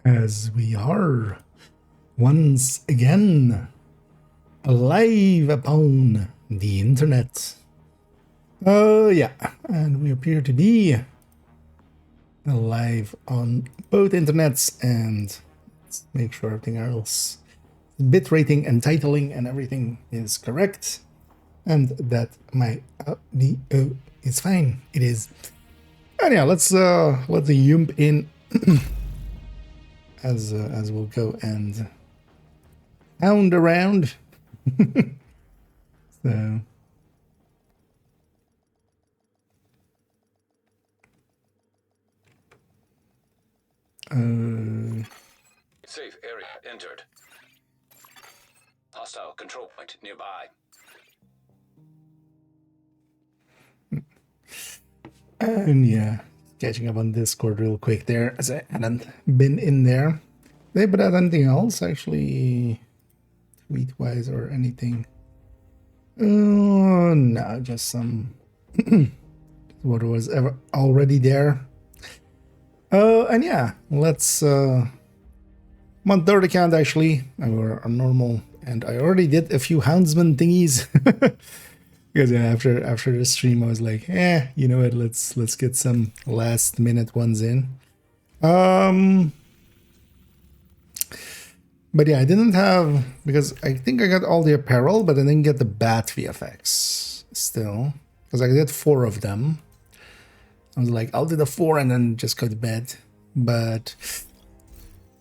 As we are once again alive upon the internet. Oh yeah, and we appear to be alive on both internets, and let's make sure everything else, bit rating and titling and everything is correct, and that my audio is fine. It is. And yeah, let's jump in as we'll go and hound around. So safe area entered. Hostile control point nearby. And yeah, catching up on Discord real quick there, as I hadn't been in there. Did they put out anything else, actually, tweet-wise or anything? No, just some what was ever already there. And yeah, let's I'm on third account actually. We're on normal, and I already did a few houndsman thingies. Because yeah, after the stream I was like, you know what, let's get some last minute ones in. But yeah, I didn't have, because I think I got all the apparel, but I didn't get the bat VFX still, because I did 4 of them. I was like, I'll do the 4 and then just go to bed. But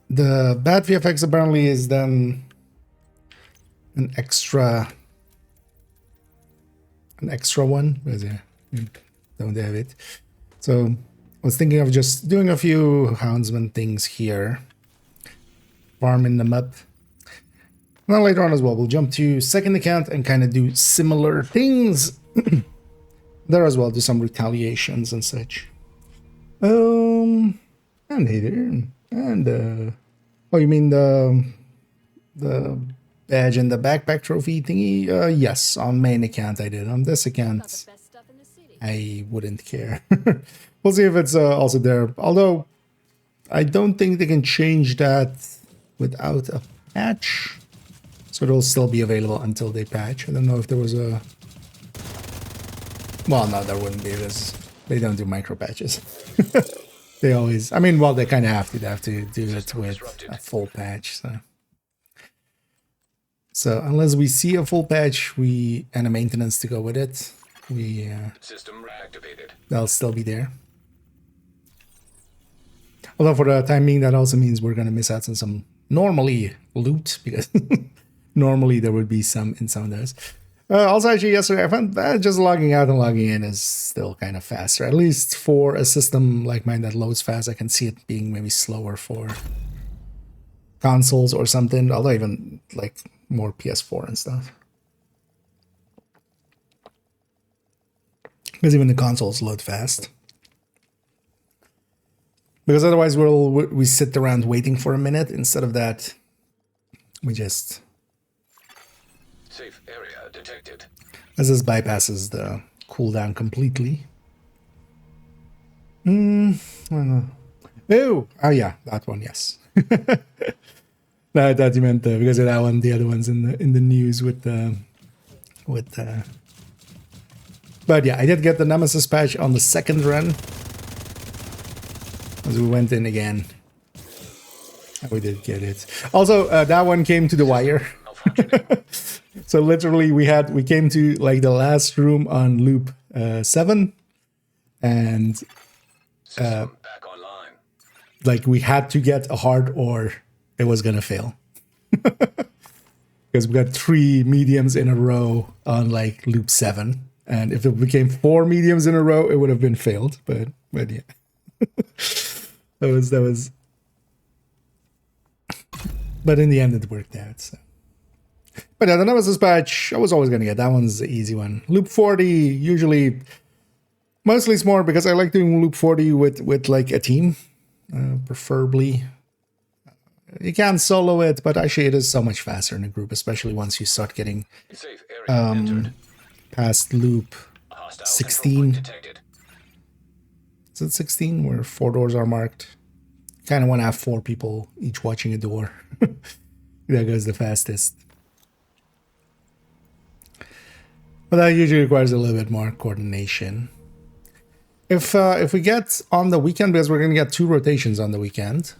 the bat VFX apparently is then an extra one. Where is it? Don't have it. So I was thinking of just doing a few houndsman things here, farming them up. And then later on as well, we'll jump to second account and kind of do similar things there as well, do some retaliations and such. And hey there, and oh, you mean the badge and the backpack trophy thingy? Yes, on main account I did. On this account, I wouldn't care. We'll see if it's also there. Although I don't think they can change that without a patch, so it'll still be available until they patch. I don't know if there was a. Well, no, there wouldn't be, because they don't do micro patches. They always. I mean, well, they kind of have to. They have to do it with a full patch. So unless we see a full patch, and a maintenance to go with it, System reactivated. They'll still be there. Although for the time being, that also means we're gonna miss out on some normally loot, because normally there would be some in some of those. Also, actually, yesterday I found that just logging out and logging in is still kind of faster. At least for a system like mine that loads fast, I can see it being maybe slower for consoles or something. Although even like more PS4 and stuff, because even the consoles load fast. Because otherwise we sit around waiting for a minute. Instead of that, we just. Safe area detected. As this bypasses the cooldown completely. I don't know. Oh yeah, that one, yes. No, I thought you meant because of that one, the other ones in the news with. But yeah, I did get the Nemesis patch on the second run, as we went in again. We did get it. Also, that one came to the wire. So literally, we came to like the last room on loop 7, and back online. like we had to get a hard or it was gonna fail. Because we got 3 mediums in a row on like loop 7, and if it became 4 mediums in a row, it would have been failed. But yeah, that was. But in the end, it worked out. So. But yeah, the Nemesis patch, I was always going to get. That one's the easy one. Loop 40, usually, mostly it's more because I like doing loop 40 with like a team, preferably. You can solo it, but actually it is so much faster in a group, especially once you start getting Safe area entered. past loop Hostile 16. detected. Is it 16 where 4 doors are marked? kind of want to have 4 people each watching a door. That goes the fastest. But that usually requires a little bit more coordination. If we get on the weekend, because we're going to get 2 rotations on the weekend,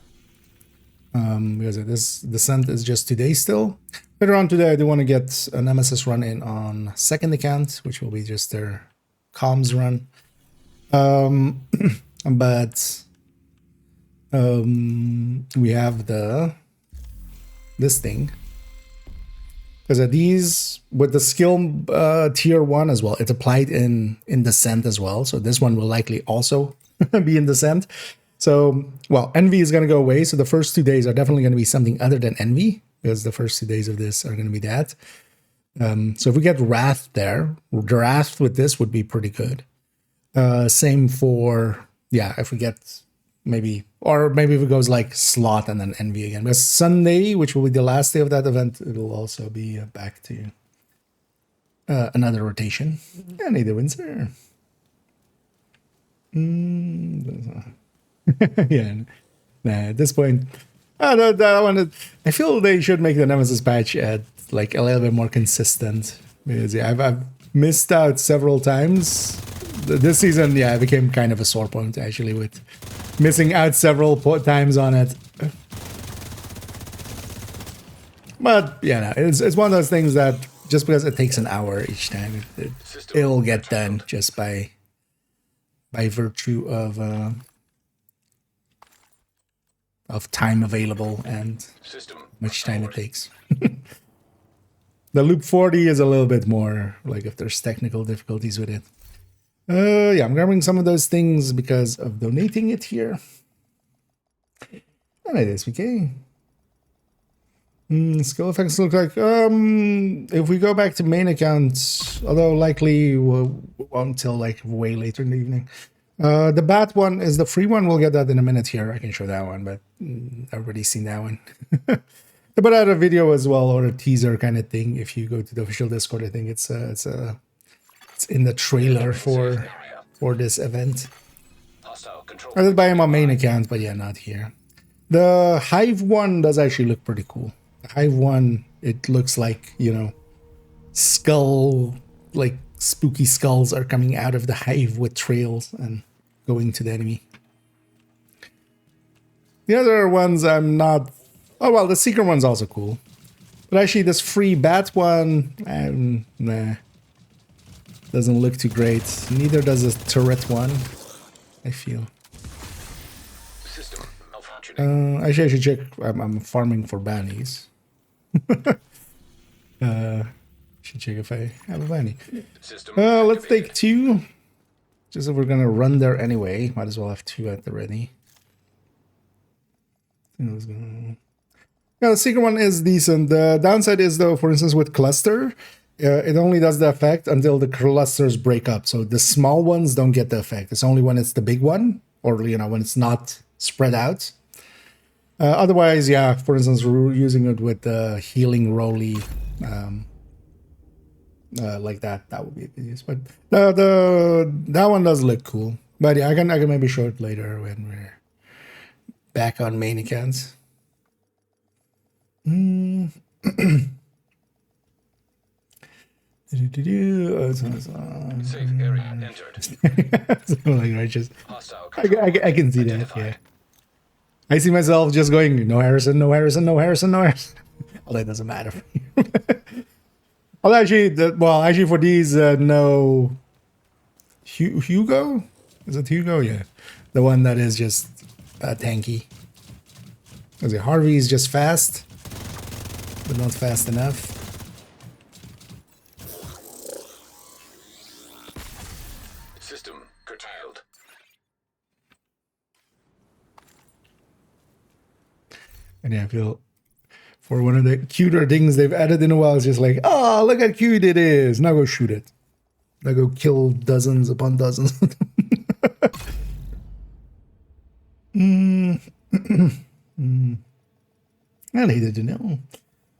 because this descent is just today still. Later on today, I do want to get an Nemesis run in on second account, which will be just their comms run. But we have this thing. Because these, with the skill tier 1 as well, it's applied in Descent as well. So this one will likely also be in Descent. So, well, Envy is going to go away. So the first 2 days are definitely going to be something other than Envy. Because the first 2 days of this are going to be that. So if we get Wrath there, Wrath with this would be pretty good. Same for, yeah, if we get maybe, or maybe if it goes like Slot and then Envy again. But Sunday, which will be the last day of that event, it'll also be back to another rotation. Yeah, Neither Windsor. Yeah, nah, at this point, I feel they should make the Nemesis patch like a little bit more consistent. Because yeah, I've missed out several times. This season, yeah, it became kind of a sore point actually with missing out several times on it. But yeah, no, it's one of those things that just because it takes an hour each time, it'll get done just by virtue of time available and much time it takes. The loop 40 is a little bit more like if there's technical difficulties with it. Yeah, I'm grabbing some of those things because of donating it here. And it is okay. Skill effects look like, if we go back to main account, although likely won't till like way later in the evening. The bat one is the free one. We'll get that in a minute here. I can show that one, but everybody's seen that one. They put out a video as well, or a teaser kind of thing. If you go to the official Discord, I think it's in the trailer for this event. I did buy him on main account, but yeah, not here. The Hive one does actually look pretty cool. The Hive one, it looks like, you know, skull, like spooky skulls are coming out of the hive with trails and going to the enemy. The other ones I'm not... Oh, well, the Seeker one's also cool. But actually, this free bat one, nah. Doesn't look too great. Neither does the turret one, I feel. System malfunctioning. Actually, I should check. I'm farming for bannies. Should check if I have a banny. Let's take 2. Just if we're gonna run there anyway, might as well have 2 at the ready. Yeah, the secret one is decent. The downside is though, for instance, with cluster, it only does the effect until the clusters break up. So the small ones don't get the effect. It's only when it's the big one, or you know, when it's not spread out. Otherwise, yeah, for instance, we're using it with the healing roly, like that would be the easiest. But that one does look cool. But yeah, I can maybe show it later when we're back on main accounts. Safe area entered. Like righteous. I can see that. Yeah, I see myself just going no Harrison, no Harrison, no Harrison, no Harrison. Well, that doesn't matter. Well, actually, for these, no. Hugo? Is it Hugo? Yeah, the one that is just tanky. Okay, Harvey is just fast, but not fast enough. System curtailed. And yeah, I feel for one of the cuter things they've added in a while, it's just like, oh, look how cute it is. Now go shoot it. Now go kill dozens upon dozens. I needed to know.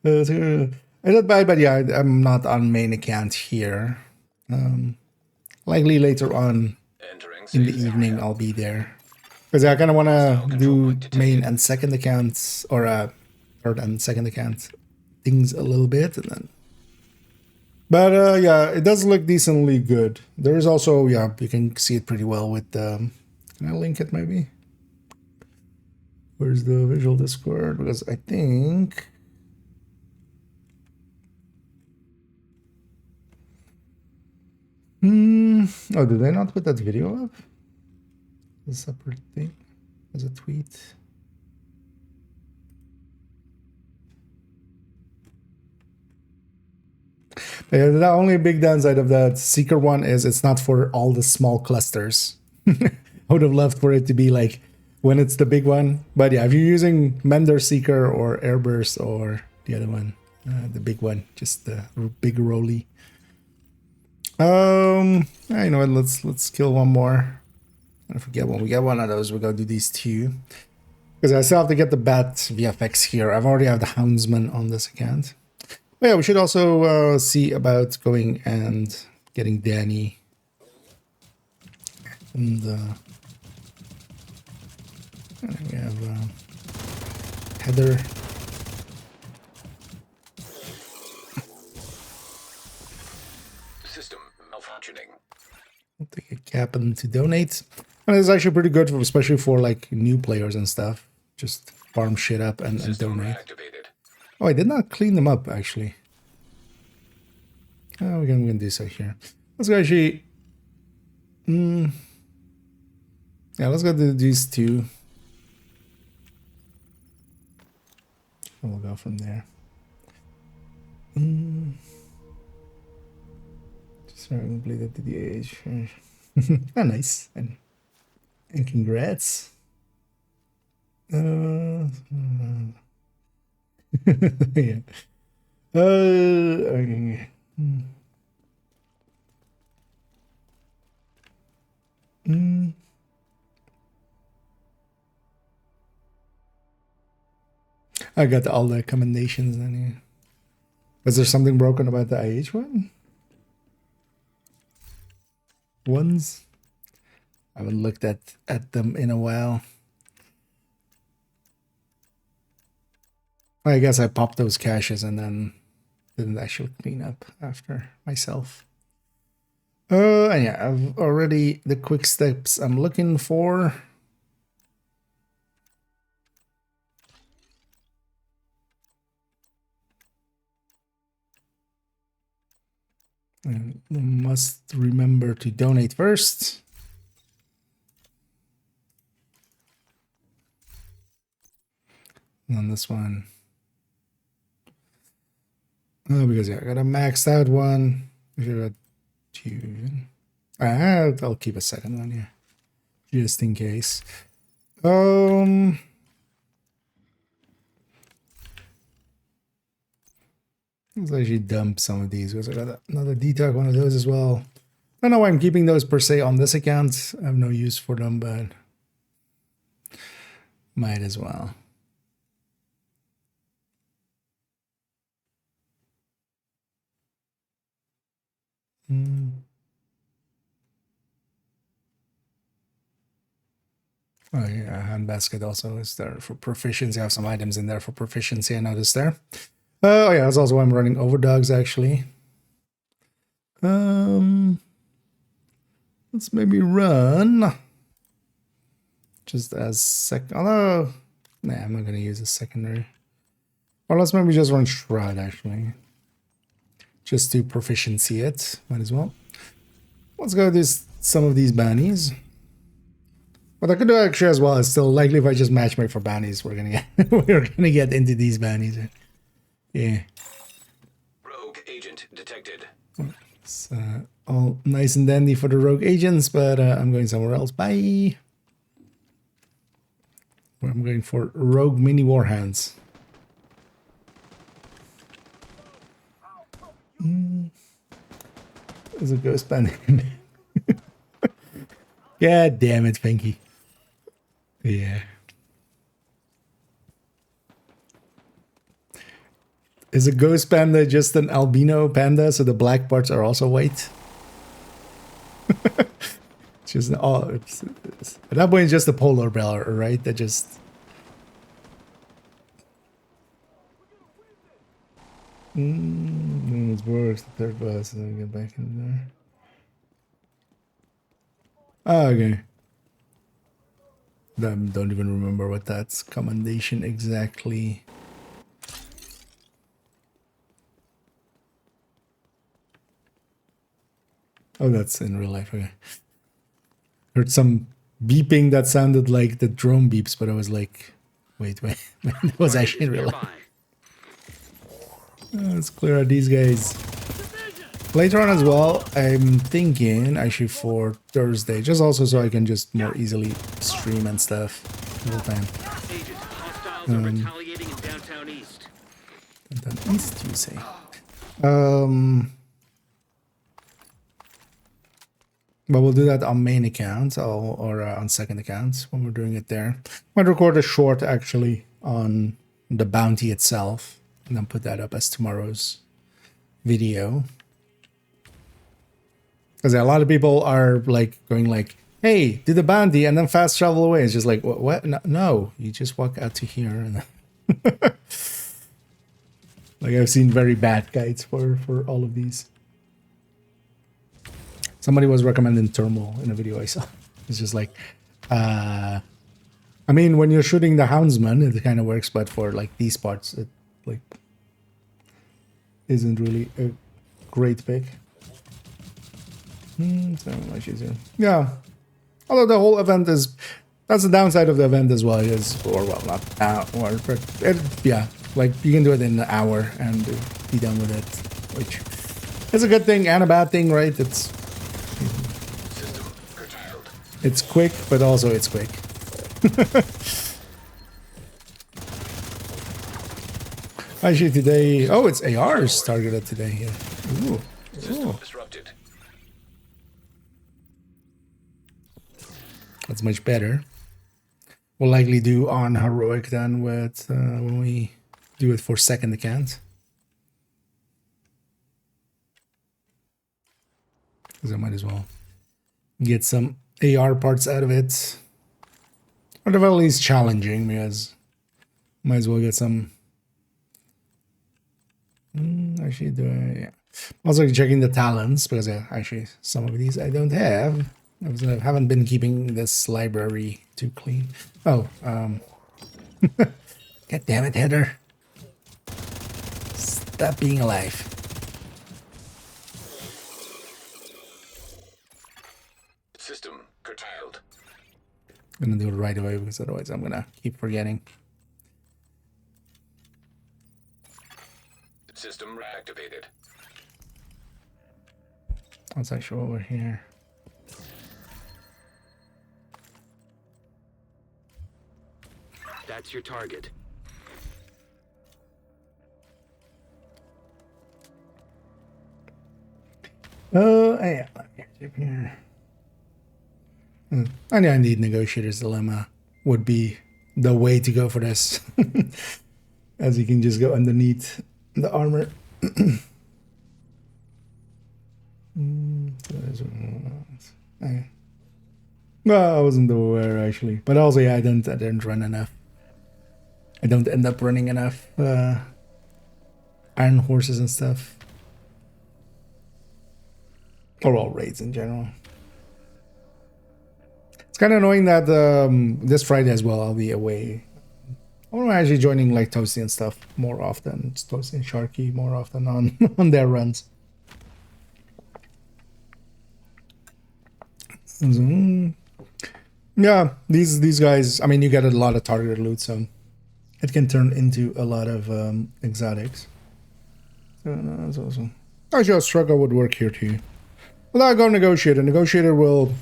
I did buy, but yeah, I'm not on main account here. Likely later on in the evening, I'll be there. Because I kind of want to do main and second accounts, or third and second account things a little bit, and then. But yeah, it does look decently good. There is also, yeah, you can see it pretty well with. Can I link it maybe? Where's the visual Discord? Because I think. Oh, did they not put that video up? A separate thing as a tweet. Yeah, the only big downside of that Seeker one is it's not for all the small clusters. I would have loved for it to be like when it's the big one. But yeah, if you're using Mender Seeker or Airburst or the other one, the big one, just the big rolly. You know what? Let's kill one more. I forget when we get one of those, we're gonna do these two. Because I still have to get the Bat VFX here. I've already have the Houndsman on this account. But yeah, we should also see about going and getting Danny. And we have Heather. System malfunctioning. I'll take a Captain to donate. And it's actually pretty good, especially for like new players and stuff. Just farm shit up and donate. Activated. Oh, I did not clean them up actually. Oh, we're gonna do so here. Let's go actually. Yeah, let's go do these two. And we'll go from there. Just completed to the age. Oh, nice. And congrats. Yeah. Okay. I got all the commendations then. Yeah. Was there something broken about the IH one? Ones? I haven't looked at them in a while. I guess I popped those caches and then didn't actually clean up after myself. And yeah, I've already the quick steps I'm looking for. And must remember to donate first. And on this one. Oh, because yeah, I got a maxed out one. We should have two. I'll keep a second one, yeah. Just in case. Let's actually dump some of these because I got another detox one of those as well. I don't know why I'm keeping those per se on this account. I have no use for them, but might as well. Oh yeah, hand basket also is there for proficiency. I have some items in there for proficiency, I noticed there. Oh yeah, that's also why I'm running overdogs actually. Let's maybe run just as although nah, I'm not gonna use a secondary. Or let's maybe just run Shroud actually. Just to proficiency it, might as well. Let's go do some of these bounties. What I could do actually as well is still likely if I just matchmake for bounties, we're gonna get we're gonna get into these bounties. Yeah. Rogue agent detected. It's all nice and dandy for the rogue agents, but I'm going somewhere else. Bye. I'm going for rogue mini warhounds. There's a ghost band. God damn it, Pinky. Yeah. Is a ghost panda just an albino panda, so the black parts are also white? just all at that point it's just a polar bear, right? That just it works. The third bus and then get back in there. Oh, okay. Don't even remember what that's commendation exactly. Oh, that's in real life. Okay. Heard some beeping that sounded like the drone beeps, but I was like, wait, that was actually in real life. Let's clear out these guys. Later on as well, I'm thinking actually for Thursday, just also so I can just more easily stream and stuff all the time. Downtown East, you say? But we'll do that on main account or on second account when we're doing it there. Might record a short actually on the bounty itself and then put that up as tomorrow's video. Because a lot of people are like going like, hey, do the bounty and then fast travel away. It's just like, what? No, you just walk out to here. And like I've seen very bad guides for all of these. Somebody was recommending thermal in a video I saw. It's just like, I mean, when you're shooting the houndsman, it kind of works, but for like these parts, it like isn't really a great pick. So much easier. Yeah. Although the whole event is, that's the downside of the event as well, is, or well, not hour, but yeah, like you can do it in an hour and be done with it, which is a good thing and a bad thing, right? It's quick, but also it's quick. Actually today, oh, it's ARs targeted today here. Ooh. Ooh. Disrupted. That's much better. We'll likely do on heroic then with when we do it for second account. Because I might as well get some AR parts out of it. Or the very least challenging, because might as well get some. Actually, yeah. Also checking the talents, because actually some of these I don't have. I haven't been keeping this library too clean. Oh, God damn it, Heather. Stop being alive. System curtailed. I'm gonna do it right away because otherwise I'm gonna keep forgetting. System reactivated. Let's actually over here. That's your target. Yeah, here. I know indeed Negotiator's Dilemma would be the way to go for this. As you can just go underneath the armor. Well, I wasn't aware actually, but also yeah, I didn't run enough. I don't end up running enough iron horses and stuff, or all raids in general. It's kind of annoying that this Friday as well I'll be away. I'm actually joining like Toasty and stuff more often. It's Toasty and Sharky more often on on their runs. Yeah, these guys. I mean, you get a lot of targeted loot, so it can turn into a lot of exotics. So that's awesome. Actually, a struggle would work here too. Well, I'll go Negotiator. Negotiator will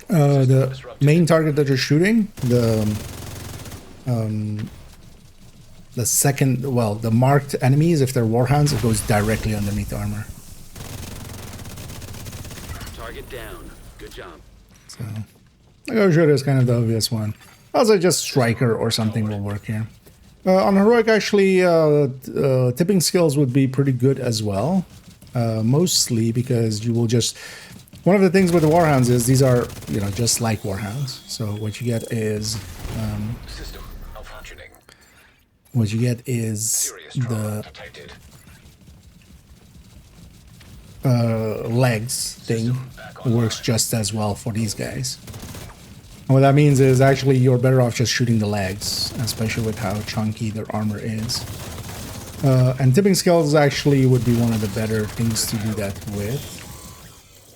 the main target that you're shooting, the second, well, the marked enemies, if they're warhounds, it goes directly underneath the armor. Target down. Good job. So Negotiator is kind of the obvious one. Also, just Striker or something will work here. On Heroic, actually, tipping skills would be pretty good as well. Mostly because you will just One of the things with the Warhounds is these are, you know, just like Warhounds. So what you get is System malfunctioning. what you get is Serious trauma the detected. legs thing works just as well for these guys. And what that means is actually you're better off just shooting the legs, especially with how chunky their armor is. And tipping skulls actually would be one of the better things to do that with.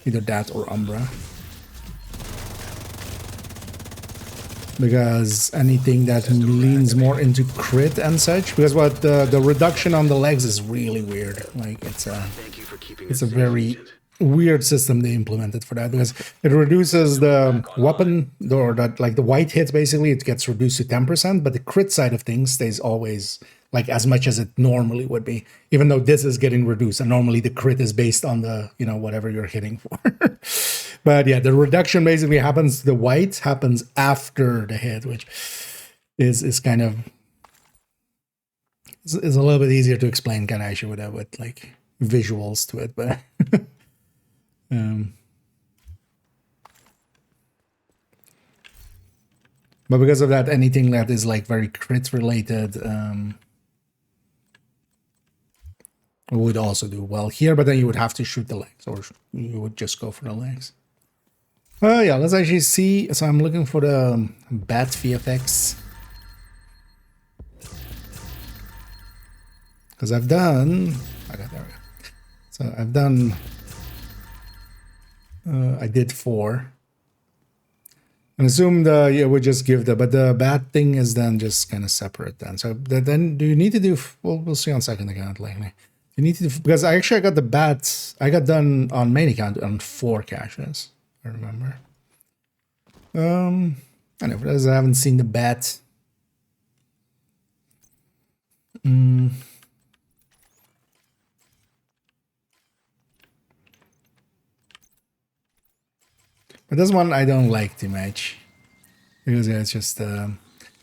Either that or Umbra. Because anything that leans more into crit and such, because what the reduction on the legs is really weird. Like it's a very weird system they implemented for that, because it reduces the weapon, or that, like the white hits basically, it gets reduced to 10%, but the crit side of things stays always like as much as it normally would be, even though this is getting reduced, and normally the crit is based on the, you know, whatever you're hitting for. But yeah, the reduction basically happens, the white happens after the hit, which is kind of is a little bit easier to explain, kind of actually with like visuals to it, but but because of that, anything that is like very crit related would also do well here, but then you would have to shoot the legs, or you would just go for the legs. Yeah, let's actually see. So I'm looking for the bat VFX, because I've done, okay, there we go. So I've done, I did 4. And assume it would just give but the bat thing is then just kind of separate then. So then do you need to do, we'll see on second account likely. You need to do, because I got the bats, I got done on main account on 4 caches, I remember. I know, for those that haven't seen the bat. But this one I don't like too much, because yeah, it's just a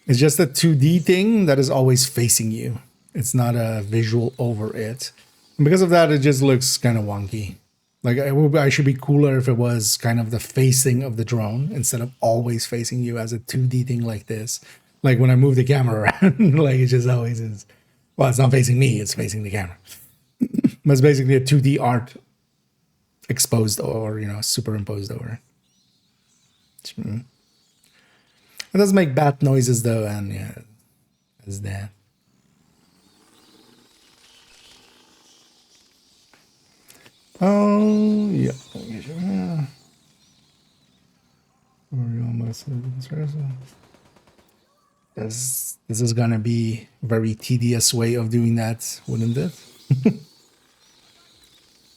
2D thing that is always facing you. It's not a visual over it. And because of that, it just looks kind of wonky. Like I should be cooler if it was kind of the facing of the drone instead of always facing you as a 2D thing like this. Like when I move the camera around, like it just always is. Well, it's not facing me, it's facing the camera. But it's basically a 2D art exposed, or, you know, superimposed over it. It does make bat noises though, and yeah, it's that. Oh yeah. This is gonna be a very tedious way of doing that, wouldn't it?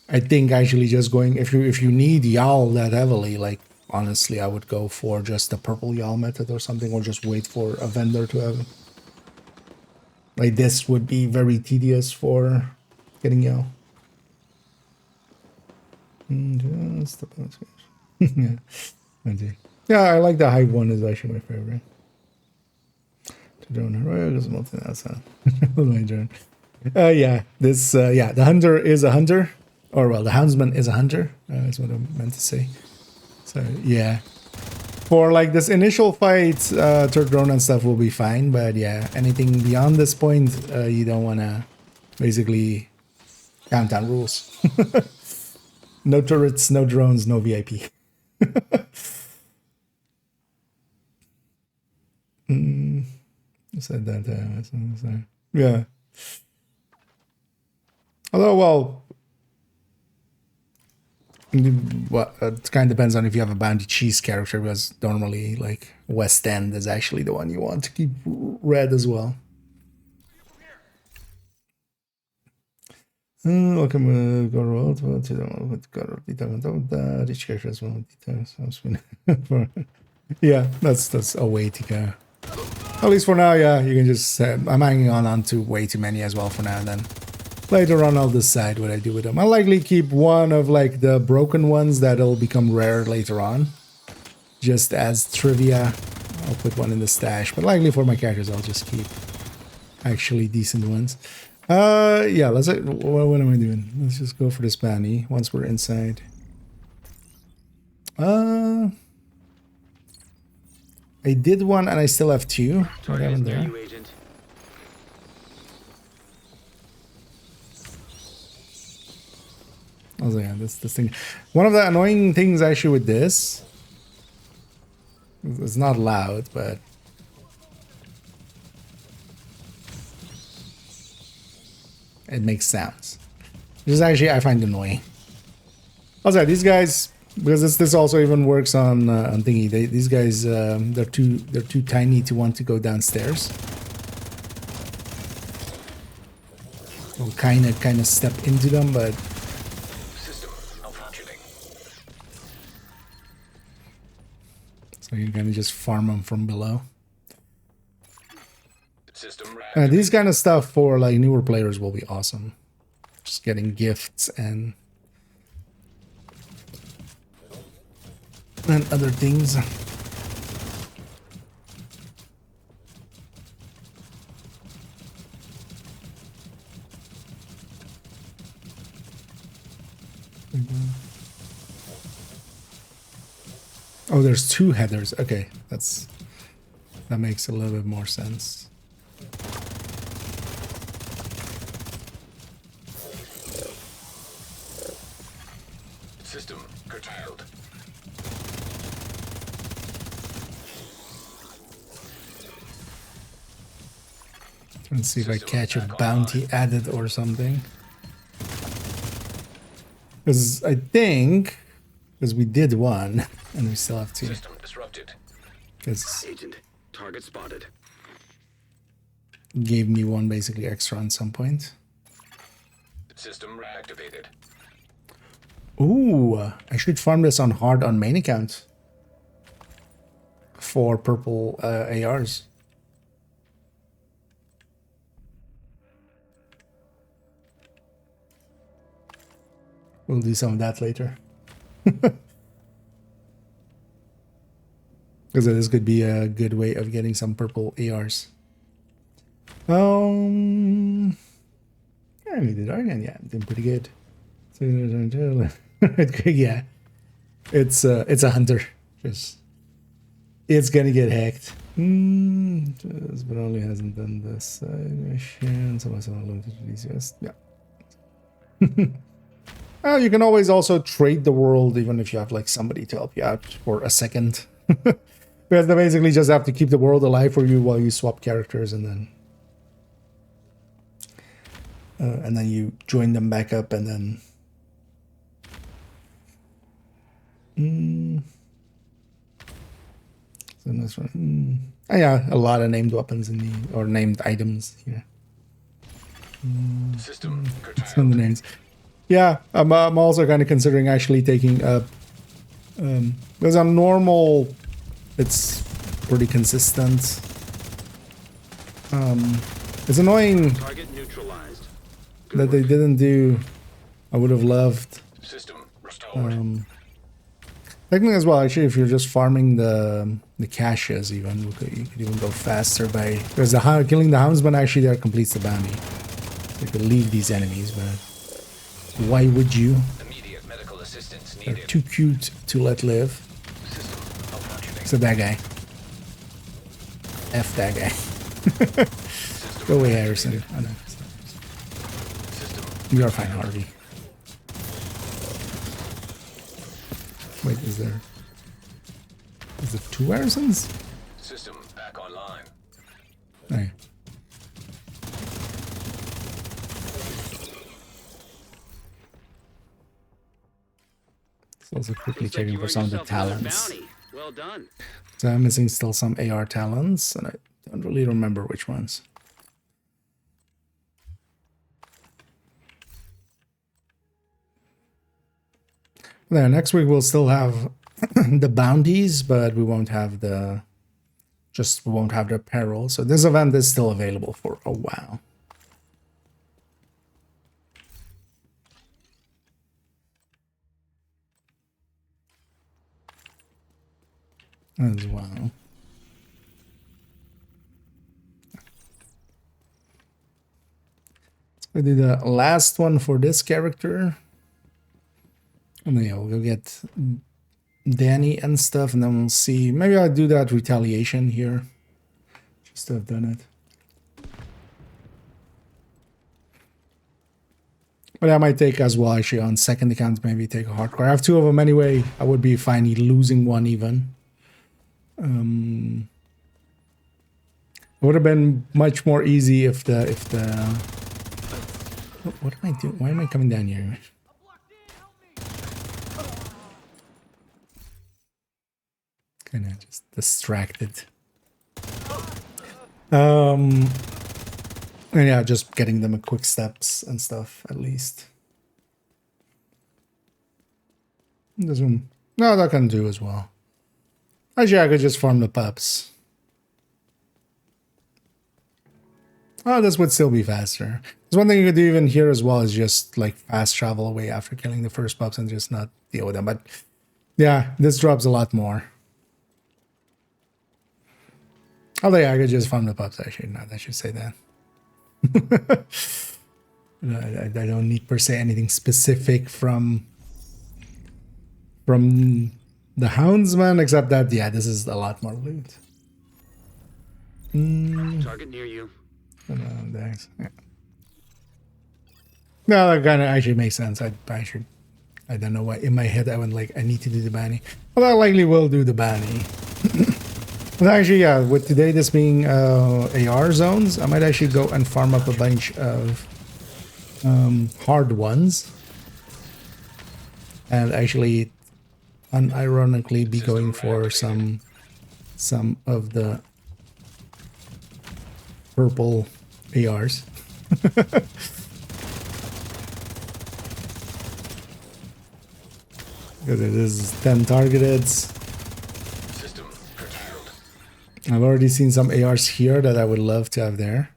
I think actually just going, if you need YAL that heavily, like honestly, I would go for just the purple YAL method or something, or just wait for a vendor to have it. Like this would be very tedious for getting YAL. Just the yeah, I do. Yeah, I like the Hive one, is actually my favorite. To drone, my drone. Yeah, this yeah, the hunter is a hunter, or well, the houndsman is a hunter. That's what I meant to say. So yeah, for like this initial fight, turret drone and stuff will be fine, but yeah, anything beyond this point, you don't want to basically countdown rules. No turrets, no drones, no VIP. Said that. Yeah. Although, well, it kind of depends on if you have a bounty cheese character, because normally, like, West End is actually the one you want to keep red as well. Welcome, each character has one details. Yeah, that's a way to go. At least for now, yeah, you can just I'm hanging on to way too many as well for now, and then later on I'll decide what I do with them. I'll likely keep one of like the broken ones that'll become rare later on, just as trivia. I'll put one in the stash, but likely for my characters I'll just keep actually decent ones. Yeah, let's what am I doing? Let's just go for this bounty once we're inside. I did one and I still have two. What Target happened near there? you, Agent. Oh yeah, this thing. One of the annoying things actually with this, it's not loud, but it makes sounds. Which is actually I find annoying. Also, these guys, because this also even works on thingy. These guys they're too tiny to want to go downstairs. We'll kind of step into them, but System malfunctioning. so you kind of just farm them from below. System These kind of stuff for like newer players will be awesome. Just getting gifts and other things. Oh, there's two headers. Okay, that makes a little bit more sense. System curtailed. Let's see if I catch a bounty added or something. Because I think, because we did one, and we still have two. System disrupted. Because Agent, target spotted. gave me one basically extra on some point. System reactivated. Ooh, I should farm this on hard on main account for purple ARs. We'll do some of that later. Because this could be a good way of getting some purple ARs. Yeah, we did again. Yeah, doing pretty good. Yeah, it's a hunter. Just it's gonna get hacked. But only hasn't done this mission. Someone limited to these. Yes, yeah. You can always also trade the world, even if you have like somebody to help you out for a second. Because they basically just have to keep the world alive for you while you swap characters, and then you join them back up, and then. So this one. Yeah, a lot of named weapons in the or named items here. System Some of the curtailed. names. Yeah, I'm also kind of considering actually taking because on normal, it's pretty consistent. It's annoying Target neutralized. that they didn't do. I would have loved. System restored. Technically as well, actually, if you're just farming the caches, even you could even go faster by because killing the houndsman actually there completes the bounty. You could leave these enemies, but why would you? Immediate medical assistance They're needed. too cute to let live. System malfunctioning. Except that guy. F that guy. System Go away, reactivated. Harrison. Oh, no. System You are fine, Harvey. Wait, is there two Harrisons? system back online. Okay. So also quickly Looks like checking you for earned some of the yourself another talents. bounty. Well done. So I'm missing still some AR talents, and I don't really remember which ones. There, next week we'll still have the bounties, but we won't have the apparel. So this event is still available for a while. As well. Let's do the last one for this character. And then yeah, we'll go get Danny and stuff, and then we'll see. Maybe I'll do that retaliation here. Just to have done it. But I might take as well, actually, on second account, maybe take a hardcore. I have two of them anyway. I would be fine losing one even. It would have been much more easy if the what am I doing? Why am I coming down here? Kind of just distracted. And yeah, just getting them a quick steps and stuff at least. This one, no, that can do as well. Actually, I could just farm the pups. Oh, this would still be faster. There's one thing you could do even here as well is just like fast travel away after killing the first pups and just not deal with them. But yeah, this drops a lot more. Although yeah, I could just farm the pups actually. Not I should say that. I don't need per se anything specific from the houndsman, except that yeah, this is a lot more loot. Target near you. Thanks. Yeah. No, that kind of actually makes sense. I don't know why in my head I went like I need to do the banny. Well, I likely will do the banny. But actually, yeah, with today this being AR zones, I might actually go and farm up a bunch of hard ones, and actually, unironically, be going for some of the purple ARs. Because it is 10 targeted. System curtailed. I've already seen some ARs here that I would love to have there.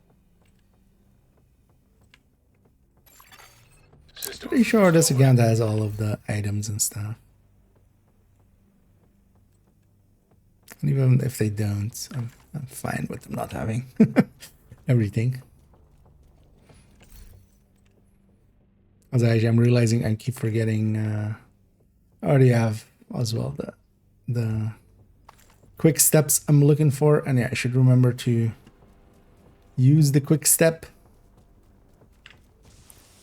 System Pretty sure this account has all of the items and stuff. And even if they don't, I'm fine with them not having everything. As I'm realizing I keep forgetting. I already have as well the quick steps I'm looking for, and yeah, I should remember to use the quick step.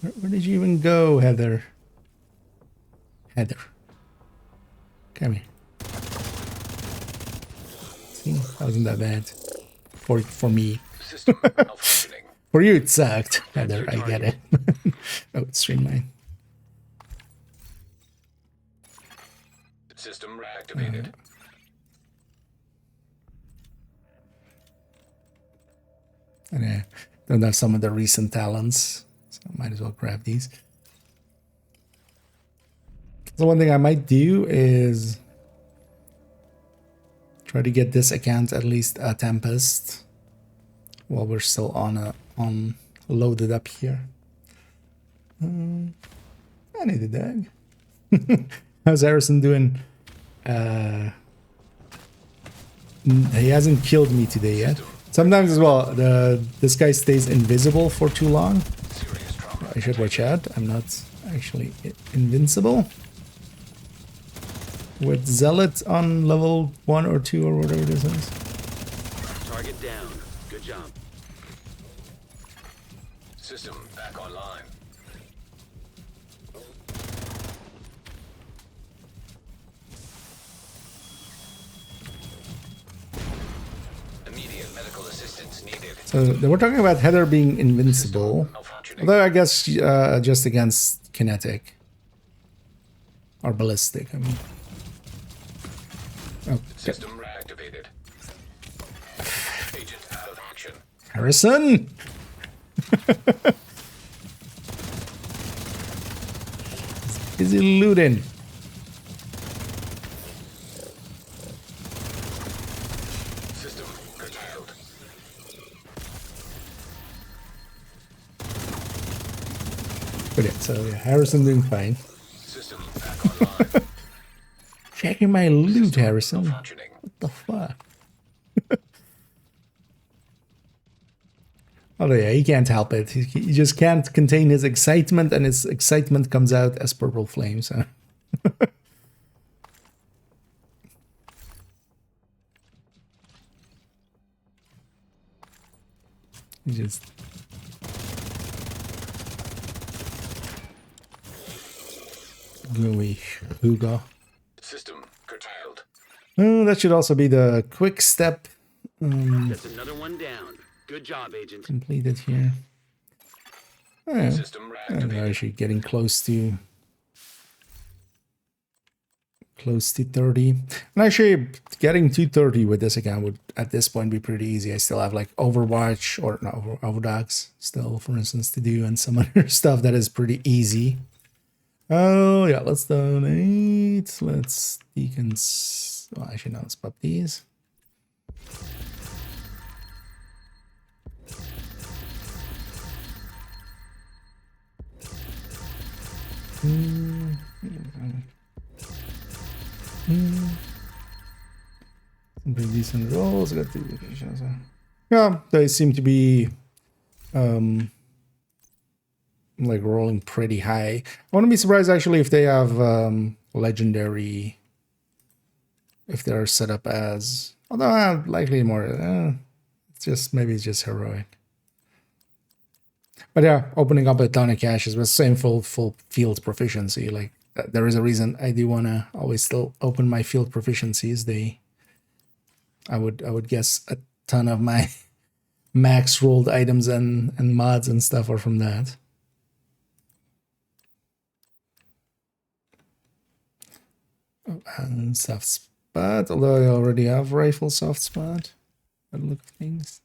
Where did you even go, Heather? Heather, come here. See, that wasn't that bad for me. system malfunctioning. For you, it sucked, Heather. I get it. Oh, it's streamline. System reactivated. And I don't have some of the recent talents, so I might as well grab these. So one thing I might do is try to get this account at least a Tempest while we're still on loaded up here. I need a dog. How's Harrison doing? He hasn't killed me today yet. Sometimes as well, this guy stays invisible for too long. Serious trauma. I should watch out. I'm not actually invincible. With Zealot on level 1 or 2 or whatever this is. Target down. Good job. System back online. Immediate medical assistance needed. So we're talking about Heather being invincible. Malfunctioning. Although I guess just against kinetic. Or ballistic, I mean. Oh, okay. System reactivated. Agent out of action. Harrison! He's busy looting. System curtailed. But yeah, so yeah, Harrison doing fine. System back online. Checking my loot, Harrison. Malfunctioning. What the fuck? Although yeah, he can't help it. He just can't contain his excitement, and his excitement comes out as purple flame. So You just gooey Hugo. System curtailed. Oh, that should also be the quick step That's another one down. Good job, Agent. completed here. Oh, System and we're reactivated. actually getting close to 30. And actually getting to 30 with this account would at this point be pretty easy. I still have like Overwatch or no Overdogs still, for instance, to do, and some other stuff that is pretty easy. Oh yeah, let's donate. Let's well, actually no, let's pop these. Some pretty decent rolls. Got 2 vacations. Yeah, they seem to be like rolling pretty high. I wouldn't be surprised actually if they have legendary, if they're set up as, although likely more it's just, maybe it's just heroic. But yeah, opening up a ton of caches with same full field proficiency, like there is a reason I do want to always still open my field proficiencies. I would guess a ton of my max rolled items and mods and stuff are from that. And soft spot, although I already have rifle soft spot. By the look of things.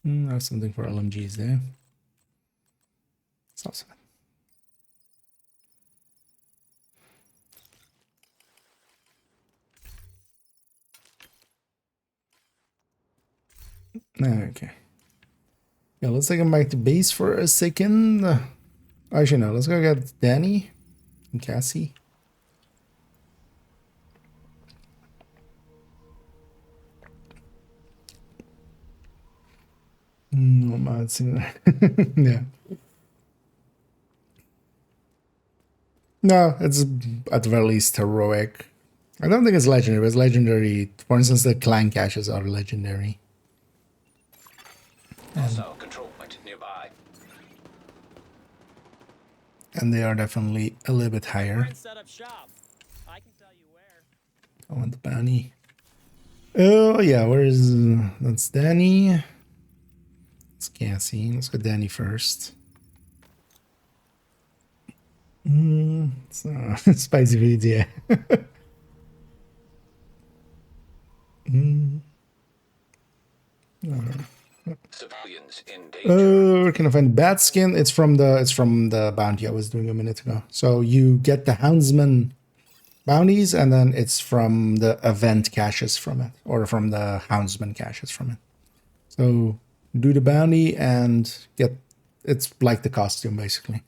I have something for LMGs there. Soft spot. Okay. Yeah, let's take him back to base for a second. Actually, no, let's go get Danny and Cassie. No mods in there. Yeah. No, it's at the very least heroic. I don't think it's legendary, but it's legendary. For instance, the clan caches are legendary. Also, control point nearby. And they are definitely a little bit higher. Set up shop. I can tell you where. I want the bounty. Oh, yeah, where's... that's Danny. It's Cassie. Let's go Danny first. So, spicy foods, yeah. Civilians in danger. Where can I find bat skin? It's from the bounty I was doing a minute ago. So you get the Houndsman bounties, and then it's from the event caches from it, or from the Houndsman caches from it. So do the bounty and get, it's like the costume basically.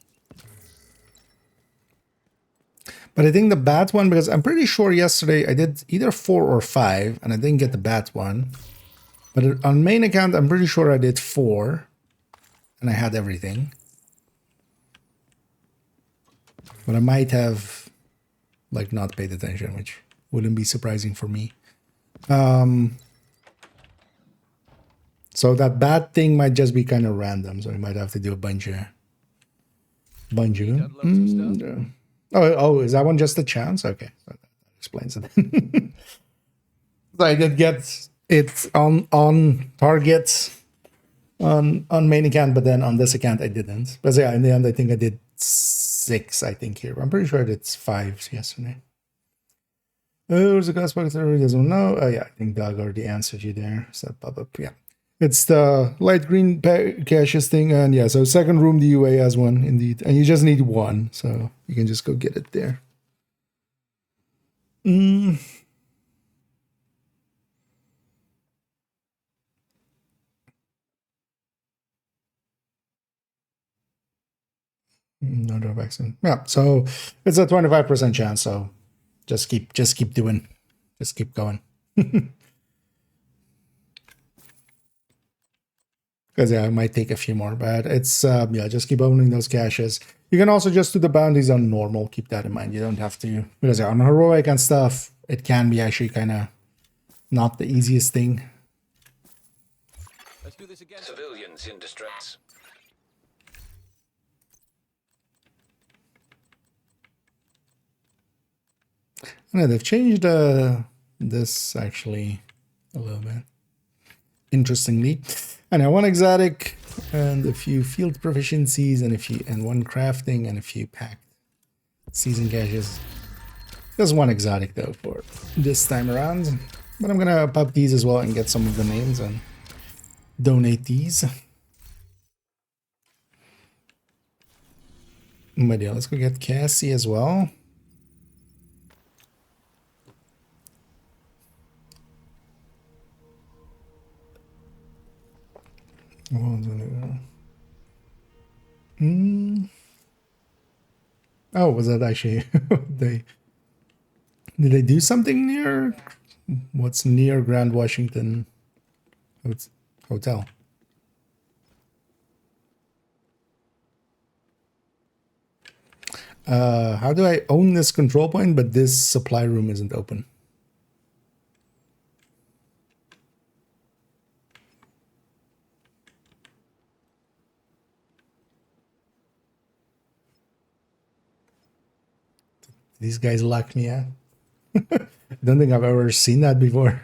But I think the bat one, because I'm pretty sure yesterday I did either 4 or 5 and I didn't get the bat one. But on main account, I'm pretty sure I did 4 and I had everything. But I might have like not paid attention, which wouldn't be surprising for me. So that bat thing might just be kind of random. So I might have to do a bunch of them. Oh, is that one just a chance? Okay, that explains it. So I did get it on target on main account, but then on this account I didn't. But yeah, in the end I think I did 6. I think here. I'm pretty sure I did 5 yesterday. Oh, there's a glass box that already doesn't know. Oh yeah, I think Doug already answered you there. So pop up, yeah. It's the light green caches thing, and yeah, so second room the UA has one indeed, and you just need 1, so you can just go get it there. No drawbacks in. Yeah, so it's a 25% chance, so just keep doing, just keep going. Because yeah, it might take a few more, but it's yeah, just keep opening those caches. You can also just do the bounties on normal. Keep that in mind. You don't have to, because yeah, on heroic and stuff, it can be actually kind of not the easiest thing. this again. Civilians in distress. No, they've changed this actually a little bit. Interestingly. And one exotic and a few field proficiencies and one crafting and a few packed season caches. There's one exotic though for this time around. But I'm gonna pop these as well and get some of the names and donate these. But yeah, let's go get Cassie as well. Oh, was that actually did they do something near what's near Grand Washington Hotel? How do I own this control point but this supply room isn't open? These guys lock me out. I don't think I've ever seen that before.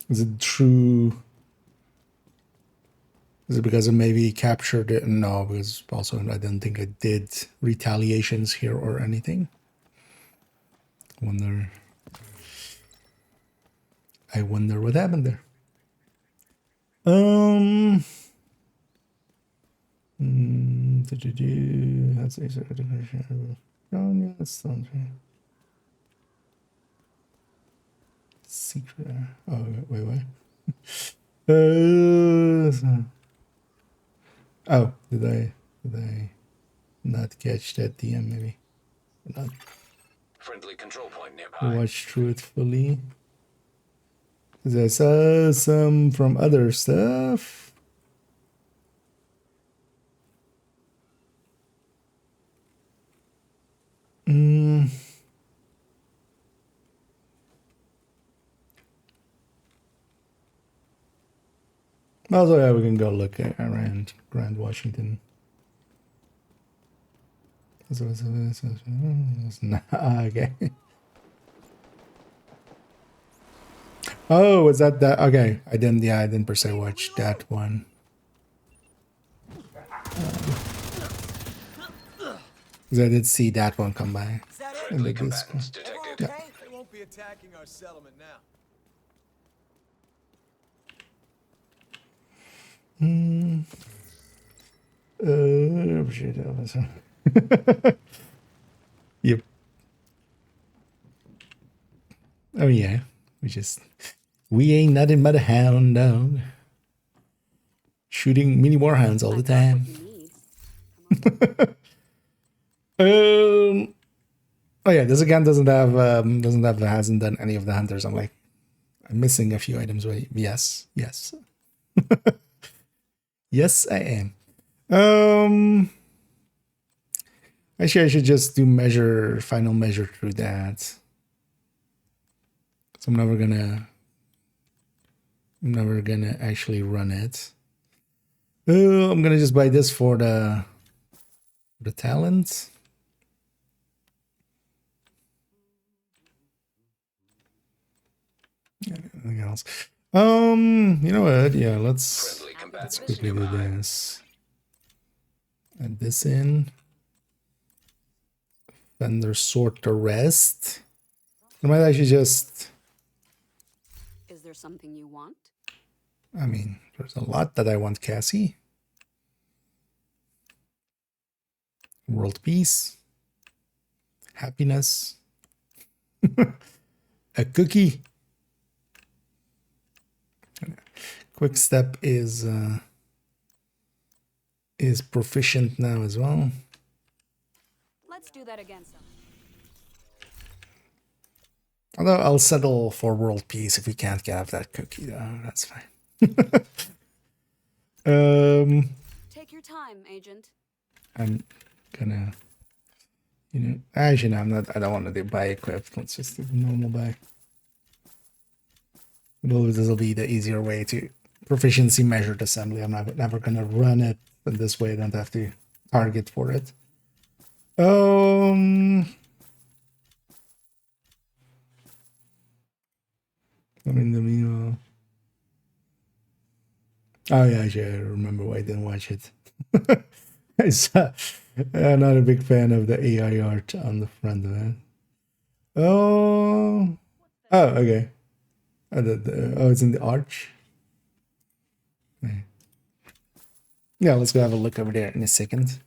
Is it true? Is it because I maybe captured it? No, because also I don't think I did retaliations here or anything. I wonder what happened there. That's oh yeah, that sounds right. Secret. Oh wait. Oh, did I not catch that DM? Maybe not Friendly control point nearby. watch truthfully. 'Cause I saw some from other stuff. Also, yeah, we can go look around Grand Washington. Okay. Oh, was that? Okay, I didn't per se watch that one. Because I did see that one come by. Friendly combatants detected. Okay? They won't be attacking our settlement now. Yep. Oh yeah, we ain't nothing but a hound dog. Shooting mini warhounds all the time. Oh yeah, this again hasn't done any of the hunters. I'm missing a few items. Wait, yes. Yes, I am. Actually, I should just do final measure through that. So I'm never gonna actually run it. I'm gonna just buy this for the talent. Anything else? You know what? Yeah, let's quickly do this. Add this in. Vendor sort the rest. I might actually just. Is there something you want? I mean, there's a lot that I want, Cassie. World peace. Happiness. A cookie. Quick step is proficient now as well. Let's do that again. Although I'll settle for world peace if we can't get that cookie, though. That's fine. Take your time, Agent. I'm gonna, actually, no, I'm not. I don't want to do buy equipped. Let's just do normal buy. This will be the easier way to proficiency measured assembly. I'm never gonna run it in this way. I don't have to target for it. I mean, the meanwhile. Oh yeah, actually, I remember why I didn't watch it. I saw, I'm not a big fan of the AI art on the front of it. Oh, okay. Oh, it's in the arch. Yeah, let's go have a look over there in a second.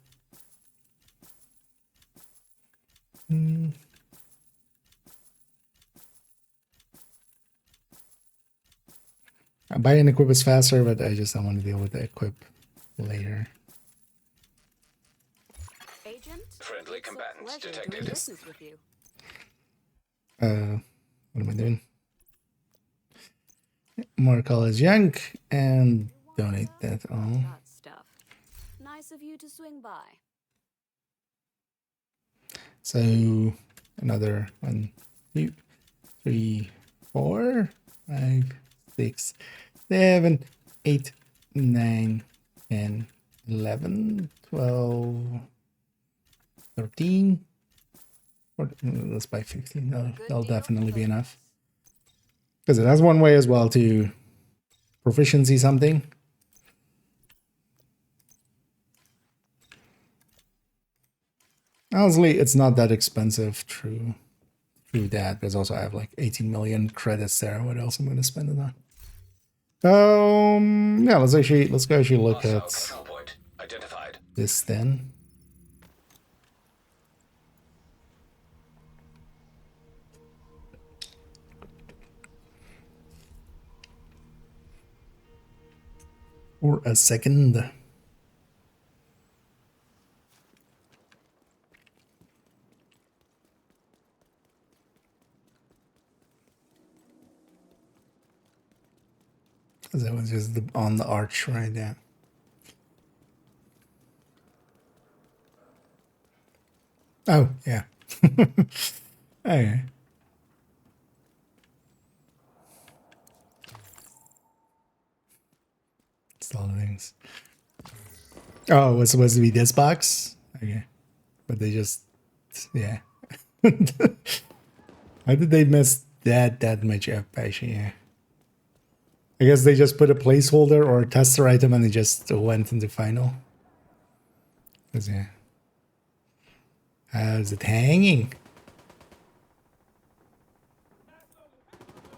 Buying equip is faster, but I just don't want to deal with the equip later. Agent, Friendly it's a combatants pleasure detected. doing business with you. What am I doing? More college junk and donate that all. Got stuff. Nice of you to swing by. So another 1, 2, 3, 4, 5, 6, 7, 8, 9, 10, 11, 12, 13. Let's buy 15. That'll definitely be enough. Because it has one way as well to proficiency something. Honestly, it's not that expensive through that. Because also I have like 18 million credits there. What else I'm going to spend it on? Yeah, let's go actually look Hostile at control point identified. this then. For a second. That was just on the arch right there. Oh, yeah. Okay. It's all the things. Oh, it was supposed to be this box? Okay. But they just, yeah. How did they mess that much up, actually? Yeah. I guess they just put a placeholder or a tester item and they just went into final. Because, yeah. How's it hanging?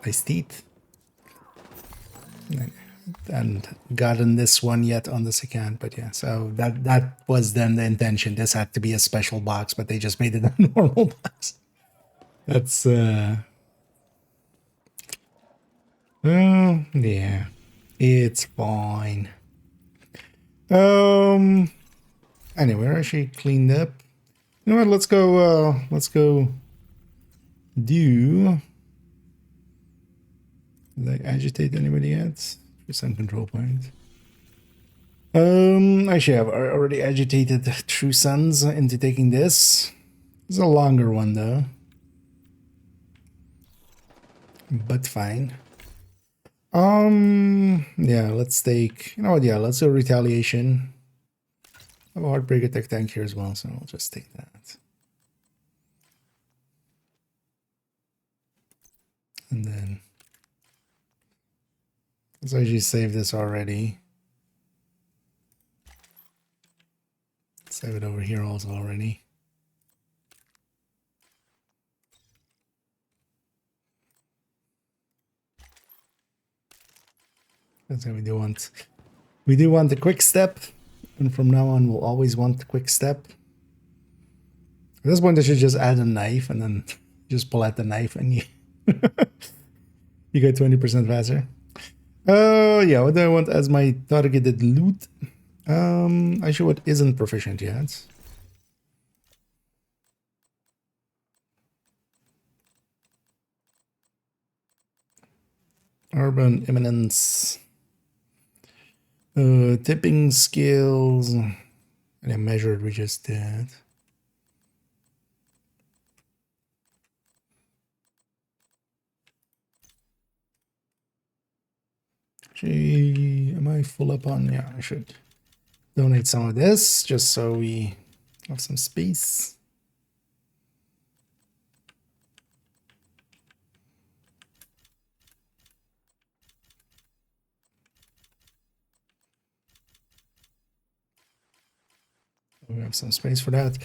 Nice teeth. And gotten this one yet on this account, but yeah, so that was then the intention. This had to be a special box, but they just made it a normal box. That's yeah, it's fine. Anyway, we're actually cleaned up. You know what, let's go do, did I agitate anybody yet? Some control point. Actually, I've already agitated True Sons into taking this. It's a longer one though, but fine. Yeah, let's take, you know what? Yeah, let's do retaliation. I have a heartbreak attack tank here as well, so I'll just take that. And then let's actually save this already. Save it over here also already. That's what we do want. We do want the quick step, and from now on we'll always want the quick step. At this point I should just add a knife and then just pull out the knife and you you get 20% faster. Yeah, what do I want as my targeted loot? Actually what isn't proficient yet. Urban Eminence. Tipping skills. And I measured we just did. Gee. am I full up on? Yeah, I should donate some of this just so we have some space. We have some space for that.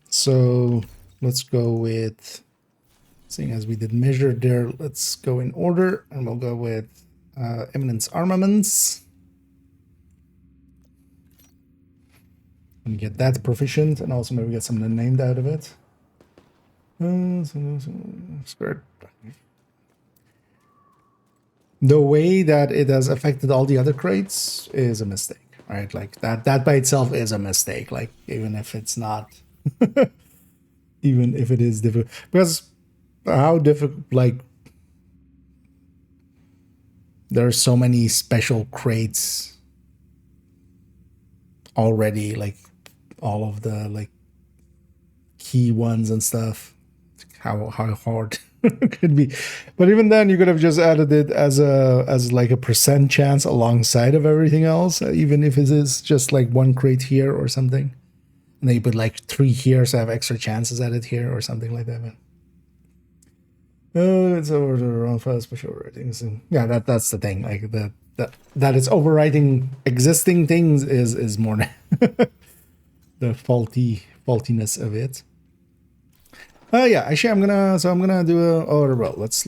So let's go with, seeing as we did measure there, let's go in order, and we'll go with Eminence Armaments. And get that proficient, and also maybe get something named out of it. The way that it has affected all the other crates is a mistake, right? Like that by itself is a mistake. Like even if it's not, even if it is difficult, because how difficult, like there are so many special crates already, like all of the like key ones and stuff. How hard it could be, but even then you could have just added it as like a percent chance alongside of everything else, even if it is just like one crate here or something, and then you put like 3 here so I have extra chances added here or something like that. But it's over the wrong file special ratings, and yeah, that's the thing, like that it's overwriting existing things is more the faultiness of it. Yeah, actually I'm gonna do a, oh well, let's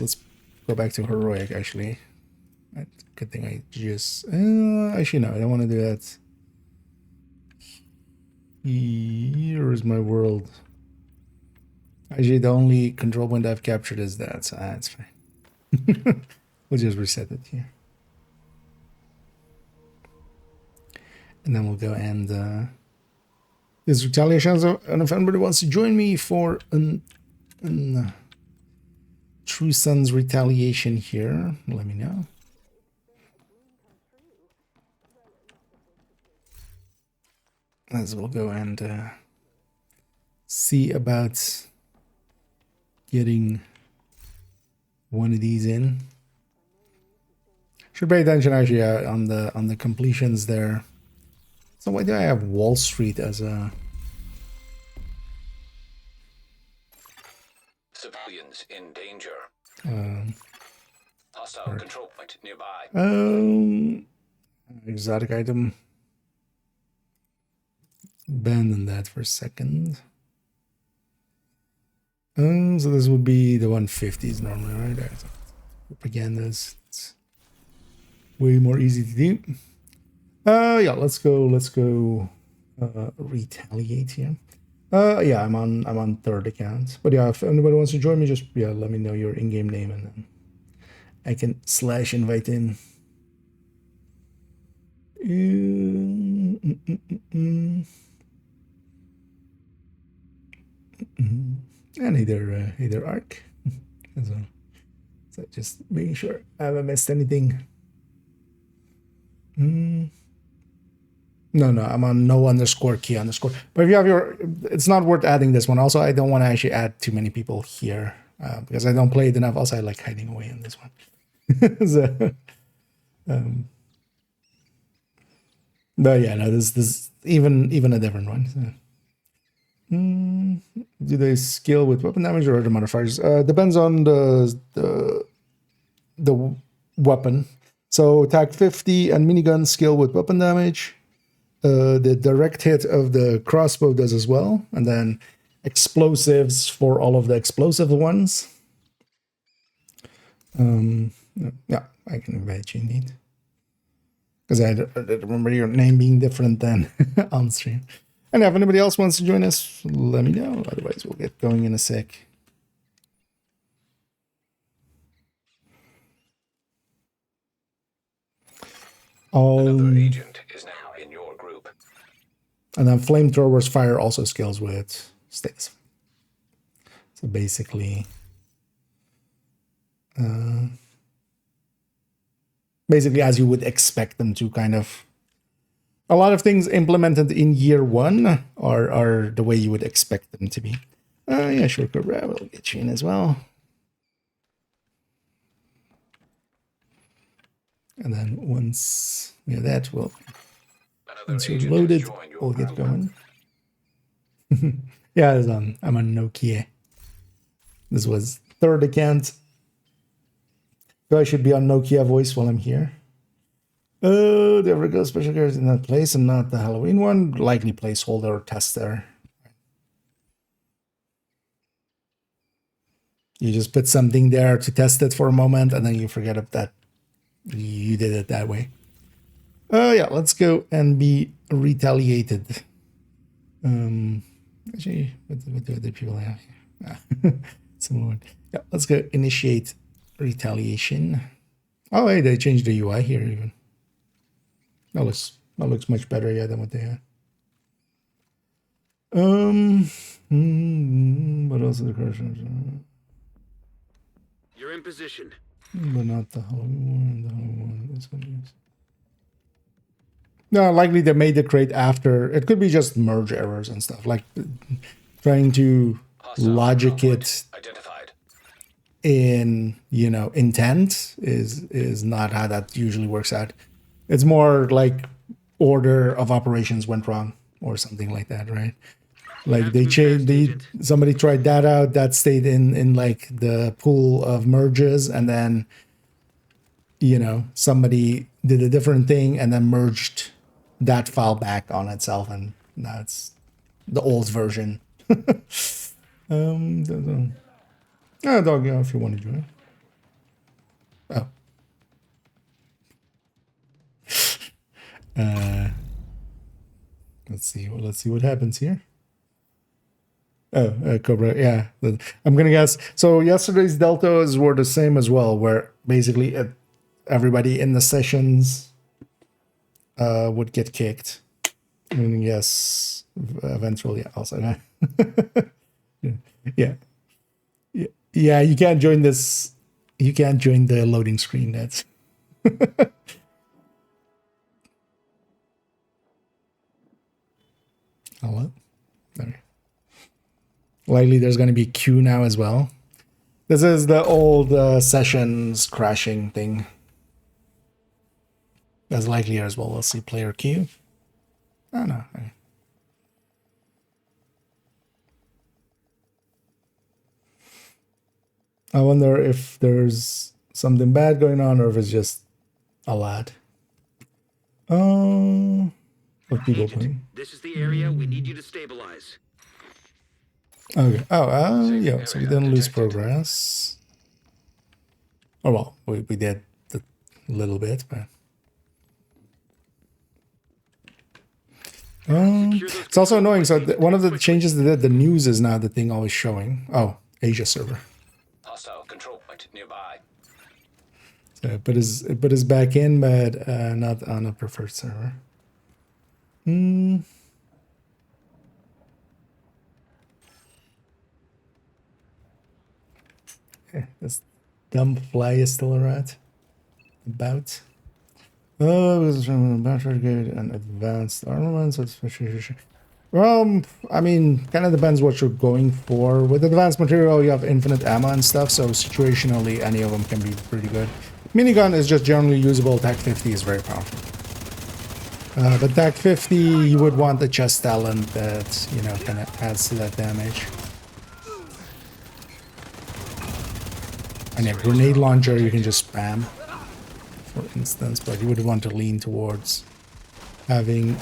go back to heroic. Actually, good thing I just actually no, I don't want to do that. Here is my world. Actually, the only control point I've captured is that, so that's fine. We'll just reset it here, and then we'll go and this retaliation. So, and if anybody wants to join me for an True Sons retaliation here, let me know. As we'll go and see about getting one of these in. Should pay attention actually on the completions there. So why do I have Wall Street as a... Civilians in danger. Hostile control point nearby. Exotic item. Abandon that for a second. So this would be the 150s normally, right? Propagandas. It's way more easy to do. Yeah, let's go retaliate here. Yeah, I'm on third account. But yeah, if anybody wants to join me, just let me know your in-game name and then I can / invite in. And either arc. So just making sure I haven't missed anything. No, I'm on no _ key _. But if you have your, it's not worth adding this one. Also, I don't want to actually add too many people here because I don't play it enough. Also, I like hiding away on this one. So, but yeah, no, this even a different one. So. Do they scale with weapon damage or other modifiers? Depends on the weapon. So attack 50 and minigun scale with weapon damage. The direct hit of the crossbow does as well, and then explosives for all of the explosive ones. Yeah, I can invite you indeed. Because I remember your name being different than on stream. And if anybody else wants to join us, let me know. Otherwise, we'll get going in a sec. Another agent is now in your group. And then flamethrowers fire also scales with status. So basically, as you would expect them to, kind of. A lot of things implemented in year 1 are the way you would expect them to be. Yeah, sure, Cobra, we'll get you in as well. And then once we have that, Another once you're agent has loaded, joined your we'll get program. going. Yeah, I'm on Nokia. This was third account. So I should be on Nokia voice while I'm here. Oh, there we go. Special characters in that place and not the Halloween one. Likely placeholder or tester. You just put something there to test it for a moment and then you forget that you did it that way. Oh yeah, let's go and be retaliated. Actually, what do other people have here? Someone. Yeah, let's go initiate retaliation. Oh, hey, they changed the UI here even. That looks much better, yeah, than what they had. What else is the question? You're in position. But not the Halloween one. The Halloween one is gonna use. No, likely they made the crate after. It could be just merge errors and stuff, like trying to logic it Identified. in, you know, intent is not how that usually works out. It's more like order of operations went wrong or something like that, right? Like they changed, somebody tried that out, that stayed in like the pool of merges, and then, you know, somebody did a different thing and then merged that file back on itself, and now it's the old version. Yeah, dog, yeah, if you want to join. Oh. Let's see what happens here. Oh, Cobra, yeah. I'm gonna guess. So yesterday's deltas were the same as well, where basically everybody in the sessions would get kicked. And yes, eventually also. Yeah. Yeah, you can't join this. You can't join the loading screen. That's hello. Okay. Likely there's going to be a queue now as well. This is the old sessions crashing thing. That's likely as well. We'll see player queue. Oh no. Okay. I wonder if there's something bad going on or if it's just a lot. What people playing? This is the area we need you to stabilize. Okay. Yeah. So we didn't lose progress. Oh well, we did a little bit, but. It's also annoying. So one of the changes they did, the news is now the thing always showing. Oh, Asia server. Hostile control point nearby. So it put us back in, but not on a preferred server. This dumb fly is still around. About. Oh, it was from battery good and advanced armaments. Well, I mean, kind of depends what you're going for. With advanced material, you have infinite ammo and stuff, so situationally, any of them can be pretty good. Minigun is just generally usable. TAC 50 is very powerful. But TAC 50, you would want the chest talent that, you know, kind of adds to that damage. And yeah, grenade launcher, you can just spam, for instance, but you would want to lean towards having,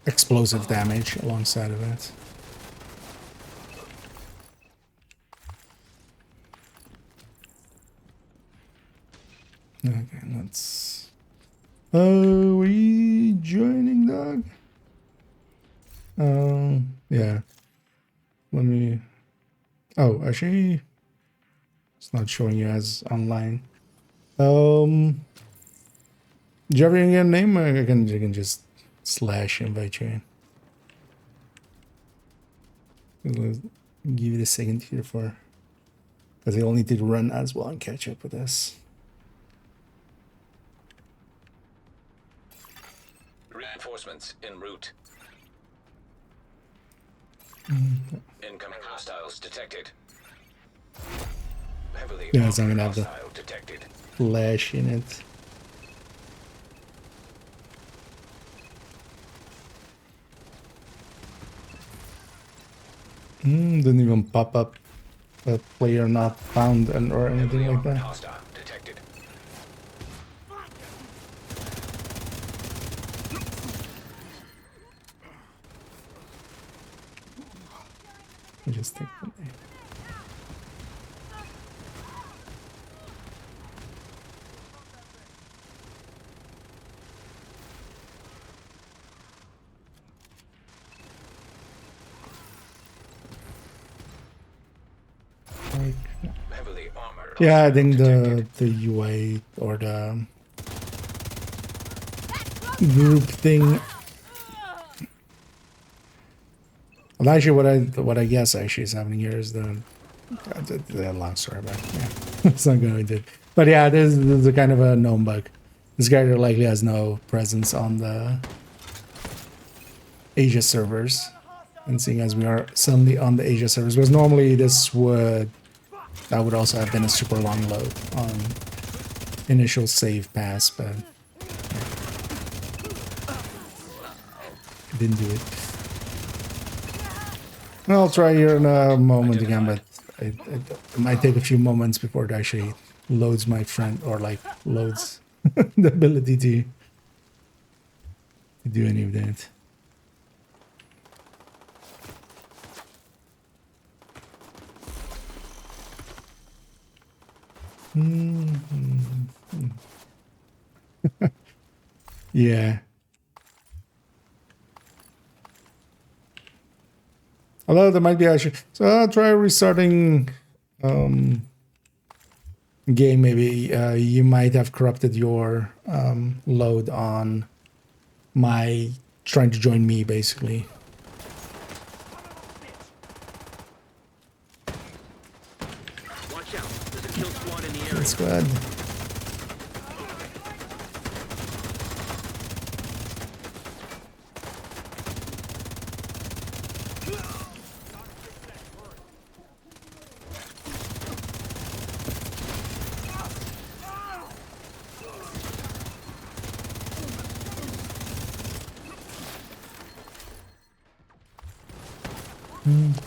explosive damage alongside of it. Okay, let's... Are we joining, dog? Yeah. Let me... Oh, actually... It's not showing you as online. Do you have your name? I can just / invite you in. I'll give it a second here for... Because you'll need to run as well and catch up with us. Reinforcements en route. Incoming hostiles detected. Heavily Yeah, it's not armored gonna have the hostile detected. flash in it. Didn't even pop up a player not found and or anything Heavily like armored that. hostile detected. I just take the name. Heavily armored Yeah, I hostile think detected. the UI or the group thing. Well, actually, what I guess actually is happening here is the long story, but yeah, it's not going to. But yeah, this is a kind of a known bug. This guy likely has no presence on the Asia servers, and seeing as we are suddenly on the Asia servers, because normally that would also have been a super long load on initial save pass, but didn't do it. I'll try here in a moment again, but it might take a few moments before it actually loads my friend or like loads the ability to do any of that. Yeah. Although there might be actually, so I'll try restarting game. Maybe you might have corrupted your load on my trying to join me, basically. Watch out. There's a kill squad in the area. That's good.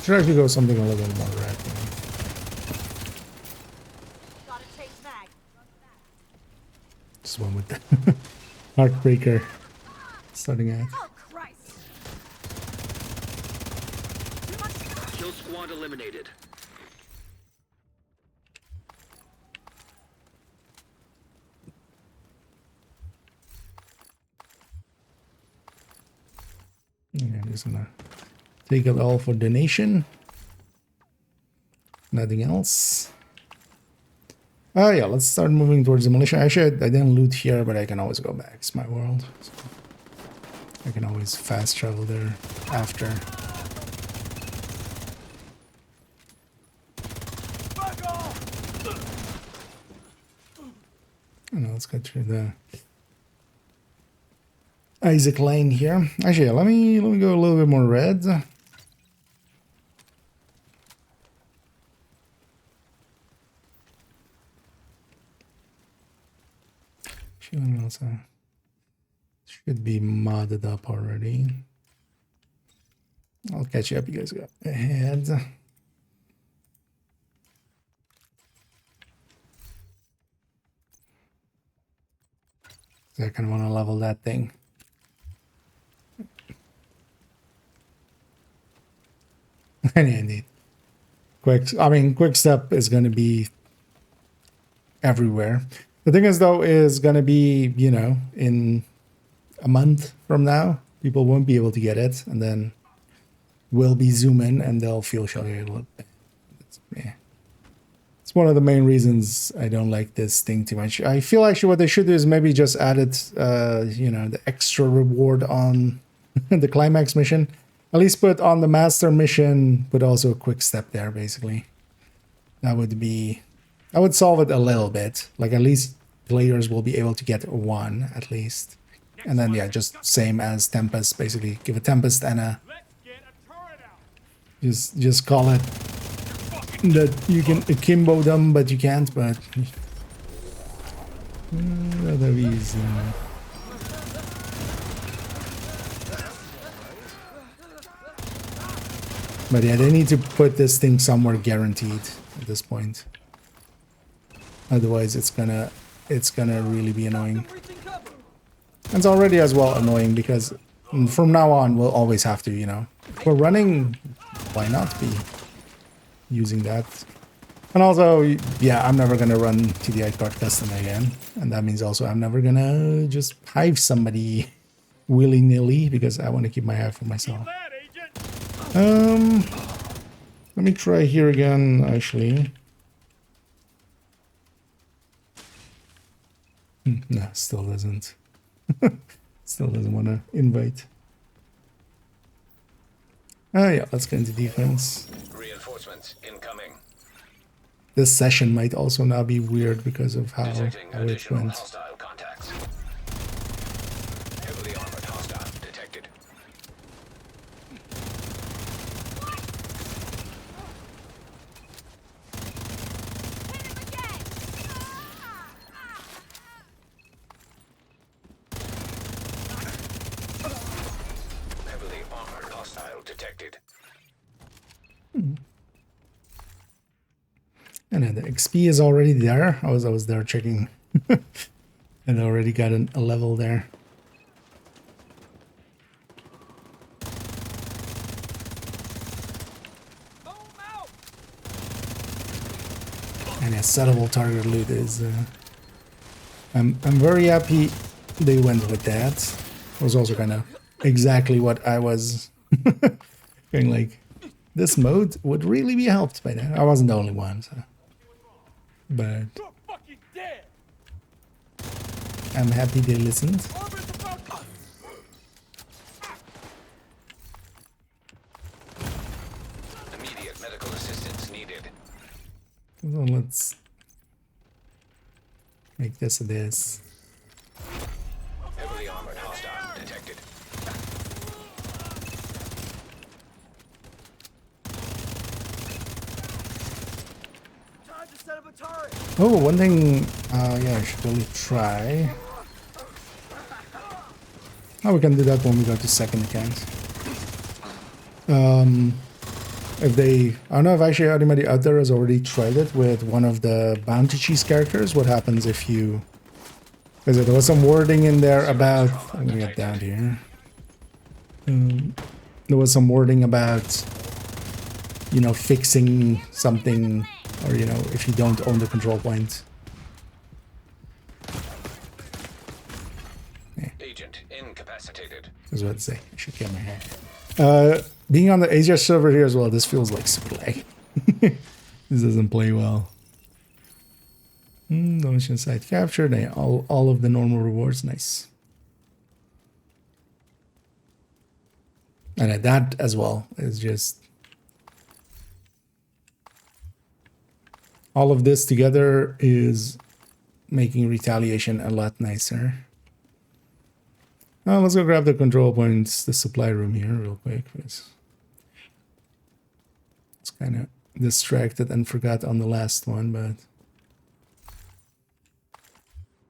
Should actually go something a little bit more rapid. Gotta change mag. Just one with the Heartbreaker starting out. Oh, Christ! Kill squad eliminated. Yeah, I'm just gonna take it all for donation. Nothing else. Oh yeah, let's start moving towards the militia. Actually, I didn't loot here, but I can always go back. It's my world. So I can always fast travel there after. And let's go through the Isaac Lane here. Actually, let me go a little bit more red. Actually, also should be modded up already. I'll catch you up. You guys go ahead. I kind of want to level that thing. Indeed. Quick step is going to be everywhere. The thing is, though, is going to be, you know, in a month from now, people won't be able to get it, and then we'll be zooming and they'll feel shelly a little bit. Yeah. It's one of the main reasons I don't like this thing too much. I feel actually what they should do is maybe just add it, you know, the extra reward on the climax mission. At least put on the master mission, put also a quick step there, basically. That would solve it a little bit. Like, at least players will be able to get one, at least. And then, yeah, just same as Tempest, basically. Give a Tempest and a Just call it that you can akimbo them, but you can't. But other is. But yeah, they need to put this thing somewhere guaranteed at this point. Otherwise, it's gonna really be annoying. It's already as well annoying because from now on we'll always have to, you know, if we're running, why not be using that? And also, yeah, I'm never gonna run TDI card custom again, and that means also I'm never gonna just hive somebody willy-nilly because I want to keep my hive for myself. Let me try here again, actually. No, still doesn't. Still doesn't want to invite. Yeah, let's go into defense. Reinforcements incoming. This session might also now be weird because of how Detecting it additional went. hostile contacts. Heavily armored hostile detected. Heavily armored hostile detected. And then the XP is already there. I was there checking. And I already got a level there. And a settable target loot is I'm very happy they went with that. It was also kind of exactly what I was going like. This mode would really be helped by that. I wasn't the only one, so. But I'm happy they listened. Immediate medical assistance needed. So let's make this a this. Heavily armored hostile detected. Time to set up a turret. Oh, one thing, yeah, I should really try. Oh, we can do that when we go to second account. If they, I don't know if actually anybody out there has already tried it with one of the bounty cheese characters. What happens if you, because there was some wording in there about, I'm gonna get down here. There was some wording about, you know, fixing something, or, you know, if you don't own the control point. Agent incapacitated. Is what to say. I should get my hair. Being on the Asia server here as well, this feels like super lag. This doesn't play well. No mission site captured. All of the normal rewards, nice. And that as well is just all of this together is making retaliation a lot nicer. Let's go grab the control points, the supply room here real quick. It's kind of distracted and forgot on the last one, but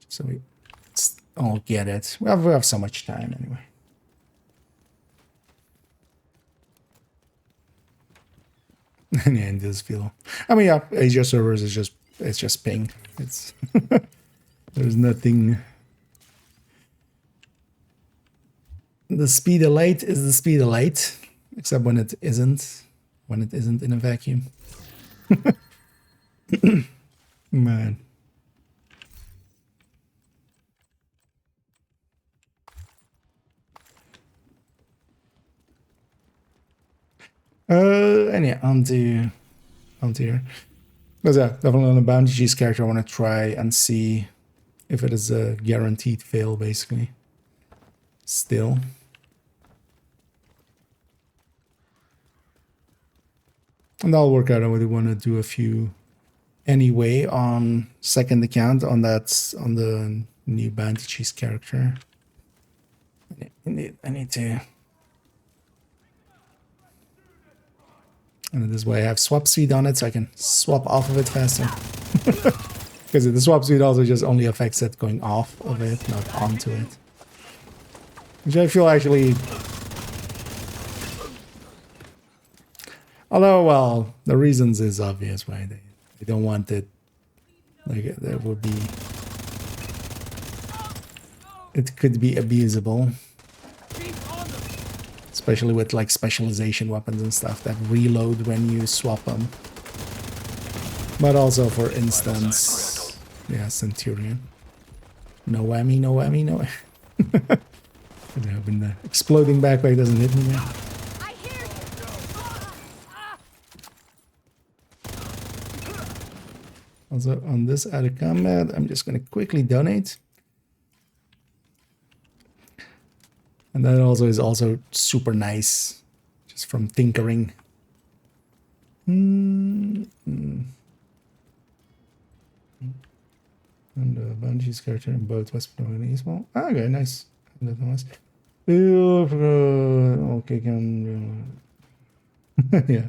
so we all get it. We have so much time anyway. And yeah, it does feel. I mean, yeah, Asia servers is just ping. It's there's nothing. The speed of light is the speed of light, except when it isn't. When it isn't in a vacuum. Man. And yeah, onto here. But yeah, definitely on the bounty cheese character, I want to try and see if it is a guaranteed fail, basically. Still. And I'll work out. I would want to do a few anyway on second account on the new bounty cheese character. I need to. And this way I have swap speed on it, so I can swap off of it faster. Because the swap speed also just only affects it going off of it, not onto it. Which I feel actually... Although, well, the reasons is obvious why they don't want it. Like, there would be... It could be abusable. Especially with like specialization weapons and stuff that reload when you swap them. But also, for instance, yeah, Centurion. No whammy, no whammy, no whammy. I'm hoping the exploding backpack doesn't hit me now. I hear you. Also, on this out of combat, I'm just going to quickly donate. And that also is also super nice, just from tinkering. And Bungie's character in both West and Eastwell. Ah, okay, nice. That was. Okay, can yeah.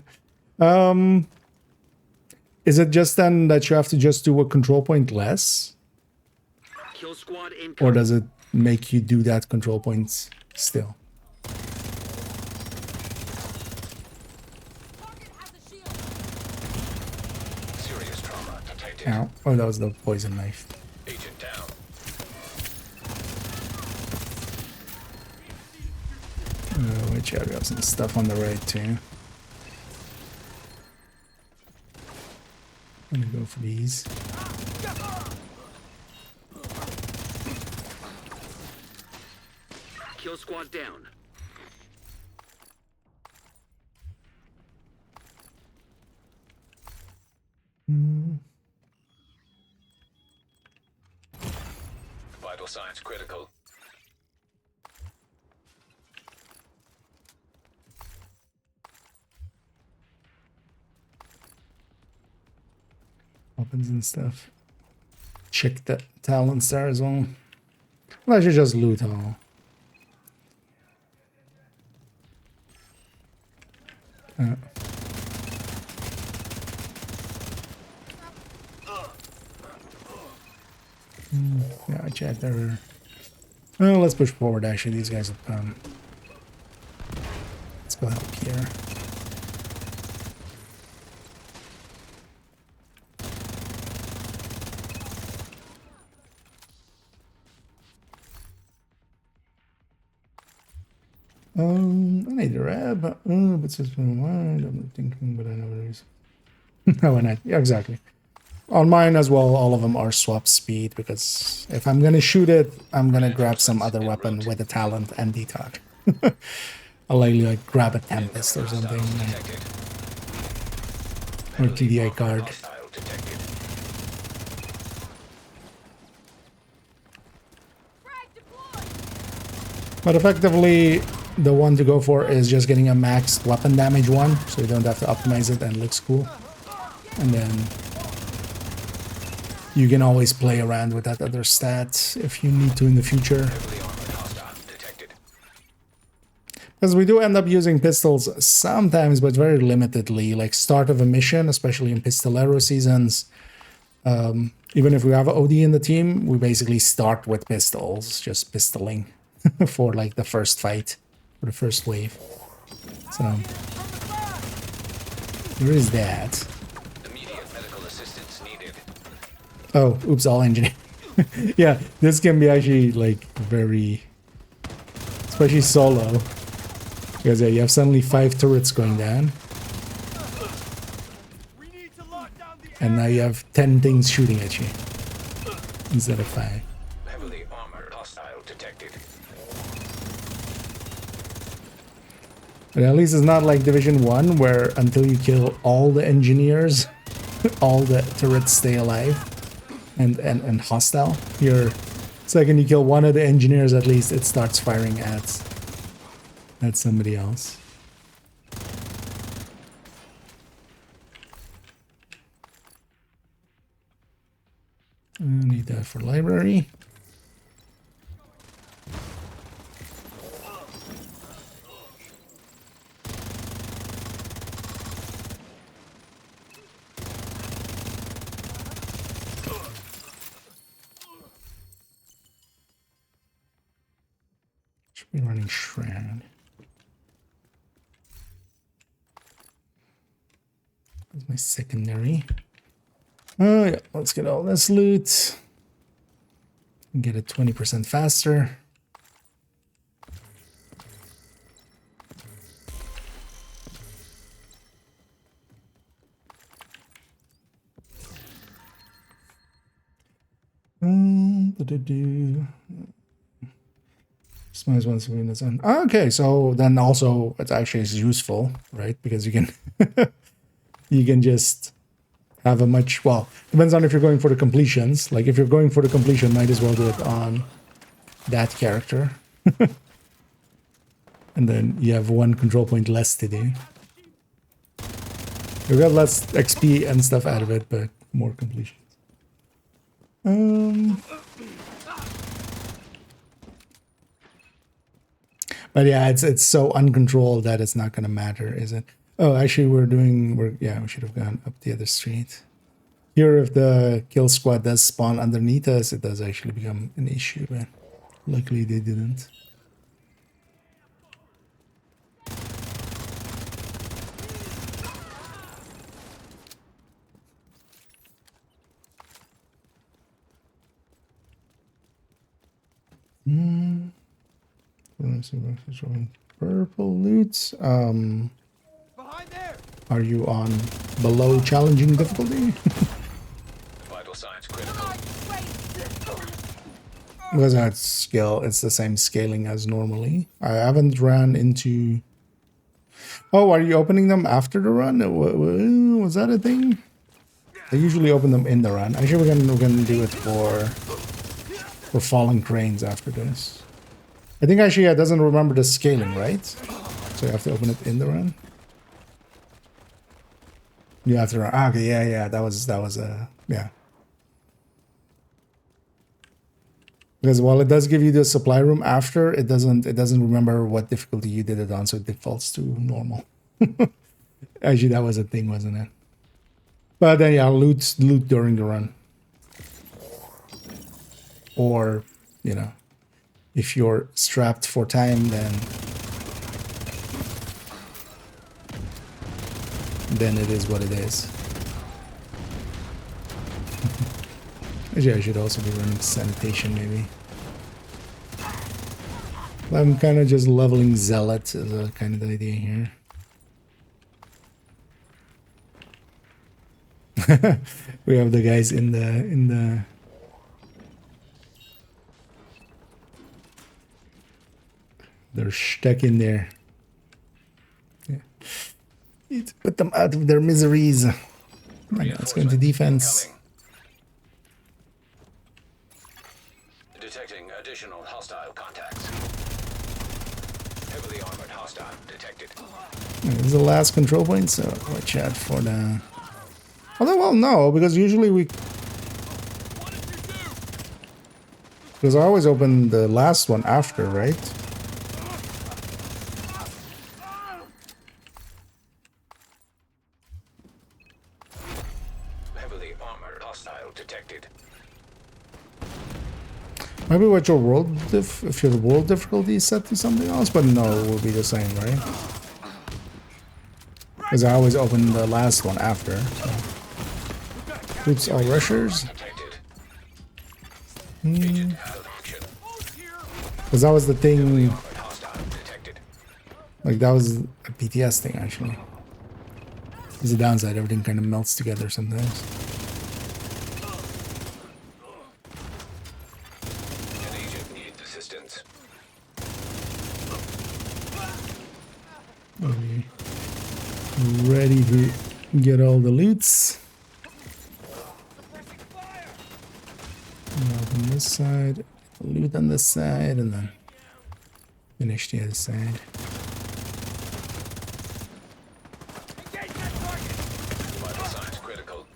Is it just then that you have to just do a control point less, Kill squad incoming. or does it make you do that control points still? Target has a shield. Serious trauma detected. Ow. Oh, that was the poison knife. Agent down. Which I got some stuff on the right too. I'm gonna go for these. Kill squad down. Vital signs critical. Weapons and stuff. Check the talents there as well. Well, I should just loot all. Yeah, I checked there. Well, let's push forward. Actually, these guys have come. Let's go help here. I need a rab. But it's just my mind. I'm not thinking, but I know what it is. No, and yeah, exactly. On mine as well, all of them are swap speed, because if I'm gonna shoot it, I'm gonna grab some other weapon with a talent and detox. I'll like grab a Tempest or something. Or TDI card. Hostile detected. Frag deployed. But effectively, the one to go for is just getting a max weapon damage one, so you don't have to optimize it and it looks cool. And then you can always play around with that other stat if you need to in the future. Heavily armored hostile detected. Because we do end up using pistols sometimes, but very limitedly, like start of a mission, especially in Pistolero seasons. Even if we have an OD in the team, we basically start with pistols, just pistoling for like the first fight, for the first wave. So there is that. Immediate medical assistance needed. Oh, oops, all engineer. Yeah, this can be actually like very, especially solo. Because yeah, you have suddenly 5 turrets going down. We need to lock down the And now you have 10 things shooting at you. Instead of 5. Heavily armored hostile detected. But at least it's not like Division 1, where until you kill all the engineers, all the turrets stay alive and hostile. Here, second you kill one of the engineers, at least it starts firing at somebody else. I need that for library. Should be running Shroud. That's my secondary. Oh yeah, let's get all this loot. Get it 20% faster. Just might as well see when it's on. Okay, so then also it's actually useful, right? Because you can you can just have a much, well, depends on if you're going for the completions. Like if you're going for the completion, might as well do it on that character. And then you have one control point less to do. You got less XP and stuff out of it, but more completions. But yeah, it's so uncontrolled that it's not gonna matter, is it? Oh, actually, we should have gone up the other street. Here, if the kill squad does spawn underneath us, it does actually become an issue, but luckily they didn't. Let's see what's showing. Purple loots. Behind there. Are you on below challenging difficulty? Vital signs critical. Because that's scale, it's the same scaling as normally. I haven't ran into. Oh, are you opening them after the run? Was that a thing? I usually open them in the run. Actually, we're gonna do it for falling cranes after this. I think actually it doesn't remember the scaling, right? So you have to open it in the run. You have to run. Ah, okay, yeah, that was yeah. Because while it does give you the supply room after, it doesn't remember what difficulty you did it on, so it defaults to normal. Actually, that was a thing, wasn't it? But then yeah, loot during the run. Or, you know, if you're strapped for time, then it is what it is. Actually, I should also be running sanitation, maybe. I'm kind of just leveling zealot as a kind of idea here. We have the guys in the they're stuck in there. Yeah. Need to put them out of their miseries. Right, let's go into defense. Detecting additional hostile contacts. Heavily armored hostile detected. This is the last control point, so watch out for the. Although, well, no, because usually we. Because I always open the last one after, right? Heavily armored hostile detected. Maybe what your world if your world difficulty is set to something else, but no, it will be the same, right? Because I always open the last one after. So. Oops, all rushers. Because that was the thing. Like that was a PTS thing actually. There's a downside, everything kind of melts together sometimes. An agent needs assistance. Okay. Ready to get all the loots. On this side, loot on this side, and then finish the other side. Vital signs critical.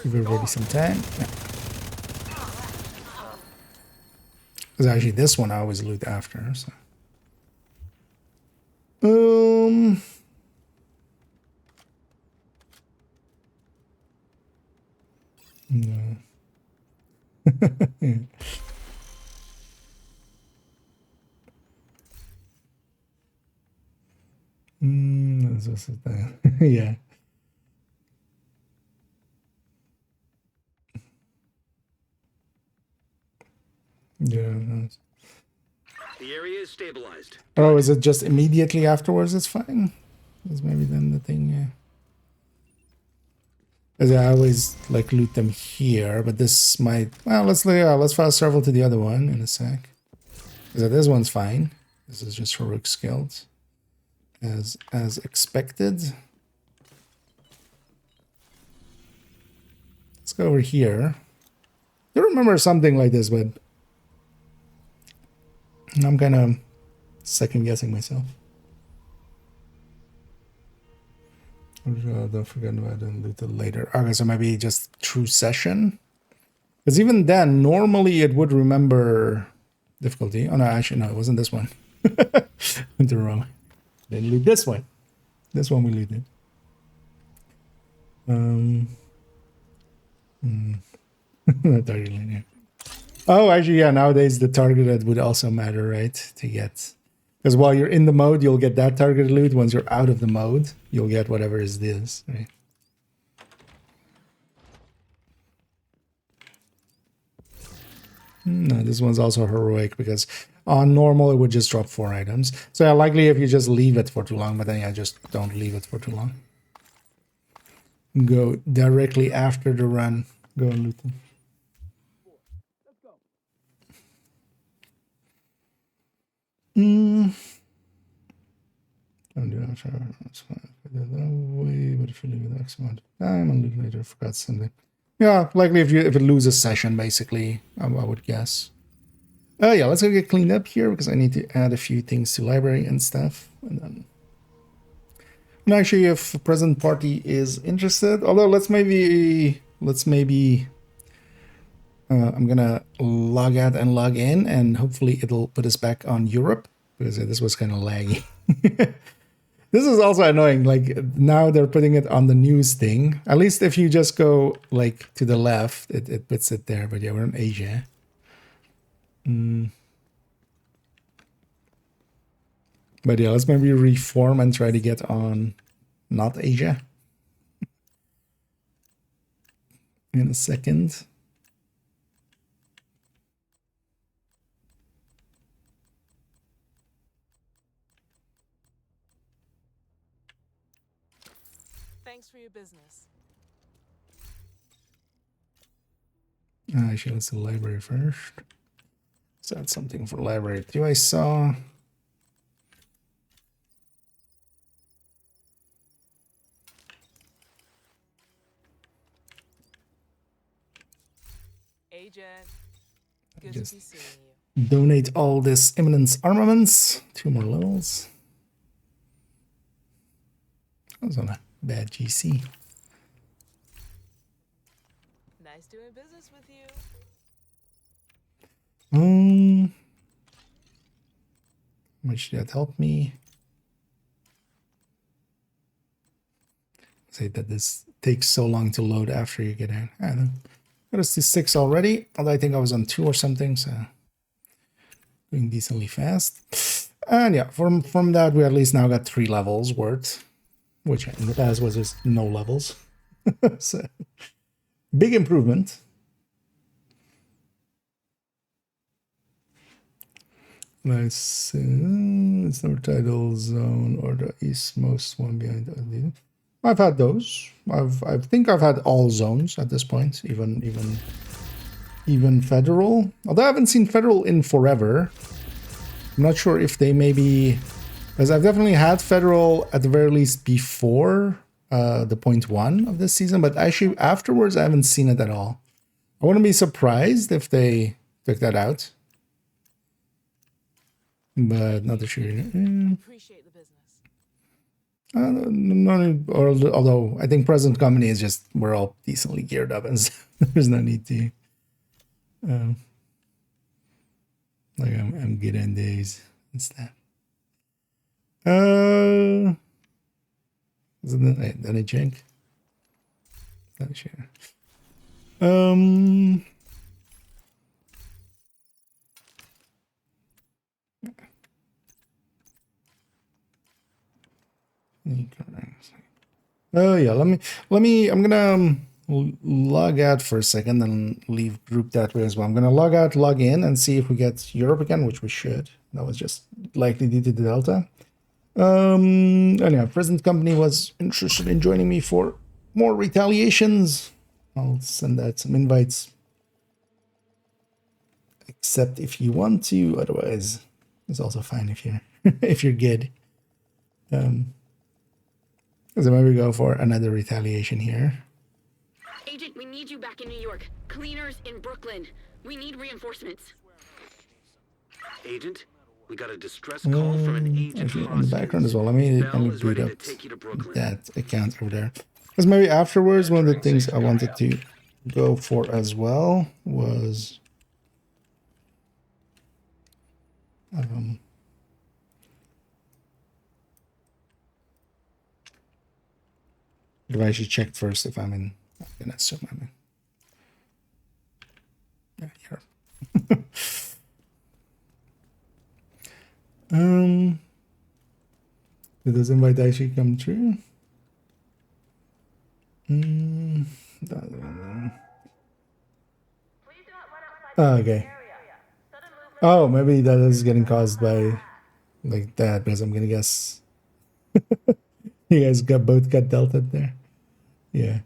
Give everybody some time. Yeah. Because actually, this one I always loot after. So. No. That's what's it there. Yeah. Yeah. Nice. The area is stabilized. Oh, is it just immediately afterwards? It's fine. That's maybe then the thing. Yeah. As I always like loot them here, but this might. Well, let's fast travel to the other one in a sec. Because this one's fine. This is just heroic skills, as expected. Let's go over here. I remember something like this, but I'm kind of second guessing myself. Don't forget about it a little later. Okay, so maybe just true session. Because even then, normally it would remember difficulty. Oh no, actually no, it wasn't this one. Went the wrong. Then loot this one. This one we looted. Target linear. Oh, actually, yeah. Nowadays the targeted would also matter, right? To get. Because while you're in the mode, you'll get that targeted loot. Once you're out of the mode, you'll get whatever is this, right? No, this one's also heroic because on normal it would just drop 4 items. So yeah, likely if you just leave it for too long, but then yeah, just don't leave it for too long. Go directly after the run. Go and loot them. Don't do that. That's fine. I did that way, but if you leave it X amount of time, I'll loot later. Forgot something. Yeah, likely if it loses session, basically, I would guess. Oh yeah, let's go get cleaned up here because I need to add a few things to library and stuff, and then. And actually, if present party is interested, although let's maybe. I'm gonna log out and log in, and hopefully it'll put us back on Europe because this was kind of laggy. This is also annoying. Like now they're putting it on the news thing. At least if you just go like to the left, it puts it there. But yeah, we're in Asia. But yeah, let's maybe reform and try to get on not Asia in a second. Thanks for your business. Actually, let's do library first. Let's add something for library too. I saw. Agent, good to be Just seeing you. donate all this Eminence armaments. 2 more levels. That was on a bad GC. Nice doing business with you. How much did that help me? Say that this takes so long to load after you get in. I don't know. Got us to 6 already, although I think I was on 2 or something, so doing decently fast. And yeah, from that we at least now got 3 levels worth, which in the past was just no levels. So big improvement. Nice. It's no title zone or the eastmost one behind the. I've had those. I think I've had all zones at this point, even federal. Although I haven't seen federal in forever. I'm not sure if they maybe, because I've definitely had federal at the very least before the 0.1 of this season, but actually afterwards I haven't seen it at all. I wouldn't be surprised if they took that out, but not sure. Appreciate the business. Although I think present company is just we're all decently geared up, and there's no need to. Like I'm good on days and stuff. Isn't that any jink? Not sure. Um. Oh yeah, I'm gonna log out for a second and leave group that way as well. I'm gonna log out, log in, and see if we get Europe again, which we should. That was just likely due to the Delta. Anyhow, present company was interested in joining me for more retaliations. I'll send out some invites. Except if you want to, otherwise it's also fine if you're if you're good. So maybe go for another retaliation here. Agent, we need you back in New York. Cleaners in Brooklyn. We need reinforcements. Agent, we got a distress call from an agent Actually, for in the background as well. Let me Bell is boot ready up to take you to Brooklyn. that account over there. Because maybe afterwards, one of the things I wanted to go for as well was if I should check first if I'm in. I'm gonna assume I'm in. Yeah, here. Did this invite actually come true? Oh, okay. Oh, maybe that is getting caused by like that because I'm gonna guess you guys both got delta there. Yeah.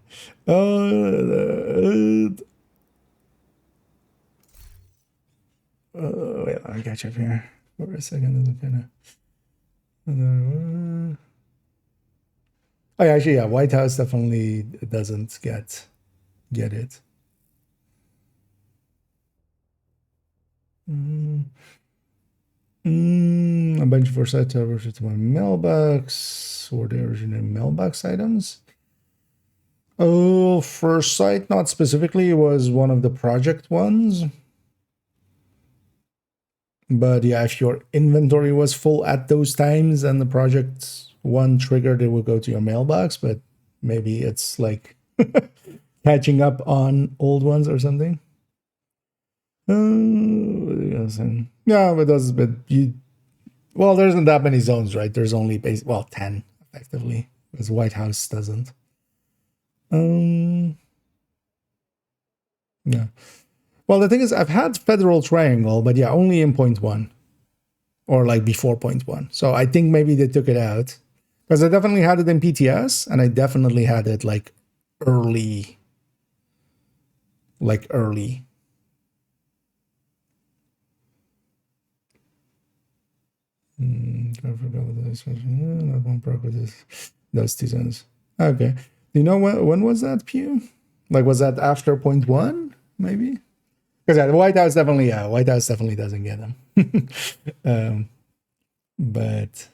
Wait, let me catch up here for a second. Kind of. Oh, yeah, actually, yeah. White House definitely doesn't get it. A bunch of foresight over to my mailbox or the original mailbox items. Oh, foresight, not specifically, was one of the project ones. But yeah, if your inventory was full at those times and the project one triggered, it will go to your mailbox. But maybe it's like catching up on old ones or something. Yeah, but that's well, there isn't that many zones, right? There's only 10 effectively, because White House doesn't. Yeah. Well, the thing is, I've had Federal Triangle, but yeah, only in 0.1 or like before 0.1. So I think maybe they took it out because I definitely had it in PTS and I definitely had it like early. Don't forget with this. Not one proc with this. Those two zones. Okay. Do you know when was that, Pew? Like, was that after 0.1? Maybe? Because yeah, the White House definitely doesn't get them. But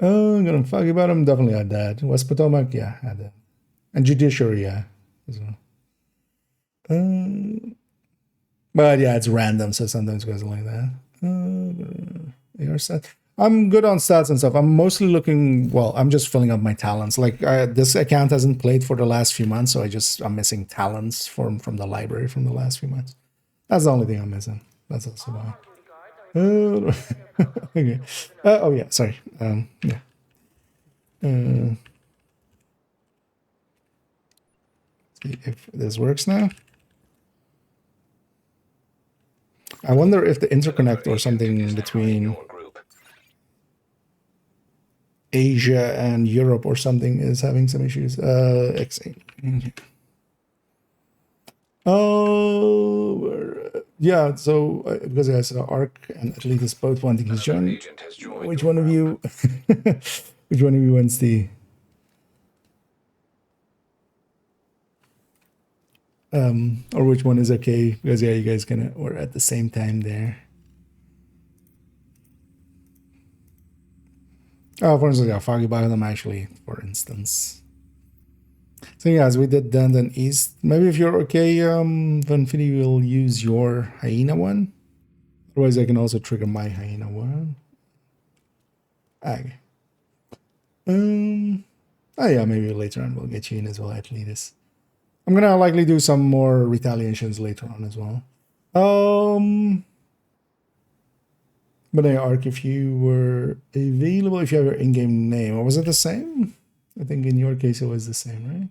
I'm gonna fuck about them. Definitely had that. West Potomac, yeah, had that. And Judiciary, yeah, as well. But yeah, it's random, so sometimes it goes like that. Your set. I'm good on stats and stuff. I'm mostly looking. Well, I'm just filling up my talents. Like this account hasn't played for the last few months, so I'm missing talents from the library from the last few months. That's the only thing I'm missing. That's also why. Okay. Oh yeah. Sorry. Yeah. See if this works now. I wonder if the interconnect or something between Asia and Europe or something is having some issues. X8. Oh, yeah. So because I saw Arc and Atletus both wanting to join. Which one of you? Which one of you wants the? Or which one is okay? Because yeah, you guys we're at the same time there. Oh, for instance, yeah, Foggy Biome actually, for instance. So yeah, as we did then East. Maybe if you're okay, Vanfini will use your Hyena one. Otherwise, I can also trigger my Hyena one. Okay. Oh yeah, maybe later on we'll get you in as well, at least. I'm gonna likely do some more retaliations later on as well. But I Ark, if you were available, if you have your in-game name, or was it the same? I think in your case it was the same, right?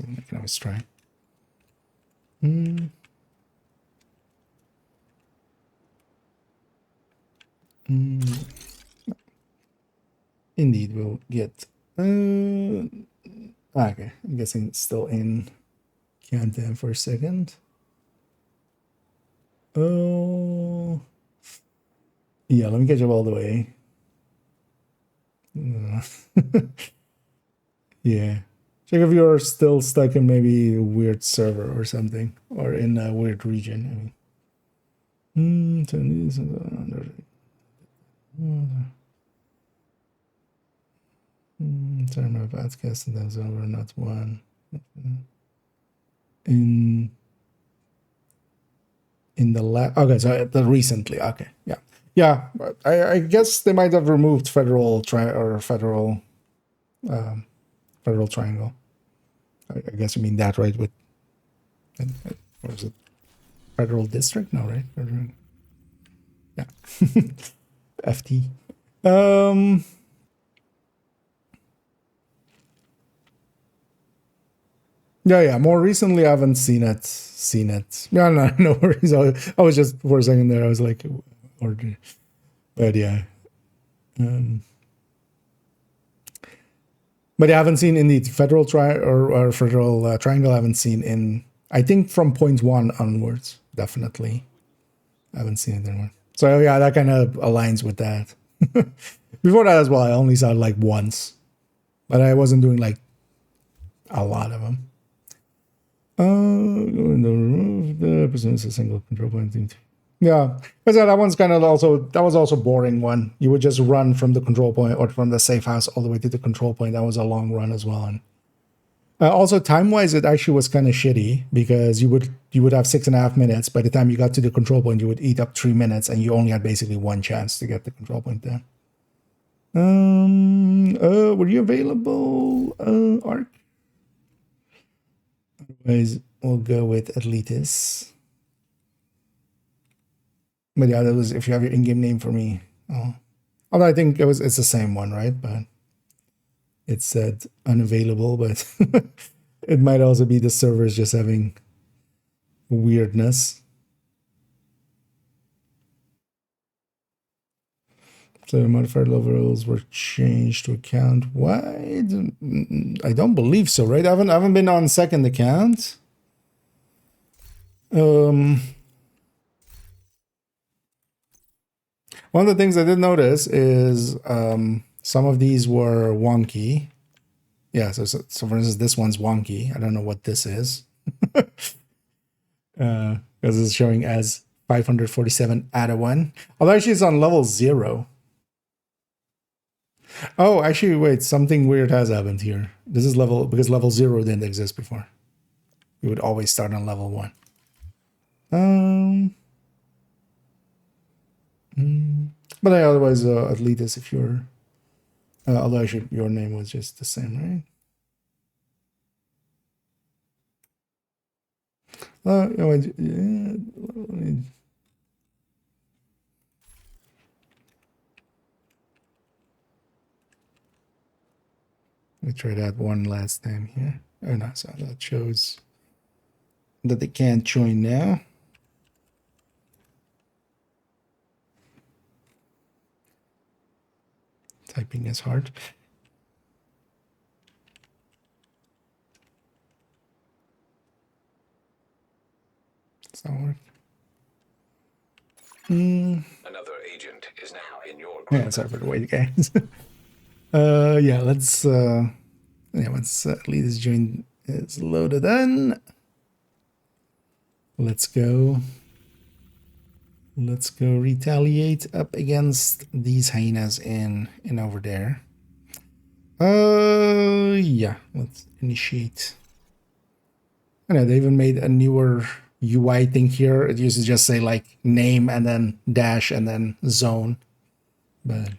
I can always try. Indeed, we'll get. Okay, I'm guessing it's still in countdown for a second. Oh, yeah. Let me catch up all the way. Yeah. Check if you're still stuck in maybe a weird server or something, or in a weird region. I mean, term of outcast and that's over, not one. In the okay, so the recently, okay, yeah. I guess they might have removed federal federal triangle. I guess you mean that, right? With what is it? Federal district? No, right? Yeah. FT. Yeah. More recently, I haven't seen it. No worries. I was just for a second there. I was like, but yeah. But I haven't seen in the federal federal triangle. I haven't seen in. I think from point 1 onwards, definitely. I haven't seen it anymore. So yeah, that kind of aligns with that. Before that as well, I only saw it like once, but I wasn't doing like a lot of them. The presents a single control point. Yeah, because that one's kind of that was also boring one. You would just run from the control point or from the safe house all the way to the control point. That was a long run as well. And also time-wise, it actually was kind of shitty because you would have 6.5 minutes. By the time you got to the control point, you would eat up 3 minutes, and you only had basically one chance to get the control point there. Were you available, Ark? Otherwise, we'll go with Atletis. But yeah, that was if you have your in-game name for me. Oh. Although I think it's the same one, right? But it said unavailable, but it might also be the servers just having weirdness. So the modified levels were changed to account. Why? I don't believe so, right? I haven't been on second account. One of the things I did notice is some of these were wonky. Yeah, so for instance, this one's wonky. I don't know what this is. Because it's showing as 547 out of 1. Although actually it's on level 0. Oh, actually, wait, something weird has happened here. This is because level 0 didn't exist before. You would always start on level 1. But otherwise, Atletis, if you're... although your name was just the same, right? Let me try that one last time here. Oh no, so that shows that they can't join now. Typing is hard. Does that work? Another agent is now in your group. Yeah, sorry for the wait, guys. Yeah, let's once Atletis join is loaded in. Let's go retaliate up against these hyenas in over there. Yeah, let's initiate. I know they even made a newer UI thing here. It used to just say like name and then dash and then zone, but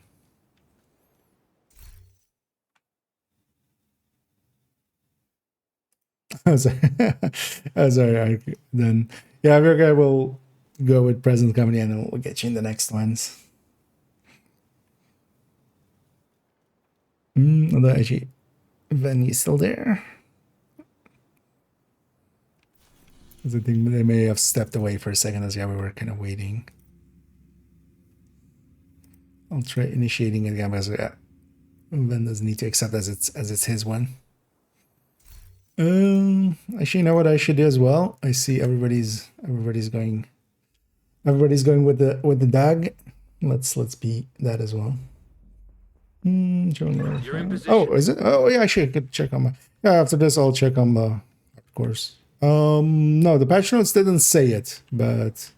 sorry. Sorry. Then, yeah, I will go with present company and then we'll get you in the next ones. Although actually, Venny's still there. 'Cause I think they may have stepped away for a second as we were kind of waiting. I'll try initiating it again because Ven doesn't need to accept as it's his one. Actually, you know what I should do as well? I see everybody's going with the dog. Let's be that as well. You're in position. Oh, is it? Oh, yeah. Actually, I could check on my. Yeah, after this, I'll check on the. Of course. No, the patch notes didn't say it, but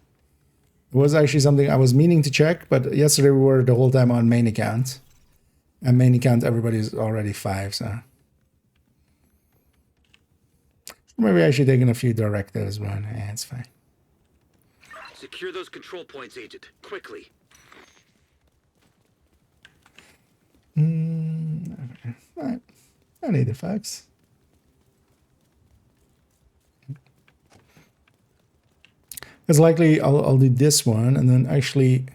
it was actually something I was meaning to check. But yesterday we were the whole time on main account, and main account everybody's already 5, so. Maybe I should take in a few directives, but yeah, it's fine. Secure those control points, Agent. Quickly. Okay. Right. I need the facts. It's likely I'll do this one, and then actually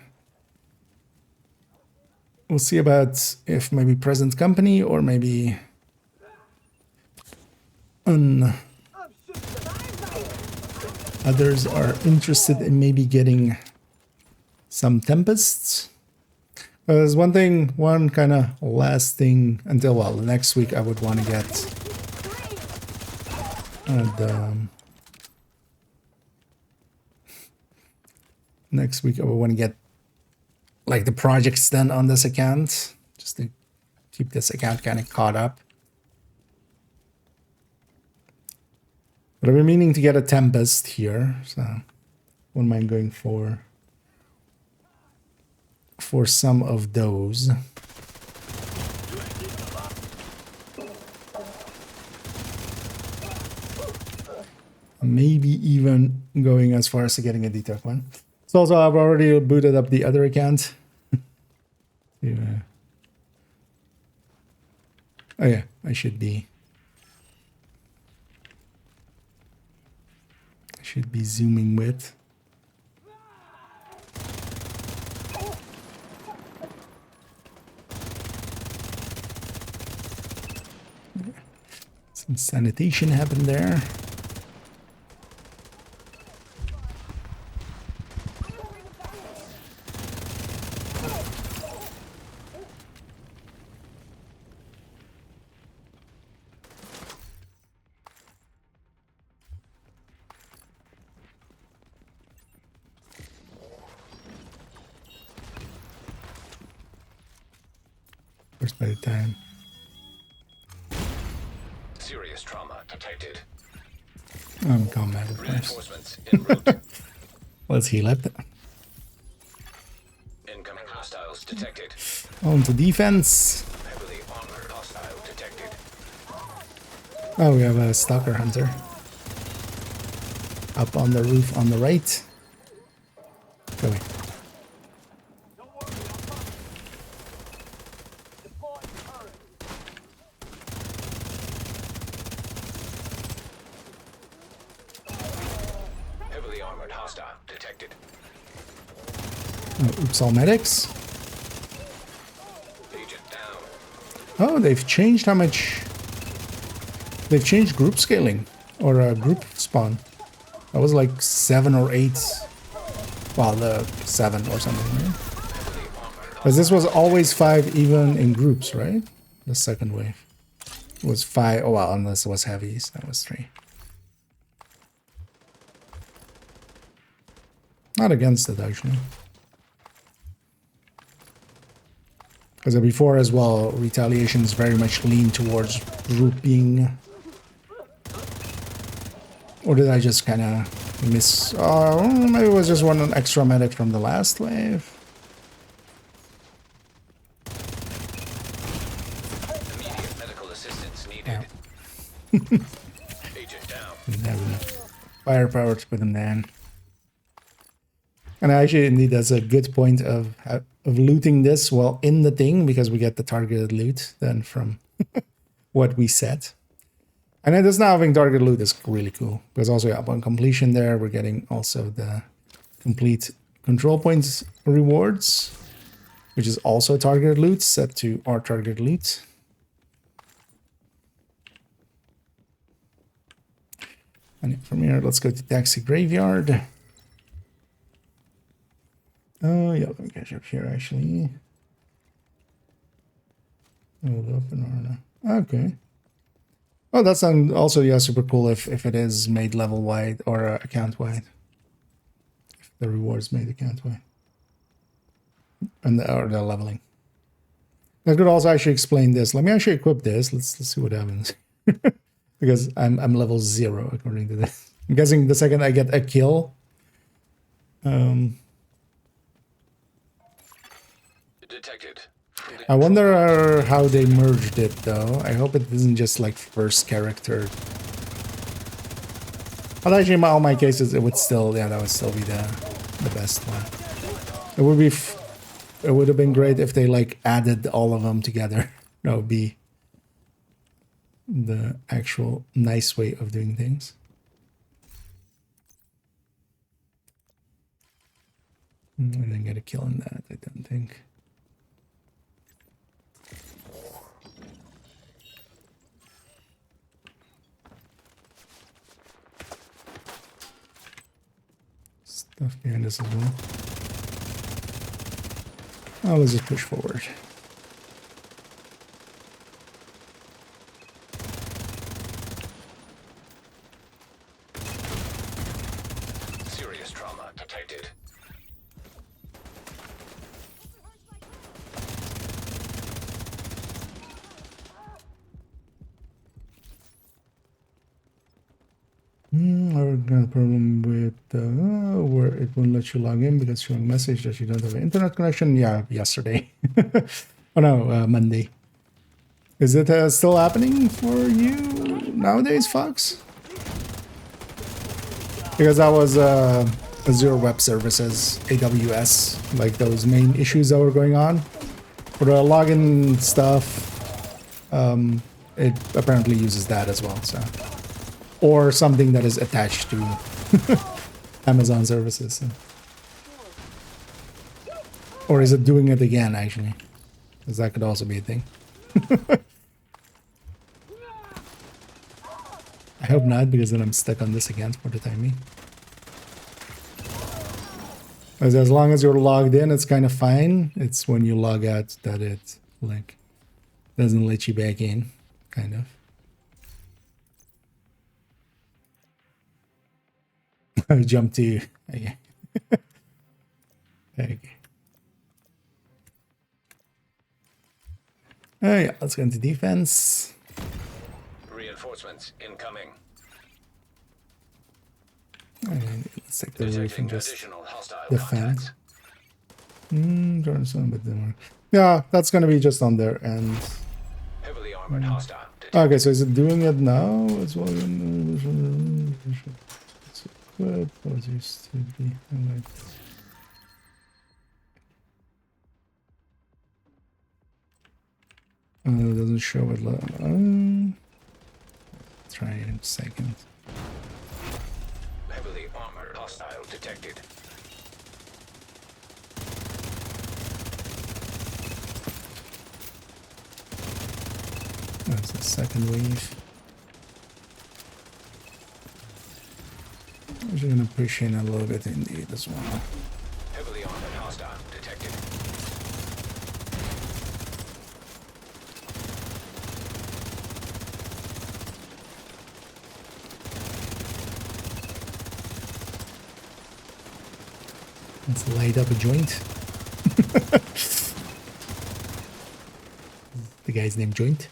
we'll see about if maybe present company or maybe others are interested in maybe getting some tempests. There's one kind of last thing until, well, next week I would want to get next week I would want to get like the projects done on this account, just to keep this account kind of caught up. But I've been meaning to get a Tempest here, so wouldn't mind going for some of those. Maybe even going as far as to getting a detox one. So also I've already booted up the other account. Yeah. Oh yeah, I should be zooming with. Some sanitation happened there. By the time. Serious trauma detected. I'm combat, of course. Reinforcements en route. Let's heal it. Incoming hostiles detected. On to defense. Heavily armored hostile detected. Oh, we have a stalker hunter. Up on the roof on the right. Going. Heavily armored hostile detected. Oh, oops, all medics. Agent down. Oh, they've changed how much. They've changed group scaling or group spawn. That was like 7 or 8. Well, the 7 or something, right? Because this was always 5 even in groups, right? The second wave was 5. Oh well, unless it was heavies, that was 3. Not against it actually. Because before as well, retaliations very much lean towards grouping. Or did I just kind of miss? Oh, maybe it was just one extra medic from the last wave. Immediate medical assistance needed. Yeah. Agent down. Didn't have enough firepower to put him down. And actually, indeed, that's a good point of looting this while in the thing, because we get the targeted loot then from what we set. And then just now having target loot is really cool. Because also upon completion there, we're getting also the complete control points rewards, which is also targeted loot set to our targeted loot. And from here, let's go to Taxi Graveyard. Oh, yeah, let me catch up here actually. Hold up and okay. Oh, that's also, yeah, super cool if it is made level wide or account wide. If the rewards made account wide. And or the leveling. I could also actually explain this. Let me actually equip this. Let's see what happens. Because I'm level 0 according to this. I'm guessing the second I get a kill. Detected. I wonder how they merged it though. I hope it isn't just like first character. But actually in all my cases it would still, yeah, that would still be the best one. It would be it would have been great if they like added all of them together. That would be the actual nice way of doing things. I didn't get a kill in that, I don't think. Stuff behind us as well. Oh, let's just push forward. Serious trauma detected. I've got a problem with where it won't let you log in because showing message that you don't have an internet connection. Yeah, yesterday. Oh no, Monday. Is it still happening for you nowadays, Fox? Because that was Azure Web Services, AWS, like those main issues that were going on. For the login stuff, it apparently uses that as well, so. Or something that is attached to Amazon services. So. Or is it doing it again, actually? Because that could also be a thing. I hope not, because then I'm stuck on this again for the time being. As long as you're logged in, it's kind of fine. It's when you log out that it, like, doesn't let you back in, kind of. I jumped to you. Okay. Okay. Oh yeah, let's go into defense. Reinforcements incoming. And let's take the roof Detecting and just additional hostile defend. contacts. Yeah, that's gonna be just on there and. Heavily armored hostile detected. Okay, so is it doing it now as well? What used to be? It doesn't show it. Try it in a second. Heavily armored hostile detected. That's the second wave. I'm just gonna push in a little bit indeed as well. Heavily armored hostile detected. Let's light up a joint. The guy's name Joint.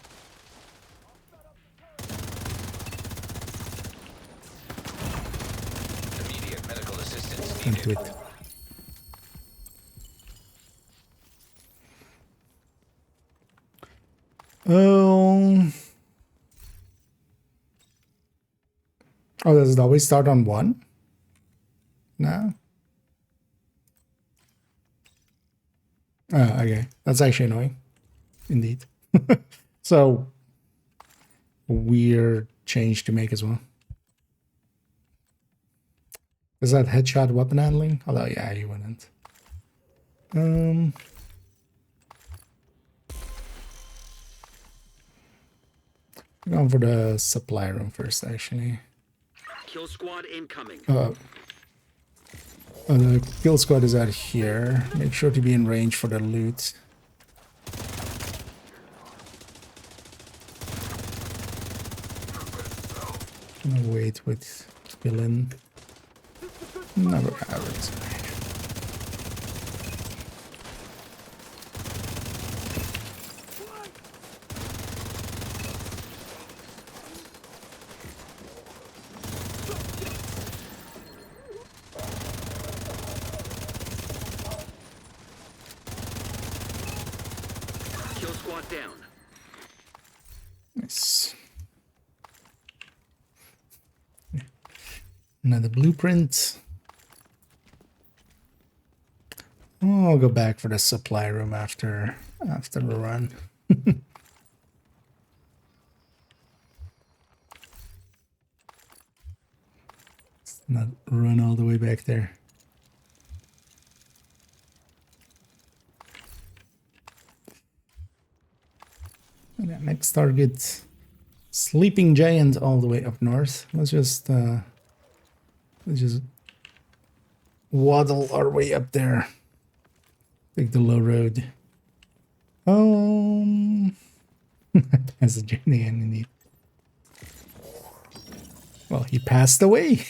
Immediate medical assistance Come needed. to it. Oh, does it always start on 1? No. Oh, okay. That's actually annoying. Indeed. So weird change to make as well. Is that headshot weapon handling? Although, yeah, you wouldn't. Going for the supply room first, actually. Kill squad incoming. The kill squad is out here. Make sure to be in range for the loot. Gonna wait with villain. Never average. Kill squad down. Nice. Another blueprint. Oh, I'll go back for the supply room after the run. Not run all the way back there. And that next target, sleeping giant all the way up north. Let's just waddle our way up there. Take the low road. As a journey indeed. Well, he passed away.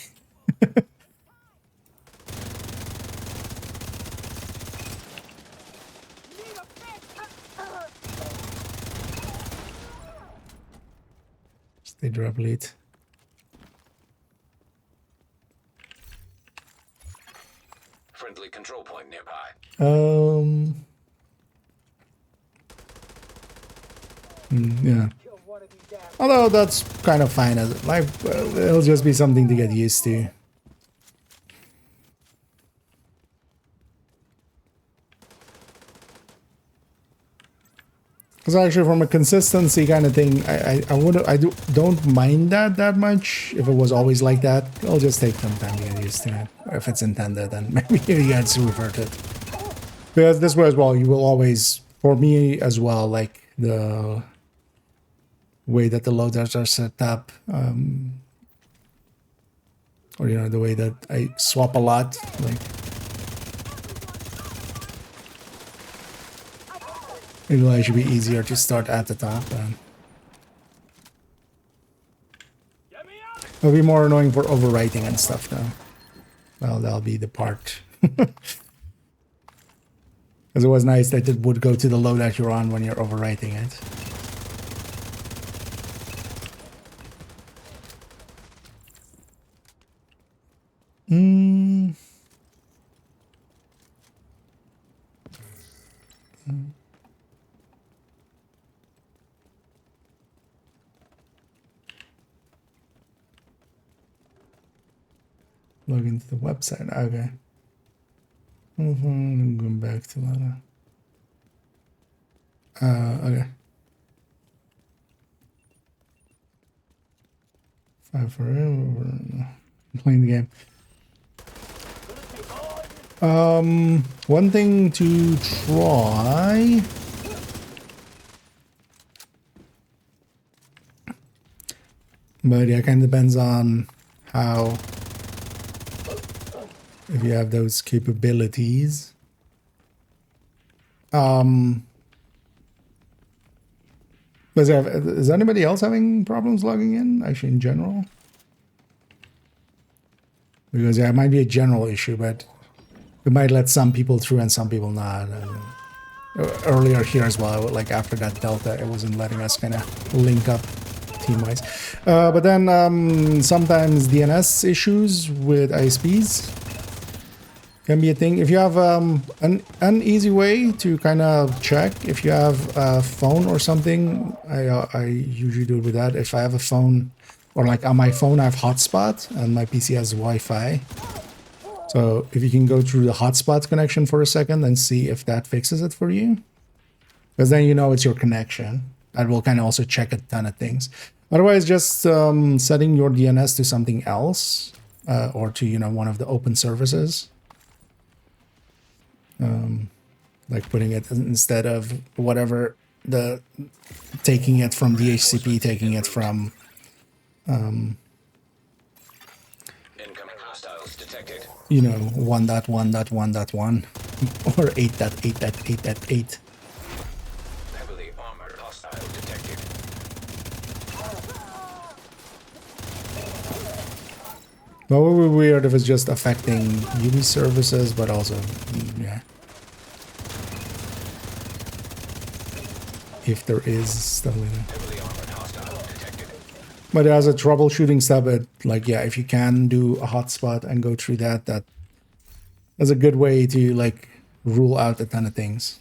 Stay drop lead. Friendly control point nearby. Yeah. Although that's kind of fine as like it'll just be something to get used to. Because actually, from a consistency kind of thing, don't mind that much. If it was always like that, it'll just take some time to get used to it. Or if it's intended, then maybe you guys to revert it. Because this way as well, you will always, for me as well, like the way that the loaders are set up, or you know, the way that I swap a lot, like. It should be easier to start at the top. It'll be more annoying for overwriting and stuff though. Well, that'll be the part. Because it was nice that it would go to the loadout you're on when you're overwriting it. Log into the website. Okay. I'm going back to that. Okay. 5 for I'm playing the game. One thing to try. But yeah, kind of depends on how. If you have those capabilities. Is anybody else having problems logging in? Actually, in general? Because yeah, it might be a general issue, but we might let some people through and some people not. Earlier here as well, like after that Delta, it wasn't letting us kind of link up team-wise. But then sometimes DNS issues with ISPs can be a thing. If you have an easy way to kind of check if you have a phone or something, I usually do it with that. If I have a phone, or like on my phone I have hotspot and my PC has Wi-Fi. So if you can go through the hotspot connection for a second and see if that fixes it for you, because then you know it's your connection. That will kind of also check a ton of things. Otherwise, just setting your DNS to something else, or to, you know, one of the open services. Like putting it instead of whatever, the taking it from DHCP, taking it from Incoming hostiles detected. you know, 1.1.1.1 or 8.8.8.8. Heavily armored hostile detected. But it would be weird if it's just affecting UV services, but also, yeah. If there is stuff like that. Heavily armored hostile detected. But as a troubleshooting step, like, yeah, if you can do a hotspot and go through that, that's a good way to, like, rule out a ton of things.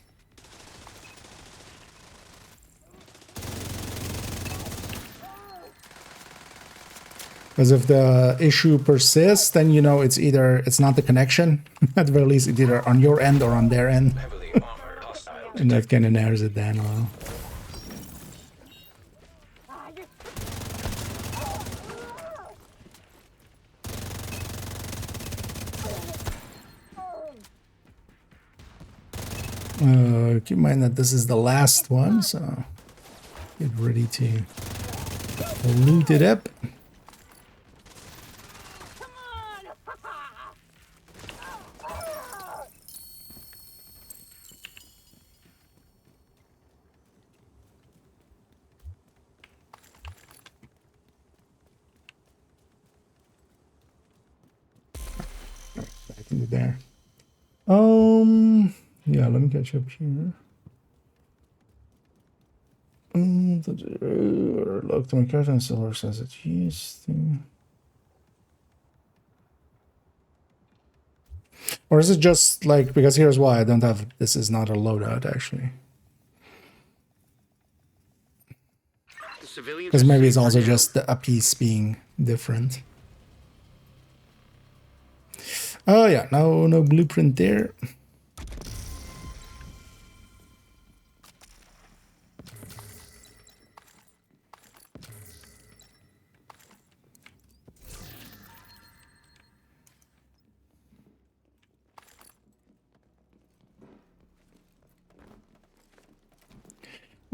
Because if the issue persists, then, you know, it's not the connection. At the very least, it's either on your end or on their end. Heavily armored hostile And that kind of narrows it down a little. Keep in mind that this is the last one, so get ready to loot it up. Back into there. Yeah, let me catch up here. Look to my card and still works as it used to. Or is it just like, because here's why I don't have, this is not a loadout actually. The civilians Because are maybe it's safe for also now. just a piece being different. Oh yeah, no blueprint there.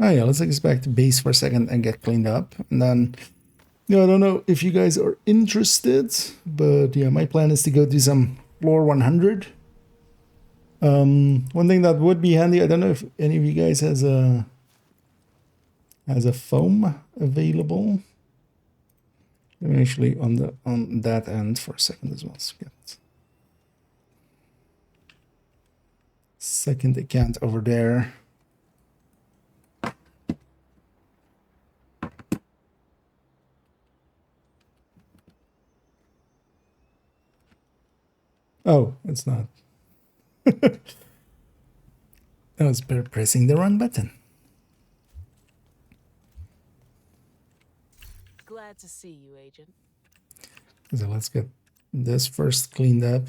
Oh yeah, let's take this back to base for a second and get cleaned up. And then, I don't know if you guys are interested, but yeah, my plan is to go do some floor 100. One thing that would be handy, I don't know if any of you guys has a foam available. Let me actually on that end for a second as well. Let's get second account over there. Oh, it's not. I was pressing the wrong button. Glad to see you, Agent. So let's get this first cleaned up.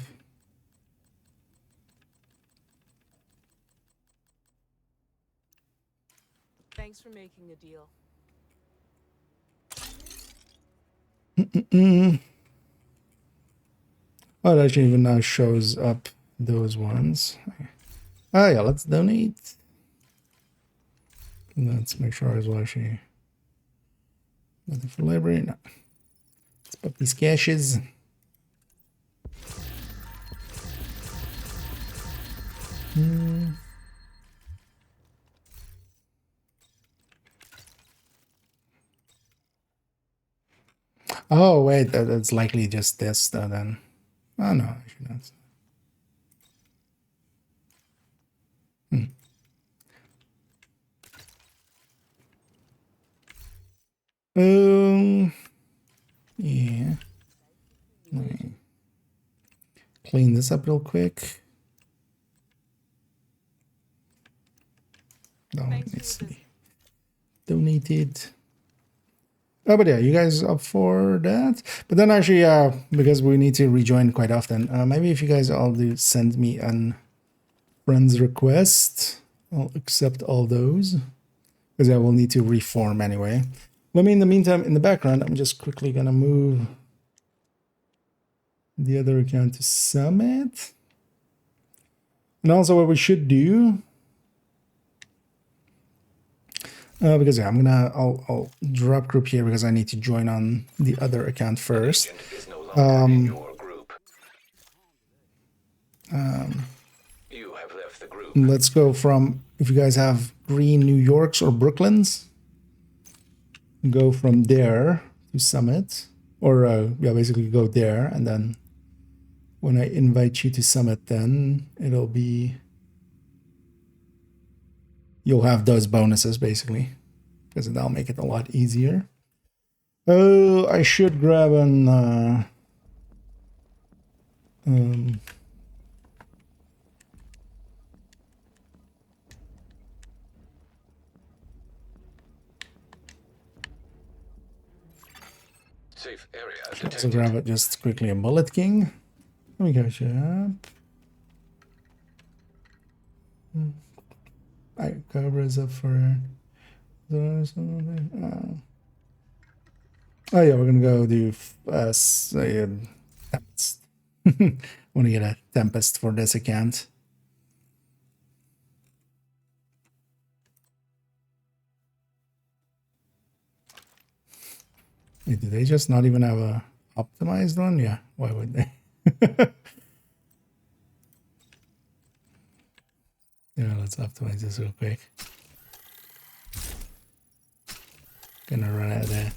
Thanks for making a deal. Oh, it actually even now shows up those ones. Oh yeah, let's donate. Let's make sure as well actually. Nothing for library, no. Let's put these caches. Oh wait, that's likely just this then. Oh no, actually that's. Yeah. Let me clean this up real quick. No, Thanks let's for your see. Donated. Oh, but yeah, you guys up for that? But then actually, because we need to rejoin quite often, maybe if you guys all do send me an friend's request, I'll accept all those. Because I will need to reform anyway. Let me, in the meantime, in the background, I'm just quickly gonna move the other account to Summit. And also what we should do, because yeah, I'll drop group here because I need to join on the other account first. Agent is no longer in your group. You have left the group. Let's go from, if you guys have green New Yorks or Brooklyns, go from there to Summit, or yeah, basically go there, and then when I invite you to Summit, then it'll be, you'll have those bonuses basically, because that'll make it a lot easier. Oh, I should grab an Safe area also detected. grab it just quickly a Bullet King. Let me catch up. Alright, Cobra's up for. Oh yeah, we're gonna go do Tempest. Want to get a Tempest for this account. Wait, do they just not even have a optimized one? Yeah, why would they? Yeah, let's optimize this real quick. Gonna run out of there.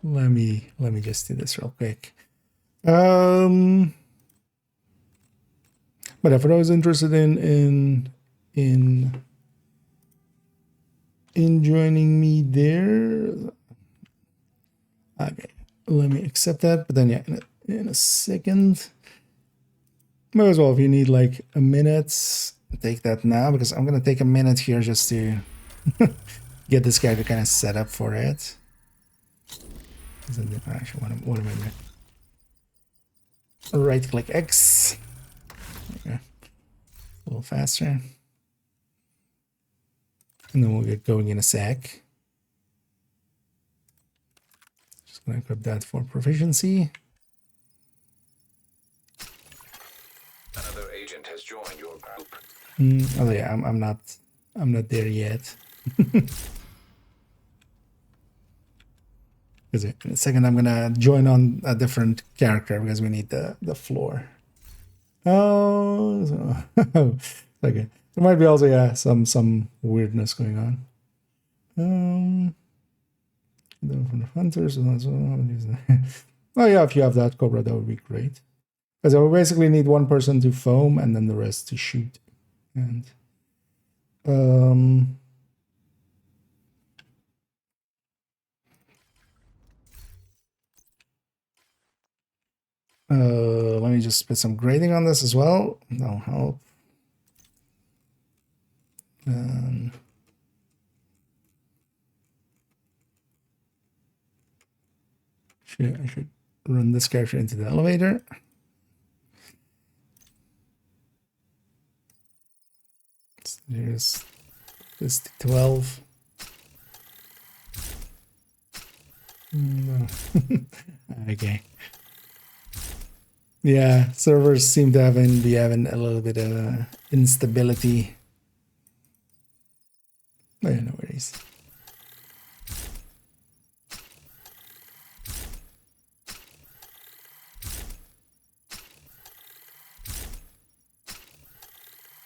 Let me just do this real quick. But yeah, for those interested in joining me there, okay, let me accept that. But then yeah, in a second, might as well, if you need like a minute, take that now, because I'm gonna take a minute here just to get this guy to kind of set up for it. Actually, what am I doing? Right click X. Okay. A little faster. And then we'll get going in a sec. Just gonna equip that for proficiency. Another agent has joined your group. Oh yeah, I'm not there yet. Because in a second I'm gonna join on a different character because we need the floor. Oh, so okay. There might be also some weirdness going on. From the hunters. Oh yeah, if you have that, Cobra, that would be great. Because I will basically need one person to foam and then the rest to shoot. And let me just put some grading on this as well. That'll help. I should run this character into the elevator. So here's this 12. No. Okay. Yeah, servers seem to be having a little bit of instability. Oh, yeah, no worries.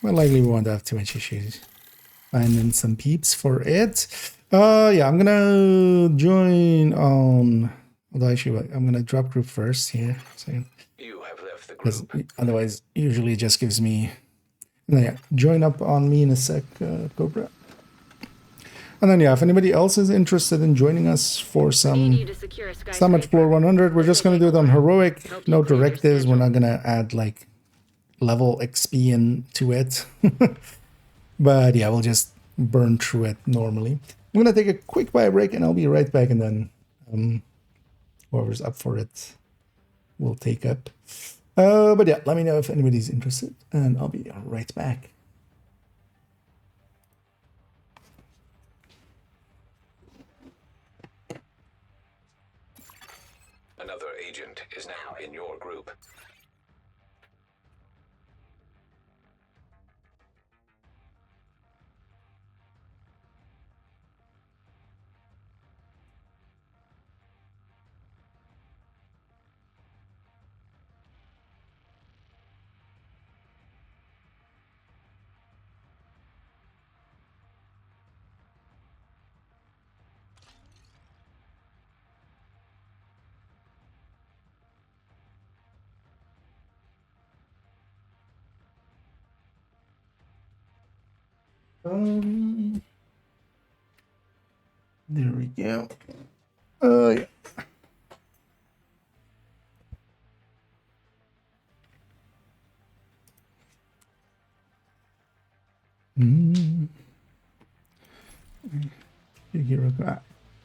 Well, likely we won't have too much issues finding some peeps for it. Yeah, I'm gonna join on. Although actually, I'm gonna drop group first here. Second. You have left the Because group. otherwise, usually it just gives me. And then, yeah, join up on me in a sec, Cobra. And then, yeah, if anybody else is interested in joining us for some Summit Floor 100, we're just going to do it on Heroic. No directives. We're not going to add, like, level XP into it. But, yeah, we'll just burn through it normally. I'm going to take a quick bio break, and I'll be right back. And then whoever's up for it will take up. But yeah, let me know if anybody's interested, and I'll be right back. Another agent is now in your group. There we go. Yeah.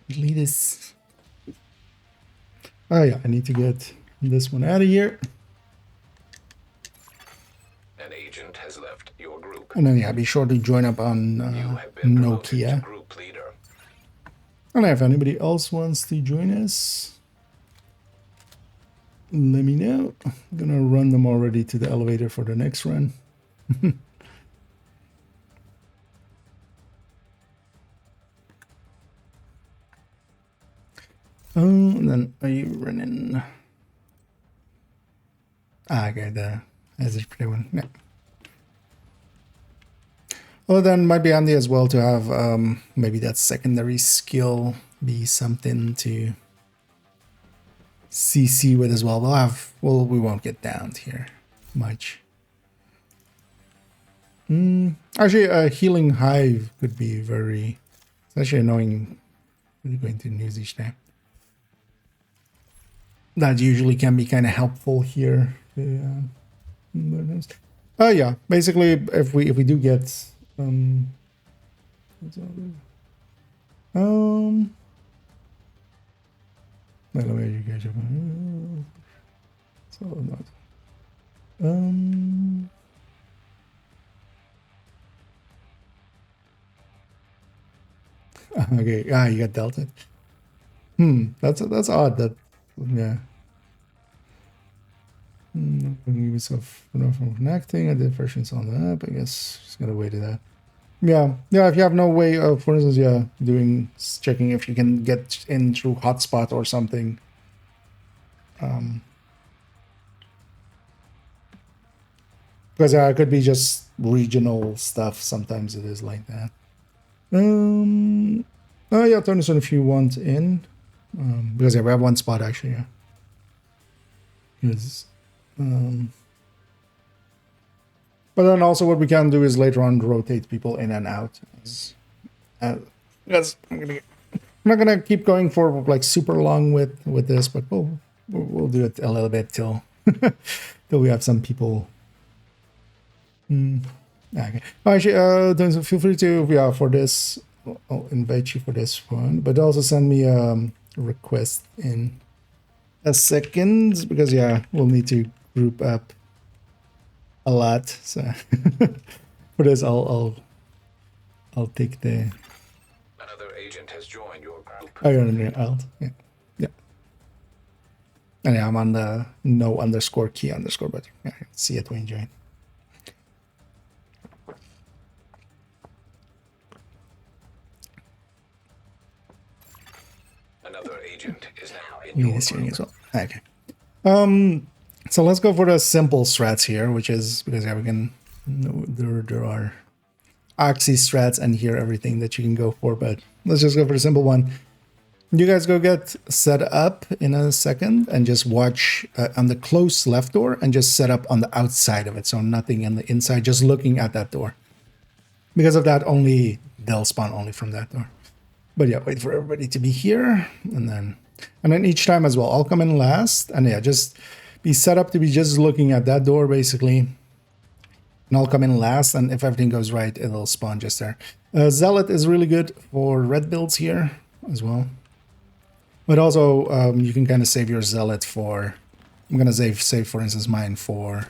Delete this. Oh yeah, I need to get this one out of here. An agent has left your group. And then yeah, be sure to join up on You have been promoted to Nokia. group leader. And if anybody else wants to join us, let me know. I'm gonna run them already to the elevator for the next run. And then are you running? Okay, the hazard play one. Yeah. Well, then might be handy as well to have maybe that secondary skill be something to CC with as well. We won't get downed here much. Actually, a healing hive could be very, it's actually annoying. Really going to news each time. That usually can be kind of helpful here. Yeah, basically, if we do get by the way, you guys are so not okay, you got delta. That's odd. That yeah. Give yourself from connecting. I did versions on the app. I guess just gotta wait to that. Yeah. If you have no way of, for instance, checking if you can get in through hotspot or something. Because it could be just regional stuff. Sometimes it is like that. Oh yeah, turn this on if you want in. Because we have one spot actually. Yeah. Because. But then also what we can do is later on rotate people in and out. Because I'm not gonna keep going for like super long with this, but we'll do it a little bit till till we have some people. Okay. Actually, feel free to for this. I'll invite you for this one, but also send me a request in a second because we'll need to group up a lot. So for this, I'll take the. Another agent has joined your group. Oh, you're on the alt. Yeah. And I'm on the no underscore key underscore, but see it when you join. Another agent is now in your group. As well. Okay. So let's go for the simple strats here, which is because we can. There are oxy strats and here everything that you can go for, but let's just go for the simple one. You guys go get set up in a second and just watch on the close left door and just set up on the outside of it, so nothing in the inside, just looking at that door. Because of that, they'll spawn only from that door. But yeah, wait for everybody to be here, and then each time as well, I'll come in last, and just be set up to be just looking at that door basically. And I'll come in last, and if everything goes right, it'll spawn just there. Zealot is really good for red builds here as well. But also, you can kind of save your Zealot for I'm gonna save for instance mine for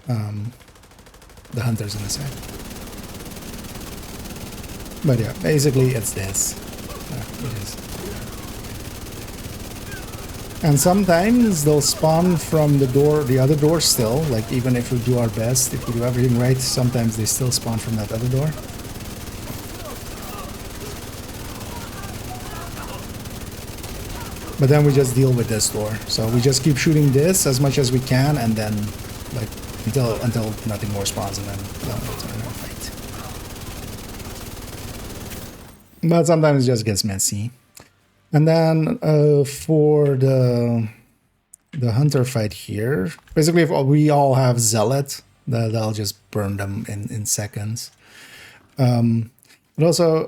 the hunters in a sec. But yeah, basically it's this. It is. And sometimes they'll spawn from the door, the other door still. Like even if we do our best, if we do everything right, sometimes they still spawn from that other door. But then we just deal with this door. So we just keep shooting this as much as we can, and then like until nothing more spawns, and then we'll turn and fight. But sometimes it just gets messy. And then for the hunter fight here, basically if we all have zealot, that'll just burn them in seconds. But also,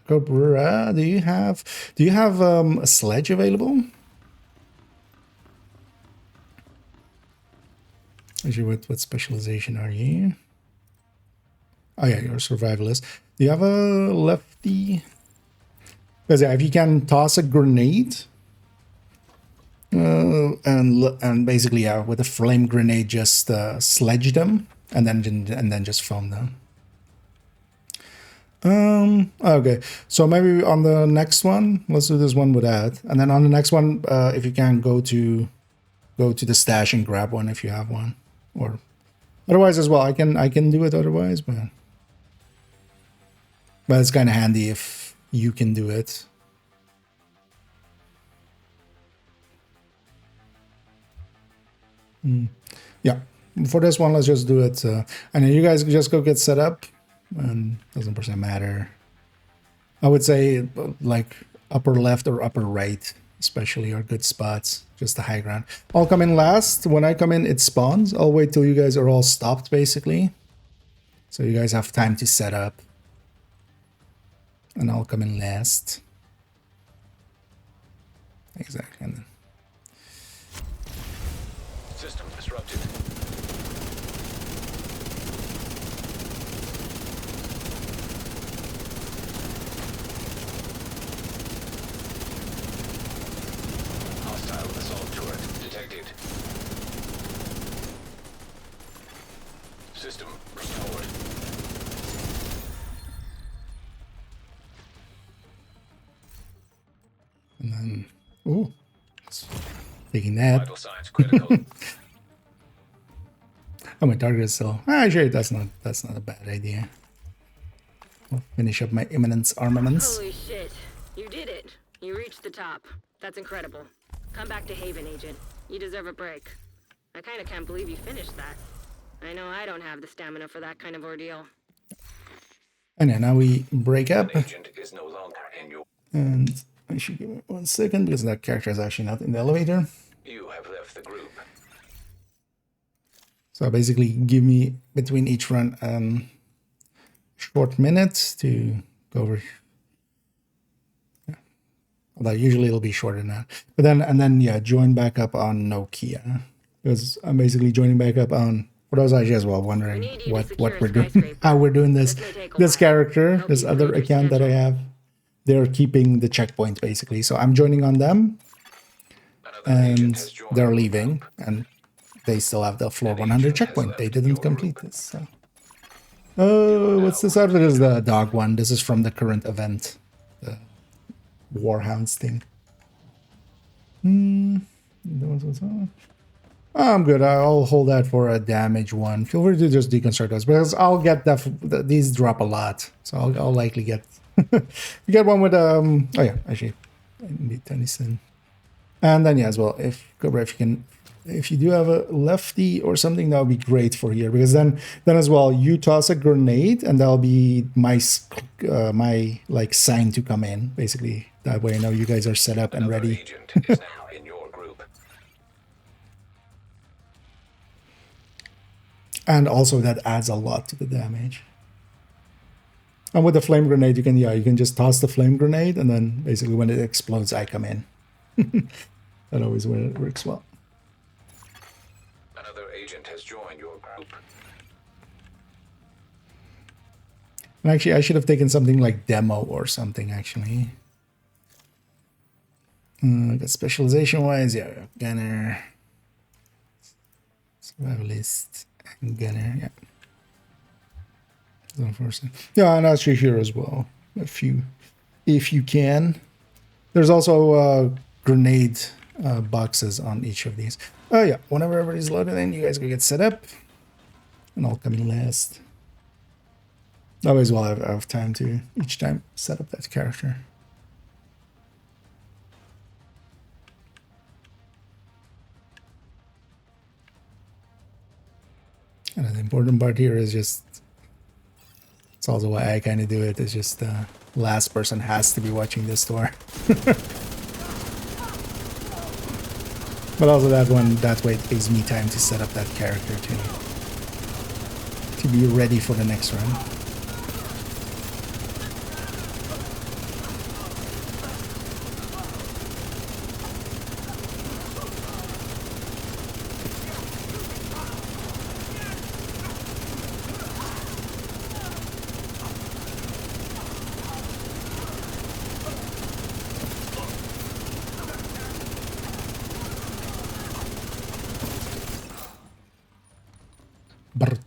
Cobra, do you have a sledge available? Actually, what specialization are you? Oh yeah, you're a survivalist. Do you have a lefty? Because yeah, if you can toss a grenade, and basically yeah, with a flame grenade, just sledge them, and then just foam them. Okay, so maybe on the next one, let's do this one with that, and then on the next one, if you can go to the stash and grab one if you have one, or otherwise as well, I can do it otherwise, but it's kind of handy if you can do it. Yeah, for this one, let's just do it, and then you guys just go get set up. And doesn't percent matter. I would say like upper left or upper right especially are good spots, just the high ground. I'll come in last. When I come in, it spawns. I'll wait till you guys are all stopped basically, so you guys have time to set up, and I'll come in last. Exactly. And then System disrupted. Hostile assault turret detected. System restored. and then ooh, taking that. Vital signs critical. Oh, my target is still. Actually, that's not a bad idea. I'll finish up my imminence armaments. Holy shit. You did it. You reached the top. That's incredible. Come back to Haven, Agent. You deserve a break. I kind of can't believe you finished that. I know I don't have the stamina for that kind of ordeal. And then now we break up. Agent is no longer in your. And I should give it 1 second because that character is actually not in the elevator. You have left the group. So basically give me between each run short minutes to go over. Yeah. Although usually it'll be shorter than that. But then yeah, join back up on Nokia. Because I'm basically joining back up on, for those actually as well wondering what we're doing, how we're doing this character, this other account that I have. They're keeping the checkpoint basically. So I'm joining on them, and they're leaving, and they still have the floor 100 checkpoint. They didn't complete this. So. Oh, what's this outfit? This is the dog one. This is from the current event, the Warhounds thing. I'm good. I'll hold that for a damage one. Feel free to just deconstruct those because I'll get that. These drop a lot, so I'll likely get. You get one with oh yeah, actually, I need Tennyson, and then yeah as well. If Cobra, if you do have a lefty or something, that would be great for here because then as well you toss a grenade and that'll be my like sign to come in basically. That way I know you guys are set up and ready. Agent is now in your group. And also that adds a lot to the damage. And with the flame grenade, you can just toss the flame grenade, and then basically when it explodes, I come in. That always works well. Another agent has joined your group. And actually, I should have taken something like demo or something, actually. Got specialization wise, yeah, gunner, survivalist, and gunner, yeah. Unfortunately. Yeah, and actually here as well, if you can. There's also grenade boxes on each of these. Oh yeah, whenever everybody's loaded in, you guys go get set up, and I'll come in last. Always will have time to each time set up that character. And the important part here is just, it's also why I kind of do it, is just last person has to be watching this door. But also that way it gives me time to set up that character to be ready for the next run. Brt.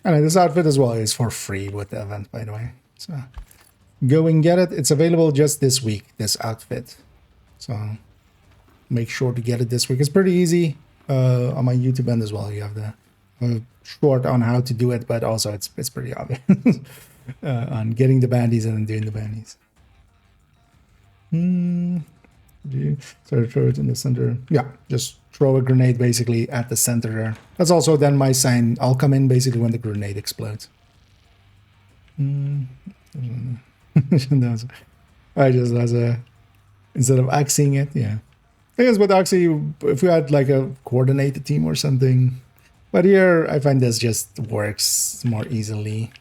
And this outfit as well is for free with the event, by the way. So go and get it. It's available just this week, this outfit. So make sure to get it this week. It's pretty easy on my YouTube end as well. You have the short on how to do it, but also it's pretty obvious on getting the bandies and then doing the bandies. So throw it in the center. Yeah, just throw a grenade basically at the center there. That's also then my sign. I'll come in basically when the grenade explodes. I just as a, instead of axing it, yeah. I guess with Oxy, if we had like a coordinated team or something, but here I find this just works more easily.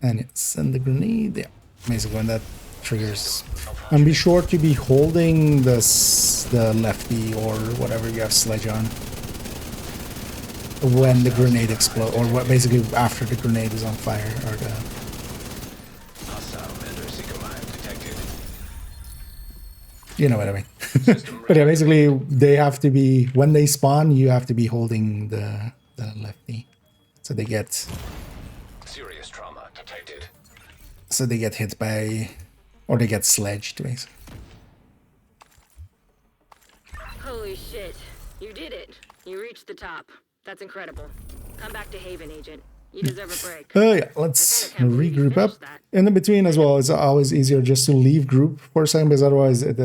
And send the grenade. Yeah, basically when that triggers. And be sure to be holding the lefty or whatever you have sledge on when the grenade explodes, or what, basically after the grenade is on fire, or the. You know what I mean. But yeah, basically they have to be, when they spawn, you have to be holding the lefty, so they get Serious trauma detected. So they get hit by, or they get sledged, basically. Holy shit. You did it. You reached the top. That's incredible. Come back to Haven, Agent. You deserve a break. Oh yeah, let's I kinda can't believe you regroup up. finished that. In the between as well, it's always easier just to leave group for a second, because otherwise it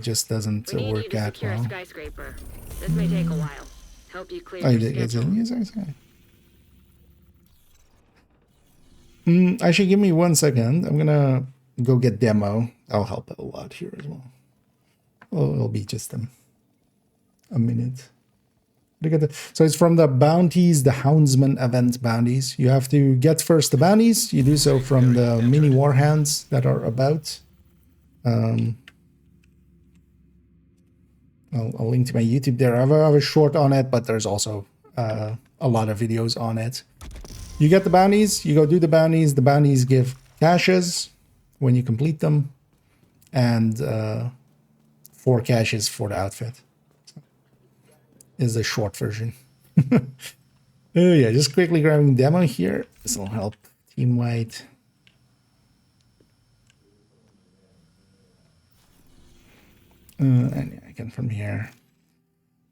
just doesn't We need you work to out secure a well. skyscraper. This may take a while. Help you clear Oh, your it's schedule. in yes. Actually, give me 1 second. I'm gonna go get demo. I'll help a lot here as well. Oh, it'll be just a minute. Look at so it's from the bounties, the Houndsman event bounties. You have to get first the bounties. You do so from the mini warhounds that are about. I'll link to my YouTube there. I have a short on it, but there's also a lot of videos on it. You get the bounties, you go do the bounties. The bounties give caches when you complete them, and 4 caches for the outfit. Is the short version. Oh yeah, just quickly grabbing demo here. This will help team white. And yeah, I can from here.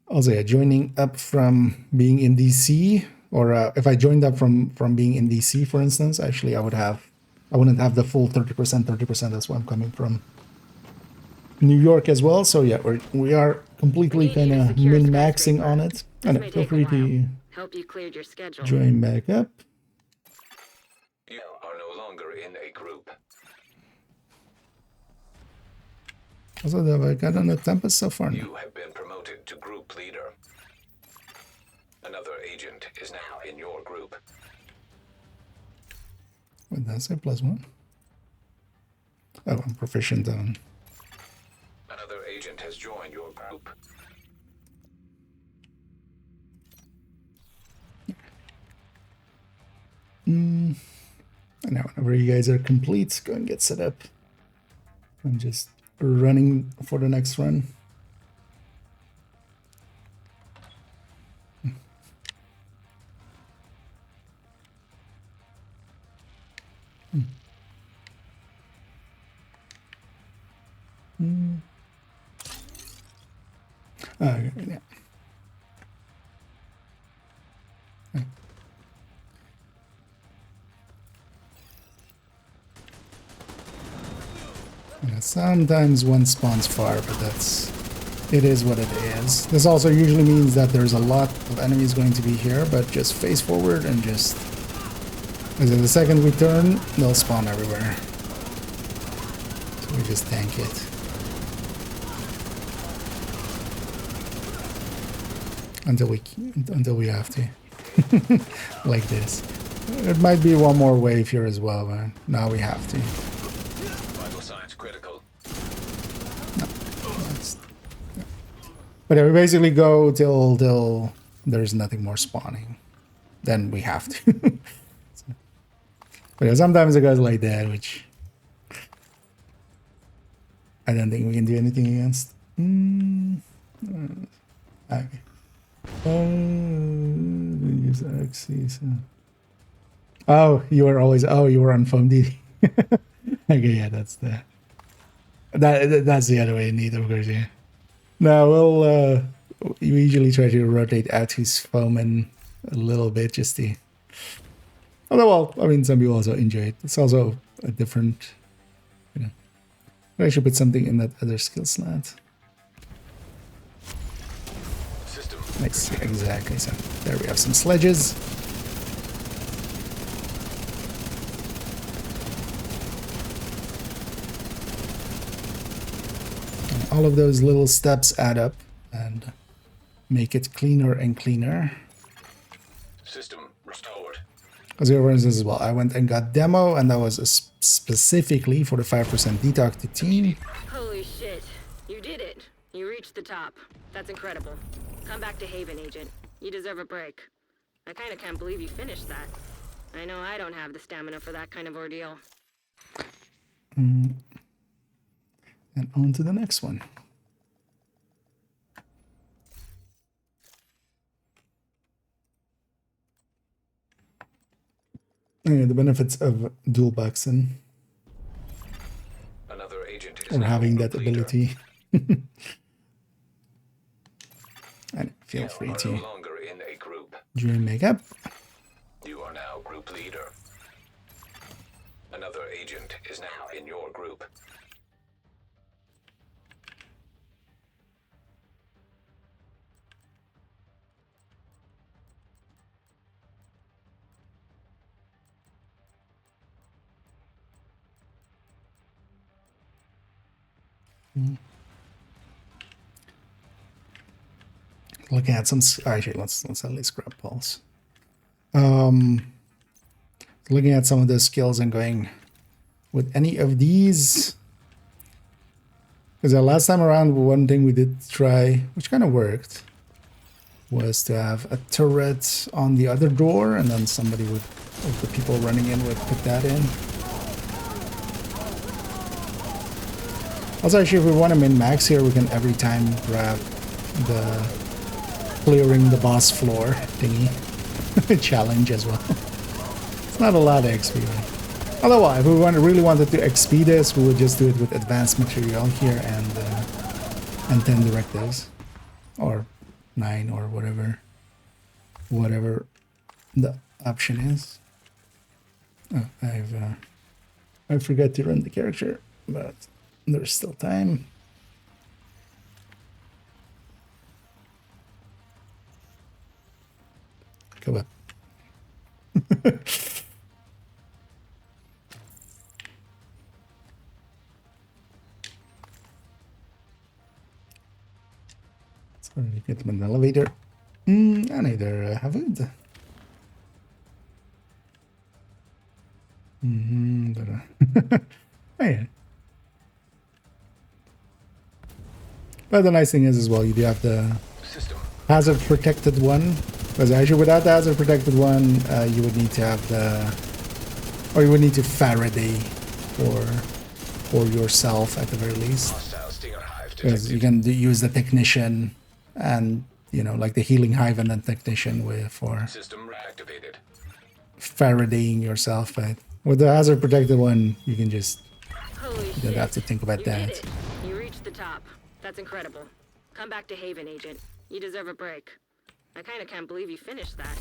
Also, yeah, joining up from being in DC, or if I joined up from being in DC, for instance, actually I wouldn't have the full 30%. That's why I'm coming from New York as well. So yeah, we are completely We need you kind to of secure a min-maxing skyscraper. on it. This And may feel take a free while. to Help you clear your schedule. join back up. You are no longer in a group. Also, have I got on the Tempest so far? No. You have been promoted to group leader. Another agent is now in your group. What did that say? +1? Oh, I'm proficient on. Another agent has joined your group. And now whenever you guys are complete, go and get set up. I'm just running for the next run. Okay, yeah. Yeah, sometimes one spawns far, but it is what it is. This also usually means that there's a lot of enemies going to be here, but just face forward and just, as in the second we turn, they'll spawn everywhere. So we just tank it. Until we have to. Like this. It might be one more wave here as well, but now we have to. Vital signs critical. But yeah, we basically go till there's nothing more spawning. Then we have to. But yeah, sometimes it goes like that, which I don't think we can do anything against. Okay. Use axes. Oh, you were on foam DD. Okay, yeah, that's the other way indeed, of course, yeah. No, we'll we usually try to rotate out his foam a little bit just to. Although, well, I mean, some people also enjoy it. It's also a different, you know. I should put something in that other skill slot. Nice, exactly. So there we have some sledges. And all of those little steps add up and make it cleaner and cleaner. System restored. As for instance as well, I went and got demo, and that was specifically for the 5% detox to team. Holy shit. You did it. You reached the top. That's incredible. Come back to Haven, Agent. You deserve a break. I kinda can't believe you finished that. I know I don't have the stamina for that kind of ordeal. And on to the next one. Yeah, the benefits of dual boxing Another agent is or now having that group leader. ability. And feel free You are to no longer in a group. join makeup. You are now group leader. Another agent is now in your group. Looking at some. Actually, let's at least grab pulse. Looking at some of the skills and going with any of these. Because last time around, one thing we did try, which kind of worked, was to have a turret on the other door, and then somebody would, of the people running in, would put that in. Also, actually, if we want to min-max here, we can every time grab the clearing the boss floor thingy challenge as well. It's not a lot of XP. Otherwise, if we really wanted to XP this, we would just do it with advanced material here and 10 directives, or 9 or whatever the option is. Oh, I forgot to run the character, but there's still time. Go up. Sorry, get them in the elevator. I neither have it. Oh, yeah. But the nice thing is as well, you do have the System. hazard protected one. Because actually without the hazard protected one, you would need to have the Or you would need to Faraday for yourself at the very least. Hostile Stinger Hive Because you detected. can use the technician and, you know, like the healing hive and the technician for System reactivated. Faradaying yourself. But with the hazard protected one, you can just, Holy you shit. don't have to think about You that. did it. You reached the top. That's incredible. Come back to Haven, Agent. You deserve a break. I kind of can't believe you finished that.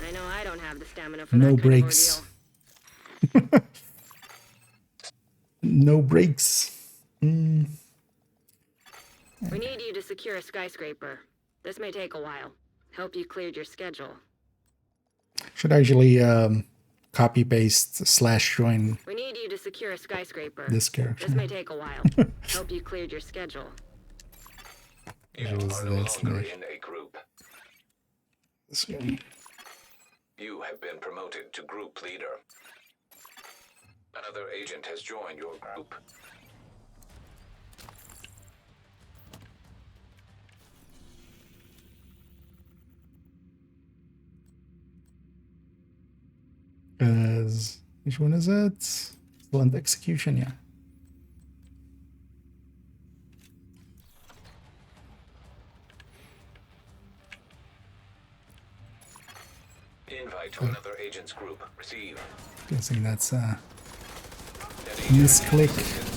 I know I don't have the stamina for No that kind breaks. of ordeal. No breaks. We need you to secure a skyscraper. This may take a while. Hope you cleared your schedule. Should actually copy paste / join We need you to secure a skyscraper. this character. This may take a while. Hope you cleared your schedule. You Yes, are no that's longer nice. in a group. This guy. You have been promoted to group leader. Another agent has joined your group. Which one is it? Blunt execution, yeah. Invite to another agent's group. Receive. Guessing that's An agent misclick. assistance.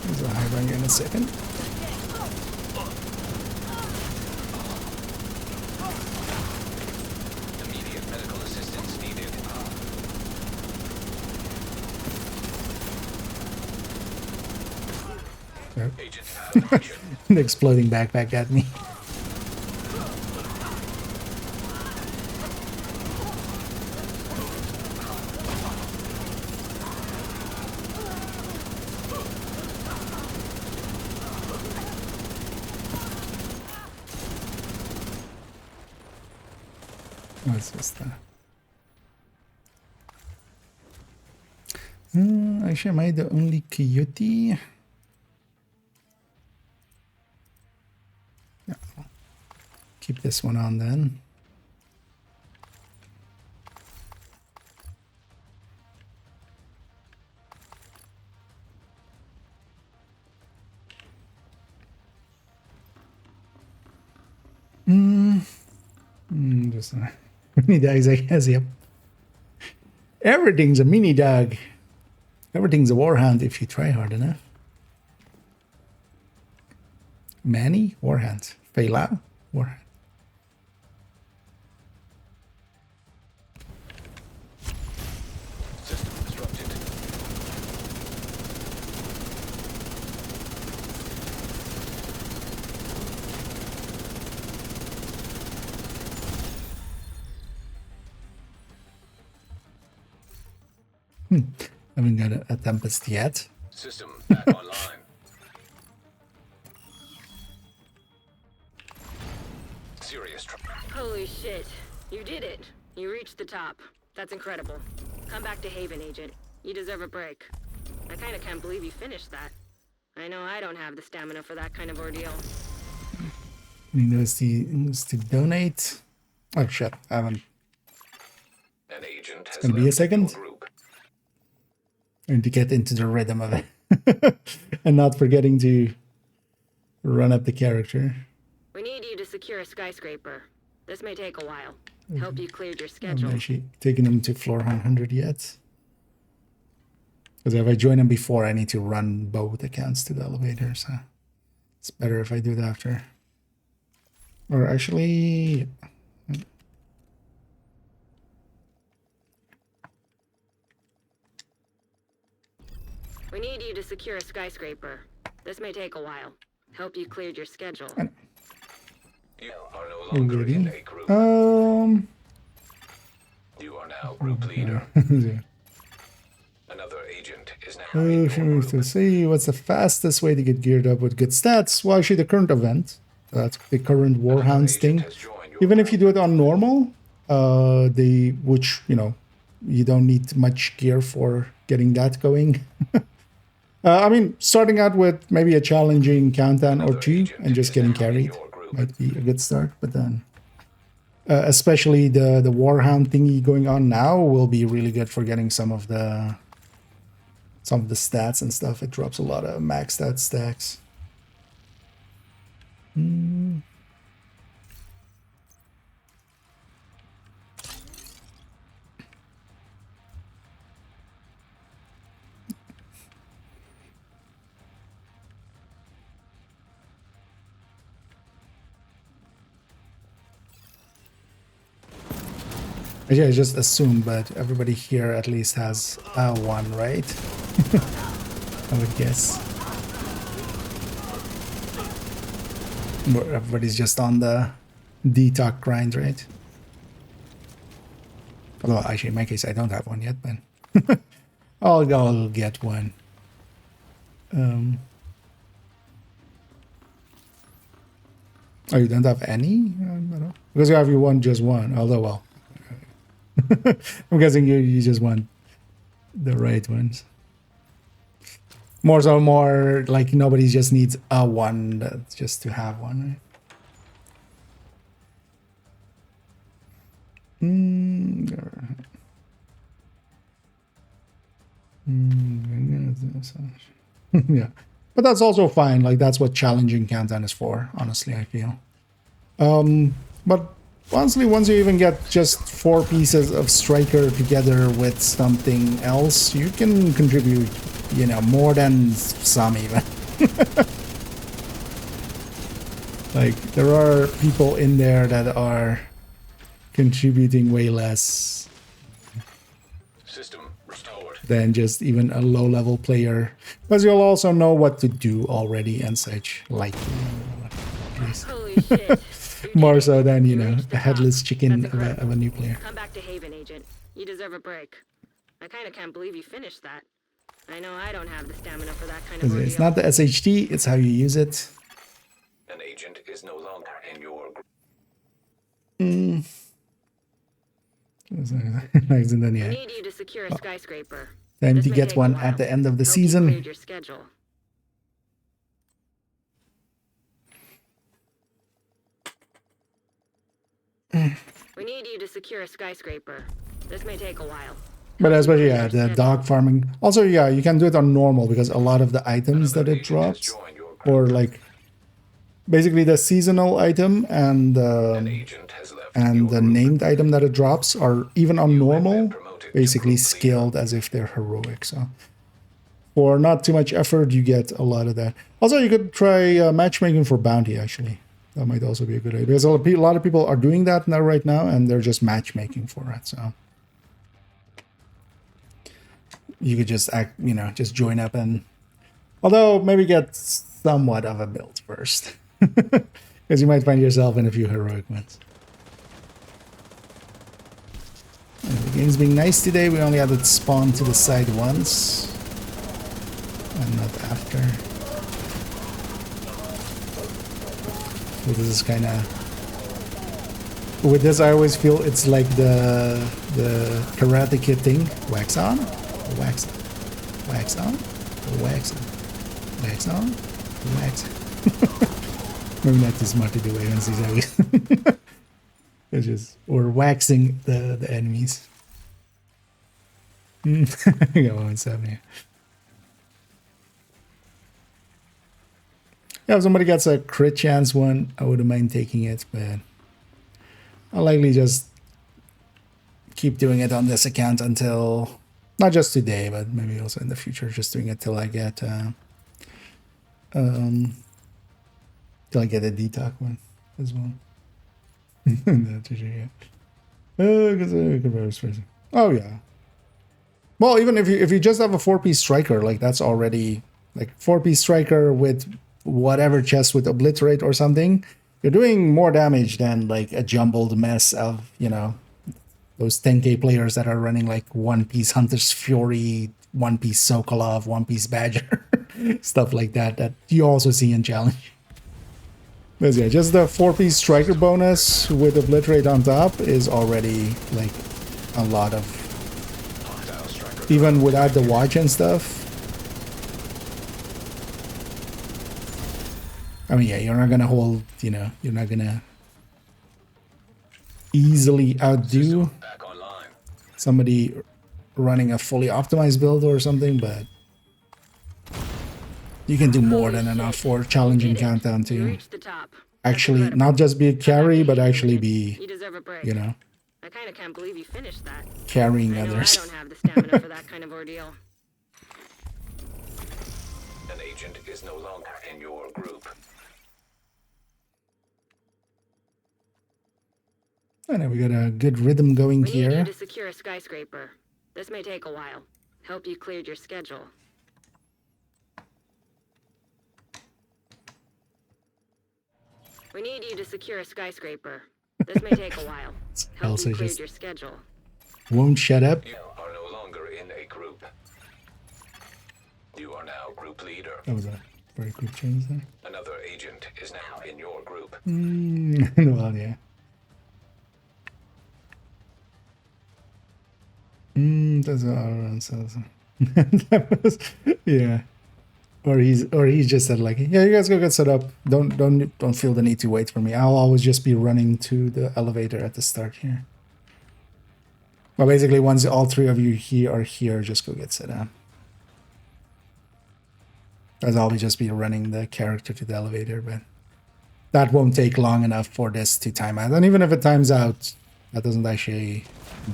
There's a high rank in a second. Immediate medical assistance needed. Yep. Agent activation. The exploding backpack at me. What's this thing? Actually, am I the only coyote? Yeah. Keep this one on then. Just mini dogs, I guess. Yep. Everything's a mini dog. Everything's a warhound if you try hard enough. Manny, warhound. Feilau, warhound. System disrupted. Haven't got a Tempest yet. System back online. Serious trouble. Holy shit. You did it. You reached the top. That's incredible. Come back to Haven, Agent. You deserve a break. I kind of can't believe you finished that. I know I don't have the stamina for that kind of ordeal. Need those to donate. Oh shit, I haven't. An agent has gonna be a left second. your group. And to get into the rhythm of it. And not forgetting to run up the character. We need you to secure a skyscraper. This may take a while. Hope you cleared your I schedule. haven't actually taken him to floor 100 yet. Because if I join him before, I need to run both accounts to the elevator, so it's better if I do it after. Or actually, We need you to secure a skyscraper. This may take a while. Hope you cleared your schedule. You are no longer in a already. group. You are now group leader. Another agent is now in your to group. see what's the fastest way to get geared up with good stats. Well, actually, the current event, that's the current Warhounds thing. Has joined your Even if you do it on normal, which you don't need much gear for getting that going. I mean, starting out with maybe a challenging countdown or two and just getting carried might be a good start, but then especially the Warhound thingy going on now will be really good for getting some of the stats and stuff. It drops a lot of max stat stacks. Yeah, I just assume, but everybody here at least has one, right? I would guess. Everybody's just on the detox grind, right? Although, actually, in my case, I don't have one yet, but I'll get one. Oh, you don't have any? I don't know. Because you have you one, just one. Although, well, I'm guessing you just want the right ones. More like nobody just needs a one, that's just to have one, right? Yeah, but that's also fine. Like that's what challenging countdown is for. Honestly, I feel. But honestly, once you even get just 4 pieces of striker together with something else, you can contribute, you know, more than some even. Like there are people in there that are contributing way less System restored. than just even a low-level player, because you'll also know what to do already and such. Like, Holy shit. more so than, you know, reached the a headless top. chicken That's of incredible. a new player. Come back to Haven, Agent. You deserve a break. I kind of can't believe you finished that. I know I don't have the stamina for that kind of ordeal. It's not the SHT, it's how you use it. An agent is no longer in your group. And then, I yeah, need you to secure a skyscraper. time This to may get take a one while. at the end of the Hope you season. cleared your schedule. We need you to secure a skyscraper. This may take a while. But especially, yeah, the dog farming. Also, yeah, you can do it on normal because a lot of the items that it drops, Join your group. or like basically the seasonal item and An agent has left the your group. named item that it drops are even on normal, basically scaled as if they're heroic. So for not too much effort, you get a lot of that. Also, you could try matchmaking for bounty, actually. That might also be a good idea. Because a lot of people are doing that now, right now, and they're just matchmaking for it. So you could just act, you know, just join up and, although maybe get somewhat of a build first, because you might find yourself in a few heroic ones. And the game's being nice today. We only had it spawn to the side once, and not after. So this is kind of, with this I always feel it's like the Karate Kid thing. Wax on, wax on, wax on, wax on, wax on, wax on. Maybe not too smart to do it once these always. It's just, or waxing the enemies. I got 170. Yeah, if somebody gets a crit chance one, I wouldn't mind taking it, but I'll likely just keep doing it on this account until, not just today, but maybe also in the future, just doing it till I get a detox one as well. That's for sure, yeah. Oh yeah. Well, even if you just have a 4-piece striker, like that's already like 4-piece striker with whatever chest with obliterate or something, you're doing more damage than like a jumbled mess of, you know, those 10k players that are running like 1-piece Hunter's Fury, 1-piece Sokolov, 1-piece Badger, stuff like that you also see in challenge. But yeah, just the 4-piece striker bonus with obliterate on top is already like a lot of, even without the watch and stuff. I mean, yeah, you're not gonna hold, you know, you're not gonna easily outdo Back online. somebody running a fully optimized build or something, but you can do more than enough for challenging countdown You to reached the top. That's actually incredible. not just be a Come back carry, to but Haven, actually Agent. be, You deserve a break. you know, I kind of can't believe you finished that. carrying I know others. I don't have the stamina for that kind of ordeal. An agent is no longer in your group. And then we got a good rhythm going We need you here. to secure a skyscraper. This may take a while. Hope you cleared your schedule. We need you to secure a skyscraper. This may take a while. Hope Also you cleared just your schedule. won't shut up. You are no longer in a group. You are now group leader. That was a very quick change there. Another agent is now in your group. Well, yeah. That's that was, yeah. Or he's just said like, yeah, you guys go get set up. Don't feel the need to wait for me. I'll always just be running to the elevator at the start here. Well, basically, once all three of you are here, just go get set up. As I'll just be running the character to the elevator, but that won't take long enough for this to time out. And even if it times out, that doesn't actually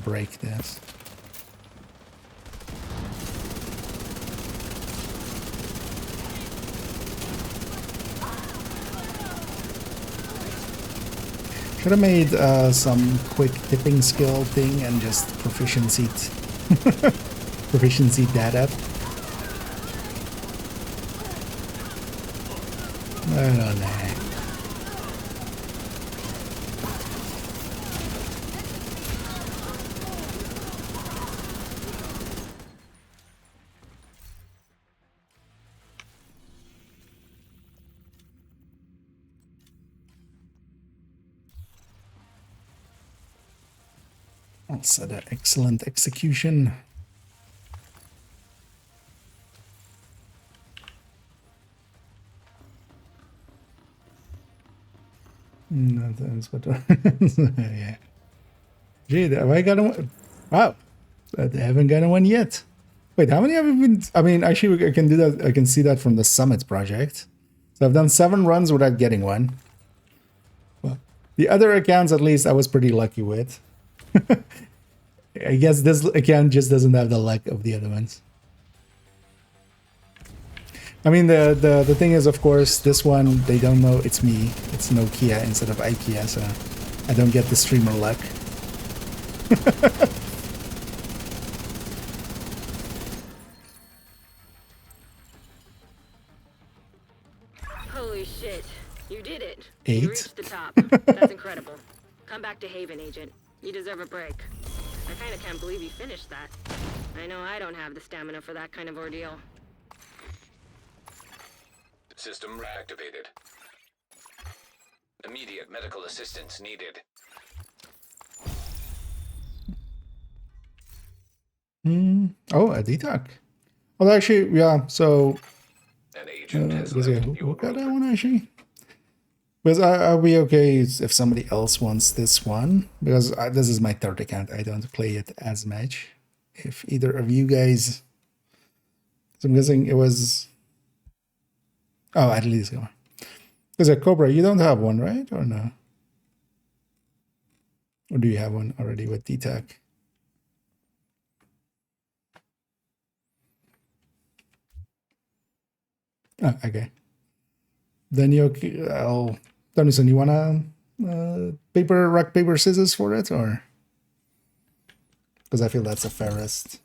break this. Should have made some quick tipping skill thing and just proficiency that up. I don't know. Also, the excellent execution. No, that's what. Yeah. Gee, have I got one? Wow, I haven't gotten one yet. Wait, how many have you been? I mean, actually, I can do that. I can see that from the Summit project. So I've done 7 runs without getting one. Well, the other accounts, at least, I was pretty lucky with. I guess this account just doesn't have the luck of the other ones. I mean, the thing is, of course, this one, they don't know it's me. It's Nokia instead of IKEA, so I don't get the streamer luck. Holy shit. You did it. 8? You reached the top. That's incredible. Come back to Haven, Agent. You deserve a break. I kind of can't believe you finished that. I know I don't have the stamina for that kind of ordeal. System reactivated. Immediate medical assistance needed. Oh, a detox. Well, actually, yeah, so... An agent has Let's left go. your Look at group. that one, actually. Because I'll be okay if somebody else wants this one. Because this is my 3rd account. I don't play it as much. If either of you guys... So I'm guessing it was... Oh, at least one. Because a Cobra, you don't have one, right? Or no? Or do you have one already with DTAC? Oh, okay. Then I'll... Donison, you wanna rock, paper, scissors for it, or? Because I feel that's the fairest.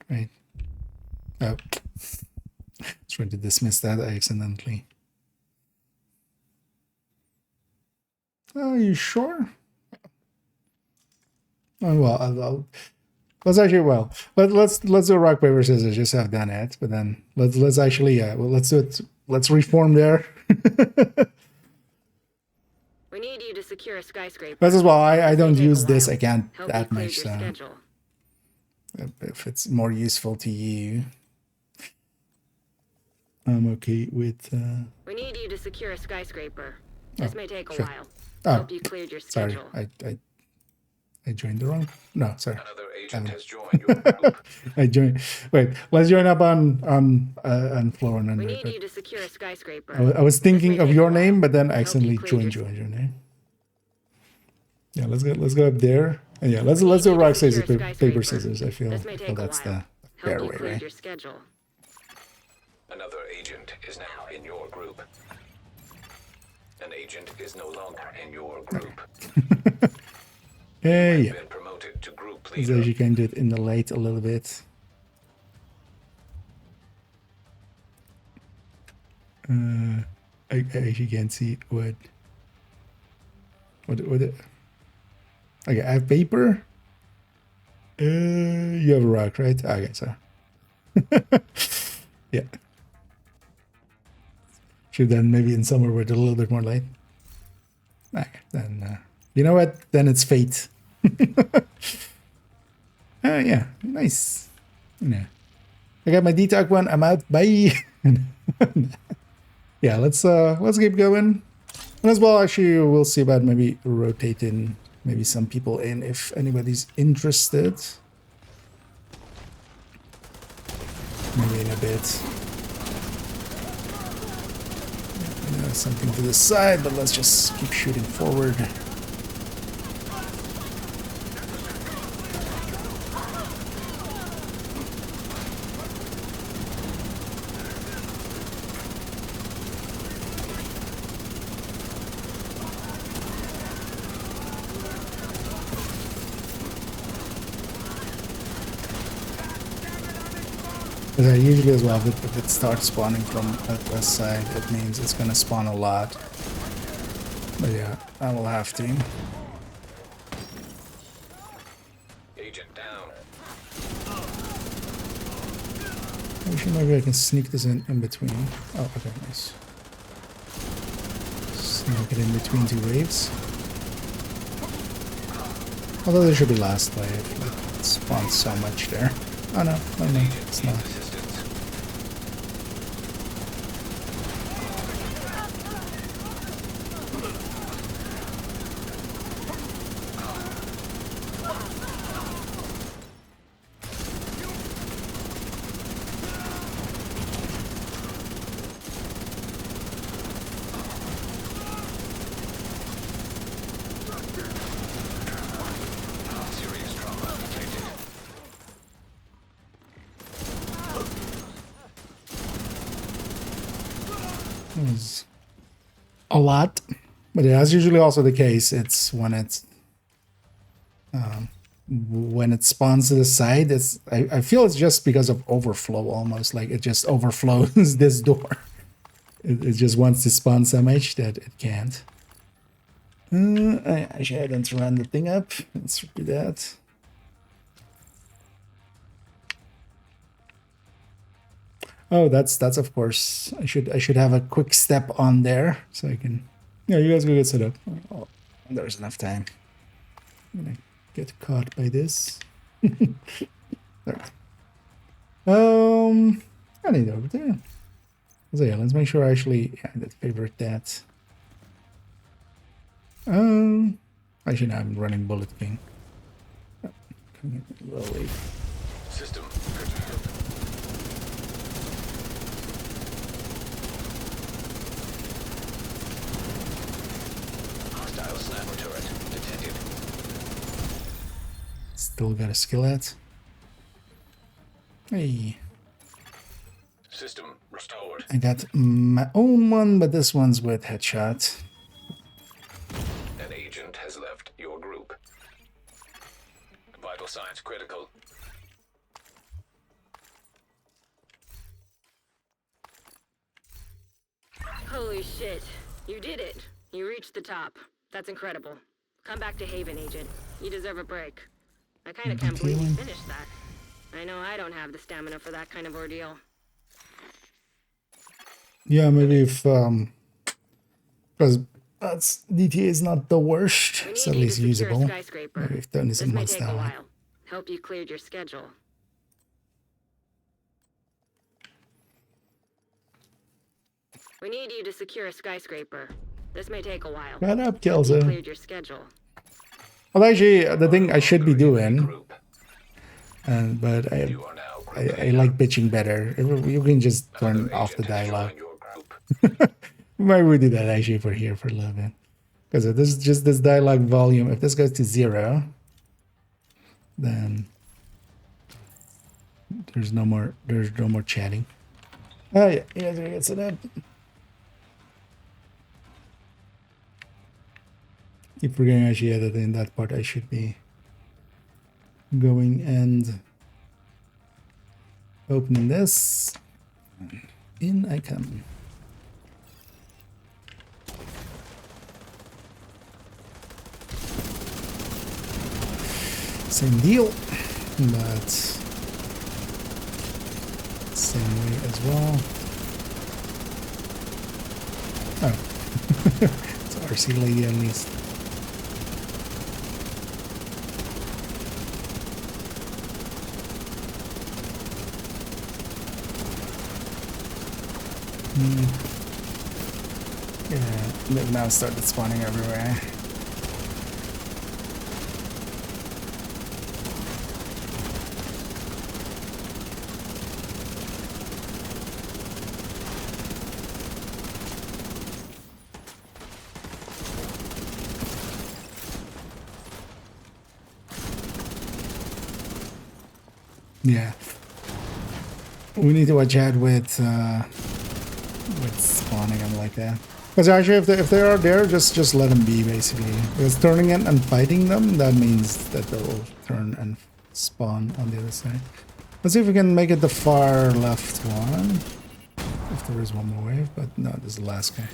Right. Oh. I was trying to dismiss that accidentally. Are you sure? Oh, well, let's actually, let's do rock, paper, scissors. Just have done it, but then let's actually, let's do it. Let's reform there. We need you to secure a skyscraper. That's as well. I don't May take a use this while. account Hope you that cleared much, your so schedule. if it's more useful to you, I'm okay with. We need you to secure a skyscraper. This may take a sure. while. Oh, Hope you cleared your sorry. schedule. I joined the wrong. No, sorry. Another agent has joined your group. I joined. Wait, let's join up on floor We 100. need but you to secure a skyscraper. I was thinking This may of take your a while. name, but then I Hope you accidentally cleared joined your name. Yeah, let's go up there. And yeah, let's We do need you to rock, secure scissors, a paper, skyscraper. scissors. I feel This may take a that's the while. fair Hope you way, cleared right? your schedule. Another agent is now in your group. An agent is no longer in your group. Yeah. Been promoted to group So leader. you can do it in the light a little bit. I actually can't see what. Okay, I have paper. You have a rock, right? Okay, so. Yeah. Should then maybe in somewhere with a little bit more light. Okay, then you know what? Then it's fate. Yeah, nice. Yeah. I got my detox one. I'm out. Bye. Yeah, let's keep going. And as well, actually, we'll see about maybe rotating maybe some people in if anybody's interested. Maybe in a bit. Yeah, something to the side, but let's just keep shooting forward. Usually as well, if it starts spawning from that west side, it means it's gonna spawn a lot. But yeah, I will have to. Agent down. Actually, maybe I can sneak this in between. Oh, okay, nice. Sneak it in between two waves. Although there should be last wave. Like, it spawns so much there. Oh no, it's not. Serious trauma detected. Is a lot, but yeah, that's usually also the case. It's when it spawns to the side. I feel it's just because of overflow, almost like it just overflows this door. It just wants to spawn so much that it can't. I actually hadn't run the thing up. Let's do that. Oh, that's of course. I should have a quick step on there so I can. Yeah, you guys go get set up. Oh, there's enough time. I'm gonna get caught by this. There. I need over there. So yeah, let's make sure I actually that favorite that. Actually, no, I'm running Bullet King. Oh, coming in slowly. System curtailed. Hostile sniper turret detected. Still got a skillet. Hey, System restored. I got my own one, but this one's with headshot. An agent has left your group. Vital signs critical. Holy shit. You did it. You reached the top. That's incredible. Come back to Haven, Agent. You deserve a break. I kinda can't believe you finished that. I know I don't have the stamina for that kind of ordeal. Yeah, maybe if because that's DTA is not the worst. We It's need at you to least secure a usable. skyscraper. Maybe if done This some may months take a down. while. Hope you cleared your schedule. We need you to secure a skyscraper. This may take a while. Shut up, You Kelso. cleared your schedule. Well, actually, the thing I should be doing, Group. but You are now group I like bitching better. You can just turn Another off the agent has dialogue. joined your group. Why would we do that actually for here for a little bit? Because if this is just this dialogue volume, if this goes to 0, then there's no more chatting. Oh yeah, there gets it up. Keep forgetting actually that in that part I should be going and opening this. In I come. Same deal, but same way as well. Oh, it's RC lady at least. Yeah, they've now started spawning everywhere. Yeah, we need to watch out with spawning them like that. Because actually, if they are there, just let them be basically. Because turning it and fighting them, that means that they'll turn and spawn on the other side. Let's see if we can make it the far left one. If there is one more wave, but no, this is the last guy.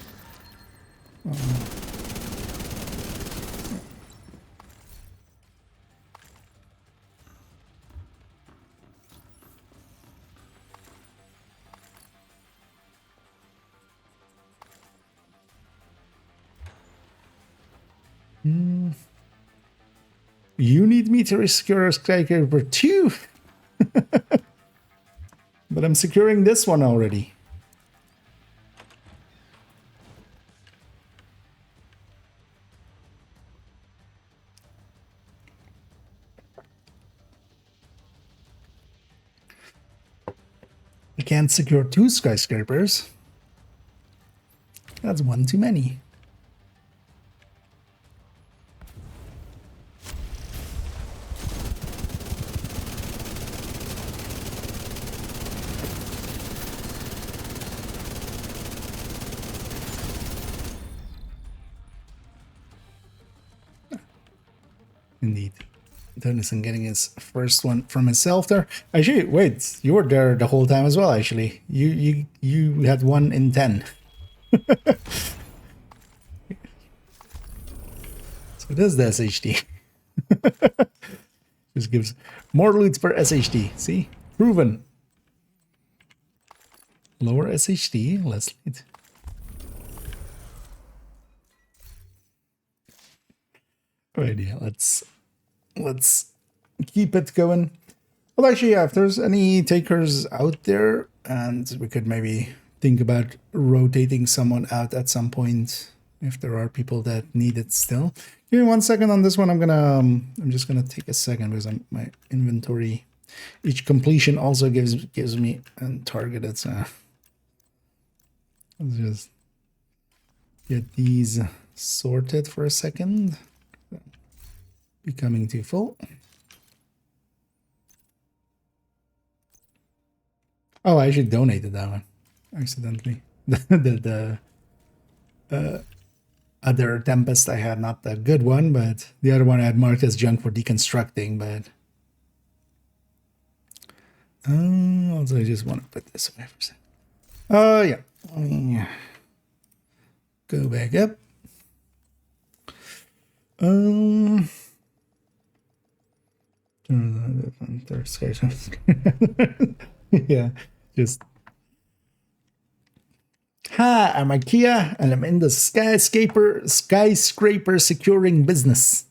You need me to secure skyscraper 2? But I'm securing this one already. I can't secure 2 skyscrapers. That's one too many. Indeed. Tennyson getting his first one from himself there. Actually, wait, you were there the whole time as well, actually. You had 1 in 10. So this is the SHD. Just gives more loot per SHD. See? Proven. Lower SHD, less loot. Right, yeah, let's keep it going. Well, actually, yeah, if there's any takers out there, and we could maybe think about rotating someone out at some point if there are people that need it still. Give me 1 second on this one. I'm just gonna take a second because my inventory. Each completion also gives me a targeted. So let's just get these sorted for a second. Becoming too full. Oh, I actually donated that one accidentally. the other Tempest I had, not the good one, but the other one I had marked as junk for deconstructing. But also I just want to put this away for a second. Yeah. Let me go back up. Yeah, just hi, I'm IKEA and I'm in the skyscraper securing business.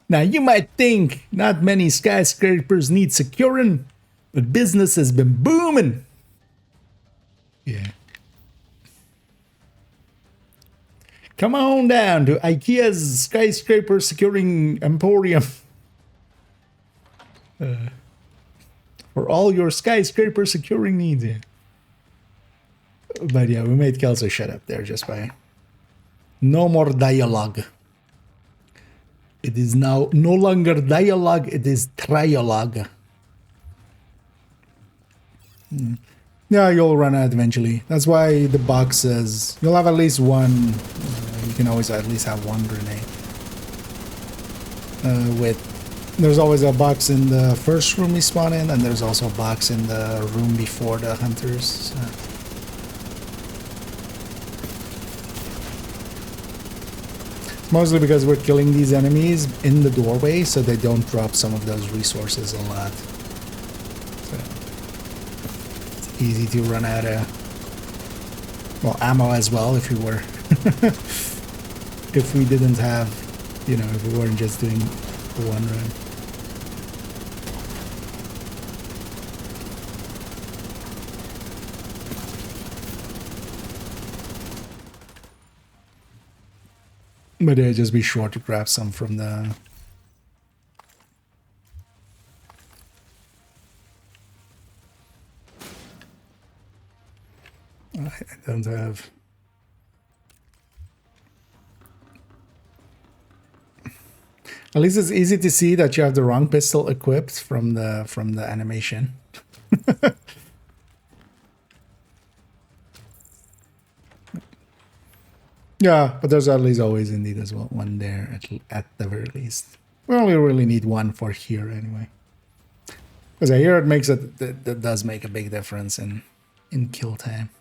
Now you might think not many skyscrapers need securing, but business has been booming. Yeah. Come on down to IKEA's skyscraper securing emporium. For all your skyscraper securing needs. Yeah. But yeah, we made Kelso shut up there just by... No more dialogue. It is now no longer dialogue, it is trialogue. Yeah, you'll run out eventually. That's why the box says you'll have at least one. You can always at least have one grenade. There's always a box in the first room you spawn in, and there's also a box in the room before the hunters. So. It's mostly because we're killing these enemies in the doorway, so they don't drop some of those resources a lot. So it's easy to run out of, well, ammo as well if we were, if we didn't have, you know, if we weren't just doing one run. But yeah, just be sure to grab some from the... I don't have... At least it's easy to see that you have the wrong pistol equipped from the animation. Yeah, but there's at least always indeed as well one there at the very least. We only really need one for here anyway. Because I hear it makes that does make a big difference in kill time.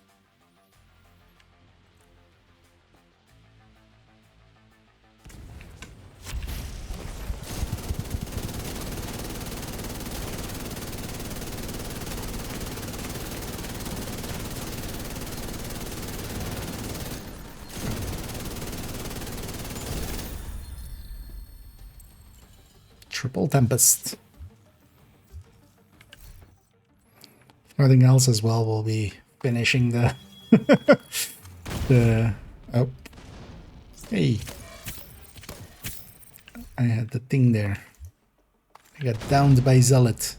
Triple Tempest. Nothing else as well, we'll be finishing the... Oh. Hey. I had the thing there. I got downed by Zealot.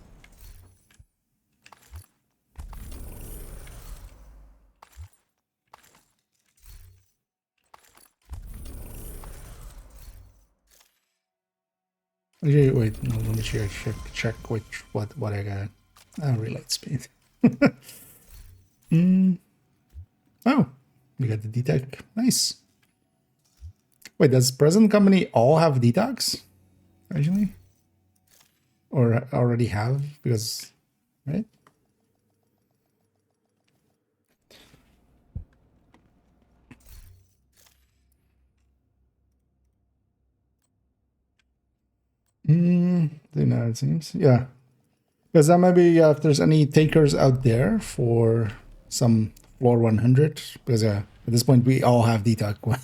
Okay, wait, no, let me check what I got. Oh, relate speed. Oh, we got the detox. Nice. Wait, does present company all have detox? Actually? Or already have? Because, right? You know, it seems. Yeah. Because that might be if there's any takers out there for some floor 100. Because at this point, we all have detox one.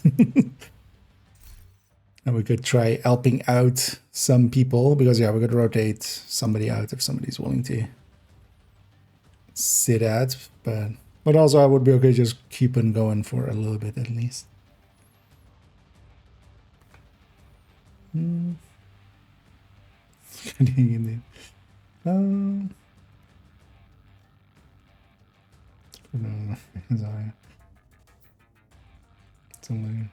And we could try helping out some people. Because, yeah, we could rotate somebody out if somebody's willing to sit at. But also, I would be okay just keeping going for a little bit at least. No, sorry. Somebody.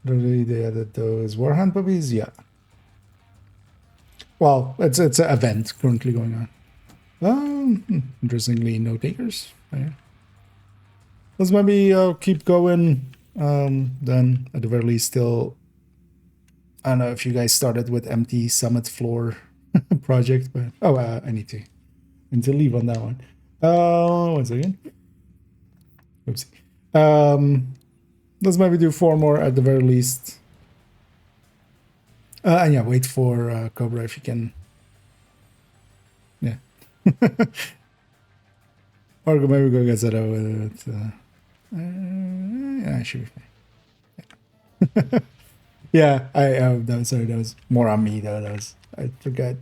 Really, they added those Warhound puppies, yeah. Well, it's an event currently going on. Interestingly, no takers. Yeah. Let's maybe keep going. Then at the very least, still. I don't know if you guys started with empty summit floor project, but I need to leave on that one. 1 second. Oopsie. Let's maybe do 4 more at the very least. And yeah, wait for Cobra if you can. Yeah. Or maybe go get Zeto with it. Yeah, should be fine. Yeah, sorry, that was more on me though. I forgot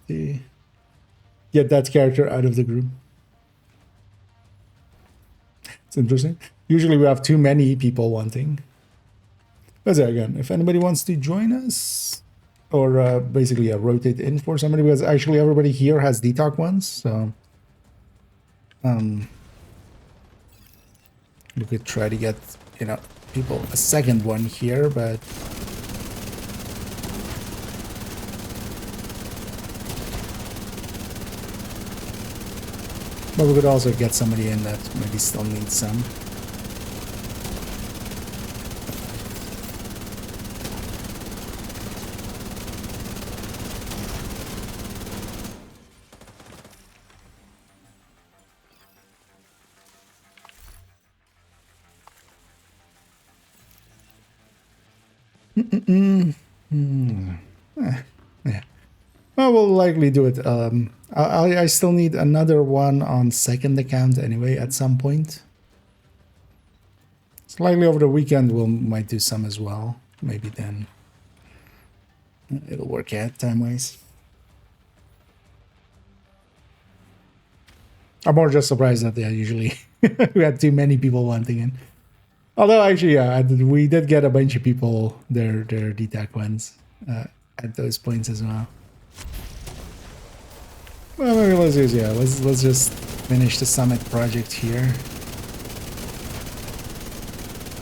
to get that character out of the group. It's interesting. Usually we have too many people wanting. But there again, if anybody wants to join us, or basically rotate in for somebody, because actually everybody here has detox ones, so we could try to get, you know, people a second one here, but we could also get somebody in that maybe still needs some. Yeah. Well, we'll likely do it. I still need another one on second account anyway at some point. It's likely over the weekend we might do some as well. Maybe then it'll work out time-wise. I'm more just surprised that usually we had too many people wanting it. Although actually, yeah, we did get a bunch of people their DTAC ones at those points as well. Well, maybe let's just finish the summit project here.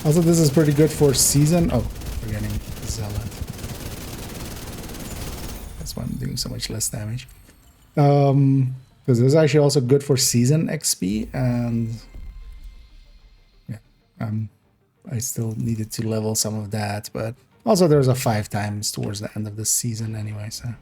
Also, this is pretty good for season. Oh, forgetting Zealot. That's why I'm doing so much less damage. Because this is actually also good for season XP, and yeah, I still needed to level some of that, but also there's a 5 times towards the end of the season anyway, so.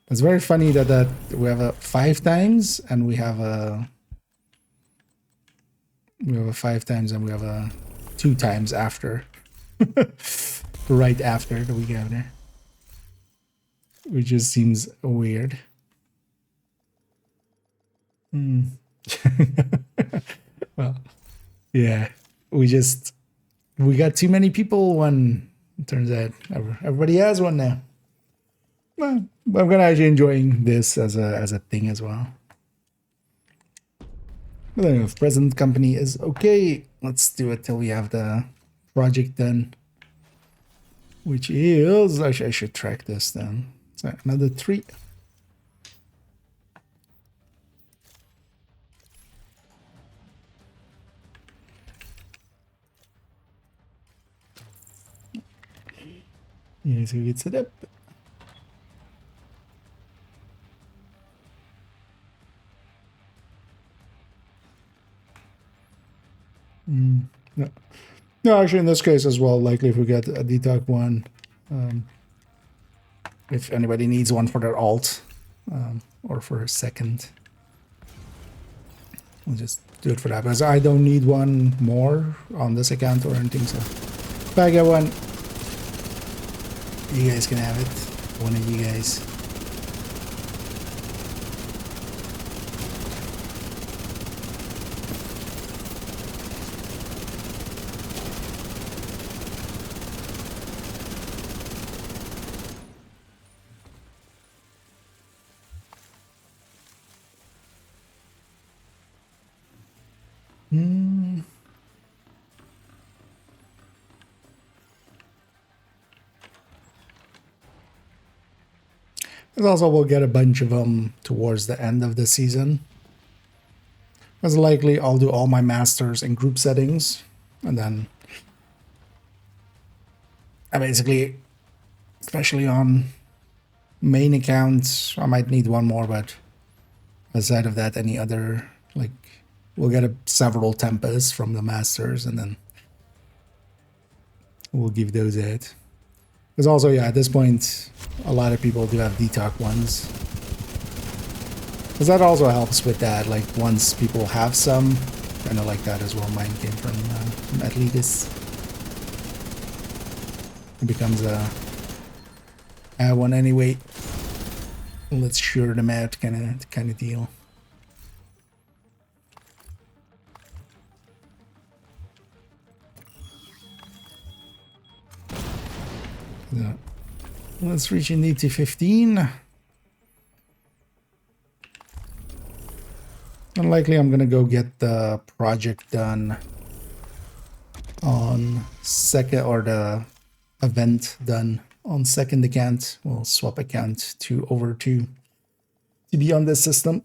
It's very funny that we have a 5 times and we have a 5 times and we have a 2 times after. Right after the week after. Which just seems weird. Well, yeah, we got too many people when it turns out everybody has one now. Well, I'm gonna actually enjoying this as a thing as well. But anyway, if present company is okay, let's do it till we have the project done. Which is, actually I should track this then. So another 3. Yeah, so it's set up. No. No, actually in this case as well, likely if we get a detox one, if anybody needs one for their alt, or for a second, we'll just do it for that, because I don't need one more on this account or anything, so if I get one, you guys can have it, one of you guys. And also we'll get a bunch of them towards the end of the season. As likely I'll do all my masters in group settings, and then I basically, especially on main accounts, I might need one more, but aside of that, any other, like, we'll get several tempers from the masters, and then we'll give those out. Because also, yeah, at this point, a lot of people do have detox ones. Because that also helps with that, like, once people have some, kind of like that as well. Mine came from Atletis. It becomes a one anyway. Let's sure them out kind of deal. So, let's reach indeed to 15. Unlikely I'm gonna go get the project done on second, or the event done on second account. We'll swap account to over to be on this system.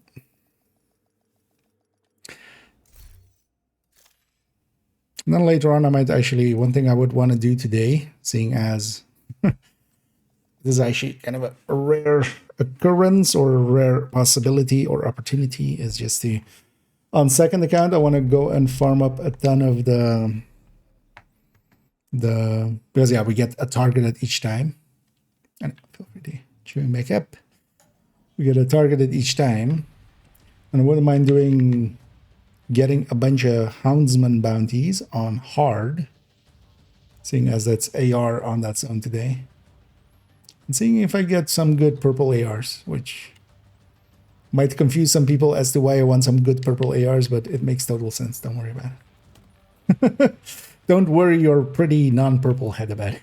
And then later on, I might actually, one thing I would want to do today, seeing as this is actually kind of a rare occurrence or a rare possibility or opportunity, is just to, on second account, I want to go and farm up a ton of because yeah, we get a target at each time. And feel free to chewing makeup. We get a target at each time. And I wouldn't mind getting a bunch of Houndsman bounties on hard, seeing as that's AR on that zone today. And seeing if I get some good purple ARs, which might confuse some people as to why I want some good purple ARs, but it makes total sense. Don't worry about it. Don't worry your pretty non-purple head about it.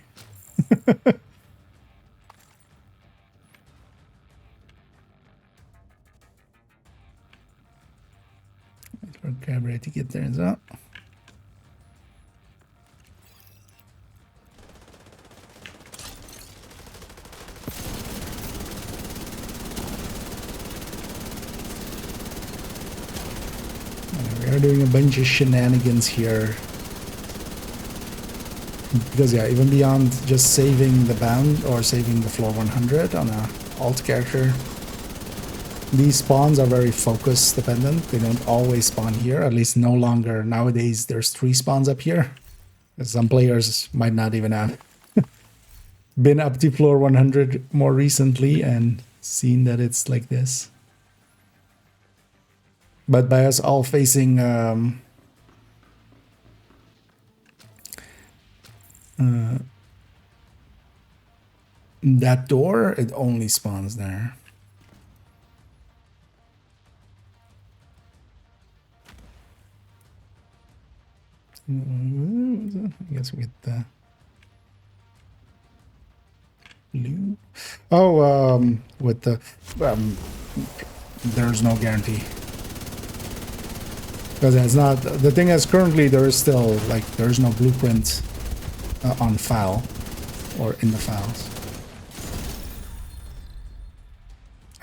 Okay, ready to get there as well. We are doing a bunch of shenanigans here. Because yeah, even beyond just saving the bound or saving the floor 100 on a alt character, these spawns are very focus dependent. They don't always spawn here, at least no longer. Nowadays, there's 3 spawns up here. Some players might not even have been up to floor 100 more recently and seen that it's like this. But by us all facing that door, it only spawns there. I guess we get the blue. Oh, with the there's no guarantee, because it's not the thing. Is currently there is still like there's no blueprint on file or in the files.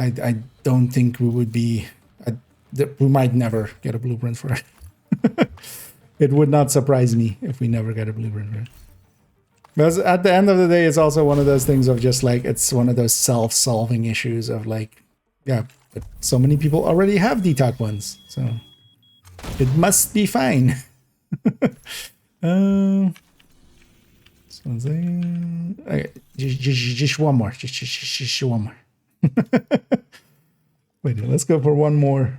I don't think we would be. We might never get a blueprint for it. It would not surprise me if we never get a blueprint for it. Because at the end of the day, it's also one of those things of just like, it's one of those self-solving issues of like, yeah, but so many people already have DTOC ones, so it must be fine. Okay, just one more, just one more. Wait, let's go for one more.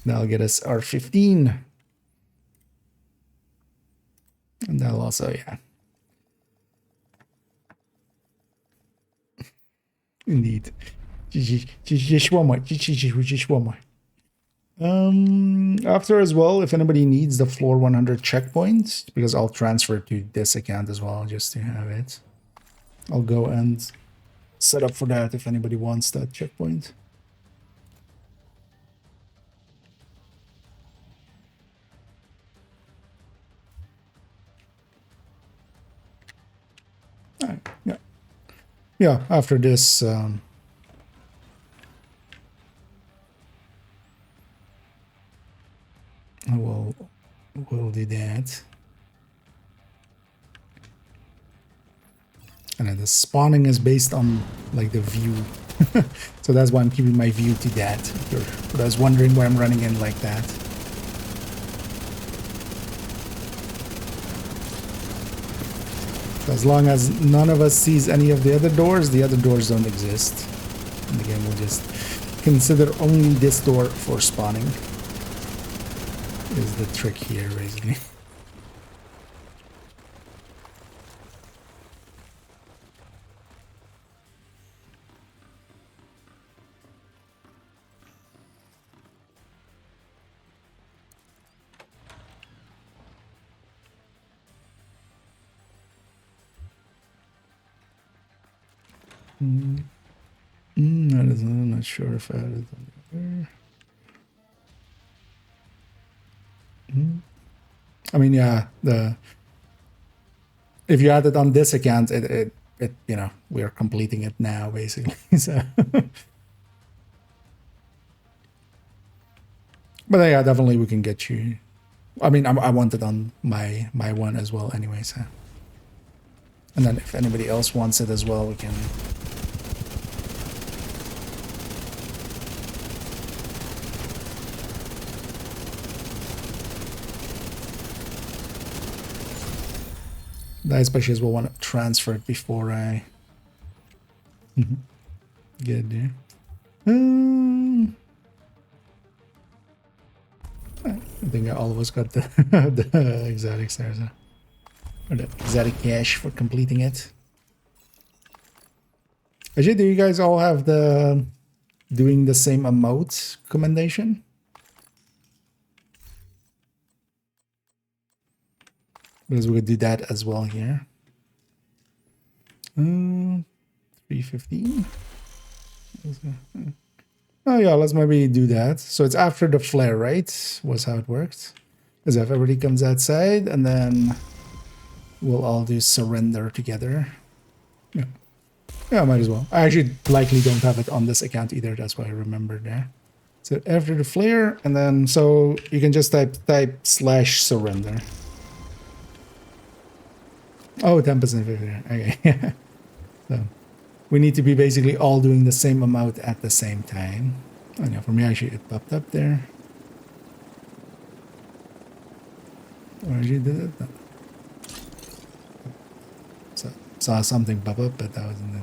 That'll get us our 15. And that'll also, yeah. Indeed. Just one more. Just one more. After as well, if anybody needs the floor 100 checkpoint, because I'll transfer to this account as well, just to have it. I'll go and set up for that if anybody wants that checkpoint. Yeah. Yeah, after this, we'll do that. And then the spawning is based on like the view. So that's why I'm keeping my view to that. But I was wondering why I'm running in like that. As long as none of us sees any of the other doors don't exist. And again, we'll just consider only this door for spawning. Is the trick here, basically. I'm not sure if I had it on there. I mean, yeah, if you had it on this account, it you know, we're completing it now basically. So, but yeah, definitely we can get you. I mean, I want it on my one as well anyway. So, and then if anybody else wants it as well, we can. I especially as well want to transfer it before I get there. I think all of us got the the exotics there, so. Or the exotic cash for completing it. Actually, do you guys all have the doing the same emote commendation? Because we could do that as well here. 315. Oh yeah, let's maybe do that. So it's after the flare, right? Was how it worked. Because if everybody comes outside, and then we'll all do surrender together. Yeah. Yeah, might as well. I actually likely don't have it on this account either. That's why I remembered there. So after the flare, and then so you can just type /surrender. Oh, 10% victory. Okay. So we need to be basically all doing the same amount at the same time. Oh yeah, for me actually it popped up there. Or actually did it? No. So saw something pop up, but that wasn't it.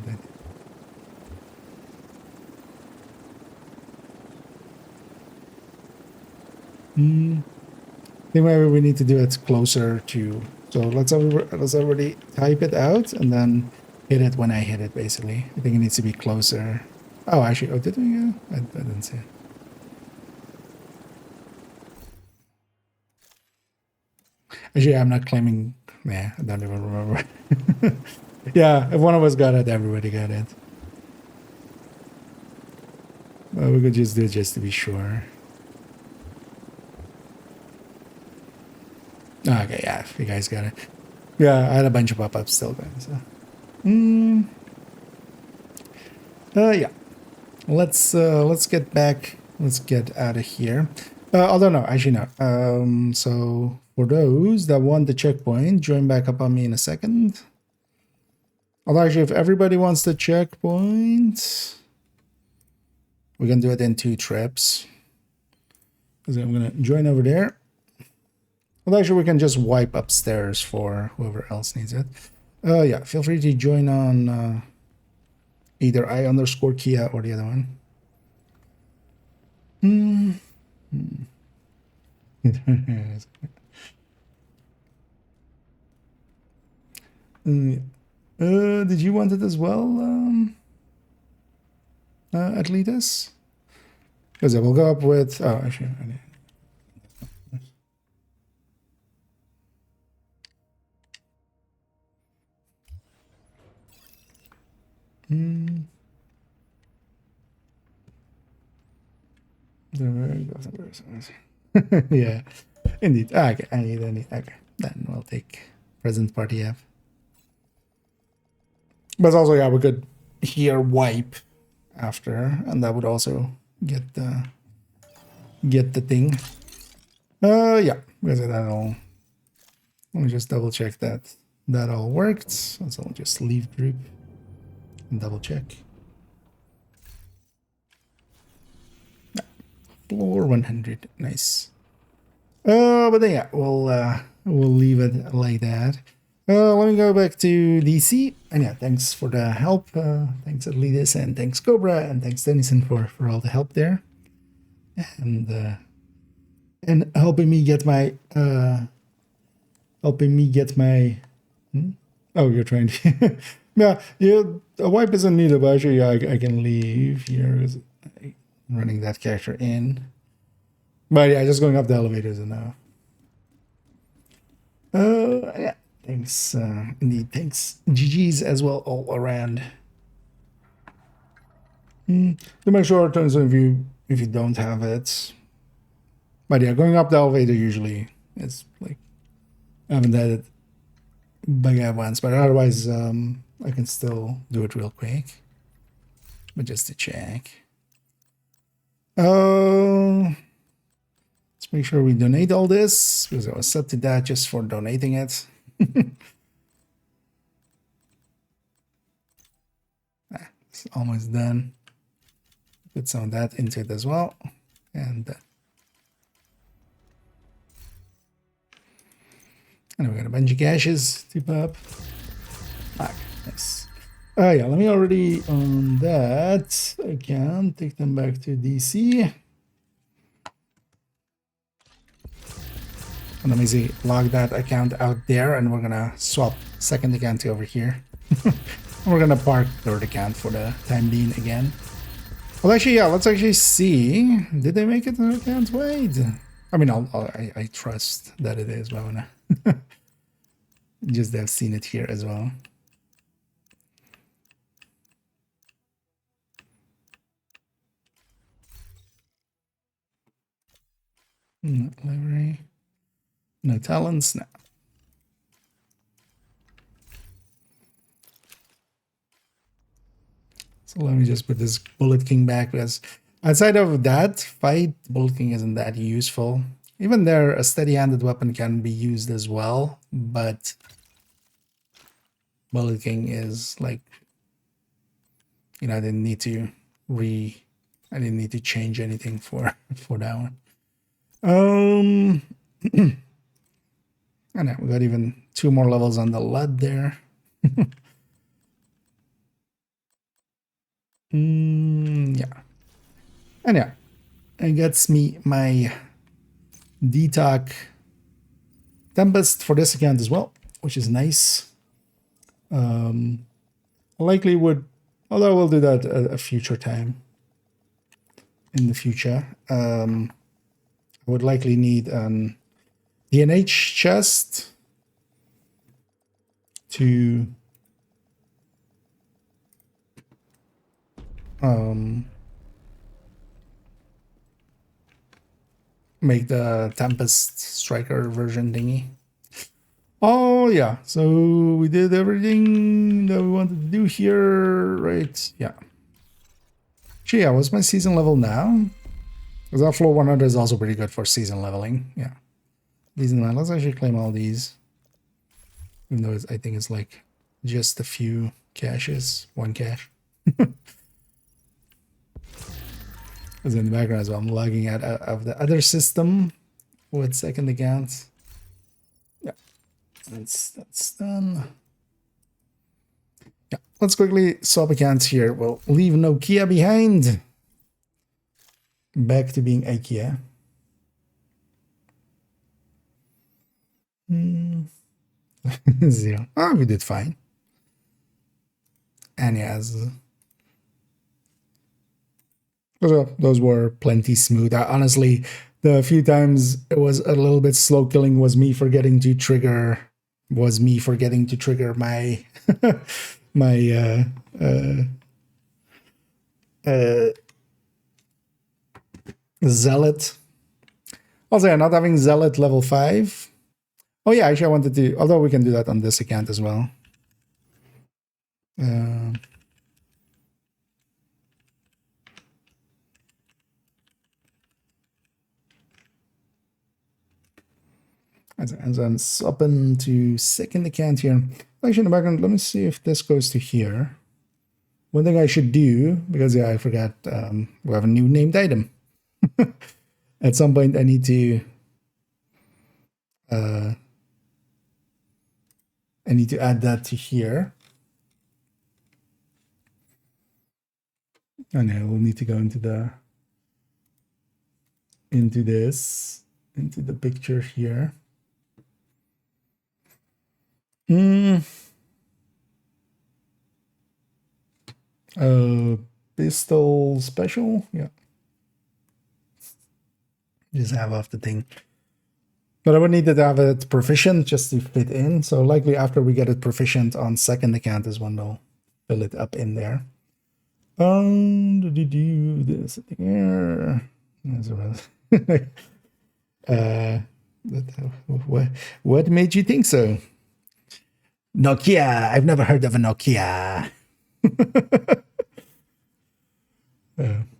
I think maybe we need to do it closer to. So let's already type it out and then hit it when I hit it. Basically, I think it needs to be closer. Oh, actually, oh, did we? I didn't see it. Actually, I'm not claiming. Yeah, I don't even remember. Yeah, if one of us got it, everybody got it. Well, we could just do it just to be sure. Okay, yeah, if you guys got it. Yeah, I had a bunch of pop-ups still going, so. Yeah. Let's get back. Let's get out of here. Although no, actually no. So for those that want the checkpoint, join back up on me in a second. Although actually, if everybody wants the checkpoint, we can do it in 2 trips. So I'm gonna join over there. Well, actually, we can just wipe upstairs for whoever else needs it. Yeah, feel free to join on either I_Kia or the other one. Did you want it as well, Atletus? Because I will go up with. Oh, actually, I need. Yeah, indeed. Okay, I need. Okay, then we'll take present party app. But also, yeah, we could here wipe after, and that would also get the thing. Yeah, because that'll. Let me just double check that all worked. So I'll just leave group and double check. Floor 100, nice. But then, yeah, we'll leave it like that. Let me go back to DC. And yeah, thanks for the help. Thanks Atletis, and thanks Cobra, and thanks Dennison for all the help there. And helping me get my Oh, you're trying to. Yeah, a wipe isn't needed, but actually, yeah, I can leave here because I'm running that character in. But yeah, just going up the elevator is enough. Yeah, thanks, indeed, thanks. GG's as well all around. To make sure turns on if you don't have it. But yeah, going up the elevator usually is like I haven't had it bug out once, but otherwise I can still do it real quick. But just to check. Let's make sure we donate all this because I was set to that just for donating it. It's almost done. Put some of that into it as well. And we're gonna bunch of caches to pop. Nice. Yeah, let me already on that. I can take them back to DC. And let me see, log that account out there, and we're gonna swap second account to over here. We're gonna park third account for the time being again. Well, actually, yeah, let's actually see. Did they make it to account? Wait. I mean, I trust that it is, but I'm gonna just have seen it here as well. No library. No talents. No. So let me just put this Bullet King back because outside of that fight, Bullet King isn't that useful. Even there, a steady-handed weapon can be used as well, but Bullet King is like, you know, I didn't need to change anything for that one. And we got even 2 more levels on the LUD there. Yeah. And yeah, it gets me my DTOC Tempest for this account as well, which is nice. Likely would, although we'll do that at a future time. In the future, I would likely need an DNH chest to make the Tempest Striker version thingy. Oh yeah, so we did everything that we wanted to do here, right? Yeah. Actually, yeah, what's my season level now? Because that floor 100 is also pretty good for season leveling. Yeah. These in mind. Let's actually claim all these. Even though I think it's like just a few caches, 1 cache. Because in the background as well, I'm logging out of the other system with second account. Yeah, that's done. Yeah, let's quickly swap accounts here. We'll leave Nokia behind. Back to being IKEA. 0. Oh, we did fine. And yes. Those were plenty smooth. Honestly, the few times it was a little bit slow killing was me forgetting to trigger my my Zealot. Also, yeah, not having Zealot level 5. Oh yeah, actually I wanted to, although we can do that on this account as well. And then swap into second account here. Actually, in the background, let me see if this goes to here. One thing I should do, because yeah, I forgot, we have a new named item. At some point, I need to add that to here. And yeah, we'll need to go into the into the picture here. Pistol special, yeah. Just have off the thing. But I would need to have it proficient just to fit in. So likely after we get it proficient on second account is when they'll fill it up in there. Did you do this here? uh, what made you think so? Nokia. I've never heard of a Nokia.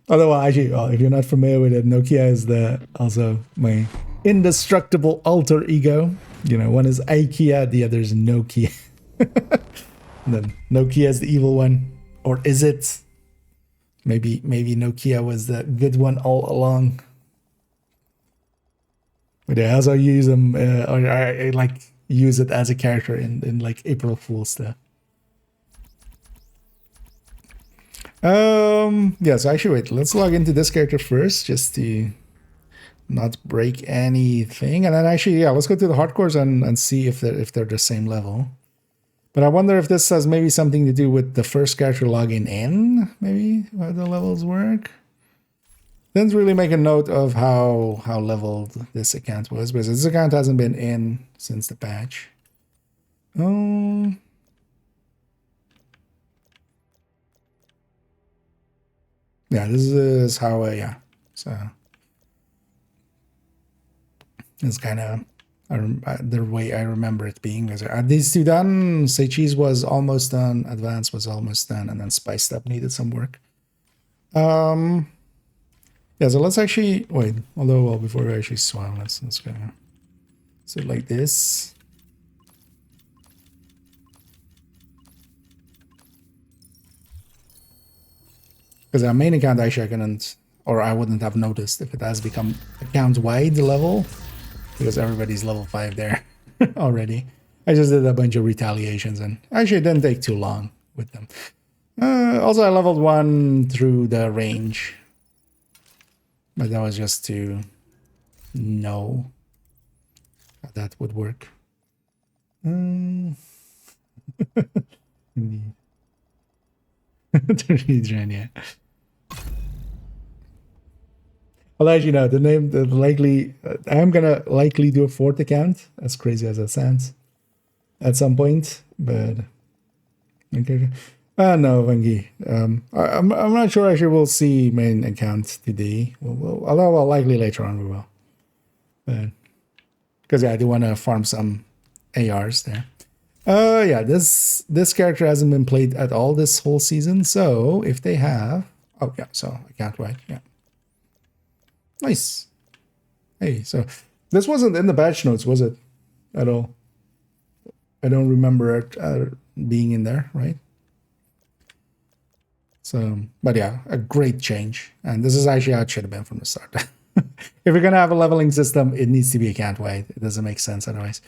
Although, actually, if you're not familiar with it, Nokia is also my indestructible alter ego. You know, one is IKEA, the other is Nokia. And then Nokia is the evil one, or is it? Maybe Nokia was the good one all along. But yeah, I also use them, or I like use it as a character in like April Fool's stuff. Yeah, so actually wait, let's log into this character first just to not break anything. And then actually, yeah, let's go to the hardcores and see if they're the same level. But I wonder if this has maybe something to do with the first character logging in, maybe how the levels work. Didn't really make a note of how leveled this account was, because this account hasn't been in since the patch. Yeah, this is how yeah. So it's kind of the way I remember it being. Are these two done? Say Cheese was almost done. Advanced was almost done, and then Spiced Up needed some work. Yeah, so let's actually wait. Although, well, before we actually swam, let's go. So like this. Because our main account actually I couldn't, or I wouldn't have noticed if it has become account wide level, because everybody's level 5 there already. I just did a bunch of retaliations and actually it didn't take too long with them. Also, I leveled 1 through the range, but that was just to know how that would work. Indeed. Yeah. I'll let you know the name. I'm gonna likely do a 4th account, as crazy as that sounds, at some point. But okay. No, Vangi. I'm not sure. Actually, we'll see main account today. Although likely later on we will. But because yeah, I do want to farm some ARs there. Yeah, this character hasn't been played at all this whole season. So if they have, oh yeah, so account wide, yeah. Nice. Hey, so this wasn't in the patch notes, was it? At all? I don't remember it being in there, right? So, but yeah, a great change. And this is actually how it should have been from the start. If you're going to have a leveling system, it needs to be account wide. It doesn't make sense otherwise.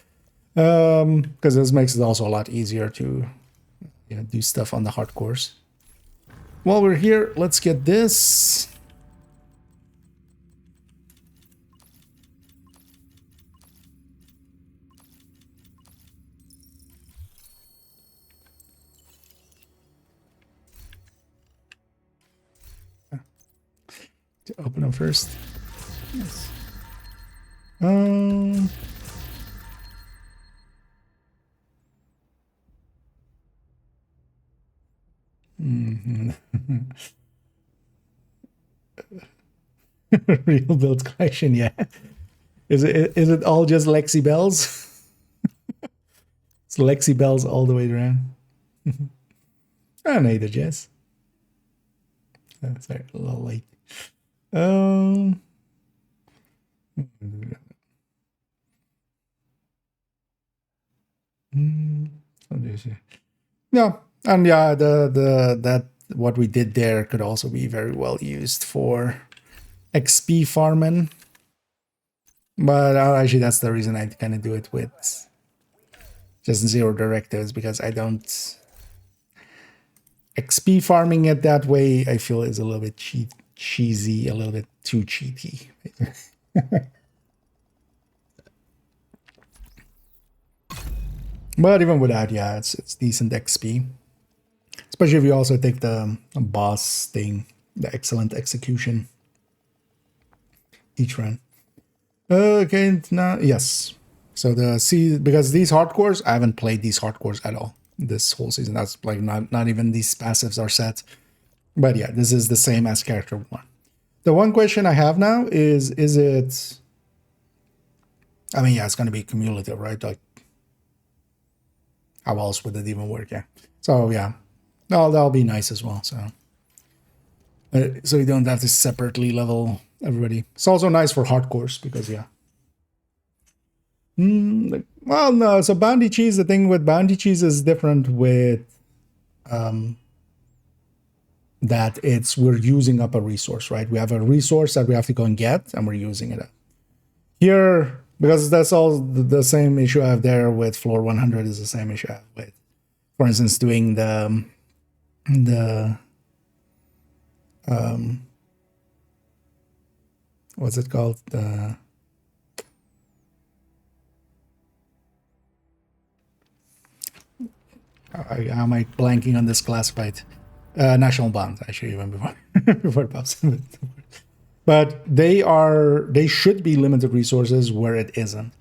Because this makes it also a lot easier to do stuff on the hardcores. While we're here, let's get this. To open them first. Yes. Real build collection, yeah. Is it all just Lexi Bells? It's Lexi Bells all the way around. Oh, no, either, Jess. Oh, sorry, a little late. Yeah, and yeah, that what we did there could also be very well used for XP farming. But actually, that's the reason I kind of do it with just 0 directives, because I don't XP farming it that way. I feel is a little bit cheesy, a little bit too cheaty. But even without, yeah, it's decent XP. Especially if you also take the boss thing, the excellent execution each run. Okay, now yes. So because these hardcores, I haven't played these hardcores at all this whole season. That's like not even these passives are set. But yeah, this is the same as character 1. The one question I have now is it... I mean, yeah, it's going to be cumulative, right? Like, how else would it even work? Yeah. So, yeah. No, that'll be nice as well. So you don't have to separately level everybody. It's also nice for hardcores because, yeah. Well, no. So bounty cheese, the thing with bounty cheese is different with that we're using up a resource, right? We have a resource that we have to go and get, and we're using it up. Here, because that's all the same issue I have there with floor 100 is the same issue I have with, for instance, doing the what's it called? How am I blanking on this classified? National Bond, actually, even before before it pops. But they should be limited resources where it isn't.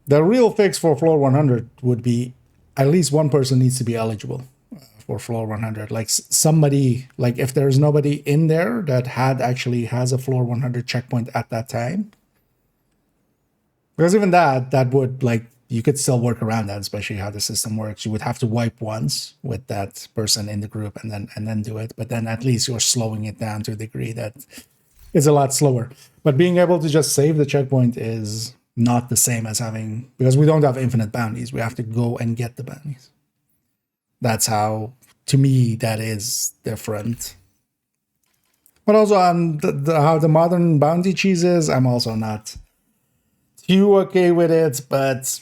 The real fix for floor 100 would be at least one person needs to be eligible for floor 100. Like somebody, like if there's nobody in there that has a floor 100 checkpoint at that time. Because even that would, like, you could still work around that, especially how the system works. You would have to wipe once with that person in the group and then do it. But then at least you're slowing it down to a degree that is a lot slower. But being able to just save the checkpoint is not the same as having, because we don't have infinite bounties. We have to go and get the bounties. That's how, to me, that is different. But also on how the modern bounty cheese is, I'm also not too okay with it, but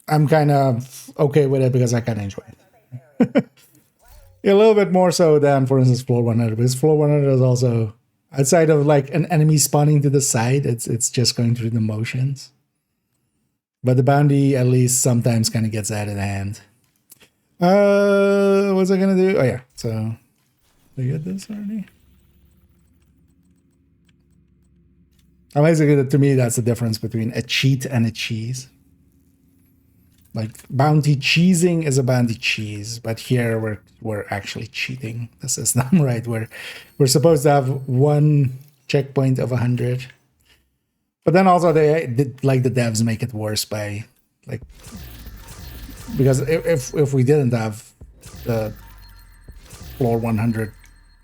I'm kind of okay with it because I kind of enjoy it. A little bit more so than, for instance, floor 100. Because floor 100 is also, outside of like an enemy spawning to the side, it's just going through the motions. But the bounty at least sometimes kind of gets out of hand. What's I gonna do? Oh yeah, so did I get this already? Basically, to me, that's the difference between a cheat and a cheese. Like, bounty cheesing is a bounty cheese, but here we're actually cheating the system, right? We're supposed to have one checkpoint of 100, but then also they did, like, the devs make it worse by, like, because if we didn't have the floor 100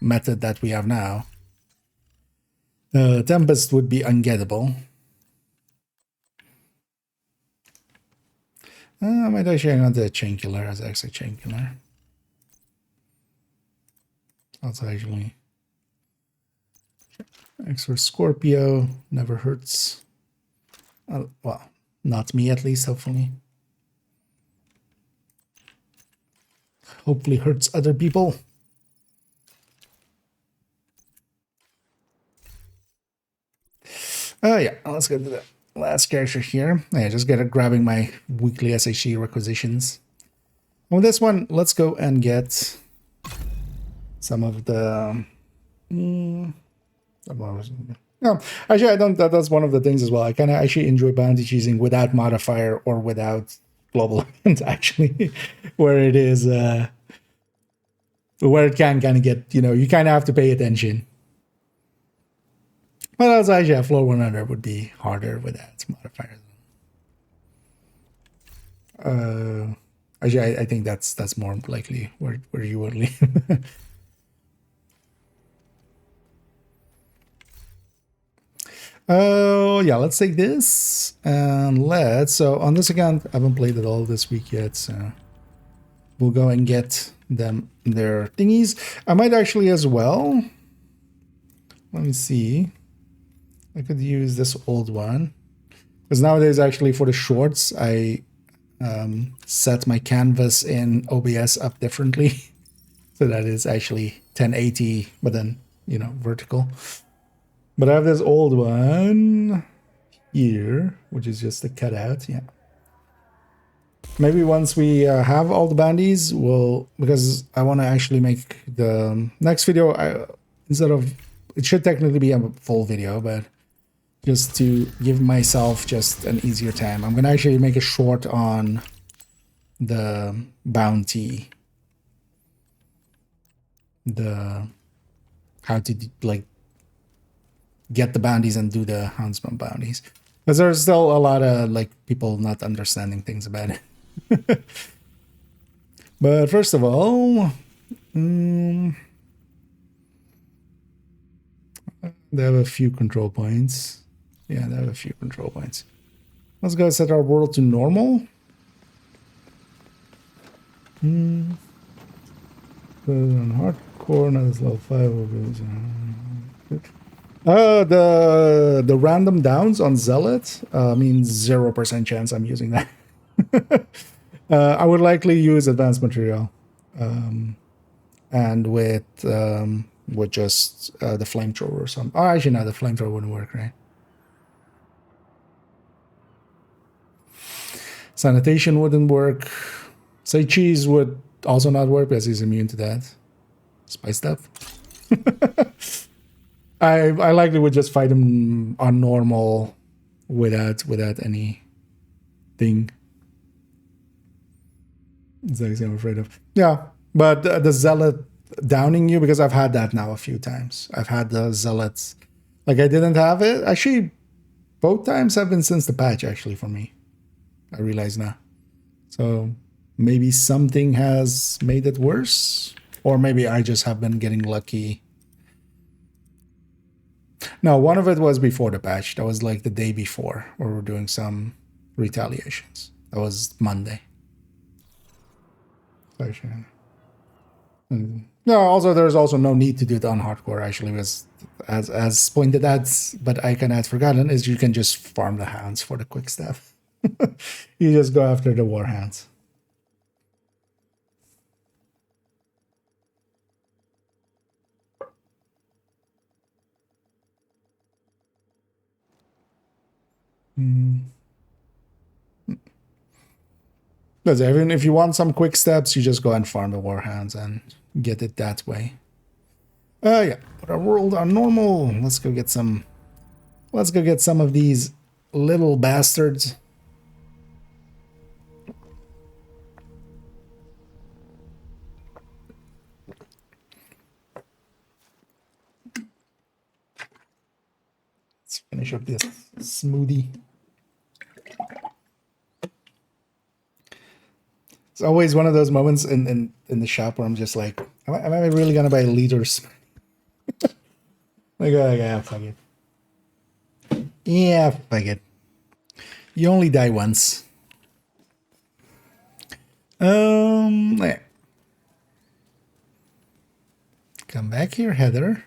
method that we have now, Tempest would be ungettable. I might actually hang on to Chain Killer as actually Chain Killer. That's actually extra Scorpio never hurts. Well, not me at least, hopefully. Hopefully hurts other people. Yeah, let's go to the last character here. Yeah, just grabbing my weekly SHC requisitions. On this one, let's go and get some of the... No, actually, I don't. That's one of the things as well. I kind of actually enjoy bounty cheesing without modifier or without global event, actually, where it is, where it can kind of get, you kind of have to pay attention. But also, actually, yeah, floor 100 would be harder without modifiers. Actually, I think that's more likely where you would leave. Oh, yeah, let's take this and so on this account, I haven't played it all this week yet, so we'll go and get them their thingies. I might actually as well, let me see, I could use this old one because nowadays actually for the shorts, I set my canvas in OBS up differently. So that is actually 1080, but then, vertical. But I have this old one here, which is just a cutout. Yeah. Maybe once we have all the bounties, because I want to actually make the next video, it should technically be a full video, but just to give myself just an easier time, I'm going to actually make a short on the bounty the how to like get the bounties and do the houndsman bounties, because there's still a lot of like people not understanding things about it. But first of all, they have a few control points. Yeah, they have a few control points. Let's go set our world to normal. On hardcore, now it's level 5. The random downs on Zealot means 0% chance I'm using that. I would likely use advanced material, and with just the flamethrower or something. Oh, actually, no, the flamethrower wouldn't work, right? Sanitation wouldn't work. Say cheese would also not work because he's immune to that. Spice stuff. I likely would just fight him on normal without any thing. Exactly, I'm afraid of. Yeah, but the zealot downing you, because I've had that now a few times. I've had the zealots, like I didn't have it. Actually, both times have been since the patch. Actually, for me, I realize now. So maybe something has made it worse, or maybe I just have been getting lucky. No, one of it was before the patch. That was like the day before, where we're doing some retaliations. That was Monday. No, also there's also no need to do it on hardcore actually, because as pointed out, but I had forgotten, is you can just farm the hounds for the quick stuff. You just go after the war hounds. Because even if you want some quick steps, you just go and farm the warhounds and get it that way. Yeah, put our world on normal. Let's go get some. Let's go get some of these little bastards. Let's finish up this smoothie. It's always one of those moments in the shop where I'm just like, am I really gonna buy liters? Like, yeah, fuck it. Yeah, fuck it. You only die once. Yeah. Come back here, Heather.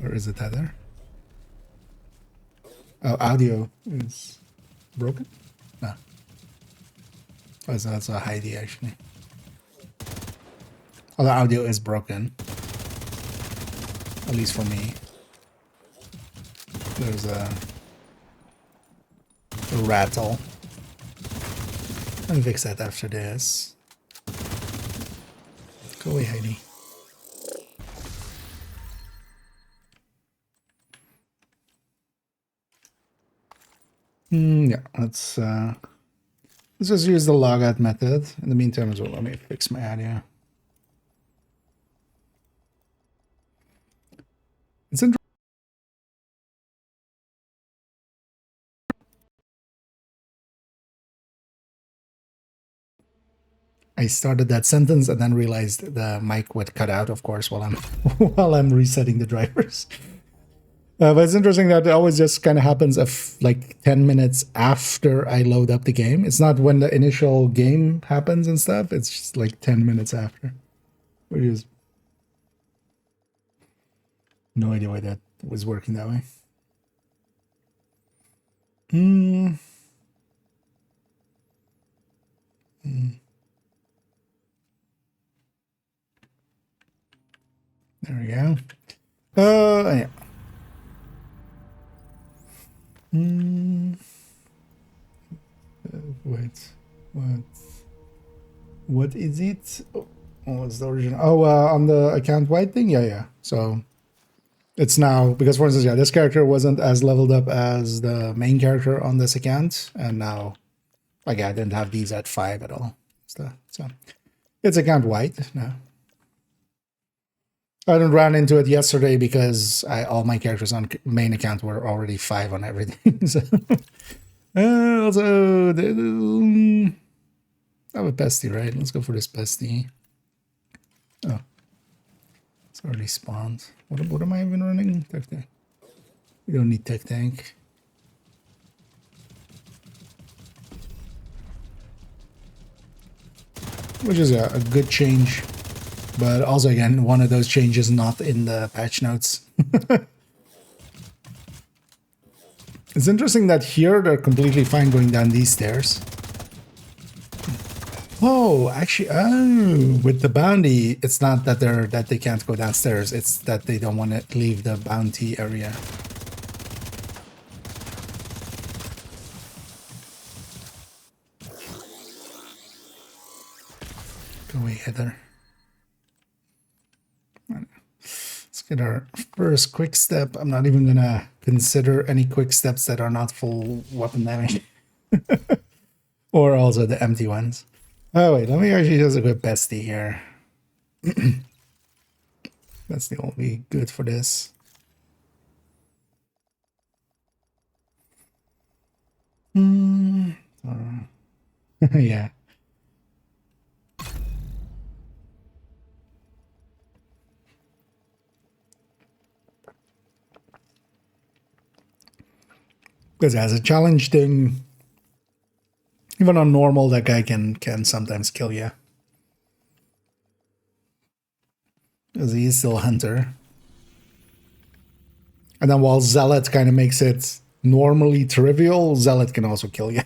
Or is it Heather? Oh, audio is broken? No. Oh, so that's a Heidi, actually. Oh, the audio is broken. At least for me. There's a rattle. Let me fix that after this. Go away, Heidi. Yeah, let's just use the logout method. In the meantime as well, let me fix my audio. It's interesting. I started that sentence and then realized the mic would cut out, of course, while I'm while I'm resetting the drivers. But it's interesting that it always just kind of happens like 10 minutes after I load up the game. It's not when the initial game happens and stuff. It's just like 10 minutes after. Which is no idea why that was working that way. There we go. Yeah. Wait. What is it? Oh, what's the original? Oh, on the account wide thing? Yeah. So it's now, because for instance, yeah, this character wasn't as leveled up as the main character on this account, and now, like, I didn't have these at 5 at all. So it's account wide now. I didn't run into it yesterday because all my characters on main account were already 5 on everything. So also, I have a pesty, right? Let's go for this pesty. Oh, it's already spawned. What am I even running? Tech tank. We don't need tech tank. Which is a good change. But also, again, one of those changes not in the patch notes. It's interesting that here they're completely fine going down these stairs. Oh, actually, with the bounty, it's not that they can't go downstairs. It's that they don't want to leave the bounty area. Go away, Heather. Let's get our first quick step. I'm not even gonna consider any quick steps that are not full weapon damage. Or also the empty ones. Oh wait, let me actually just a quick bestie here. That's the only good for this. Yeah. Because as a challenge thing, even on normal, that guy can sometimes kill you. Because he is still a hunter. And then while Zealot kind of makes it normally trivial, Zealot can also kill you.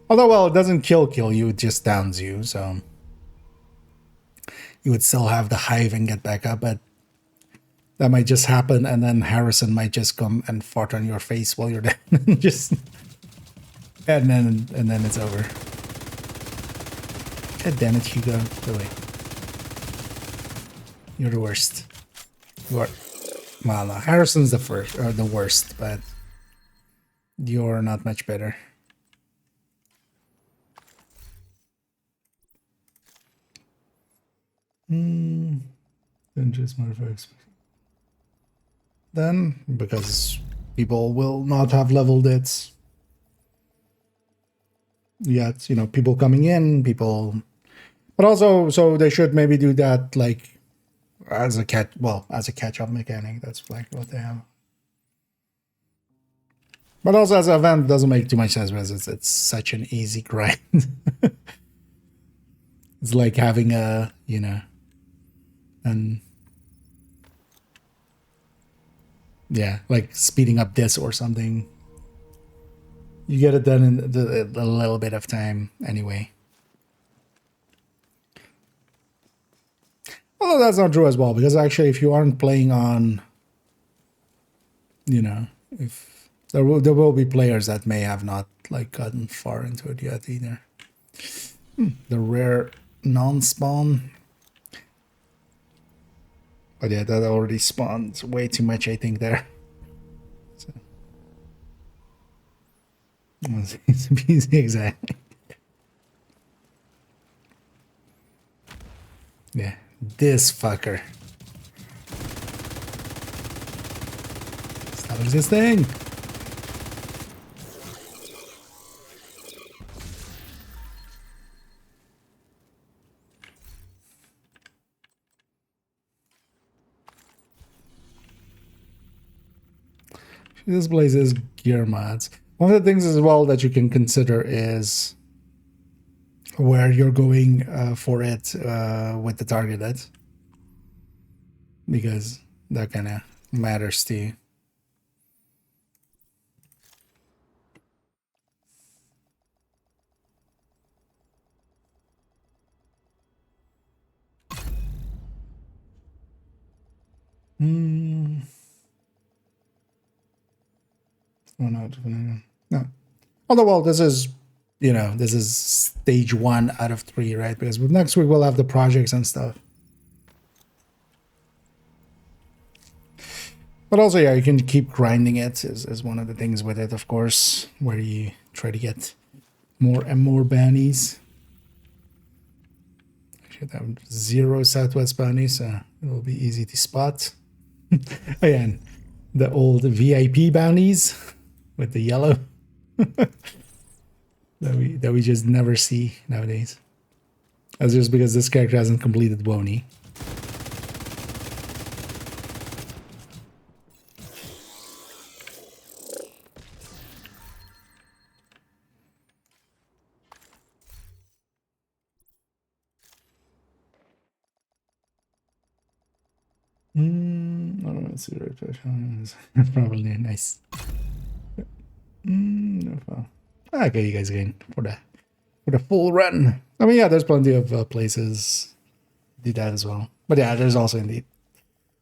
Although, well, it doesn't kill you, it just downs you, so... You would still have the hive and get back up, but... That might just happen, and then Harrison might just come and fart on your face while you're down. Just... And then it's over. God damn it, Hugo. Go away. You're the worst. You are... Well, no, Harrison's the first, or the worst, but... You're not much better. Dangerous modifiers. Then, because people will not have leveled it yet, you know, people coming in, people... But also, so they should maybe do that, like, as a catch-up mechanic. That's like what they have. But also as an event, doesn't make too much sense because it's such an easy grind. It's like having a, you know, and yeah, like speeding up this or something. You get it done in a little bit of time anyway. Although that's not true as well, because actually if you aren't playing on, you know, if there will be players that may have not like gotten far into it yet either. The rare non-spawn. But yeah, that already spawned way too much, I think, there. So. Exactly. Yeah, this fucker. Stop existing. This place is gear mods. One of the things as well that you can consider is where you're going for it with the targeted, because that kind of matters to you. Oh no, no. Although, well, this is, you know, this is stage 1 out of 3, right? Because next week we'll have the projects and stuff. But also, yeah, you can keep grinding it is one of the things with it, of course, where you try to get more and more bounties. Should have 0 Southwest bounties, so It will be easy to spot. Again, the old VIP bounties with the yellow that we just never see nowadays. That's just because this character hasn't completed Woni. Let's see. Probably nice. No fun. Okay, you guys again for the full run. I mean, yeah, there's plenty of places to do that as well. But yeah, there's also indeed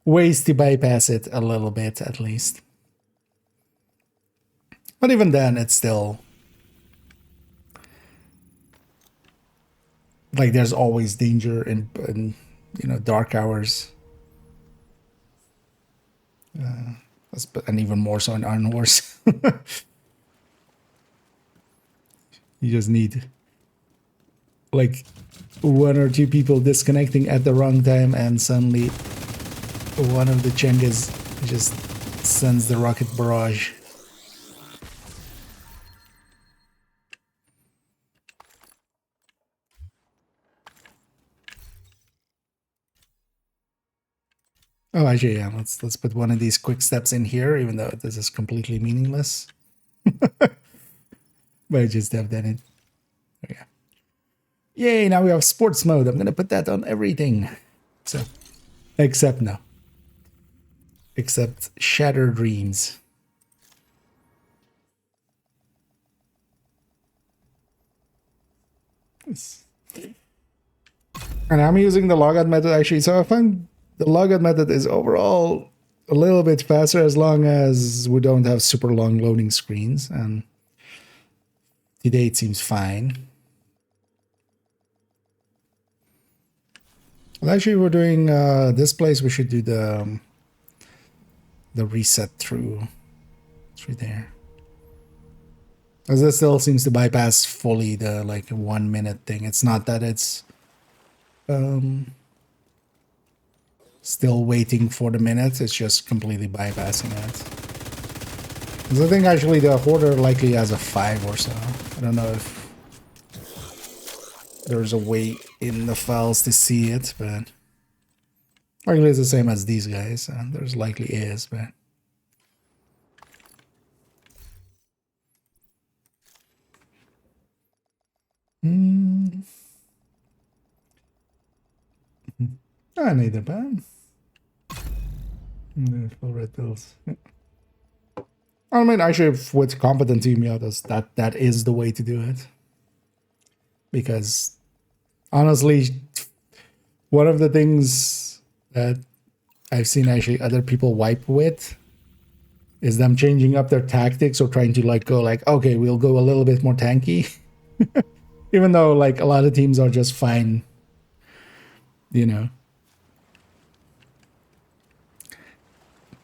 ways to bypass it a little bit at least. But even then, it's still like there's always danger in you know, dark hours. And even more so in Iron Horse. You just need like 1 or 2 people disconnecting at the wrong time, and suddenly one of the Chengas just sends the rocket barrage. Oh, actually, yeah. Let's put one of these quick steps in here, even though this is completely meaningless. But I just have done it. Oh, yeah. Yay! Now we have sports mode. I'm gonna put that on everything. So, except Shattered Dreams. And I'm using the logout method actually. So I find the logout method is overall a little bit faster as long as we don't have super long loading screens. And today it seems fine. Well, actually, we're doing this place. We should do the reset through there. As this still seems to bypass fully the like 1 minute thing. It's not that it's still waiting for the minutes. It's just completely bypassing it. Because I think actually the Hoarder likely has a 5 or so. I don't know if there's a way in the files to see it, but likely it's the same as these guys. There's likely is, but I need a ban. Full red pills. I mean, actually, with competent team, yeah, that is the way to do it. Because honestly, one of the things that I've seen actually other people wipe with is them changing up their tactics or trying to like go like, okay, we'll go a little bit more tanky. Even though like a lot of teams are just fine, you know.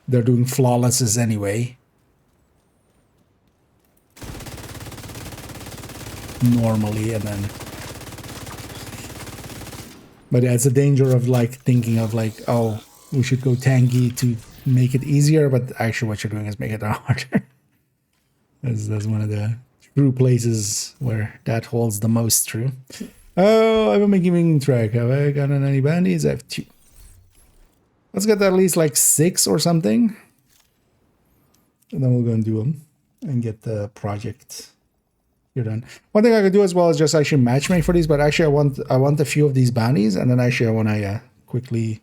They're doing flawlesses anyway. Normally, and then, but yeah, it's a danger of like thinking of like, oh, we should go tanky to make it easier, but actually what you're doing is make it harder. That's one of the true places where that holds the most true. Oh, I've been making track. Have I gotten any bandies? I have 2. Let's get at least like 6 or something, and then we'll go and do them and get the project. You're done. One thing I could do as well is just actually matchmake for these, but actually I want a few of these bounties, and then actually I want to quickly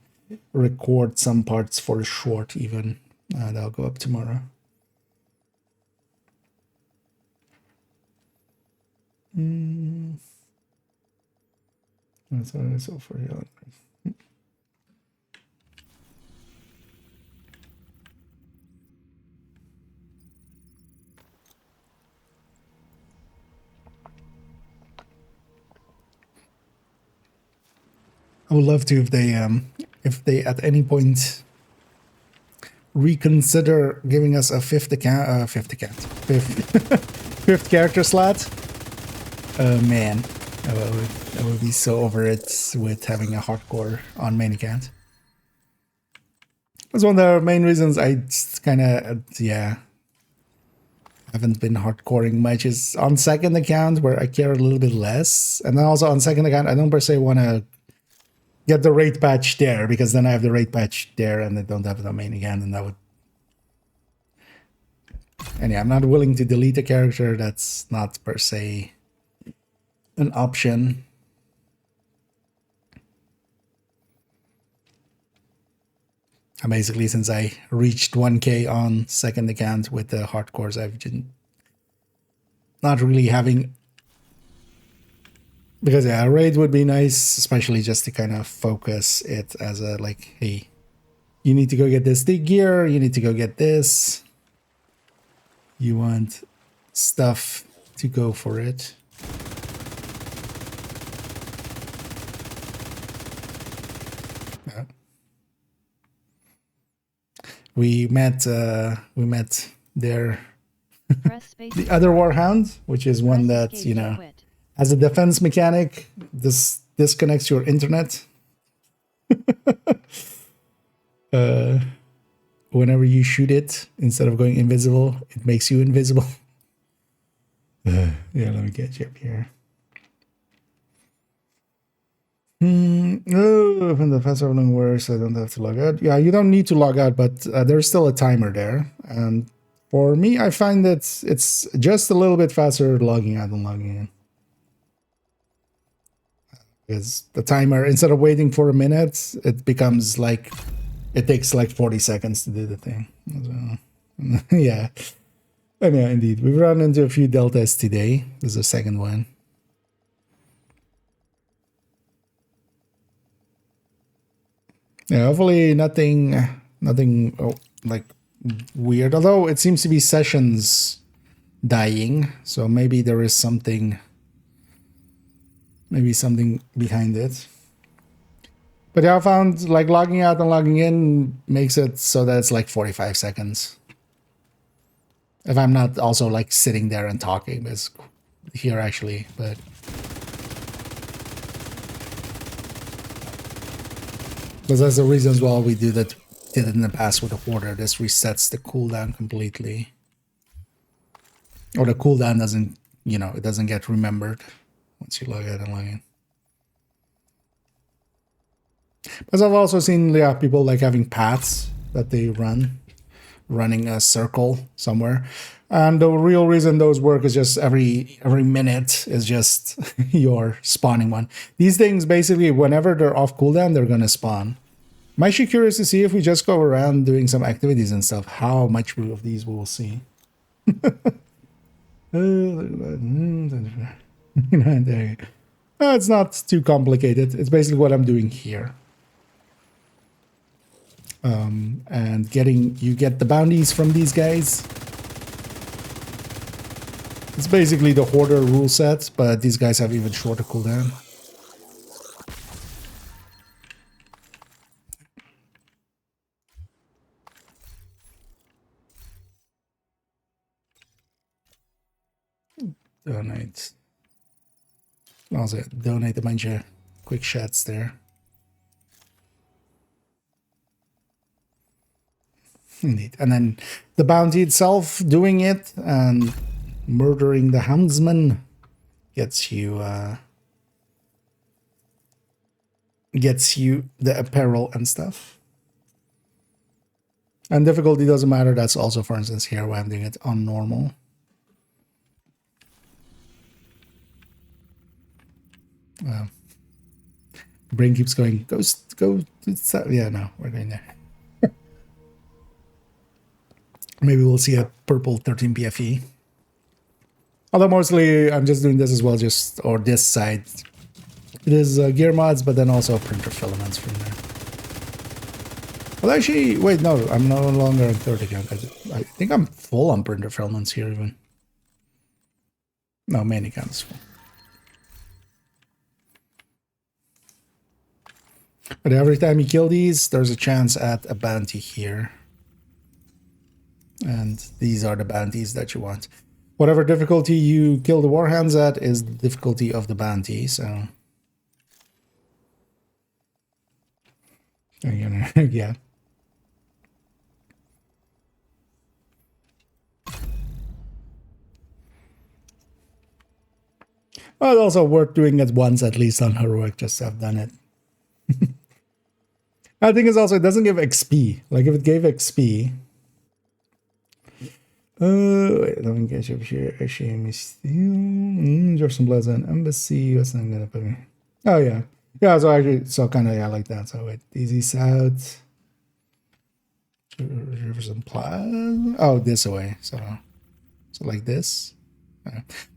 record some parts for a short even. That'll go up tomorrow. That's what I saw for you. I would love to if they at any point reconsider giving us a fifth character slot. Man, I would be so over it with having a hardcore on main account. That's one of the main reasons I kind of, haven't been hardcoring much is on second account where I care a little bit less. And then also on second account, I don't per se want to get the rate patch there because then I have the rate patch there and I don't have the main account and that would... And yeah, I'm not willing to delete a character. That's not per se an option. And basically, since I reached 1K on second account with the hardcores, I've been not really having... Because yeah, a raid would be nice, especially just to kind of focus it as a like, hey, you need to go get this gear, you need to go get this. You want stuff to go for it. Yeah. We met there the other Warhound, which is one that, you know, as a defense mechanic, this disconnects your internet. Whenever you shoot it, instead of going invisible, it makes you invisible. Yeah, let me get you up here. Oh, when the fast traveling works, I don't have to log out. Yeah, you don't need to log out, but there's still a timer there. And for me, I find that it's just a little bit faster logging out than logging in. Because the timer, instead of waiting for a minute, it becomes like... It takes like 40 seconds to do the thing. So, yeah. And yeah, indeed. We've run into a few deltas today. This is the second one. Yeah, hopefully nothing like weird. Although it seems to be sessions dying. So maybe there is something... Maybe something behind it. But yeah, I found like logging out and logging in makes it so that it's like 45 seconds. If I'm not also like sitting there and talking, because here actually, but... Because that's the reason as well we did it in the past with the Hoarder. This resets the cooldown completely. Or the cooldown doesn't, you know, it doesn't get remembered once you log out and log in. But I've also seen people like having paths that they running a circle somewhere. And the real reason those work is just every minute is just your spawning one. These things basically, whenever they're off cooldown, they're going to spawn. I'm actually curious to see if we just go around doing some activities and stuff, how much of these we will see. It's not too complicated. It's basically what I'm doing here. And you get the bounties from these guys. It's basically the Hoarder rule set, but these guys have even shorter cooldown. Donate. Also, donate a bunch of quick shots there. Indeed. And then the bounty itself, doing it and murdering the houndsman gets you the apparel and stuff. And difficulty doesn't matter. That's also, for instance, here where I'm doing it on normal. Brain keeps going, go, yeah, no, we're going there. Maybe we'll see a purple 13 PFE. Although mostly I'm just doing this as well, or this side. It is gear mods, but then also printer filaments from there. Well, actually, wait, no, I'm no longer on third account. I think I'm full on printer filaments here even. No, main account is full. But every time you kill these, there's a chance at a bounty here. And these are the bounties that you want. Whatever difficulty you kill the warhounds at is the difficulty of the bounty, so... Yeah. Well, it's also worth doing it once at least on heroic, just to have done it. I think it's also, it doesn't give XP. Like if it gave XP. Wait, let me get you up here. Actually, drop some bloods on embassy. What's not gonna put me? Oh yeah. Yeah, so actually, so kind of, yeah, like that. So wait, easy south. River some plaza. Oh, this way. So like this.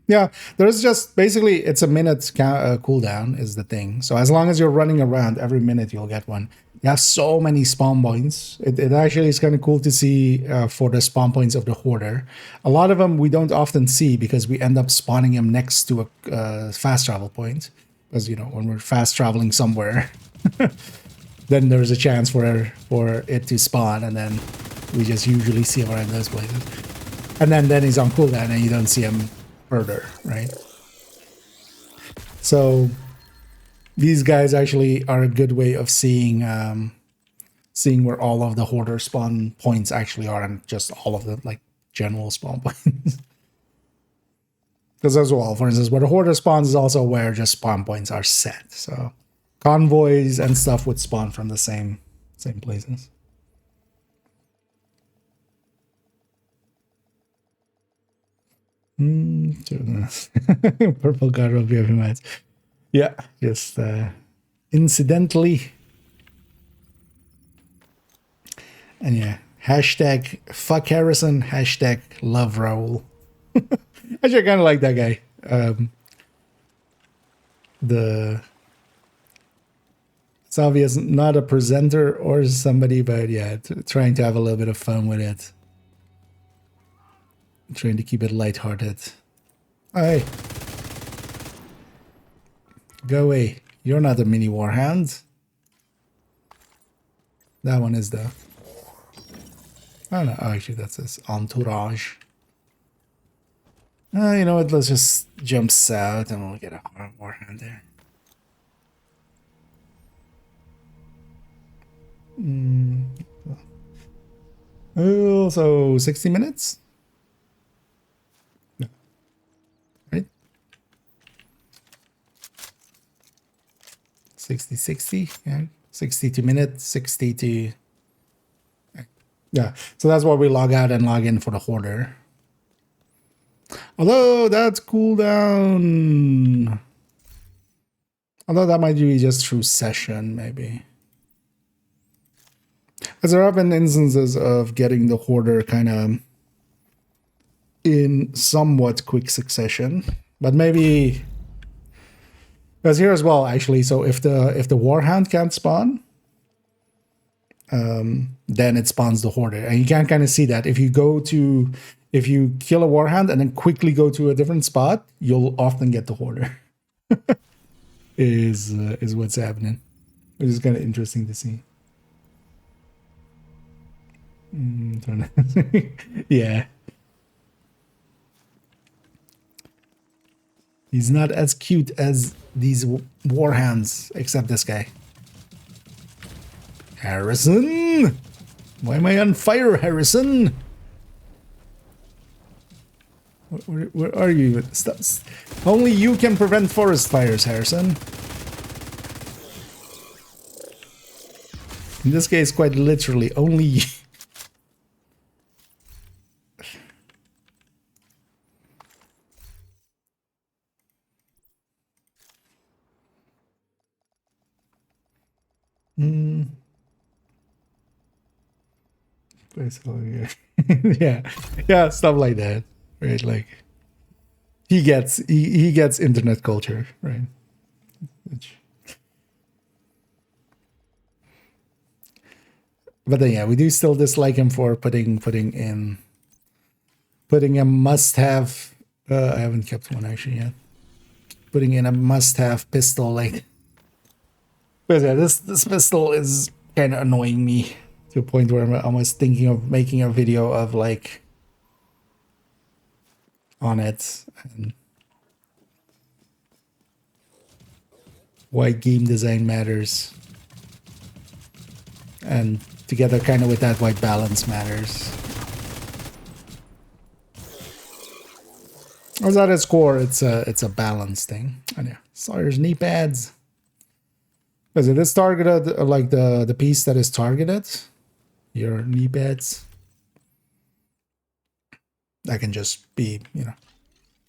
Yeah, there's just basically it's a minute cooldown is the thing. So as long as you're running around, every minute you'll get one. You have so many spawn points. It actually is kind of cool to see for the spawn points of the Hoarder. A lot of them we don't often see because we end up spawning them next to a fast travel point. Because, you know, when we're fast traveling somewhere, then there's a chance for it to spawn, and then we just usually see him around those places. And then he's on cooldown and you don't see him further, right? So these guys actually are a good way of seeing seeing where all of the Hoarder spawn points actually are, and just all of the like general spawn points. Because as well, for instance, where the Hoarder spawns is also where just spawn points are set. So convoys and stuff would spawn from the same places. Purple card will be every match. Yeah, just incidentally. And yeah, hashtag fuck Harrison, hashtag love Raul. Actually, I kind of like that guy. It's obvious not a presenter or somebody, but yeah, trying to have a little bit of fun with it. Trying to keep it lighthearted. Hey, go away. You're not a mini warhound. That one is though. Oh no, actually that's his entourage. You know what, let's just jump south and we'll get a warhound there. Oh, so 60 minutes? No. Right? 60, yeah. 62 minutes, 60 to... Yeah, so that's why we log out and log in for the Hoarder. Although that's cooldown. Although that might be just through session, maybe. As there have been instances of getting the Hoarder kind of in somewhat quick succession, but maybe because here as well, actually. So if the Warhound can't spawn, then it spawns the Hoarder, and you can kind of see that if you kill a Warhound and then quickly go to a different spot, you'll often get the Hoarder. is what's happening, which is kind of interesting to see. Yeah. He's not as cute as these Warhounds, except this guy. Harrison! Why am I on fire, Harrison? Where are you? Stop. Only you can prevent forest fires, Harrison. In this case, quite literally, only you. Basically, yeah, stuff like that, right? Like he gets internet culture, right? But then yeah, we do still dislike him for putting a must-have. I haven't kept one actually yet. Putting in a must-have pistol, like. But yeah, this pistol is kind of annoying me to a point where I'm almost thinking of making a video of like on it and why game design matters, and together kind of with that why balance matters. As at its core, it's a balance thing. And yeah, Sawyer's knee pads. Because it is targeted, like the piece that is targeted, your knee pads. That can just be, you know,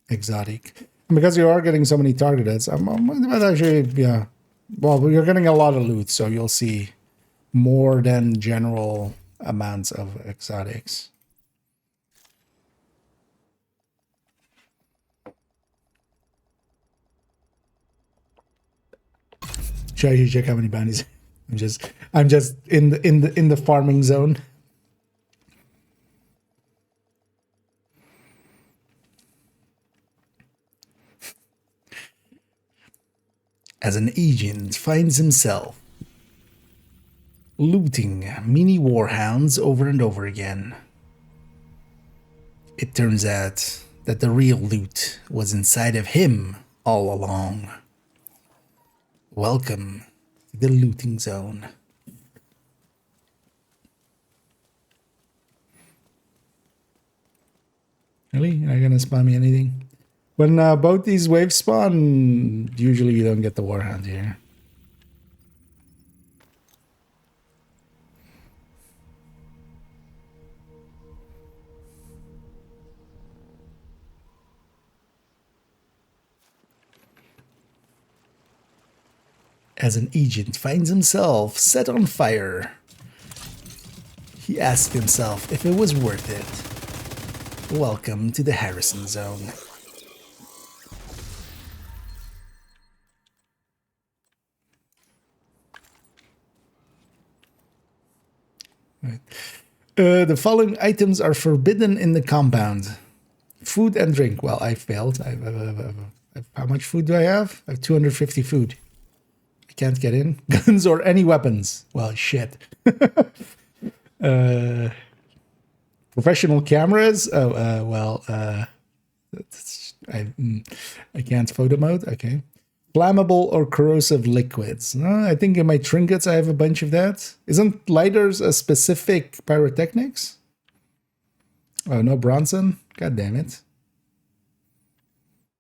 exotic. And because you are getting so many targeted, I'm actually, yeah. Well, you're getting a lot of loot, so you'll see more than general amounts of exotics. Should I check how many bounties? I'm just in the farming zone. As an agent finds himself looting mini warhounds over and over again. It turns out that the real loot was inside of him all along. Welcome to the looting zone. Really? You're not gonna spawn me anything? When both these waves spawn, usually you don't get the warhound here. As an agent finds himself set on fire, he asks himself if it was worth it. Welcome to the Harrison Zone. Right. The following items are forbidden in the compound. Food and drink. Well, I failed. How much food do I have? I have 250 food. I can't get in. Guns or any weapons. Well, shit. Professional cameras. Oh, well, I can't photo mode. Okay. Flammable or corrosive liquids. I think in my trinkets I have a bunch of that. Isn't lighters a specific pyrotechnics? Oh, no Bronson? God damn it.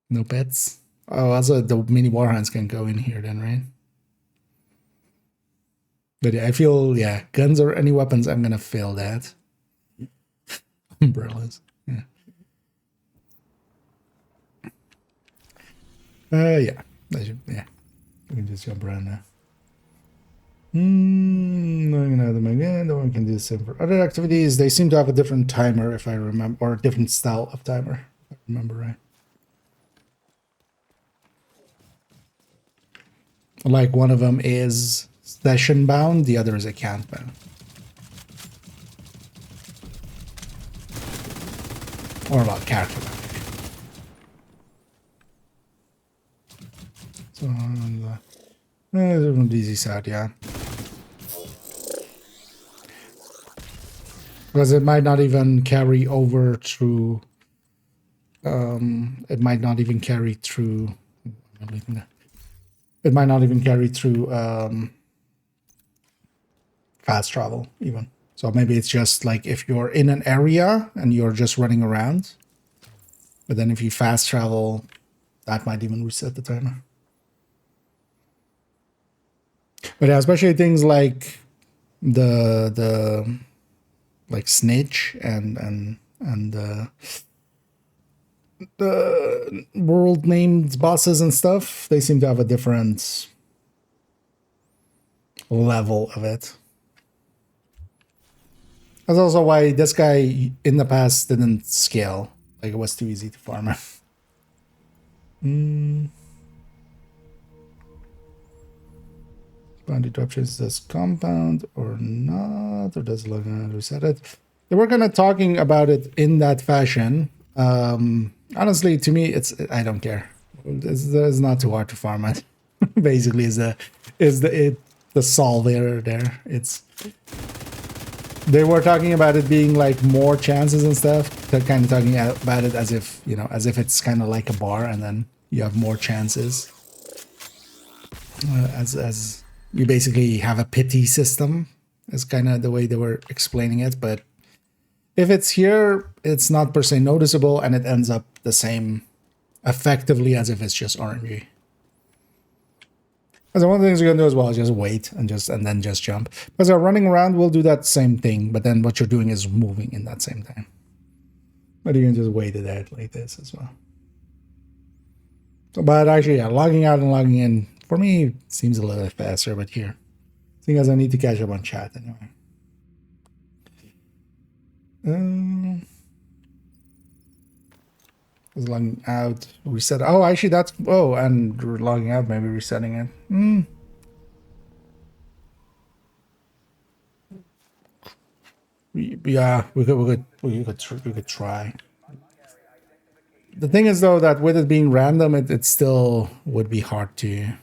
No pets. Oh, also the mini warhounds can go in here then, right? But yeah, I feel, yeah, guns or any weapons, I'm gonna fail that. Umbrellas. Yeah. Yeah. Yeah. We can just jump around now. Knowing another again, no one can do the same for other activities. They seem to have a different timer, if I remember, or a different style of timer, if I remember right. Like one of them is session bound, the other is account bound. Or about character bound. So on the easy side, yeah. Because it might not even carry over through. It might not even carry through. It might not even carry through fast travel even. So maybe it's just like if you're in an area and you're just running around, but then if you fast travel, that might even reset the timer. But yeah, especially things like the like snitch and the world named bosses and stuff, they seem to have a different level of it. That's also why this guy in the past didn't scale. Like it was too easy to farm him. Bounty options this compound or not, or does it look reset it? They were kind of talking about it in that fashion. Honestly, to me, I don't care. It's not too hard to farm it. Basically, is the solve error there. They were talking about it being like more chances and stuff. They're kind of talking about it as if, you know, as if it's kind of like a bar, and then you have more chances. As you basically have a pity system. Is kind of the way they were explaining it, but if it's here, it's not per se noticeable, and it ends up the same effectively as if it's just RNG. So one of the things you're gonna do as well is just wait and then just jump. Because running around will do that same thing, but then what you're doing is moving in that same time. But you can just wait it out like this as well. So, but actually, yeah, logging out and logging in for me seems a little bit faster. But here, seeing as I need to catch up on chat anyway. Is logging out, reset. Oh, actually, that's and logging out, maybe resetting it. Yeah, we could try. The thing is, though, that with it being random, it still would be hard to.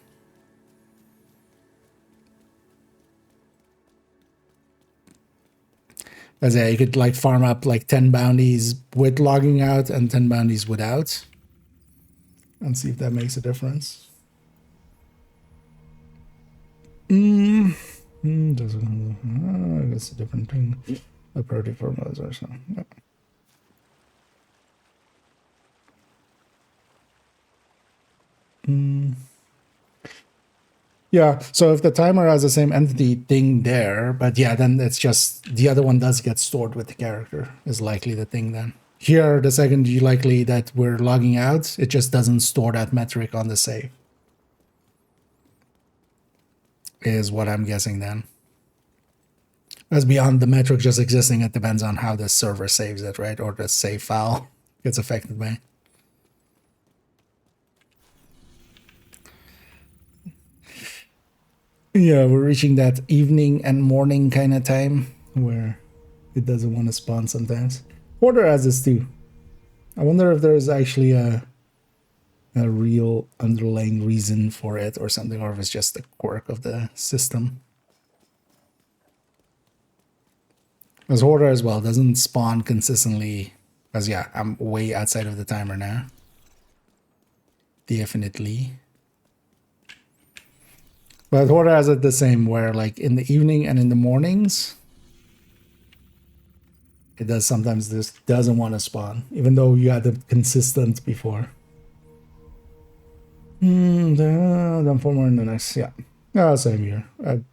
As you could like farm up like 10 bounties with logging out and 10 bounties without, and see if that makes a difference. That's a different thing. The priority formulas or so. Yeah, so if the timer has the same entity thing there, but yeah, then it's just the other one does get stored with the character is likely the thing then. Here, the second you likely that we're logging out, it just doesn't store that metric on the save. Is what I'm guessing then. As beyond the metric just existing, it depends on how the server saves it, right? Or the save file gets affected by. Yeah, we're reaching that evening and morning kind of time where it doesn't want to spawn sometimes. Order has this too. I wonder if there's actually a real underlying reason for it or something, or if it's just a quirk of the system. Because Order as well doesn't spawn consistently. Because yeah, I'm way outside of the timer now. Definitely. But Horda has it the same, where like in the evening and in the mornings, it does sometimes just doesn't want to spawn, even though you had it consistent before. Then for more in the next, yeah. Same here. It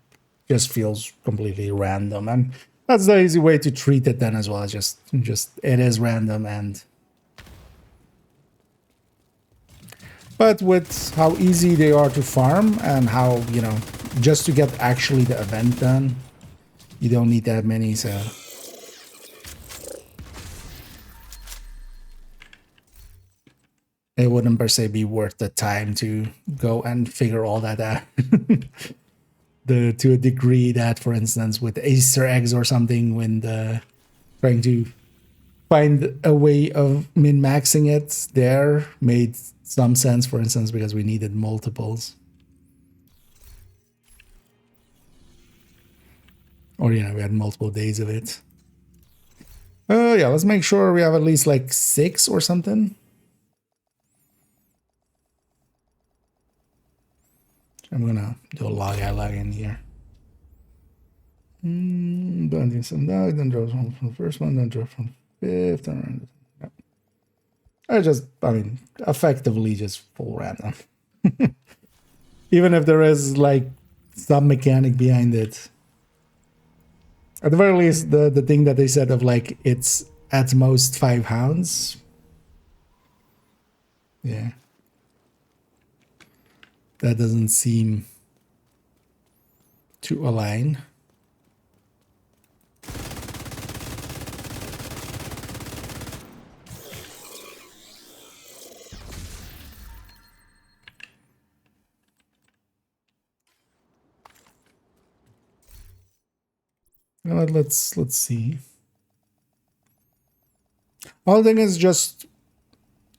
just feels completely random, and that's the easy way to treat it then as well. Just it is random and. But with how easy they are to farm and how, you know, just to get actually the event done, you don't need that many, so. It wouldn't per se be worth the time to go and figure all that out. To a degree that, for instance, with Easter eggs or something, when trying to find a way of min-maxing it there made some sense, for instance, because we needed multiples. Or, you know, we had multiple days of it. Yeah, let's make sure we have at least like 6 or something. I'm gonna do a log out, log in here. Don't some dog, then draw from the first one, then draw from the 5th. I mean, effectively just full random. Even if there is like some mechanic behind it. At the very least, the thing that they said of like it's at most 5 hounds. Yeah. That doesn't seem to align. Let's see. All thing is just,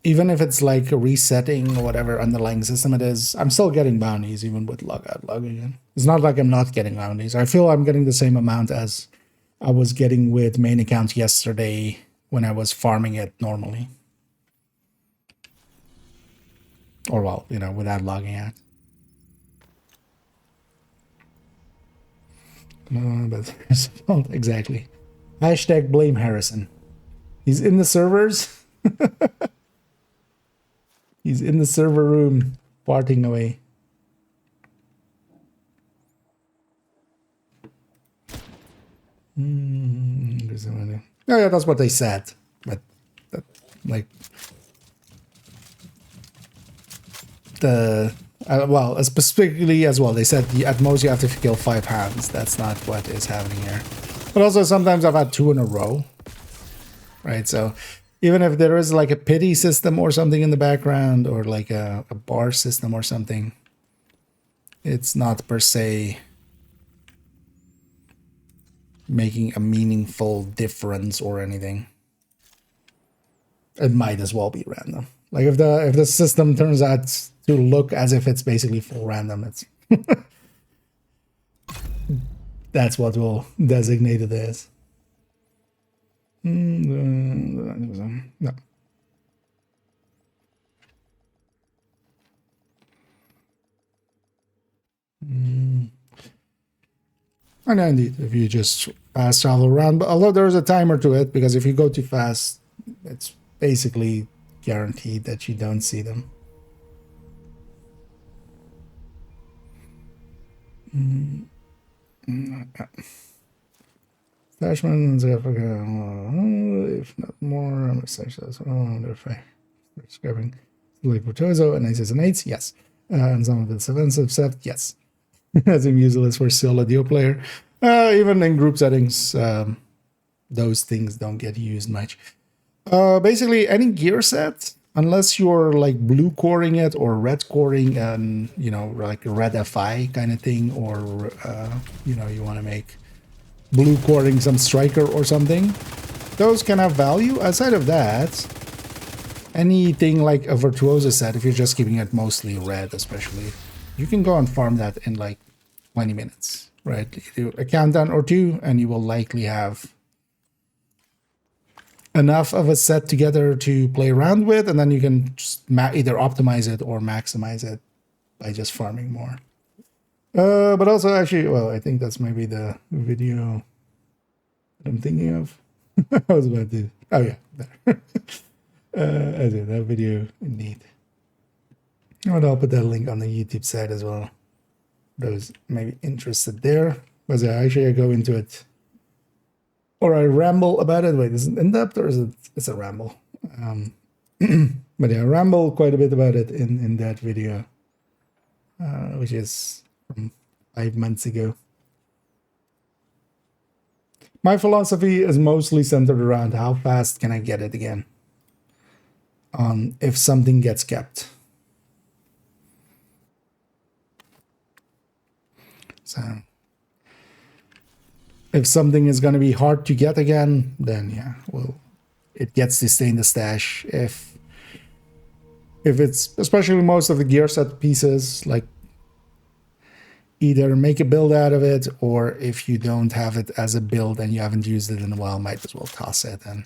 even if it's like a resetting or whatever underlying system it is, I'm still getting bounties even with logout, logging in. It's not like I'm not getting bounties. I feel I'm getting the same amount as I was getting with main account yesterday when I was farming it normally. Or well, you know, without logging out. No, but exactly. Hashtag blame Harrison. He's in the servers. He's in the server room, farting away. Oh yeah, that's what they said. But that, like the well, specifically as well, they said at most you have to kill 5 hounds. That's not what is happening here. But also sometimes I've had 2 in a row, right? So even if there is like a pity system or something in the background, or like a bar system or something, it's not per se making a meaningful difference or anything. It might as well be random. Like if the system turns out to look as if it's basically full random, it's that's what we'll designate it as. No. I know indeed, if you just fast travel around, but although there's a timer to it, because if you go too fast, it's basically guaranteed that you don't see them. Attachments, if not more, I'm essentially describing like Portozo and aces and eights, yes. And some of it's offensive stuff, yes. As a useless for still a deal player. Even in group settings, those things don't get used much. Basically, any gear set, unless you're like blue coring it or red coring, and you know, like a red FI kind of thing, or you know, you want to make blue coring some striker or something, those can have value. Outside of that, anything like a virtuoso set, if you're just keeping it mostly red, especially, you can go and farm that in like 20 minutes, right? You do a countdown or 2, and you will likely have enough of a set together to play around with, and then you can just either optimize it or maximize it by just farming more. But also, actually, well, I think that's maybe the video that I'm thinking of. I was about to. Oh yeah, there. I did that video indeed. And I'll put that link on the YouTube side as well. Those maybe interested there. But yeah, actually, I go into it, or I ramble about it. Wait, is it in depth or is it? It's a ramble. But yeah, I ramble quite a bit about it in that video, which is from 5 months ago. My philosophy is mostly centered around how fast can I get it again. If something gets kept. So if something is going to be hard to get again, then yeah, well, it gets to stay in the stash. If it's, especially most of the gear set pieces, like either make a build out of it, or if you don't have it as a build and you haven't used it in a while, might as well toss it. And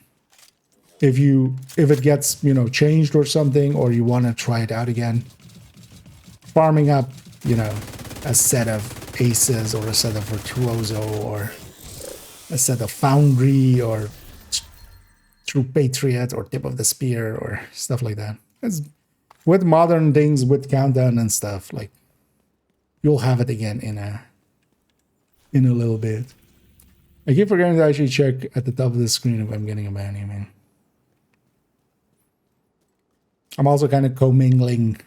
if it gets, you know, changed or something, or you want to try it out again, farming up, you know, a set of aces or a set of virtuoso or a set of foundry or true patriot or tip of the spear or stuff like that. It's, with modern things, with countdown and stuff, like you'll have it again in a little bit. I keep forgetting to actually check at the top of the screen if I'm getting a bounty, man. I'm also kind of commingling,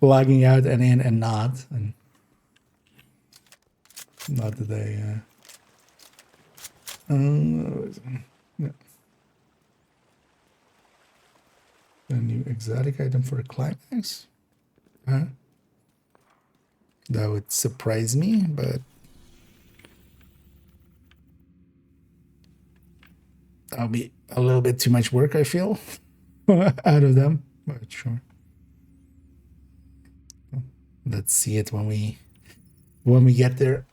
logging out and in and not. And not today, yeah. A new exotic item for a climax? Huh? That would surprise me, but that'll be a little bit too much work, I feel, out of them. But sure. Let's see it when we get there.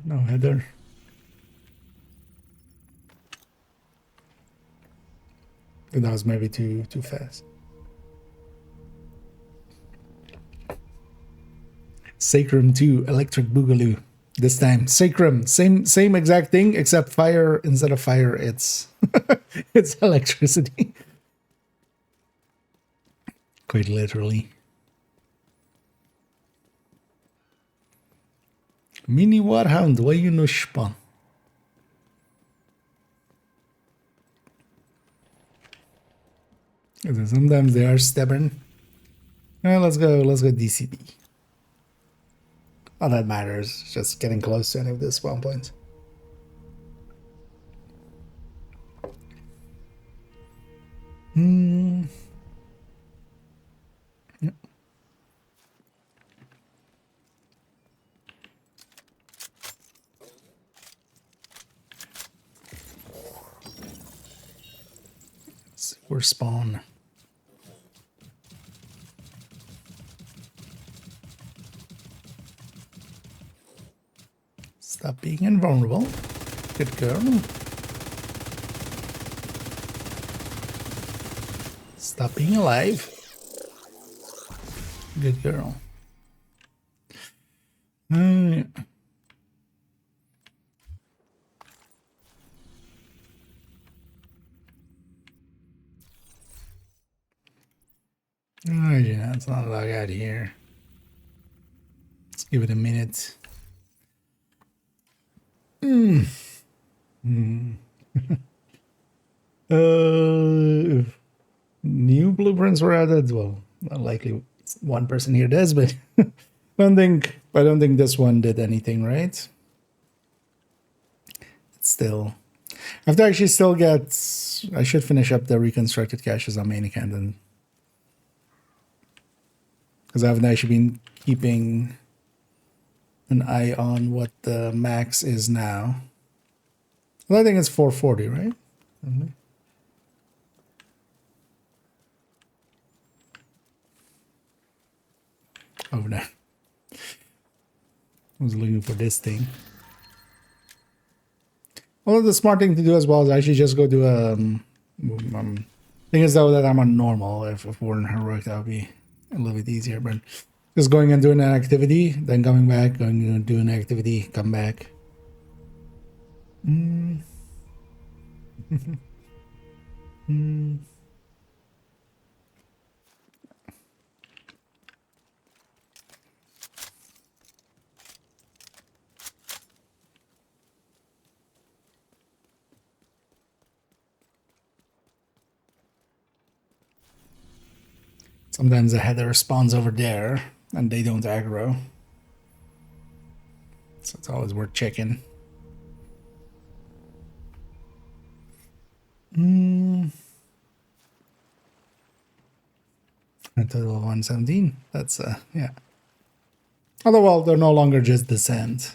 No header. That was maybe too fast. Sacrum 2 Electric Boogaloo. This time Sacrum, same exact thing, except fire. Instead of fire, it's it's electricity. Quite literally. Mini Warhound, why you no span? Sometimes they are stubborn. Let's go DCD. All that matters, just getting close to any of the spawn points. Yep. We're spawn. Stop being invulnerable. Good girl. Stop being alive. Good girl. Yeah. Oh, yeah, it's not a log out here. Let's give it a minute. New blueprints were added. Well, not likely one person here does, but I don't think this one did anything, right? Still, I have to actually still get. I should finish up the reconstructed caches on main account, and because I haven't actually been keeping an eye on what the max is now. Well, I think it's 440, right? Oh no. I was looking for this thing. Well, the smart thing to do as well is actually just go do a thing is though that I'm on normal. If we're in heroic, that would be a little bit easier, but just going and doing an activity, then coming back, going and do an activity, come back. Sometimes the header spawns over there and they don't aggro. So it's always worth checking. A total of 117. That's yeah. Although, well, they're no longer just descent.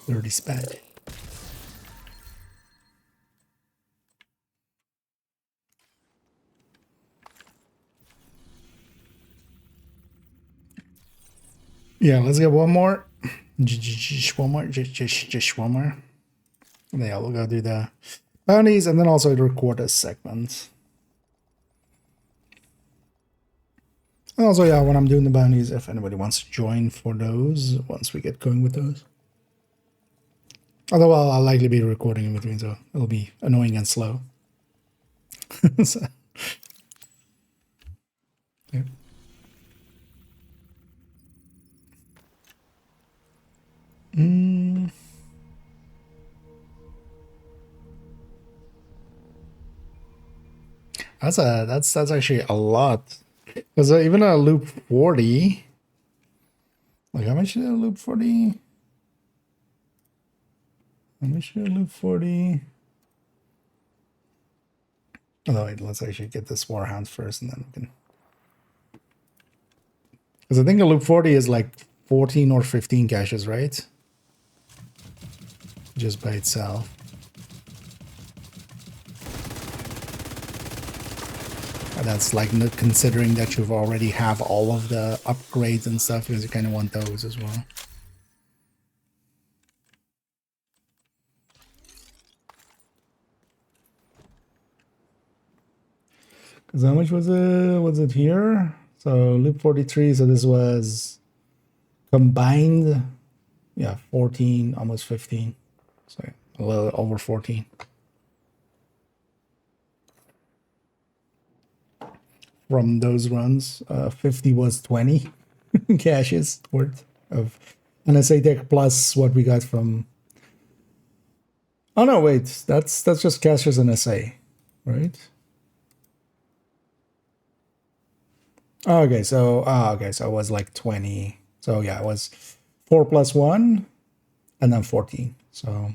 Dirty spat. Yeah, let's get one more. Just one more. Just one more. Yeah, we'll go do the bounties and then also record a segment. And also, yeah, when I'm doing the bounties, if anybody wants to join for those, once we get going with those. Although I'll likely be recording in between, so it'll be annoying and slow. So, yeah. That's actually a lot. Because even a loop 40, like how much is a loop 40? How much is a loop 40? Oh wait, let's actually get this Warhound first, and then we can. Because I think a loop 40 is like 14 or 15 caches, right? Just by itself. And that's like not considering that you've already have all of the upgrades and stuff, because you kind of want those as well. Because how much was it? Was it here? So loop 43. So this was combined, yeah, 14, almost 15. So a little over 14. From those runs, 50 was 20 caches worth of NSA Tech plus what we got from. Oh no, wait, that's just caches NSA, right? Okay, so so it was like 20. So yeah, it was 4 plus 1 and then 14. So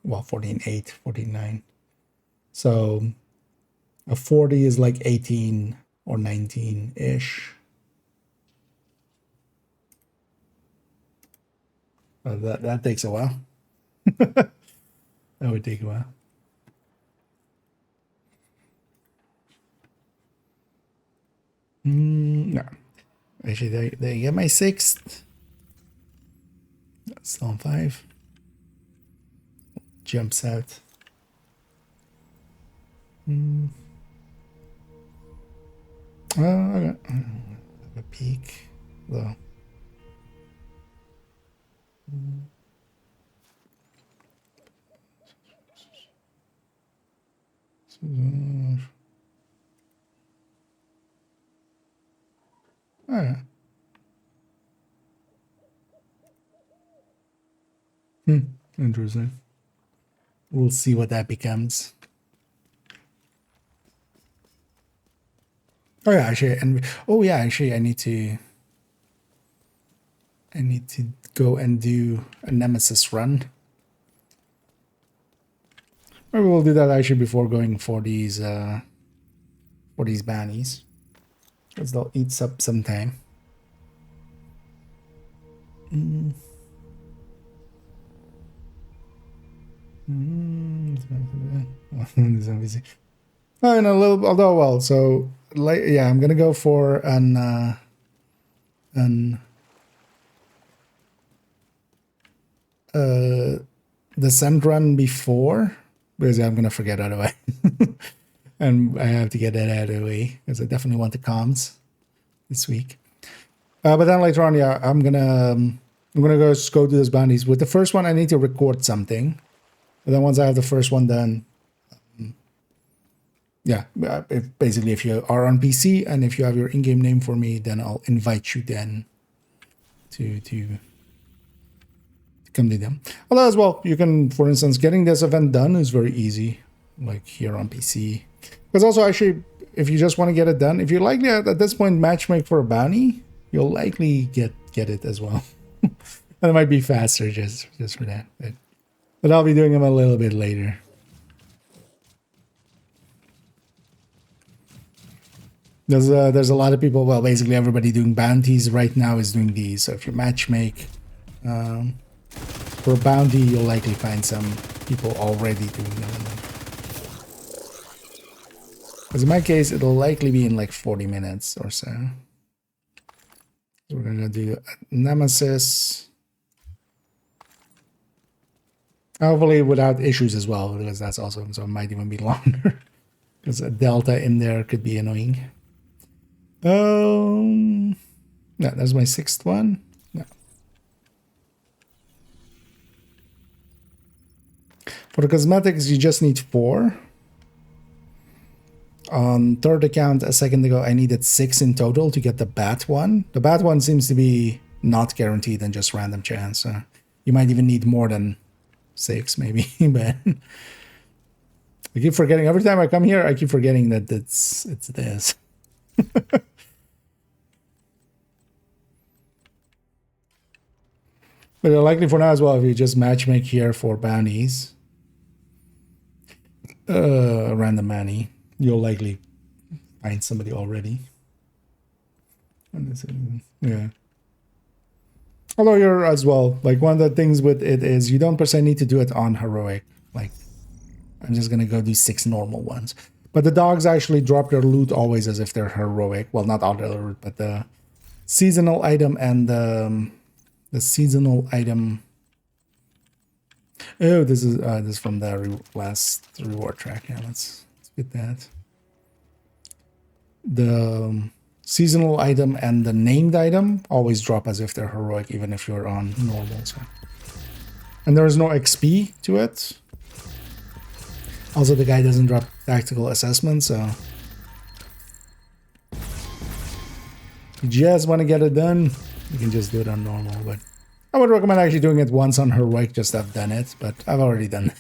well, 14.8, 14.9. So a 40 is like 18 or 19-ish. That takes a while. That would take a while. No. Actually, there you get my 6th. That's on 5. Jumps out. I got a peek though. Interesting. We'll see what that becomes. Oh yeah, actually, and oh yeah, actually, I need to go and do a Nemesis run. Maybe we'll do that actually before going for these bannies, because they'll eat up some time. Oh, and a little, although well, so like yeah, I'm gonna go for an descent run before, because I'm gonna forget otherwise. And I have to get that out of the way because I definitely want the comms this week. But then later on, yeah, I'm gonna go do those bounties. With the first one, I need to record something. But then once I have the first one done, yeah, basically if you are on PC and if you have your in-game name for me, then I'll invite you then to come to them. Although as well, you can, for instance, getting this event done is very easy, like here on PC. Because also actually, if you just want to get it done, if you likely at this point matchmake for a bounty, you'll likely get it as well. And it might be faster just for that. But I'll be doing them a little bit later. There's a lot of people, well, basically everybody doing bounties right now is doing these. So if you matchmake for a bounty, you'll likely find some people already doing them. Because in my case, it'll likely be in like 40 minutes or so. So we're gonna do Nemesis. Hopefully without issues as well, because that's awesome. So it might even be longer. Because a delta in there could be annoying. No, that's my 6th one. No. For the cosmetics, you just need 4. On third account, a second ago, I needed 6 in total to get the bat one. The bat one seems to be not guaranteed and just random chance. So you might even need more than 6, maybe. But I keep forgetting. Every time I come here, I keep forgetting that it's this. But likely for now as well, if you just matchmake here for bounties, random bounty, you'll likely find somebody already. And yeah. Although you're as well, like one of the things with it is you don't per se need to do it on heroic. Like I'm just gonna go do 6 normal ones. But the dogs actually drop their loot always as if they're heroic. Well, not all their loot, but the seasonal item and the seasonal item. Oh, this is from the last reward track. Yeah, let's get that. The seasonal item and the named item always drop as if they're heroic, even if you're on normal. So. And there is no XP to it. Also, the guy doesn't drop tactical assessment, so if you just want to get it done, you can just do it on normal. But I would recommend actually doing it once on heroic, just to have done it. But I've already done.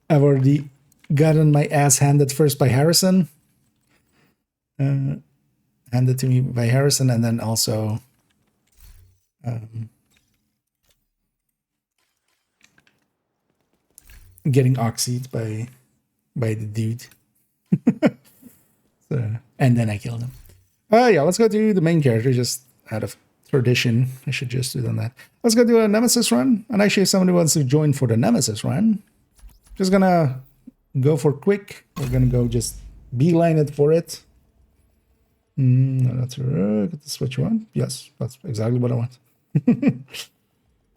I've already gotten my ass handed first by Harrison. Handed to me by Harrison, and then also getting oxyed by the dude. So, and then I killed him. Yeah, let's go to the main character, just out of tradition. I should just do that. Let's go do a Nemesis run. And actually, if somebody wants to join for the Nemesis run, just gonna go for quick. We're gonna go just beeline it for it. No, that's that's what you want. Yes, that's exactly what I want.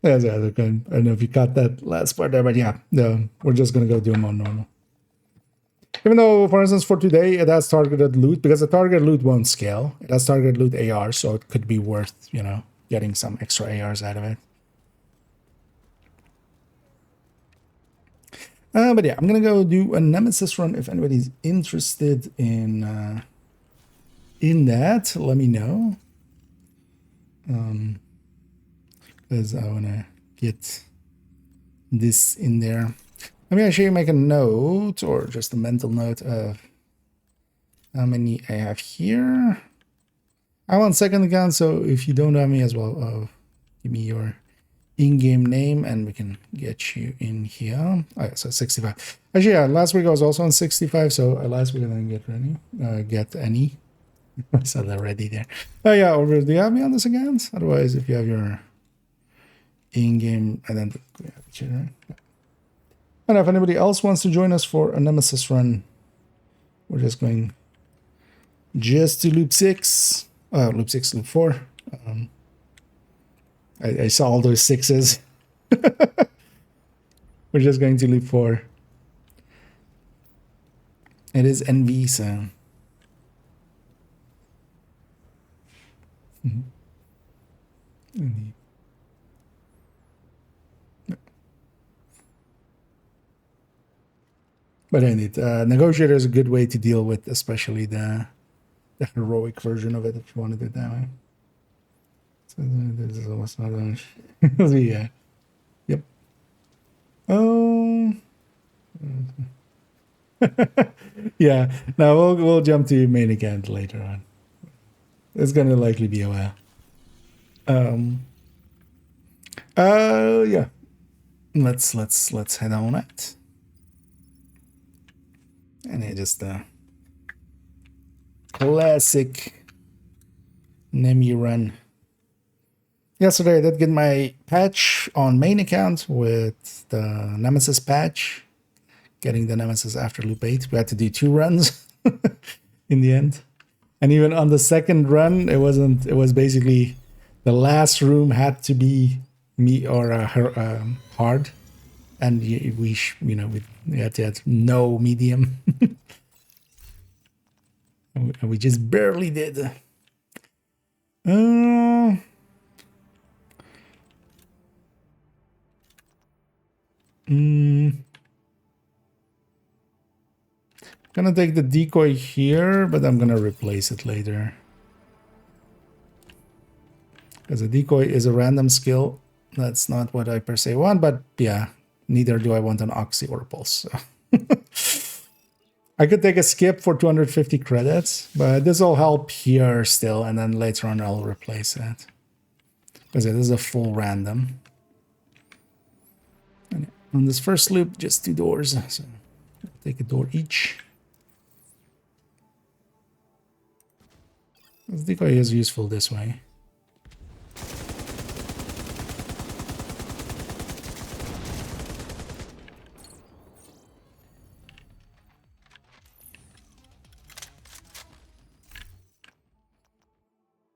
Yeah, I don't know if you caught that last part there, but yeah, no, we're just gonna go do them on normal. Even though, for instance, for today it has targeted loot, because the targeted loot won't scale. It has targeted loot AR, so it could be worth, you know, getting some extra ARs out of it. But yeah, I'm gonna go do a Nemesis run. If anybody's interested in that, let me know. Because I wanna get this in there. Let me actually make a note, or just a mental note of how many I have here. I'm on second account, so if you don't have me as well, give me your in-game name and we can get you in here. Oh, yeah, so 65. Actually, yeah, last week I was also on 65, so last week I didn't get any. I saw that already there. Oh yeah, or do you have me on this account? Otherwise, if you have your in-game identity, right? And if anybody else wants to join us for a Nemesis run, we're just going just to loop 6. Loop 6, loop 4. I saw all those 6s. We're just going to loop 4. It is NV, so. NV. But indeed, Negotiator is a good way to deal with, especially the heroic version of it, if you want to do it that way. So this is almost not much. Yeah. Yep. Oh. Yeah. Now we'll jump to main account later on. It's gonna likely be a while. Yeah. Let's head on it. And it just classic Nemi run. Yesterday I did get my patch on main account with the Nemesis patch. Getting the Nemesis after loop 8. We had to do 2 runs in the end. And even on the second run, it was basically the last room had to be me or hard. And we had to have no medium. And we just barely did. Gonna take the decoy here, but I'm gonna replace it later. Because the decoy is a random skill. That's not what I per se want, but yeah. Neither do I want an Oxy or a Pulse. So. I could take a skip for 250 credits, but this will help here still, and then later on I'll replace it. Because it is a full random. And on this first loop, just 2 doors. So I'll take a door each. This decoy is useful this way.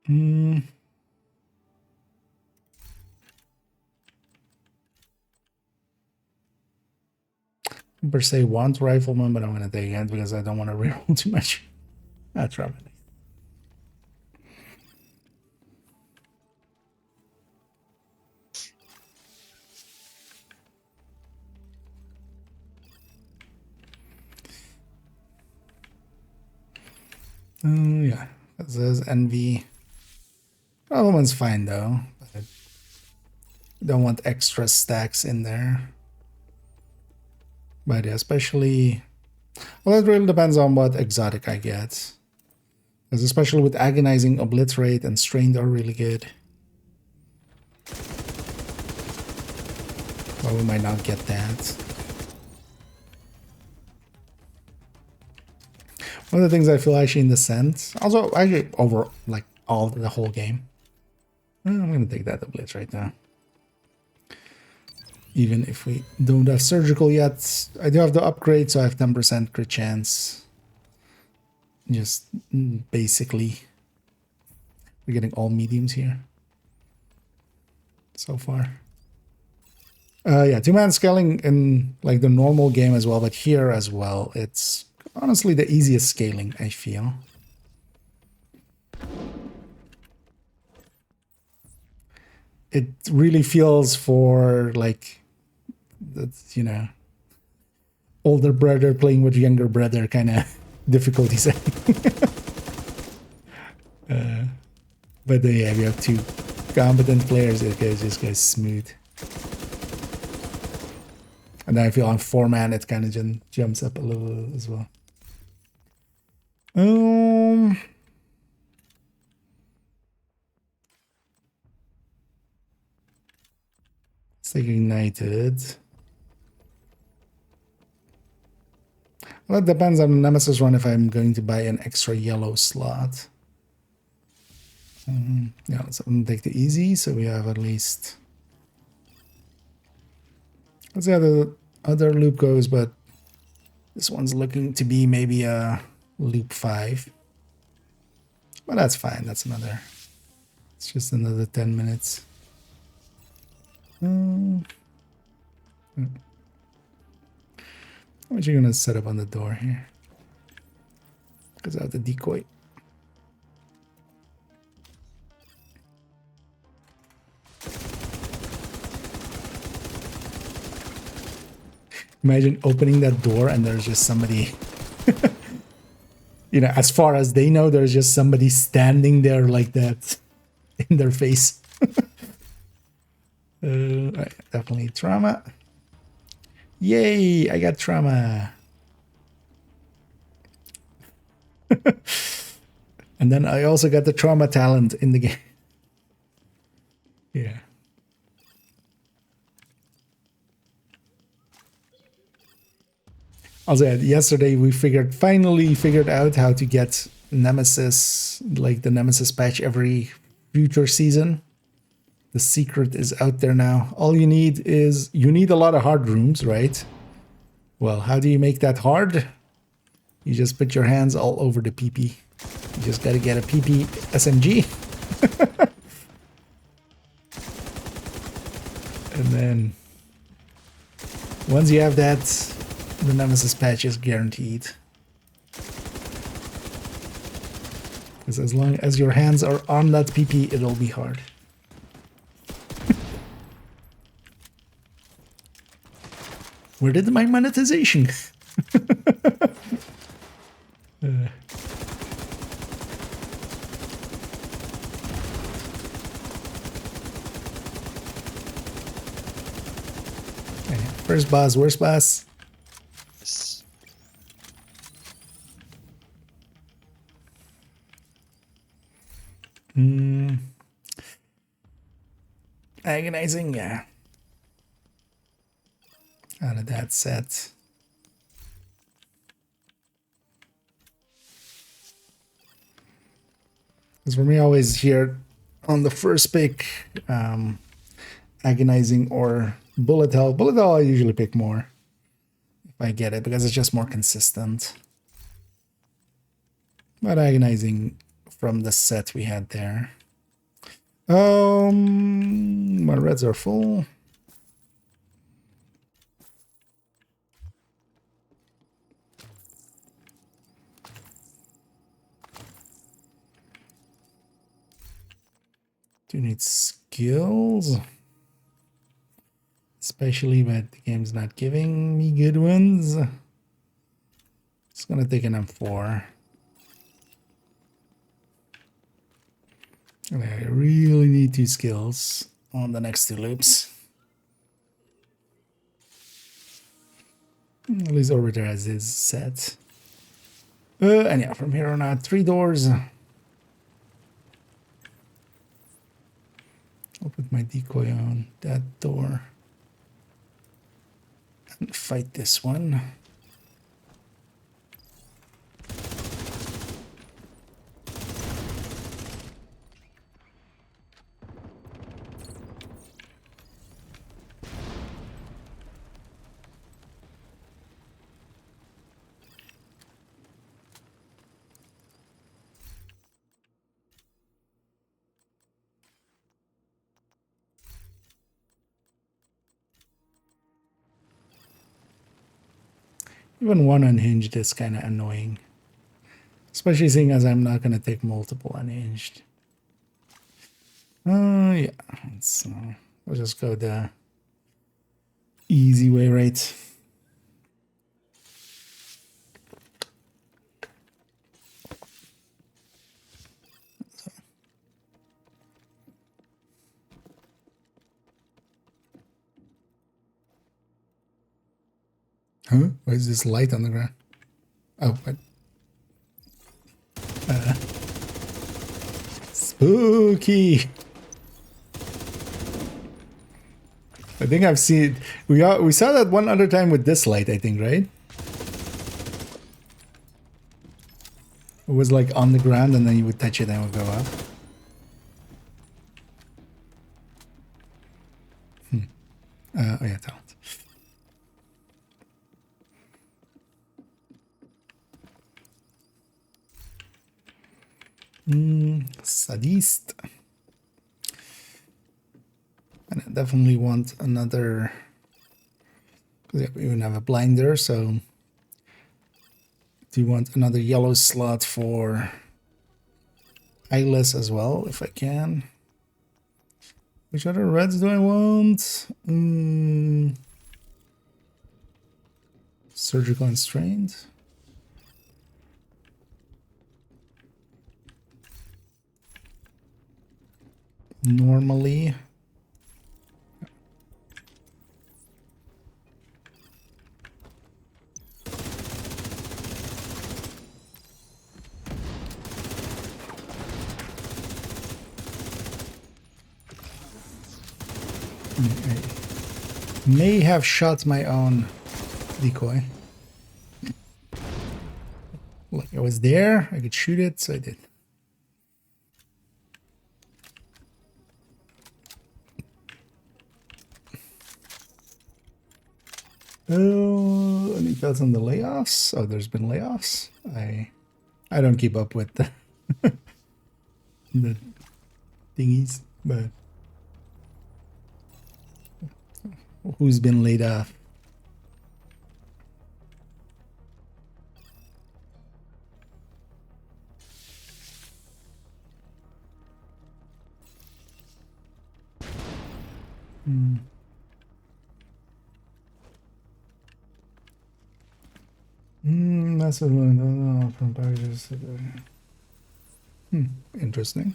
Per se want rifleman, but I'm gonna take it because I don't want to reroll too much. That's right. Yeah, this is NV. Other one's fine though. But don't want extra stacks in there. But yeah, especially, well, it really depends on what exotic I get. Because especially with agonizing, obliterate, and strained are really good. But we might not get that. One of the things I feel actually in the sense, also actually over like the whole game. I'm gonna take that blitz right now. Even if we don't have surgical yet, I do have the upgrade, so I have 10% crit chance. Just basically, we're getting all mediums here so far. Yeah, 2-man scaling in like the normal game as well, but here as well, it's honestly the easiest scaling, I feel. It really feels for like, that's, you know, older brother playing with younger brother kind of difficulty setting. But then, yeah, we have two competent players. It just goes smooth. And then I feel on 4-man it kind of jumps up a little as well. Let's take Ignited. Well, that depends on the Nemesis run if I'm going to buy an extra yellow slot. Yeah, let's take the easy, so we have at least... Let's see how the other loop goes, but this one's looking to be maybe a loop 5. But that's fine, that's another... It's just another 10 minutes. How much are you gonna set up on the door here? Because I have the decoy. Imagine opening that door and there's just somebody, you know, as far as they know, there's just somebody standing there like that in their face. Right, definitely trauma. Yay, I got trauma. And then I also got the trauma talent in the game. Yeah. Also, yesterday we finally figured out how to get Nemesis, like the Nemesis patch every future season. The secret is out there now. All you need is, you need a lot of hard rooms, right? Well, how do you make that hard? You just put your hands all over the PP. You just gotta get a PP SMG. And then once you have that, the Nemesis patch is guaranteed. Because as long as your hands are on that PP, it'll be hard. Where did my monetization? First boss, worst boss. Agonizing, yeah. Out of that set. Because for me, always here on the first pick, agonizing or bullet hell. Bullet hell I usually pick more if I get it, because it's just more consistent. But agonizing from the set we had there. My reds are full. Do need skills, especially when the game's not giving me good ones. It's gonna take an M4. And I really need 2 skills on the next 2 loops. At least over there as is set. And yeah, from here on out, 3 doors. I'll put my decoy on that door. And fight this one. Even one unhinged is kind of annoying. Especially seeing as I'm not going to take multiple unhinged. Yeah. We'll just go the easy way, right? Huh? Why is this light on the ground? Oh, what? Spooky. I think I've seen we saw that one other time with this light, I think, right? It was like on the ground and then you would touch it and it would go up. Oh yeah, talent. Sadist. And I definitely want another, because we even have a blinder, so do you want another yellow slot for eyeless as well, if I can? Which other reds do I want? Surgical constraint. Normally. I may have shot my own decoy. Like I was there, I could shoot it, so I did. Oh, any thoughts on the layoffs? Oh, there's been layoffs. I don't keep up with the, the thingies, but who's been laid off? That's what from packages. Interesting.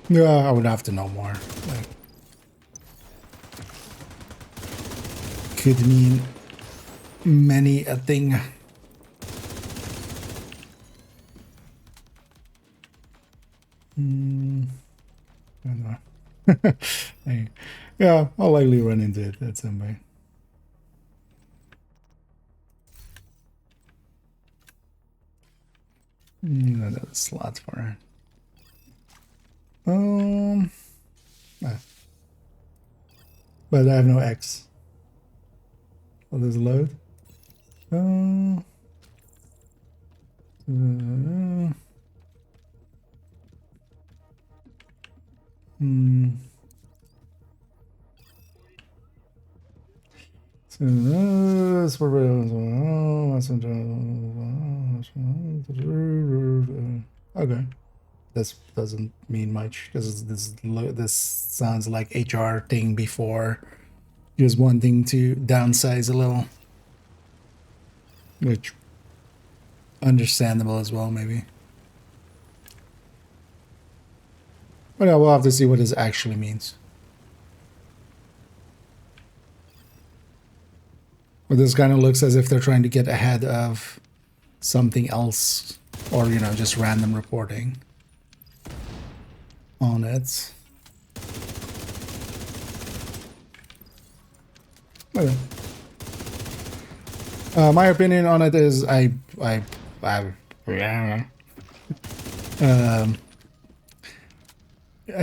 Yeah, I would have to know more. Like, could mean many a thing. I don't know. Yeah, I'll likely run into it at some point. Another slot for it. But I have no X. Will this load? Uh, uh, hmm. Okay, this doesn't mean much. This sounds like HR thing before, just wanting to downsize a little, which understandable as well, maybe. But yeah, we'll have to see what this actually means. But this kind of looks as if they're trying to get ahead of something else, or, you know, just random reporting on it. Okay. My opinion on it is I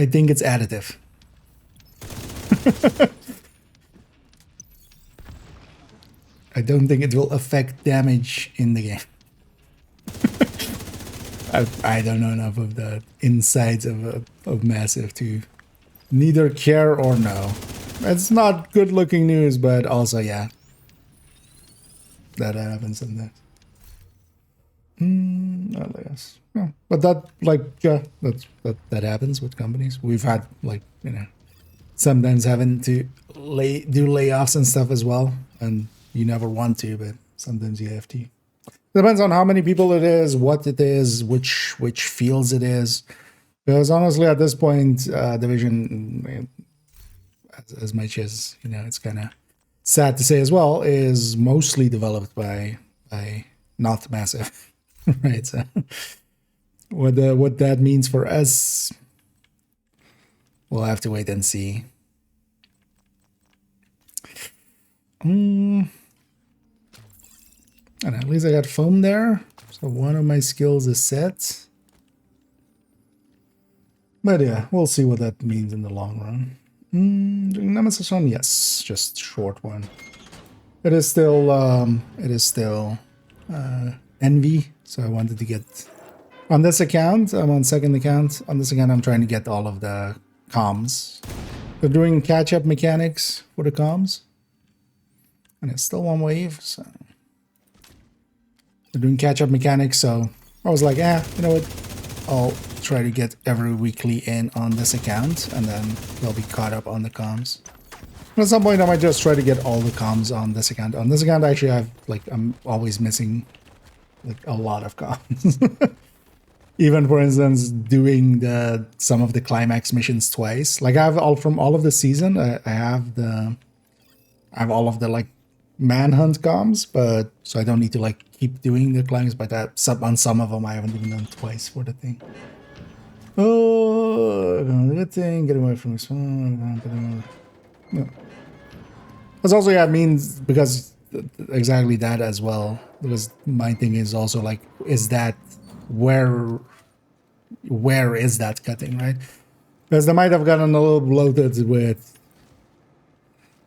think it's additive. I don't think it will affect damage in the game. I don't know enough of the insides of Massive to neither care or know. It's not good looking news, but also, yeah, that happens sometimes. I guess. Yeah. But that, like, yeah, that happens with companies. We've had, like, you know, sometimes having to do layoffs and stuff as well, and you never want to, but sometimes you have to. Depends on how many people it is, what it is, which fields it is. Because honestly, at this point, Division, as much as, you know, it's kind of sad to say as well, is mostly developed by not Massive, right? So what that means for us, we'll have to wait and see. And at least I got foam there, so one of my skills is set. But yeah, we'll see what that means in the long run. Nemesis one, yes, just short one. It is still envy, so I wanted to get on this account. I'm on second account. On this account, I'm trying to get all of the comms. They're doing catch-up mechanics for the comms, and it's still one wave, so they're doing catch-up mechanics. So I was like, you know what? I'll try to get every weekly in on this account, and then they'll be caught up on the comms. And at some point, I might just try to get all the comms on this account. On this account, actually, I'm always missing like a lot of comms. Even, for instance, doing some of the climax missions twice. Like, I have all of the season. I have all of the like manhunt comms, but so I don't need to like keep doing the climax. But on some of them, I haven't even done twice for the thing. Oh, good thing. Get away from this one. No. That's also, yeah, it means because exactly that as well. Because my thing is also like, is that where is that cutting, right? Because they might have gotten a little bloated with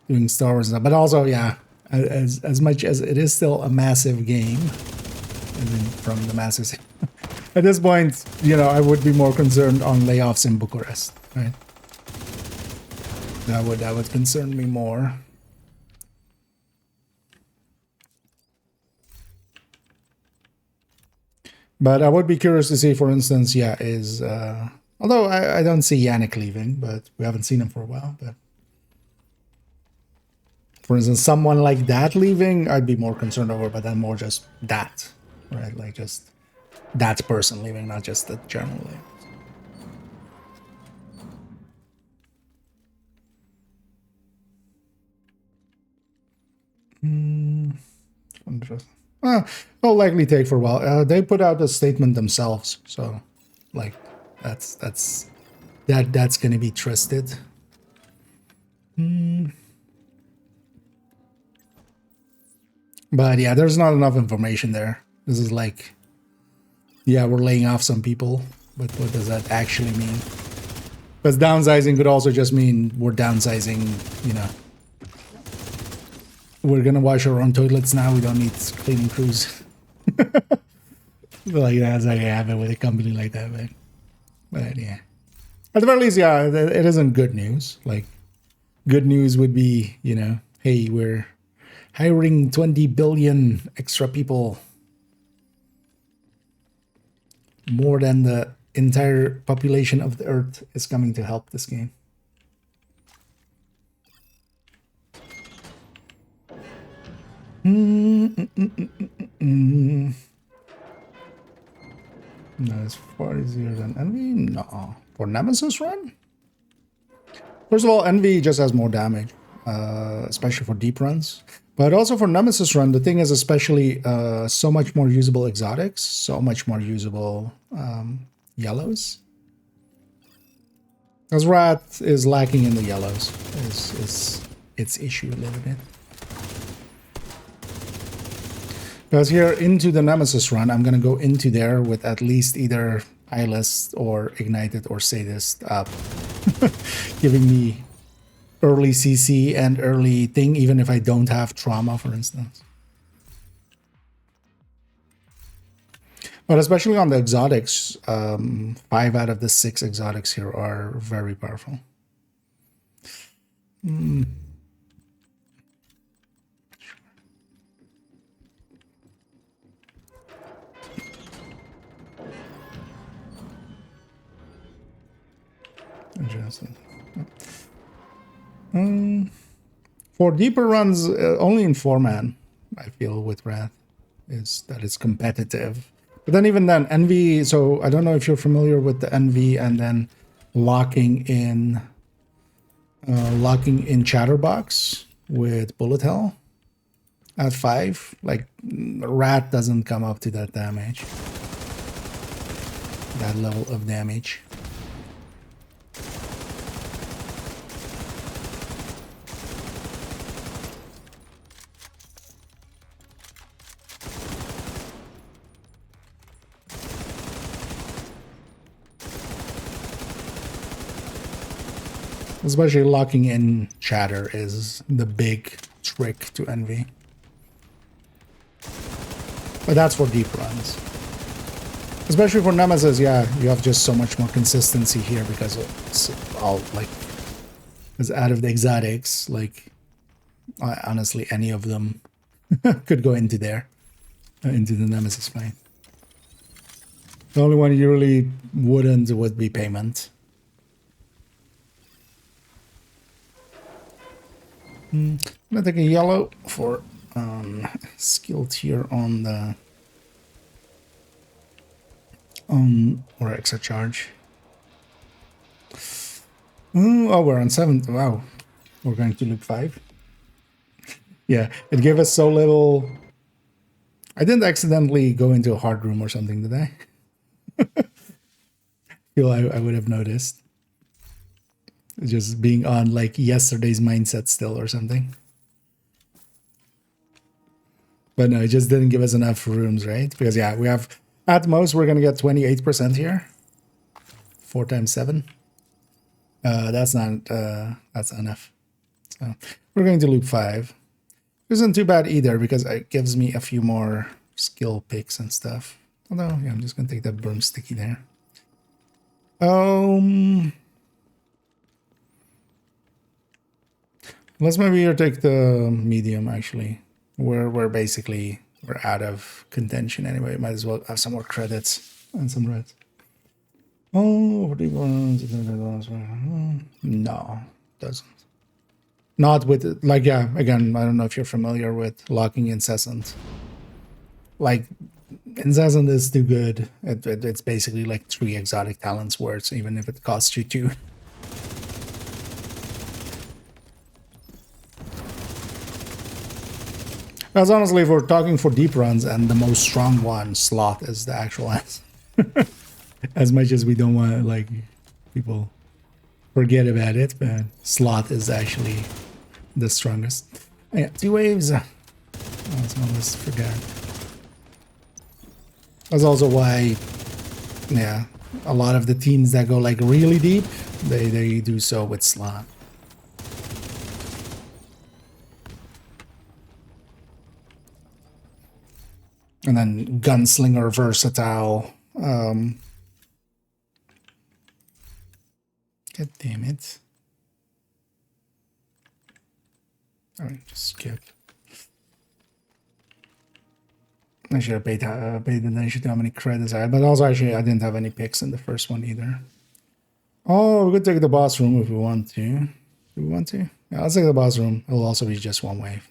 doing Star Wars and stuff, but also, yeah, as much as it is still a massive game, and then from the masses, at this point, you know, I would be more concerned on layoffs in Bucharest, right? That would concern me more. But I would be curious to see, for instance, yeah, although I don't see Yannick leaving, but we haven't seen him for a while. But for instance, someone like that leaving, I'd be more concerned over, but then more just that, right? Like just that person leaving, not just the general leaving. Interesting. It'll likely take for a while. They put out a statement themselves, so like that's going to be trusted. But yeah, there's not enough information there. This is like, yeah, we're laying off some people, but what does that actually mean? Because downsizing could also just mean we're downsizing, you know, we're gonna wash our own toilets now. We don't need cleaning crews. Like that's like I have it with a company like that, but yeah. At the very least, yeah, it isn't good news. Like, good news would be, you know, hey, we're hiring 20 billion extra people, more than the entire population of the Earth is coming to help this game. Not as far easier than Envy? No. For Nemesis run? First of all, Envy just has more damage, especially for deep runs. But also for Nemesis run, the thing is especially so much more usable exotics, so much more usable yellows. Because Rat is lacking in the yellows, is its issue a little bit. Because here into the Nemesis run, I'm going to go into there with at least either Eyeless or Ignited or Sadist up. Giving me early CC and early thing, even if I don't have Trauma, for instance. But especially on the exotics, 5 out of the 6 exotics here are very powerful. For deeper runs, only in 4-man, I feel, with Wrath, is that it's competitive. But then even then, Envy, so I don't know if you're familiar with the Envy and then locking in Chatterbox with Bullet Hell at 5. Like, Rat doesn't come up to that damage. That level of damage. Especially locking in Chatter is the big trick to Envy. But that's for deep runs. Especially for Nemesis, yeah, you have just so much more consistency here because it's all like, because out of the exotics, like, honestly, any of them could go into there, into the Nemesis fight. The only one you really wouldn't would be Payment. I'm gonna take a yellow for skill tier on the or extra charge. Oh, we're on 7. Wow, we're going to loop 5. Yeah, it gave us so little. I didn't accidentally go into a hard room or something, did I? Feel I would have noticed. Just being on like yesterday's mindset still or something. But no, it just didn't give us enough rooms, right? Because yeah, we have, at most, we're going to get 28% here. 4 times 7. That's not enough. So we're going to loop 5. Isn't too bad either because it gives me a few more skill picks and stuff. Although, yeah, I'm just going to take that Burn Sticky there. Let's maybe here take the medium, actually. We're basically, we're out of contention anyway. Might as well have some more credits and some reds. Oh, no, doesn't. Not with, like, yeah, again, I don't know if you're familiar with locking Incessant. Like, Incessant is too good. It's basically like 3 exotic talents worth, even if it costs you 2. Because honestly, if we're talking for deep runs and the most strong one, Sloth is the actual answer. As much as we don't want, like, people forget about it, but Sloth is actually the strongest. Yeah, 2 waves. Let's almost forget. That's also why, yeah, a lot of the teams that go like really deep, they do so with Sloth. And then gunslinger versatile. God damn it. Alright, just skip. I should have paid attention to how many credits I had, but also actually I didn't have any picks in the first one either. Oh, we could take the boss room if we want to. Do we want to? Yeah, let's take the boss room. It'll also be just one wave.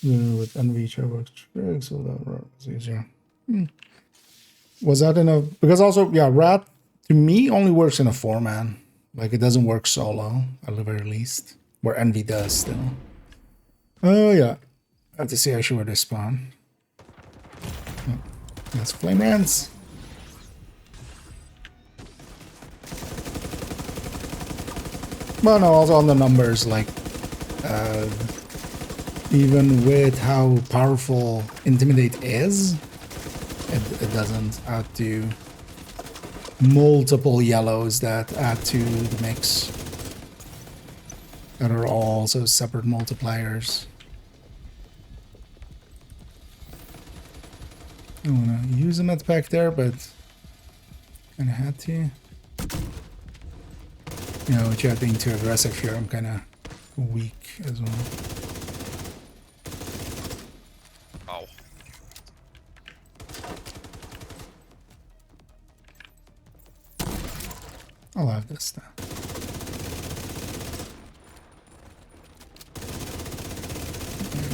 With NV works tricks, so that was easier. Was that enough? Because also, yeah, Rat to me only works in a 4-man. Like it doesn't work solo, at the very least. Where Envy does still. Oh yeah. I have to see actually where they spawn. Oh, that's Flame Rants. Well, no, also on the numbers, like, even with how powerful Intimidate is, it doesn't outdo multiple yellows that add to the mix. That are all also separate multipliers. I don't want to use them at the back there, but kind of had to. You know, without being too aggressive here, I'm kind of weak as well. Oh. I'll have this now.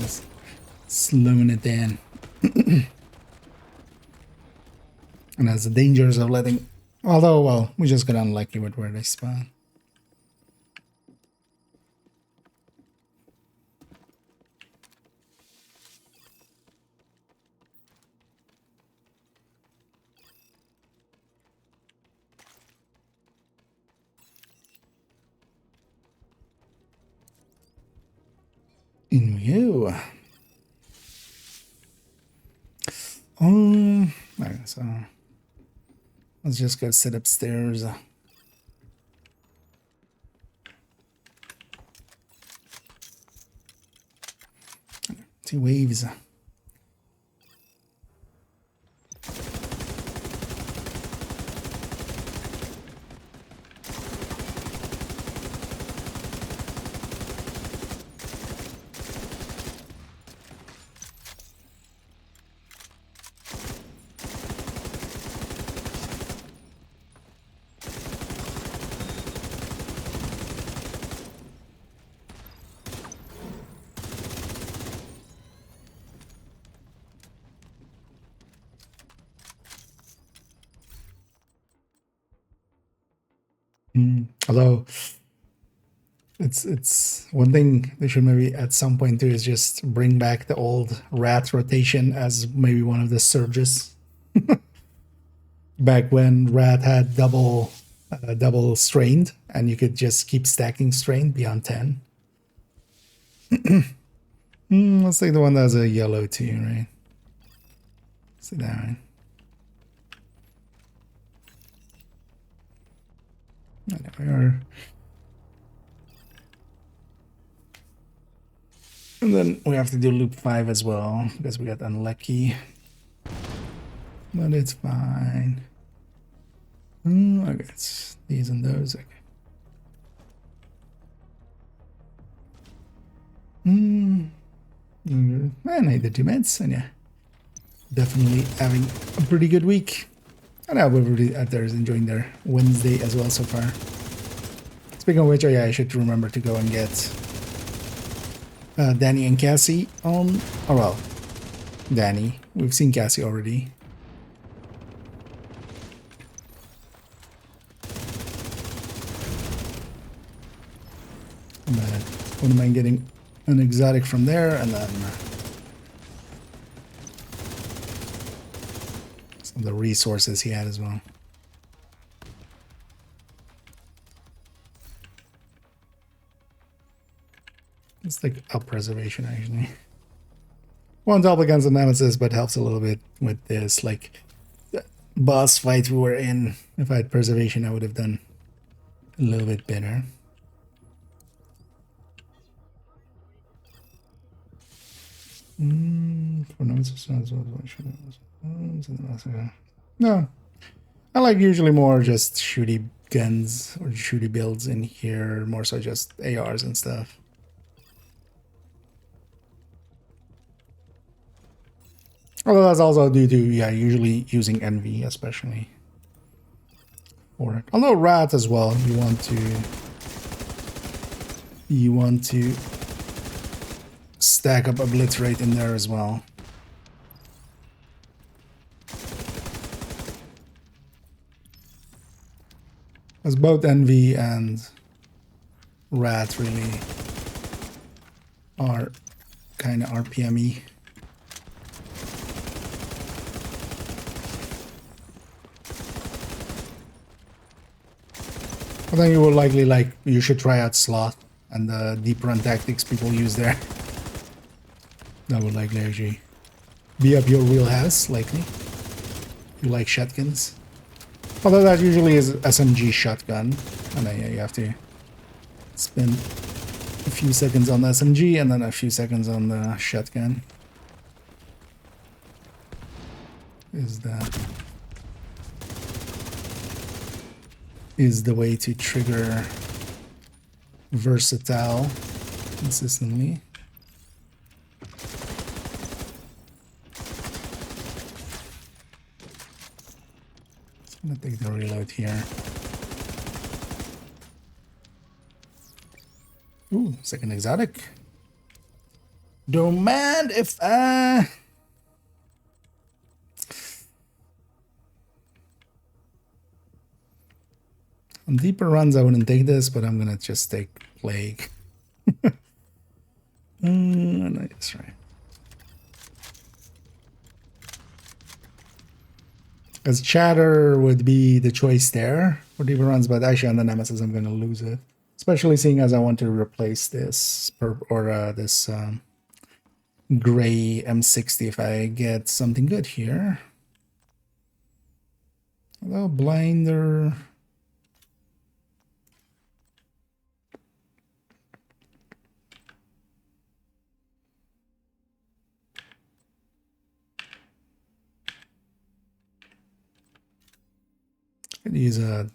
Just slowing it down. And that's the dangers of letting... Although, well, we just got unlucky with where they spawn. In you. Alright, so let's just go sit upstairs. 2 waves. Although it's one thing they should maybe at some point do is just bring back the old rat rotation as maybe one of the surges. Back when rat had double strained and you could just keep stacking strain beyond 10. Let's take the one that has a yellow too, right? See that one. There we are. And then we have to do loop 5 as well, because we got unlucky. But it's fine. Okay, it's these and those. Okay. I need the 2 meds, and yeah. Definitely having a pretty good week. And I hope everybody out there is enjoying their Wednesday as well so far. Speaking of which, oh yeah, I should remember to go and get Danny and Cassie on... Oh well, Danny. We've seen Cassie already. But wouldn't mind getting an exotic from there, and then... the resources he had as well. It's like up preservation actually. Won't help against the nemesis, but helps a little bit with this. Like the boss fight we were in, if I had preservation, I would have done a little bit better. No, I like usually more just shooty guns or shooty builds in here, more so just ARs and stuff. Although that's also due to, yeah, usually using envy, especially. Or although rat as well, you want to stack up obliterate in there as well. As both envy and rat really are kind of RPM-y. I think you will likely you should try out slot and the deep run tactics people use there. That would likely actually be up your wheelhouse, likely. You like shotguns. Although that usually is SMG shotgun. And then yeah, you have to spend a few seconds on the SMG and then a few seconds on the shotgun. Is the way to trigger versatile consistently. I'm gonna take the reload here. Ooh, second exotic. Don't mind if on deeper runs, I wouldn't take this, but I'm gonna just take Plague. That's right. As Chatter would be the choice there for deeper runs, but actually on the Nemesis, I'm gonna lose it. Especially seeing as I want to replace this this gray M60 if I get something good here. Although blinder. Could use a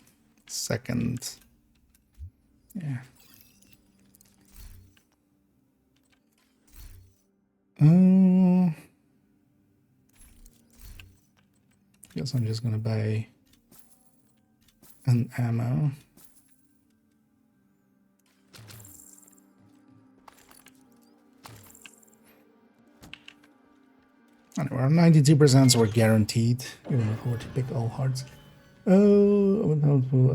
second. Yeah. Guess I'm just gonna buy an ammo. Anyway, 92%, so we're guaranteed. Even if we were to pick all hearts. Oh,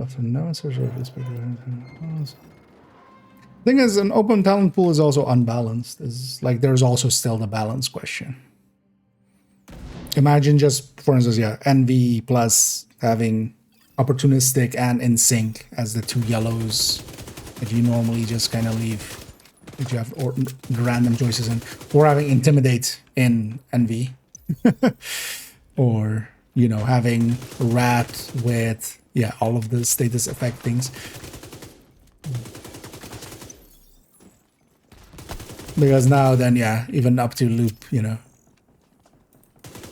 after no search of this thing is, an open talent pool is also unbalanced. There's also still the balance question. Imagine just, for instance, yeah, envy plus having opportunistic and in sync as the two yellows that you normally just kind of leave. That you have random choices in, or having intimidate in envy, or you know, having rat with, yeah, all of the status effect things. Because now then, yeah, even up to loop, you know,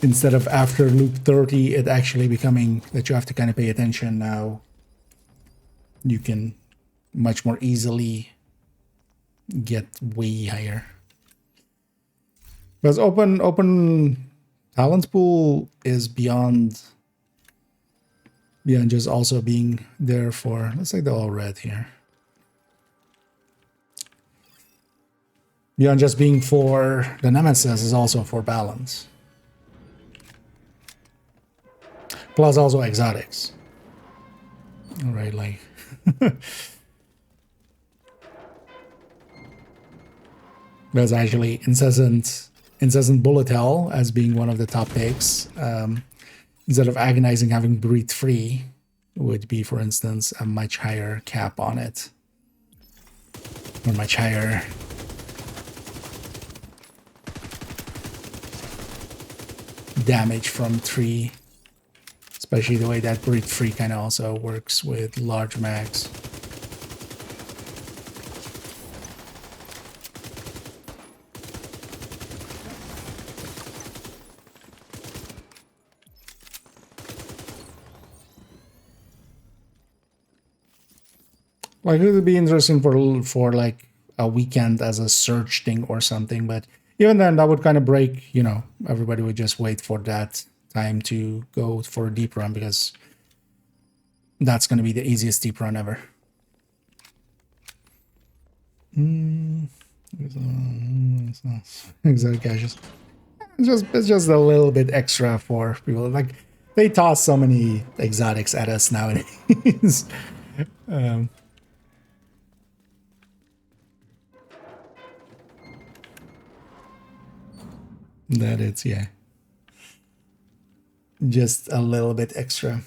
instead of after loop 30, it actually becoming that you have to kind of pay attention now. You can much more easily get way higher. Because open talent pool is beyond just also being there for, let's say they're all red here. Beyond just being for the Nemesis is also for balance. Plus also exotics. All right, like there's actually incessant bullet hell as being one of the top picks. Instead of agonizing, having breathe free would be, for instance, a much higher cap on it, or much higher damage from 3, especially the way that breathe free kind of also works with large mags. Like it would be interesting for like a weekend as a search thing or something, but even then that would kind of break, you know, everybody would just wait for that time to go for a deep run because that's going to be the easiest deep run ever. Exotic caches. It's just a little bit extra for people. Like they toss so many exotics at us nowadays. That it's, yeah, just a little bit extra.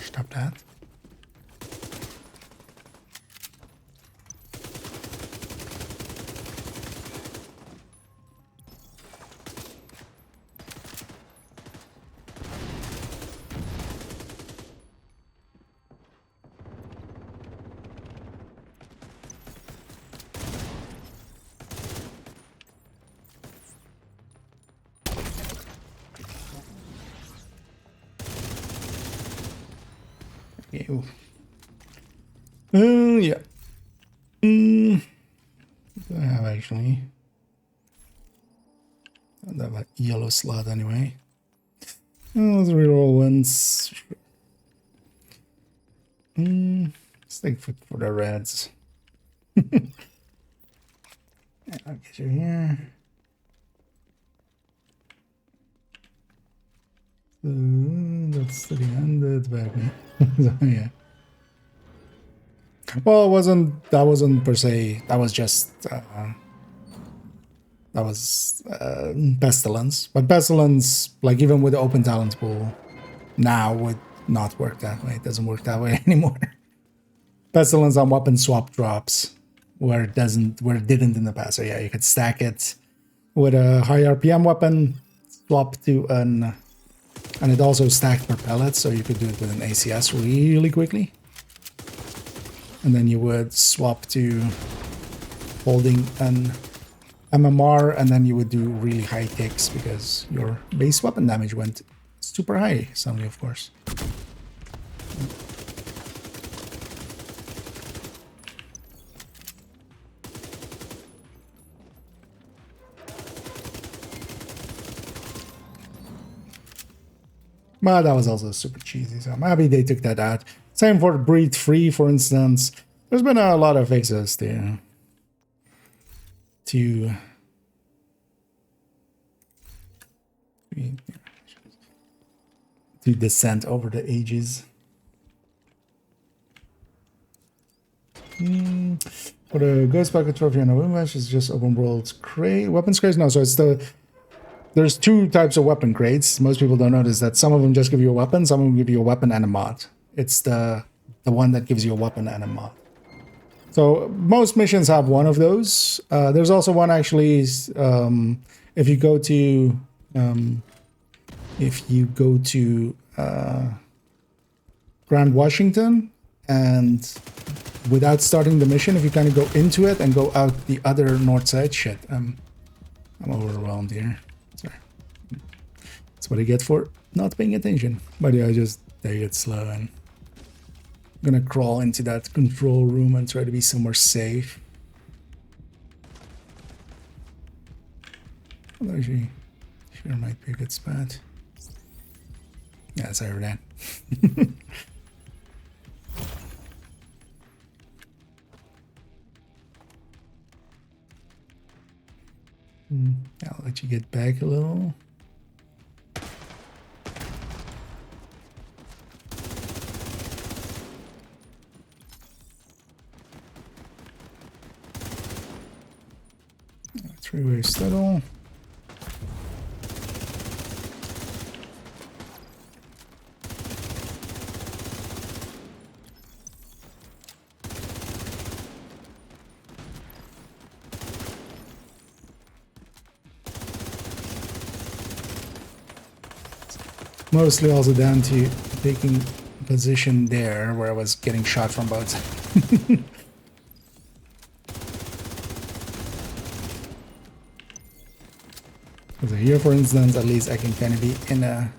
Stop that. Ew. Yeah. I have actually. I have a yellow slot anyway. Let's reroll once. Let's take for the reds. I'll get you here. So that's 300 back. So, yeah. Well, that wasn't per se. That was just pestilence. But pestilence, like even with the open talent pool, now would not work that way. It doesn't work that way anymore. Pestilence on weapon swap drops, where it didn't in the past. So yeah, you could stack it with a high RPM weapon, swap to an, and it also stacked per pellet, so you could do it with an ACS really quickly. And then you would swap to holding an MMR, and then you would do really high ticks because your base weapon damage went super high suddenly, of course. But that was also super cheesy, so I'm happy they took that out. Same for Breathe Free, for instance. There's been a lot of fixes there to descent over the ages. For the Ghost Bucket Trophy and a Wimbash is just open world crate. Weapons crates? No, so it's there's two types of weapon crates. Most people don't notice that some of them just give you a weapon, some of them give you a weapon and a mod. It's the one that gives you a weapon and a mod. So most missions have one of those. There's also one actually, if you go to Grand Washington, and without starting the mission, if you kind of go into it and go out the other north side, shit, I'm overwhelmed here. Sorry. That's what I get for not paying attention. But yeah, I just take it slow and I'm gonna crawl into that control room and try to be somewhere safe. Well, actually, sure might be a good spot. Yeah, it's over there. I'll let you get back a little. Three-way settle. Mostly also down to taking position there where I was getting shot from both sides. So here, for instance, at least I can kind of be in a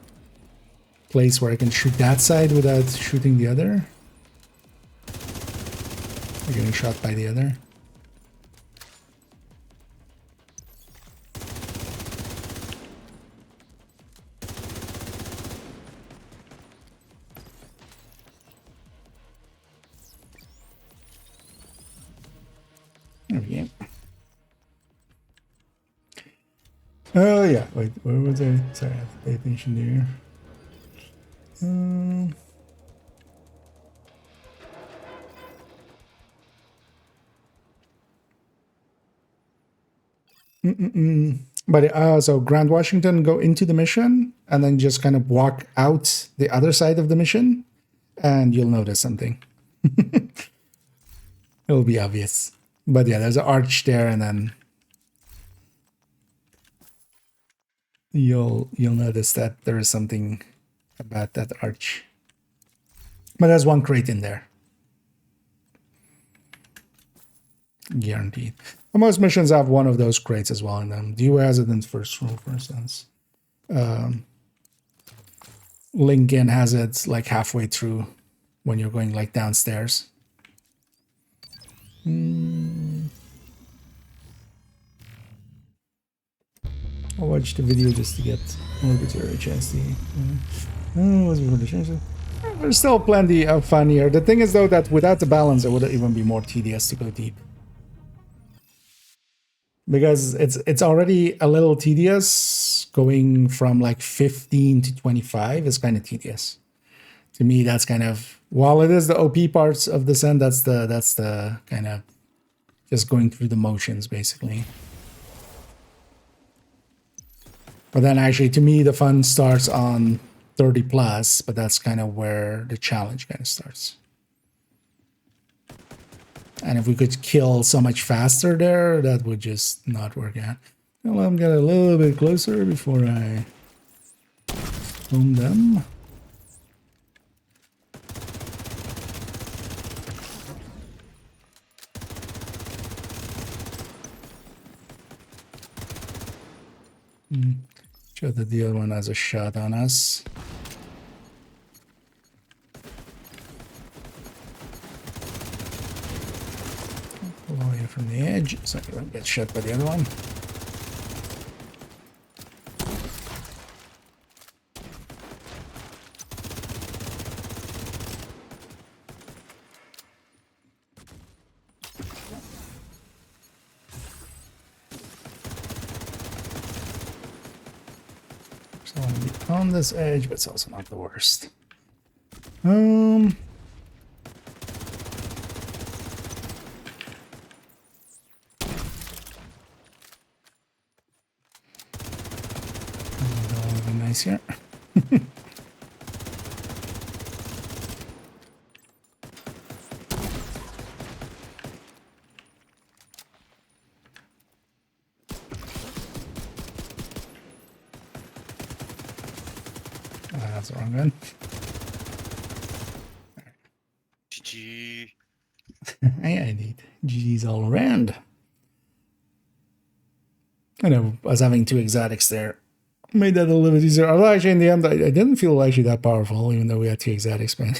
place where I can shoot that side without shooting the other. Or getting shot by the other. There we go. Oh yeah, wait, where was I? Sorry, I have to pay attention there. But so Grand Washington, go into the mission and then just kind of walk out the other side of the mission and you'll notice something. It'll be obvious. But yeah, there's an arch there and then you'll notice that there is something about that arch. But there's one crate in there. Guaranteed. And most missions have one of those crates as well in them. DU has it in first row, for instance. Lincoln has it like halfway through when you're going like downstairs. I'll watch the video just to get a little bit of a chance to. There's still plenty of fun here. The thing is though that without the balance it would even be more tedious to go deep. Because it's already a little tedious. Going from like 15 to 25 is kind of tedious. To me, that's kind of, while it is the OP parts of the Ascent, that's the kind of just going through the motions basically. But then actually, to me, the fun starts on 30 plus, but that's kind of where the challenge kind of starts. And if we could kill so much faster there, that would just not work out. Well, I'm getting a little bit closer before I own them. Sure that the other one has a shot on us. Pull away from the edge so I don't get shot by the other one. So I want to be on this edge, but it's also not the worst. That'll be nice here. That's the wrong gun. GG. Yeah, indeed. GG's all around. I know, I was having two exotics there. Made that a little bit easier. Although actually in the end, I didn't feel actually that powerful, even though we had two exotics, man.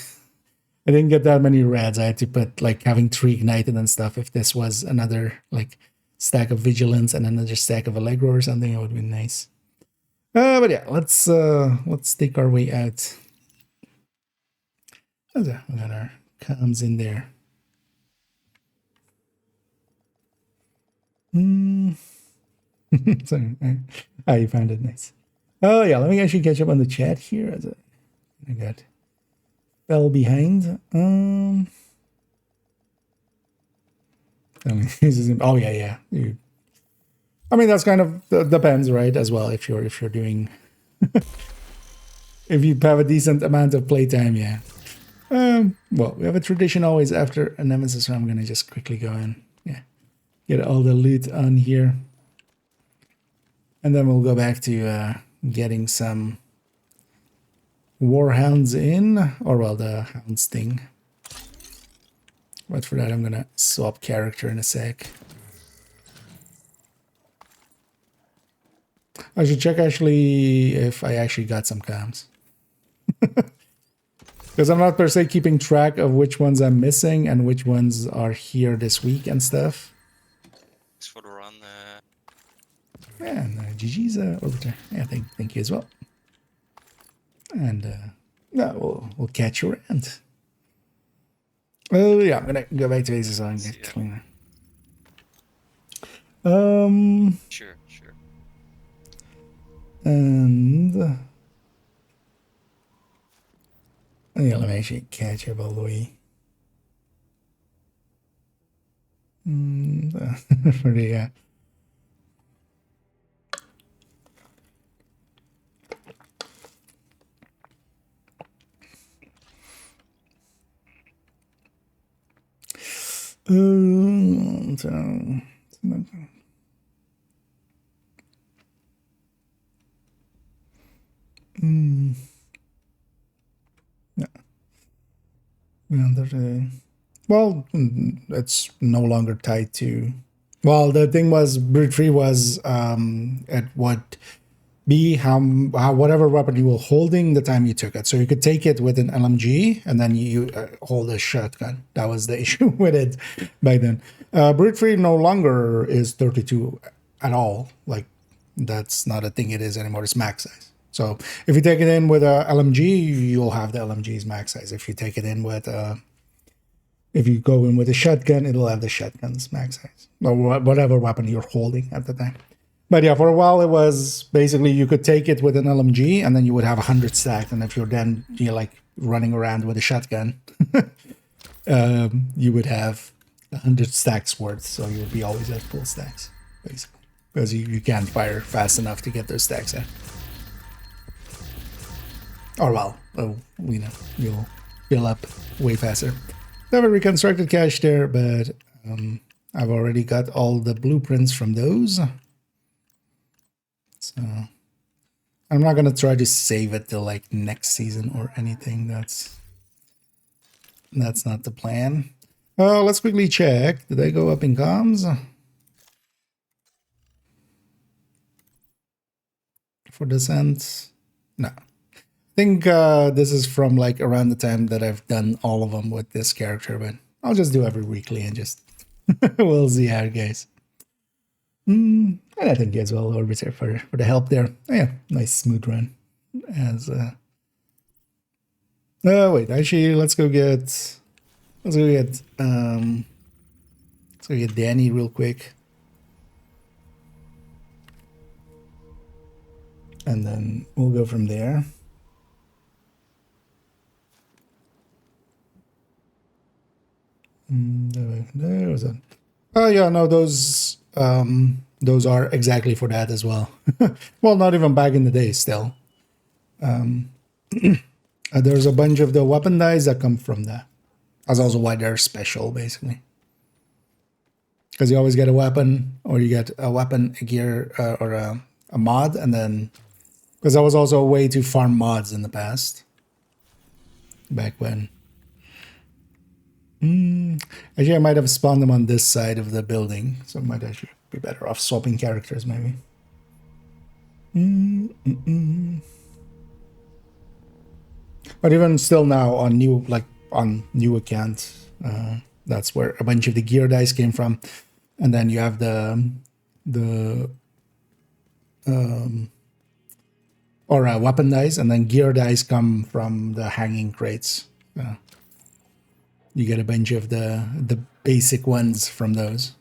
I didn't get that many reds. I had to put like having 3 ignited and stuff. If this was another like stack of vigilance and another stack of Allegro or something, it would be nice. But yeah, let's take our way out. We got our comms in there. Sorry, you found it nice. Oh yeah, let me actually catch up on the chat here. As I got fell behind. Oh yeah. I mean, that's kind of depends, right? As well, if you're doing, if you have a decent amount of playtime, yeah. Well, we have a tradition always after a Nemesis, so I'm gonna just quickly go and get all the loot on here, and then we'll go back to getting some Warhounds in, or well, the hounds thing. But for that, I'm gonna swap character in a sec. I should check actually if I actually got some comms. Because I'm not per se keeping track of which ones I'm missing and which ones are here this week and stuff. Thanks for the run. And GG's over there. Yeah, thank you as well. And no, we'll catch you around. Oh yeah, I'm gonna go back to Aces on get cleaner. Sure, sure. And yeah, let me actually catch up all the way. For the well, it's no longer tied to. Well, the thing was, Brute Free was at what be how whatever weapon you were holding the time you took it. So you could take it with an LMG and then you hold a shotgun. That was the issue with it back then. Brute Free no longer is 32 at all. Like that's not a thing it is anymore. It's max size. So if you take it in with a LMG, you'll have the LMG's max size. If you take it in with if you go in with a shotgun, it'll have the shotgun's max size or whatever weapon you're holding at the time. But yeah, for a while it was basically you could take it with an LMG and then you would have 100 stacked. And if you're like running around with a shotgun, you would have 100 stacks worth. So you would be always at full stacks, basically, because you can't fire fast enough to get those stacks out. Or well, you'll fill up way faster. Never reconstructed cache there, but I've already got all the blueprints from those. So I'm not gonna try to save it till like next season or anything. That's not the plan. Let's quickly check. Did I go up in comms? For descent? No. I think this is from like around the time that I've done all of them with this character, but I'll just do every weekly and just we'll see how it goes. And I thank you as well, Orbiter, for the help there. Oh, yeah, nice smooth run. As wait, actually, let's go get Danny real quick, and then we'll go from there. There was a. Oh yeah, no, those are exactly for that as well. Well, not even back in the day still. There's a bunch of the weapon dies that come from that. That's also why they're special, basically. Because you always get a weapon, or you get a weapon, a gear, or a mod, and then... Because that was also a way to farm mods in the past. Back when. Actually, I might have spawned them on this side of the building, so it might actually be better off swapping characters, maybe. But even still now on new accounts, that's where a bunch of the gear dice came from, and then you have weapon dice, and then gear dice come from the hanging crates. You get a bunch of the basic ones from those.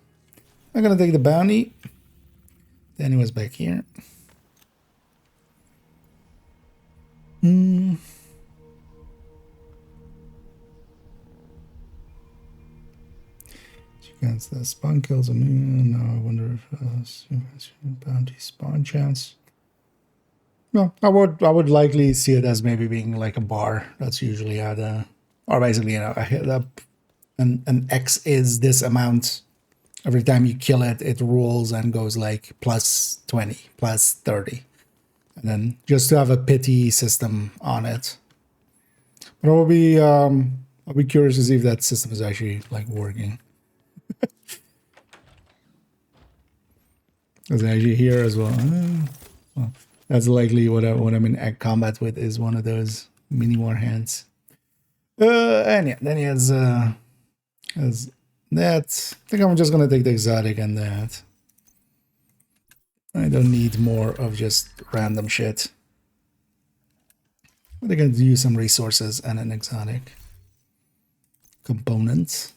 I'm gonna take the bounty. Danny was back here. Against the spawn kills. Now I wonder if bounty spawn chance. No, I would likely see it as maybe being like a bar. That's usually how the, or basically, an X is this amount. Every time you kill it, it rolls and goes like plus 20, plus 30. And then just to have a pity system on it, But I'll be curious to see if that system is actually like working. It's actually here as well. Well, that's likely what I'm in combat with is one of those mini war hands. And yeah, then he has that. I think I'm just gonna take the exotic and that. I don't need more of just random shit. But I can use some resources and an exotic component.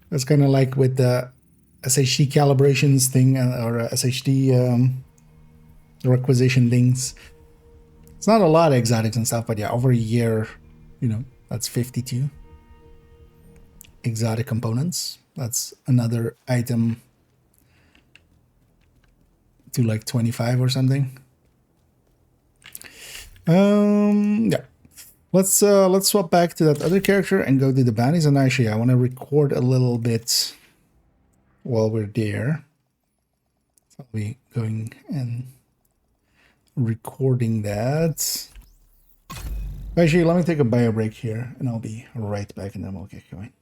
That's kind of like with the SHD calibrations thing or SHD requisition things. It's not a lot of exotics and stuff, but yeah, over a year, you know, that's 52 exotic components. That's another item to like 25 or something. Yeah. Let's swap back to that other character and go to the bounties. And actually, I want to record a little bit while we're there. So I'll be going and recording that. Actually, let me take a bio break here, and I'll be right back, and then we'll get going.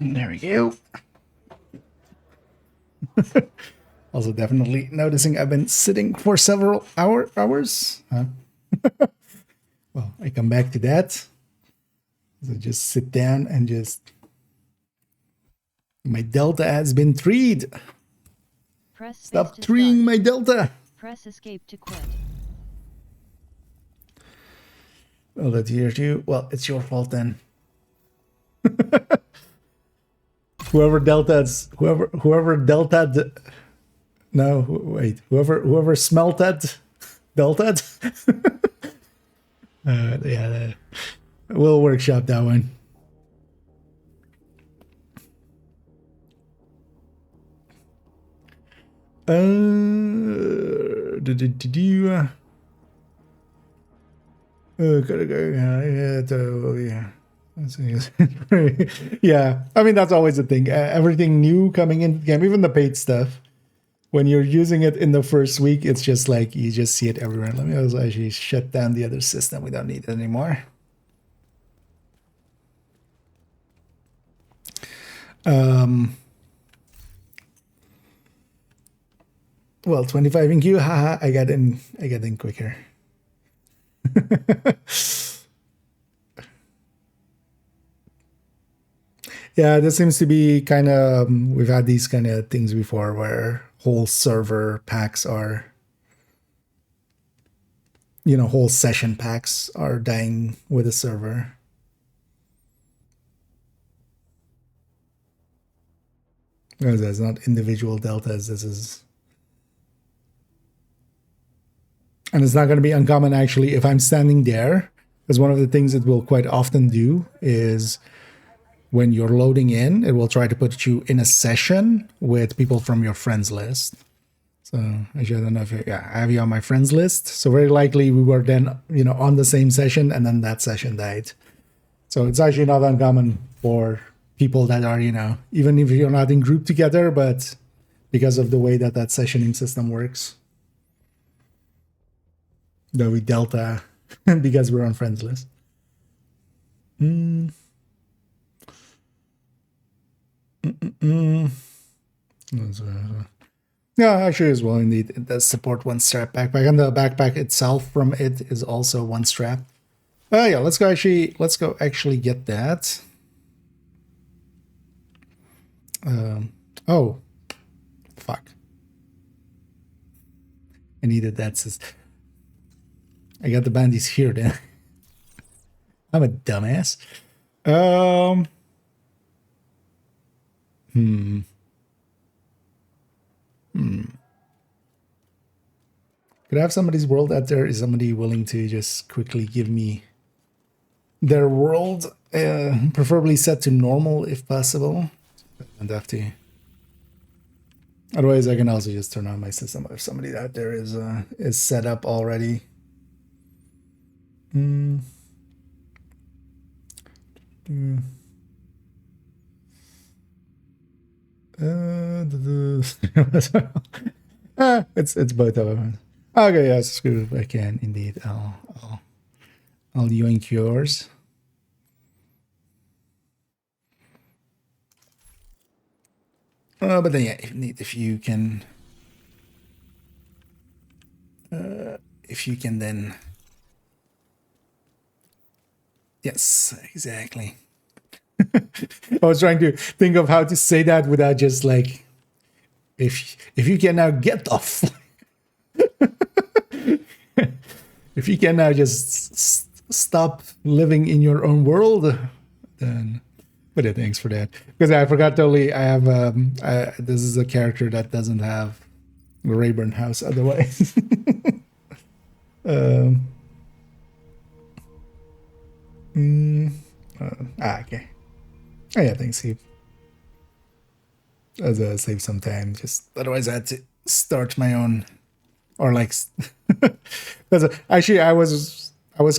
There we go. Also, definitely noticing I've been sitting for several hours. Huh? Well, I come back to that. So just sit down and just... My delta has been treed. Stop treeing my delta. Press escape to quit. Well, that's here too. Well, it's your fault then. Whoever delta's no, wait, whoever smelted deltad. Yeah, we'll workshop that one. Yeah. Yeah, I mean, that's always the thing. Everything new coming into the game, even the paid stuff, when you're using it in the first week, it's just like you just see it everywhere. Let me also actually shut down the other system. We don't need it anymore. Well, 25 in queue, haha, I got in quicker. Yeah, this seems to be kind of, we've had these kind of things before where whole server packs are, you know, whole session packs are dying with a server. Because that's not individual deltas, this is... And it's not going to be uncommon, actually, if I'm standing there, because one of the things it will quite often do is when you're loading in, it will try to put you in a session with people from your friends list. So actually, I don't know if I have you on my friends list. So very likely we were then, you know, on the same session, and then that session died. So it's actually not uncommon for people that are, you know, even if you're not in group together, but because of the way that that sessioning system works, that we delta because we're on friends list. Yeah, actually as well, indeed. It does support one strap backpack, and the backpack itself from it is also one strap. Oh yeah, let's go actually get that. Oh, fuck. I needed that. I got the bandies here then. I'm a dumbass. Could I have somebody's world out there? Is somebody willing to just quickly give me their world? Preferably set to normal if possible. And have to. Otherwise, I can also just turn on my system if somebody out there is set up already. It's both of them. Okay, yes, screw if I can indeed. I'll yoink yours. But then yeah, if you can then yes, exactly. I was trying to think of how to say that without just like if you can now get off. If you can now just stop living in your own world, then. But yeah, thanks for that. Because I forgot totally. I have this is a character that doesn't have Rayburn House otherwise. Okay. Oh yeah, thanks, Steve. As save some time. Just otherwise, I had to start my own, or like, because actually I was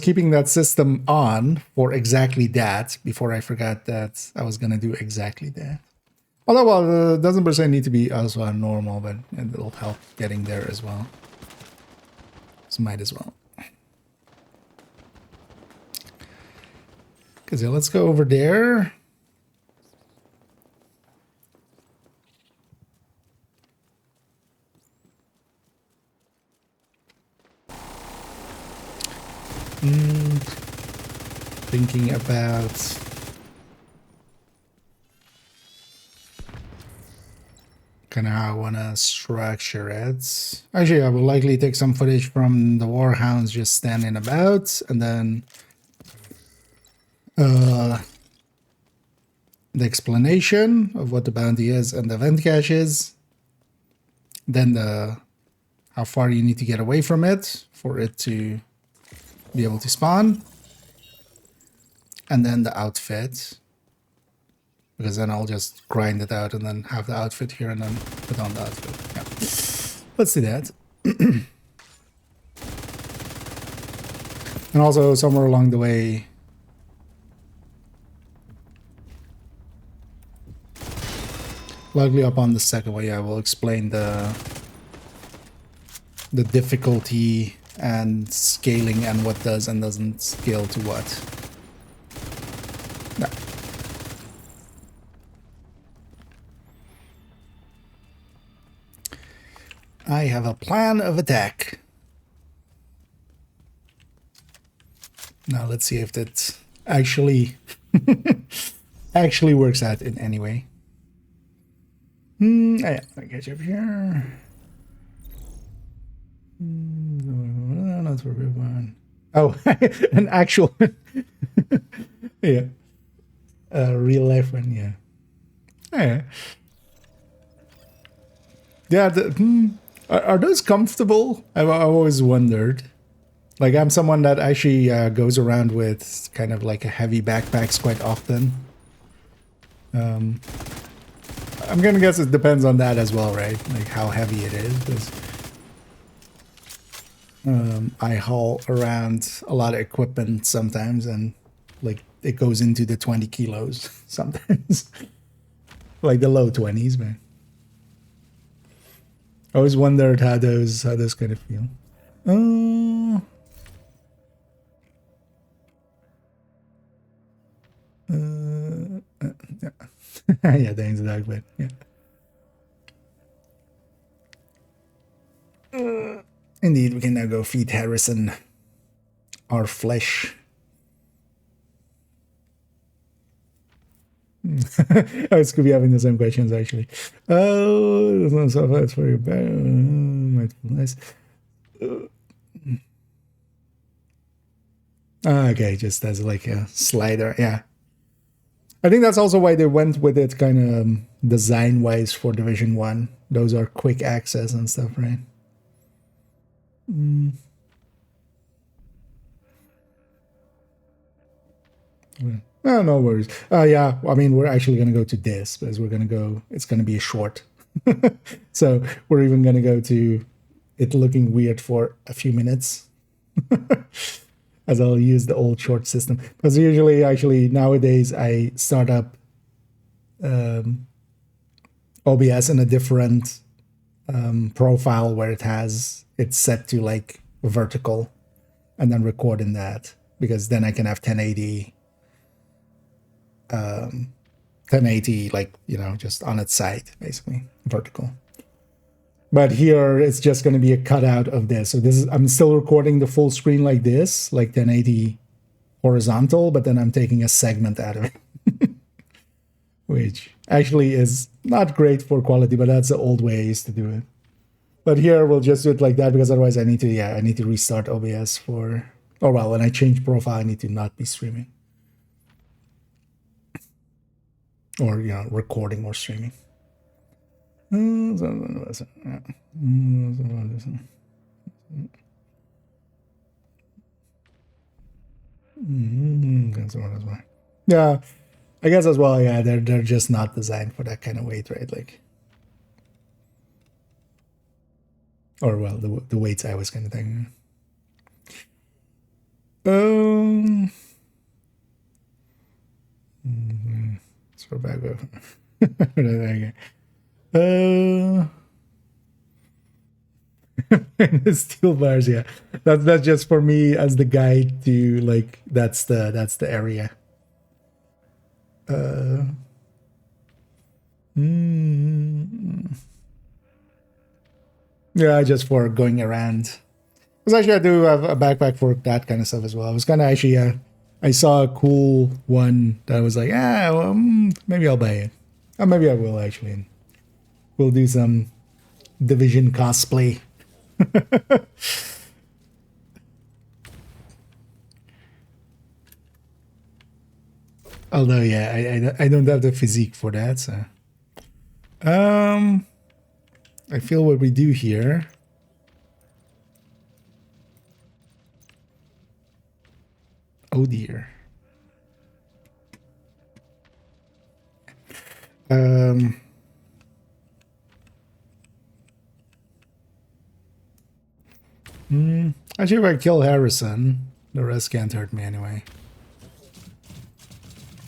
keeping that system on for exactly that before I forgot that I was gonna do exactly that. Although, well, it doesn't per se need to be also on normal, but it'll help getting there as well. So might as well. Because yeah, let's go over there. Thinking about kind of how I want to structure it. Actually, I will likely take some footage from the Warhounds just standing about, and then the explanation of what the bounty is and the event cache is. Then how far you need to get away from it for it to be able to spawn. And then the outfit. Because then I'll just grind it out and then have the outfit here and then put on the outfit. Yeah. Let's do that. And also somewhere along the way, likely up on the second way, I will explain the difficulty and scaling and what does and doesn't scale to what. No. I have a plan of attack. Now let's see if that actually works out in any way. Yeah, I'll get you up here. Not for everyone. Oh, an actual yeah. Real life one, yeah. Yeah. Yeah, are those comfortable? I've always wondered. Like, I'm someone that actually goes around with kind of like a heavy backpacks quite often. I'm gonna guess it depends on that as well, right? Like how heavy it is. 'Cause, I haul around a lot of equipment sometimes, and like it goes into the 20 kilos sometimes. Like the low 20s, man. I always wondered how those kind of feel. Yeah, thanks, Doug, but yeah. Indeed, we can now go feed Harrison our flesh. I could be having the same questions actually. Oh, there's no software for your back. Nice. Okay, just as like a slider, yeah. I think that's also why they went with it kind of design-wise for Division 1. Those are quick access and stuff, right? No, no worries. Yeah, I mean, we're actually going to go to this because we're going to go, it's going to be a short. So we're even going to go to it looking weird for a few minutes. As I'll use the old short system. Because usually, actually, nowadays, I start up OBS in a different profile where it's set to like vertical and then record in that. Because then I can have 1080 like, you know, just on its side, basically, vertical. But here it's just going to be a cutout of this. So this is, I'm still recording the full screen like this, like 1080 horizontal, but then I'm taking a segment out of it, which actually is not great for quality, but that's the old way I used to do it. But here we'll just do it like that because otherwise I need to restart OBS for, oh well, when I change profile, I need to not be streaming. Or, you know, recording or streaming. Yeah, I guess as well. Yeah, they're just not designed for that kind of weight, right? Like, or well, the weights I was kind of thinking. So back up. The steel bars, yeah. That's just for me as the guide to like that's the area. Yeah, just for going around. Because actually I do have a backpack for that kind of stuff as well. I was kind of actually I saw a cool one that I was like, well, maybe I'll buy it. Or maybe I will actually. And we'll do some Division cosplay. Although, yeah, I don't have the physique for that, so. I feel what we do here. Oh dear. Actually, if I kill Harrison, the rest can't hurt me anyway.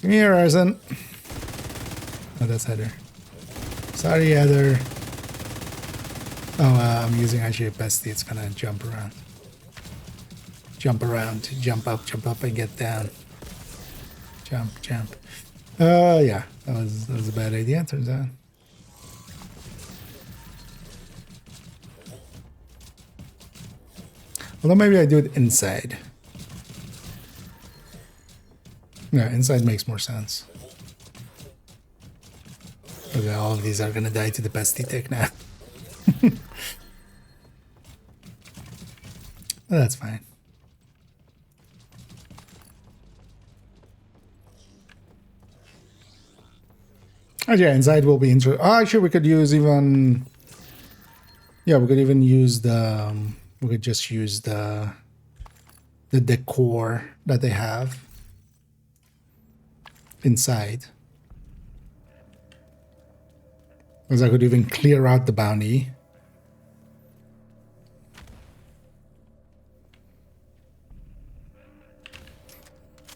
Come here, Harrison. Oh, that's Heather. Sorry, Heather. Oh, I'm using actually a bestie. It's gonna jump around. Jump around, jump up, and get down. Jump. Yeah, that was a bad idea, turns out. Although maybe I do it inside. Yeah, inside makes more sense. Okay, all of these are gonna die to the bestie tick now. Well, that's fine. Oh yeah, inside will be interesting. Oh, actually, we could use even. Yeah, we could even use the. We could just use the decor that they have inside. Because I could even clear out the bounty.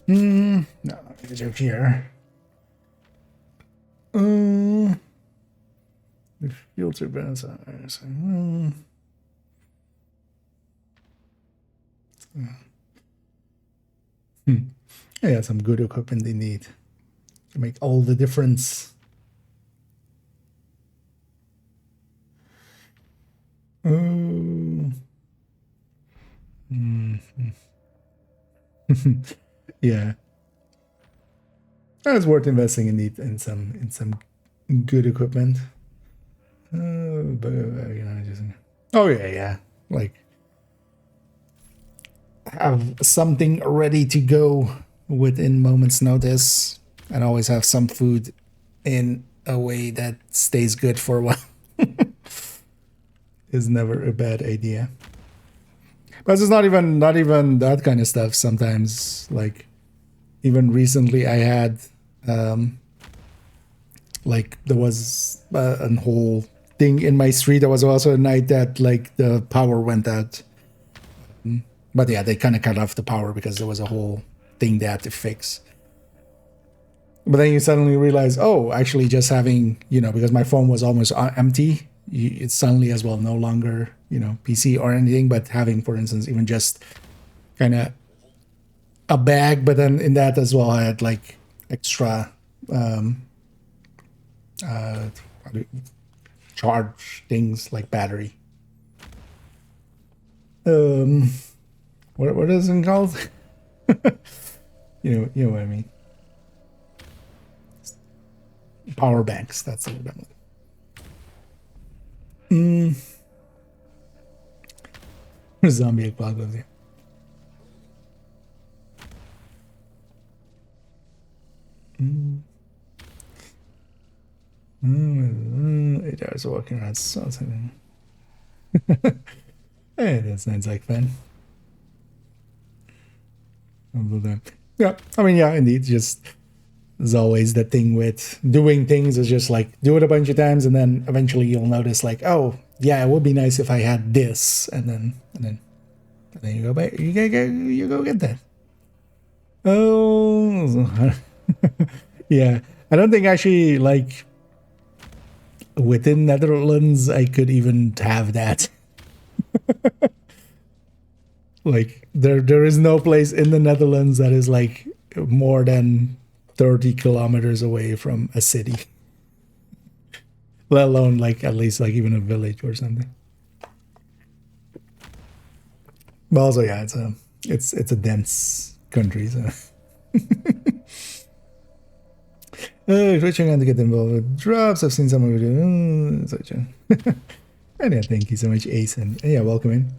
No, it's up here. The filter bands are. Yeah, some good equipment they need to make all the difference. Yeah. It's worth investing in some good equipment. But, oh yeah. Like have something ready to go within moments notice, and always have some food in a way that stays good for a while. Is never a bad idea. But it's not even that kind of stuff. Sometimes, like even recently, I had like there was a whole thing in my street. There was also a night that like the power went out. But yeah, they kind of cut off the power because there was a whole thing they had to fix. But then you suddenly realize, oh, actually just having, because my phone was almost empty, it's suddenly as well no longer, PC or anything, but having, for instance, even just kind of a bag, but then in that as well, I had like extra charge things like battery. What is it called? You know what I mean. Power banks. That's the word I'm looking. Zombie apocalypse. Yeah. It is walking around something. Hey, that sounds like fun. Yeah, I mean, yeah, indeed. Just as always, the thing with doing things is just like do it a bunch of times, and then eventually you'll notice, like, oh, yeah, it would be nice if I had this, and then you go back, you go get that. Oh, yeah. I don't think actually like within Netherlands I could even have that. Like there is no place in the Netherlands that is like more than 30 kilometers away from a city, let alone like at least like even a village or something. But also, yeah, it's a dense country, so. Twitching on to get involved with drops. I've seen some of it. Such a and yeah, thank you so much, Ace, and yeah, welcome in.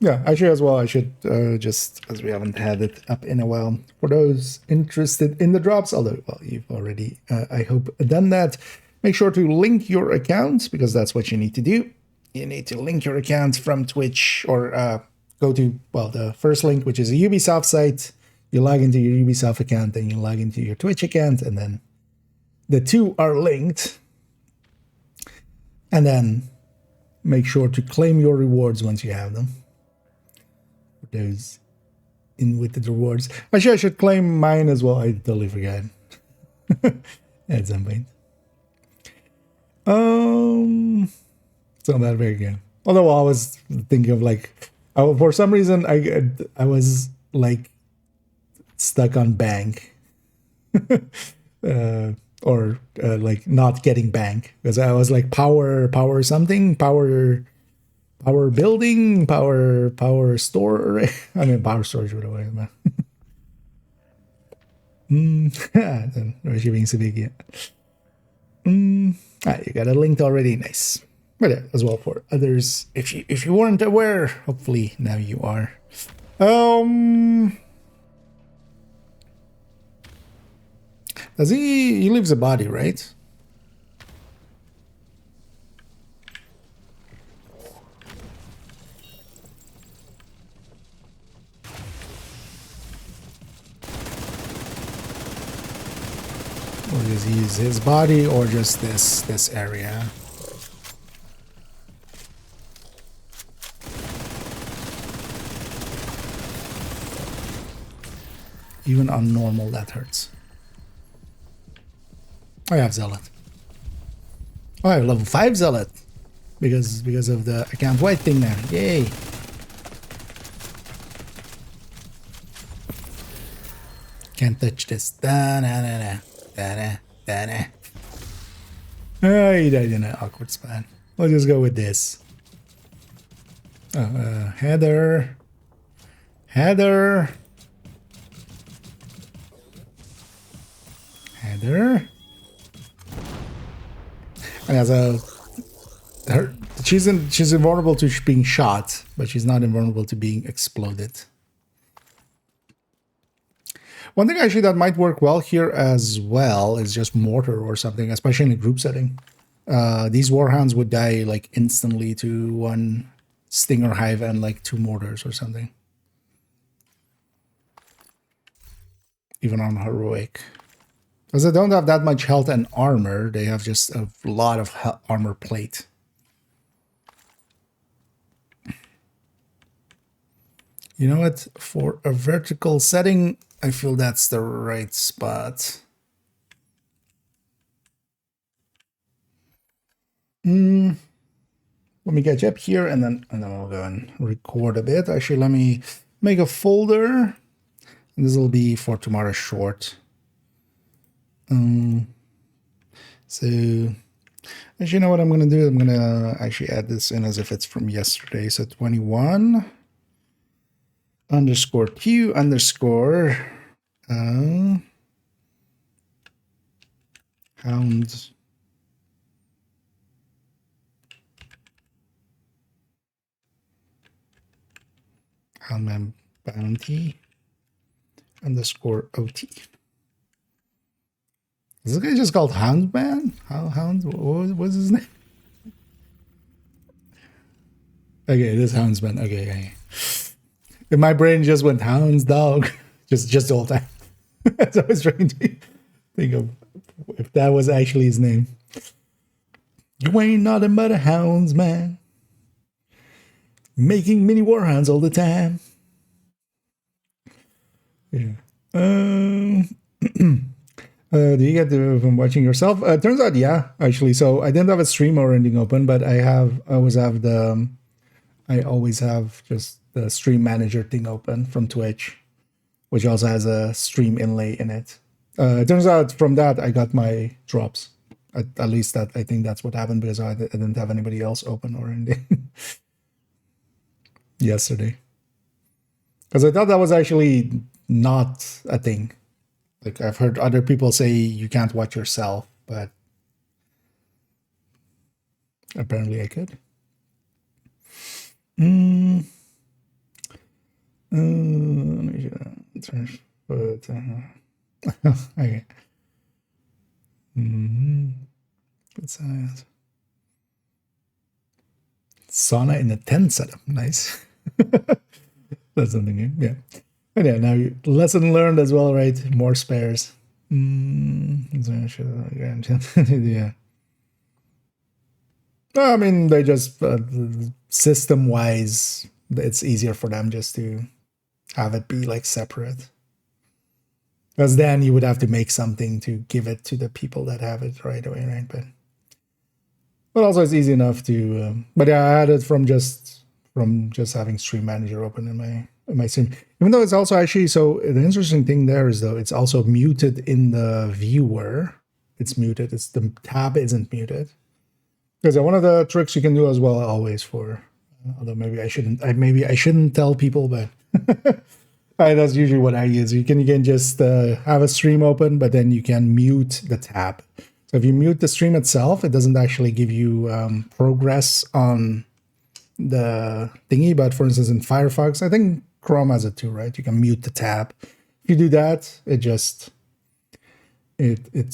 Yeah, actually as well, I should just, as we haven't had it up in a while, for those interested in the drops, although, well, you've already, I hope, done that, make sure to link your account, because that's what you need to do. You need to link your account from Twitch, or go to, well, the first link, which is a Ubisoft site. You log into your Ubisoft account, then you log into your Twitch account, and then the two are linked. And then make sure to claim your rewards once you have them. For those in with the rewards. Actually, I should claim mine as well. I totally forgot. At some point. It's not that very good. Although I was thinking of like, for some reason, I was like stuck on bank. Or like not getting bank, because I was like power something, power building, power store. I mean power storage, whatever. No, she being so big yet. You got it linked already, nice. But yeah, as well for others, if you weren't aware, hopefully now you are. Does he leaves a body, right? Or does he use his body, or just this area? Even on normal, that hurts. I have Zealot. Oh, I have level 5 Zealot. Because of the account white thing there. Yay. Can't touch this. Da-na-na-na. Da-na-da-na. He died in an awkward spot. We'll just go with this. Oh, Heather. Heather. Heather. And as a she's invulnerable to being shot, but she's not invulnerable to being exploded. One thing actually that might work well here as well is just mortar or something, especially in a group setting. These warhounds would die like instantly to one stinger hive and like 2 mortars or something. Even on heroic. Because they don't have that much health and armor, they have just a lot of armor plate. You know what? For a vertical setting, I feel that's the right spot. Let me get you up here and then we'll go and record a bit. Actually, let me make a folder. And this will be for tomorrow's short. So actually, you know what I'm going to do? I'm going to actually add this in as if it's from yesterday. So 21 underscore Q underscore hound houndman bounty underscore OT. Is this guy just called Houndman? Hound? What's his name? Okay, this Houndsman. Okay. In my brain just went Hounds dog. just the whole time. So I was trying to think of if that was actually his name. You ain't nothing but a houndsman. Making mini warhounds all the time. Yeah. Do you get from watching yourself? Turns out, yeah, actually. So I didn't have a stream or anything open, but I always have just the stream manager thing open from Twitch, which also has a stream inlay in it. It turns out from that I got my drops. At least that I think that's what happened because I didn't have anybody else open or anything yesterday. Because I thought that was actually not a thing. Like I've heard other people say you can't watch yourself, but apparently I could. Okay. Sauna in a tent setup. Nice. That's something new. Yeah. And yeah, now lesson learned as well, right? More spares. Yeah. I mean, they just system-wise, it's easier for them just to have it be like separate. Because then you would have to make something to give it to the people that have it right away, right? But also it's easy enough to. But yeah, I had it from just having Stream Manager open in my stream. Even though it's also actually so the interesting thing there is though it's also muted in the viewer. It's muted. It's the tab isn't muted. Because one of the tricks you can do as well always for. Although maybe I shouldn't tell people, but. That's usually what I use. You can just have a stream open, but then you can mute the tab. So if you mute the stream itself, it doesn't actually give you progress on the thingy. But for instance, in Firefox, I think Chrome has it too, right? You can mute the tab. If you do that, it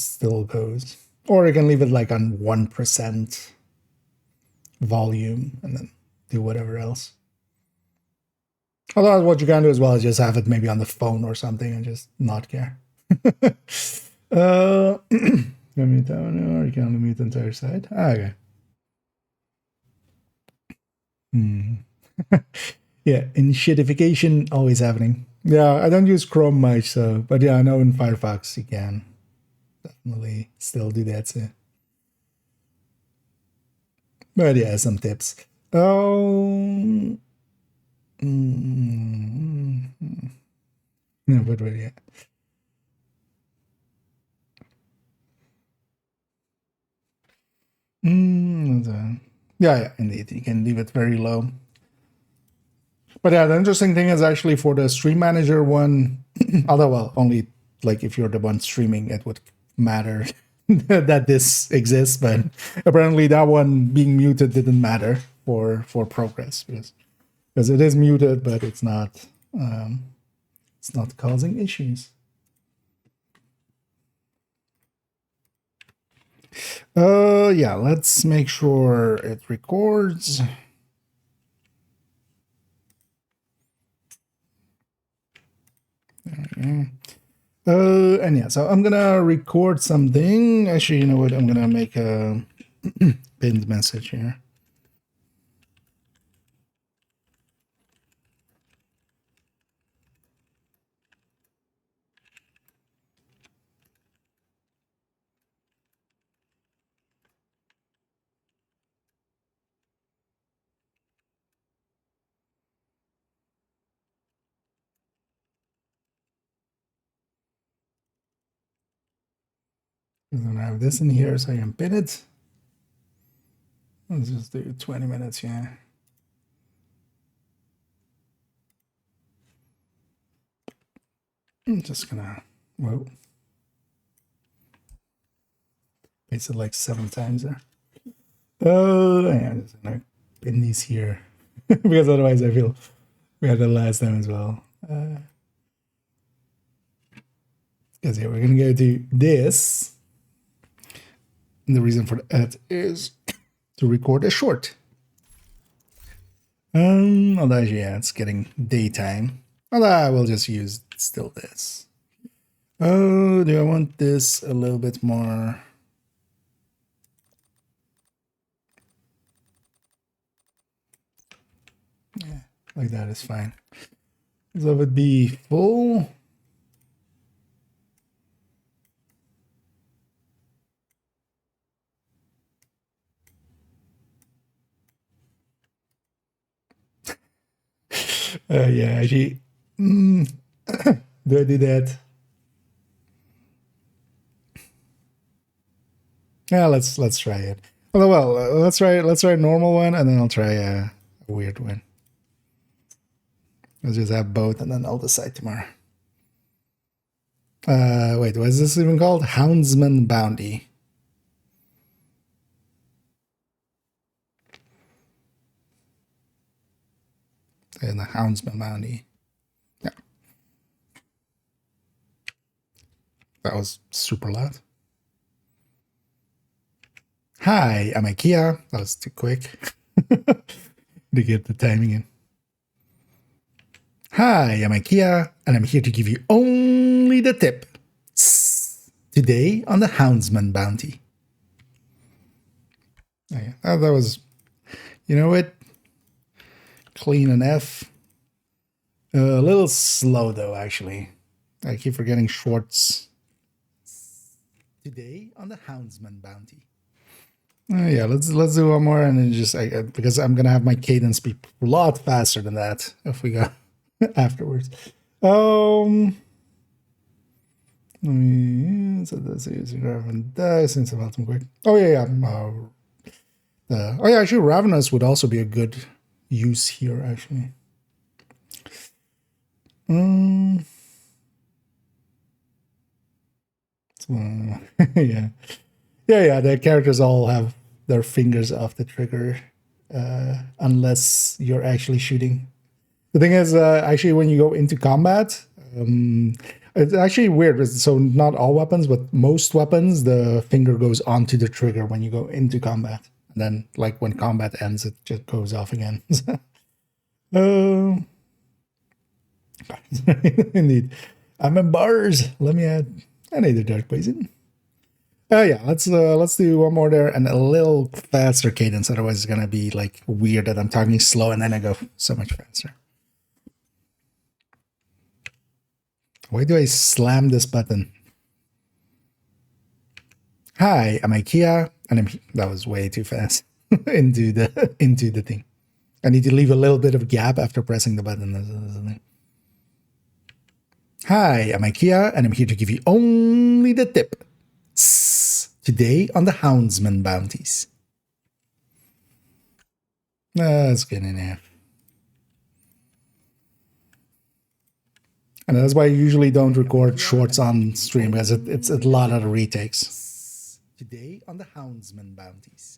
still goes. Or you can leave it like on 1% volume and then do whatever else. Although what you can do as well is just have it maybe on the phone or something and just not care. Let me down or you can only mute the entire side. Okay. Yeah, enshittification always happening. Yeah, I don't use Chrome much, so but yeah, I know in Firefox you can definitely still do that. So. But yeah, some tips. No, but yeah. Yeah, indeed. You can leave it very low. But yeah, the interesting thing is actually for the stream manager one, although well, only like if you're the one streaming, it would matter that this exists. But apparently, that one being muted didn't matter for progress because it is muted, but it's not causing issues. Yeah, let's make sure it records. And yeah, so I'm gonna record something. Actually, you know what? I'm gonna make a pinned message here. I'm gonna have this in here so I can pin it. Let's just do 20 minutes, yeah. I'm just gonna, whoa. Paste it like 7 times there. Yeah, I'm just gonna pin these here because otherwise I feel we had the last time as well. Because yeah, we're gonna go do this. And the reason for that is to record a short. Although yeah, it's getting daytime. Although I will just use still this. Oh, do I want this a little bit more? Yeah, like that is fine. So it would be full. Yeah, actually, do I do that? Yeah, let's try it. Well, let's try a normal one, and then I'll try a weird one. Let's just have both, and then I'll decide tomorrow. Wait, what is this even called? Houndsman Bounty. And the Houndsman Bounty. Yeah. That was super loud. Hi, I'm IKEA. That was too quick to get the timing in. Hi, I'm IKEA, and I'm here to give you only the tip. Today on the Houndsman Bounty. Oh, yeah. That was, you know what? Clean and F. A little slow though, actually. I keep forgetting shorts. Today on the Houndsman Bounty. Yeah, let's do one more, and then just because I'm gonna have my cadence be a lot faster than that if we go afterwards. Let me so that's using Raven dice since I'm out quick. Oh yeah. Oh yeah, actually Ravenous would also be a good use here actually. Yeah. Yeah, the characters all have their fingers off the trigger unless you're actually shooting. The thing is, actually, when you go into combat, it's actually weird. So not all weapons, but most weapons, the finger goes onto the trigger when you go into combat. And then, like, when combat ends, it just goes off again. Indeed. I'm in bars. Let me add. I need a dark poison. Yeah, let's do one more there and a little faster cadence. Otherwise, it's gonna be like weird that I'm talking slow and then I go so much faster. Why do I slam this button? Hi, I'm IKEA, and that was way too fast into the thing. I need to leave a little bit of gap after pressing the button. Hi, I'm IKEA, and I'm here to give you only the tip. Today on the Houndsman Bounties. That's good enough. And that's why I usually don't record shorts on stream, because it's a lot of retakes. Today on the Houndsman bounties.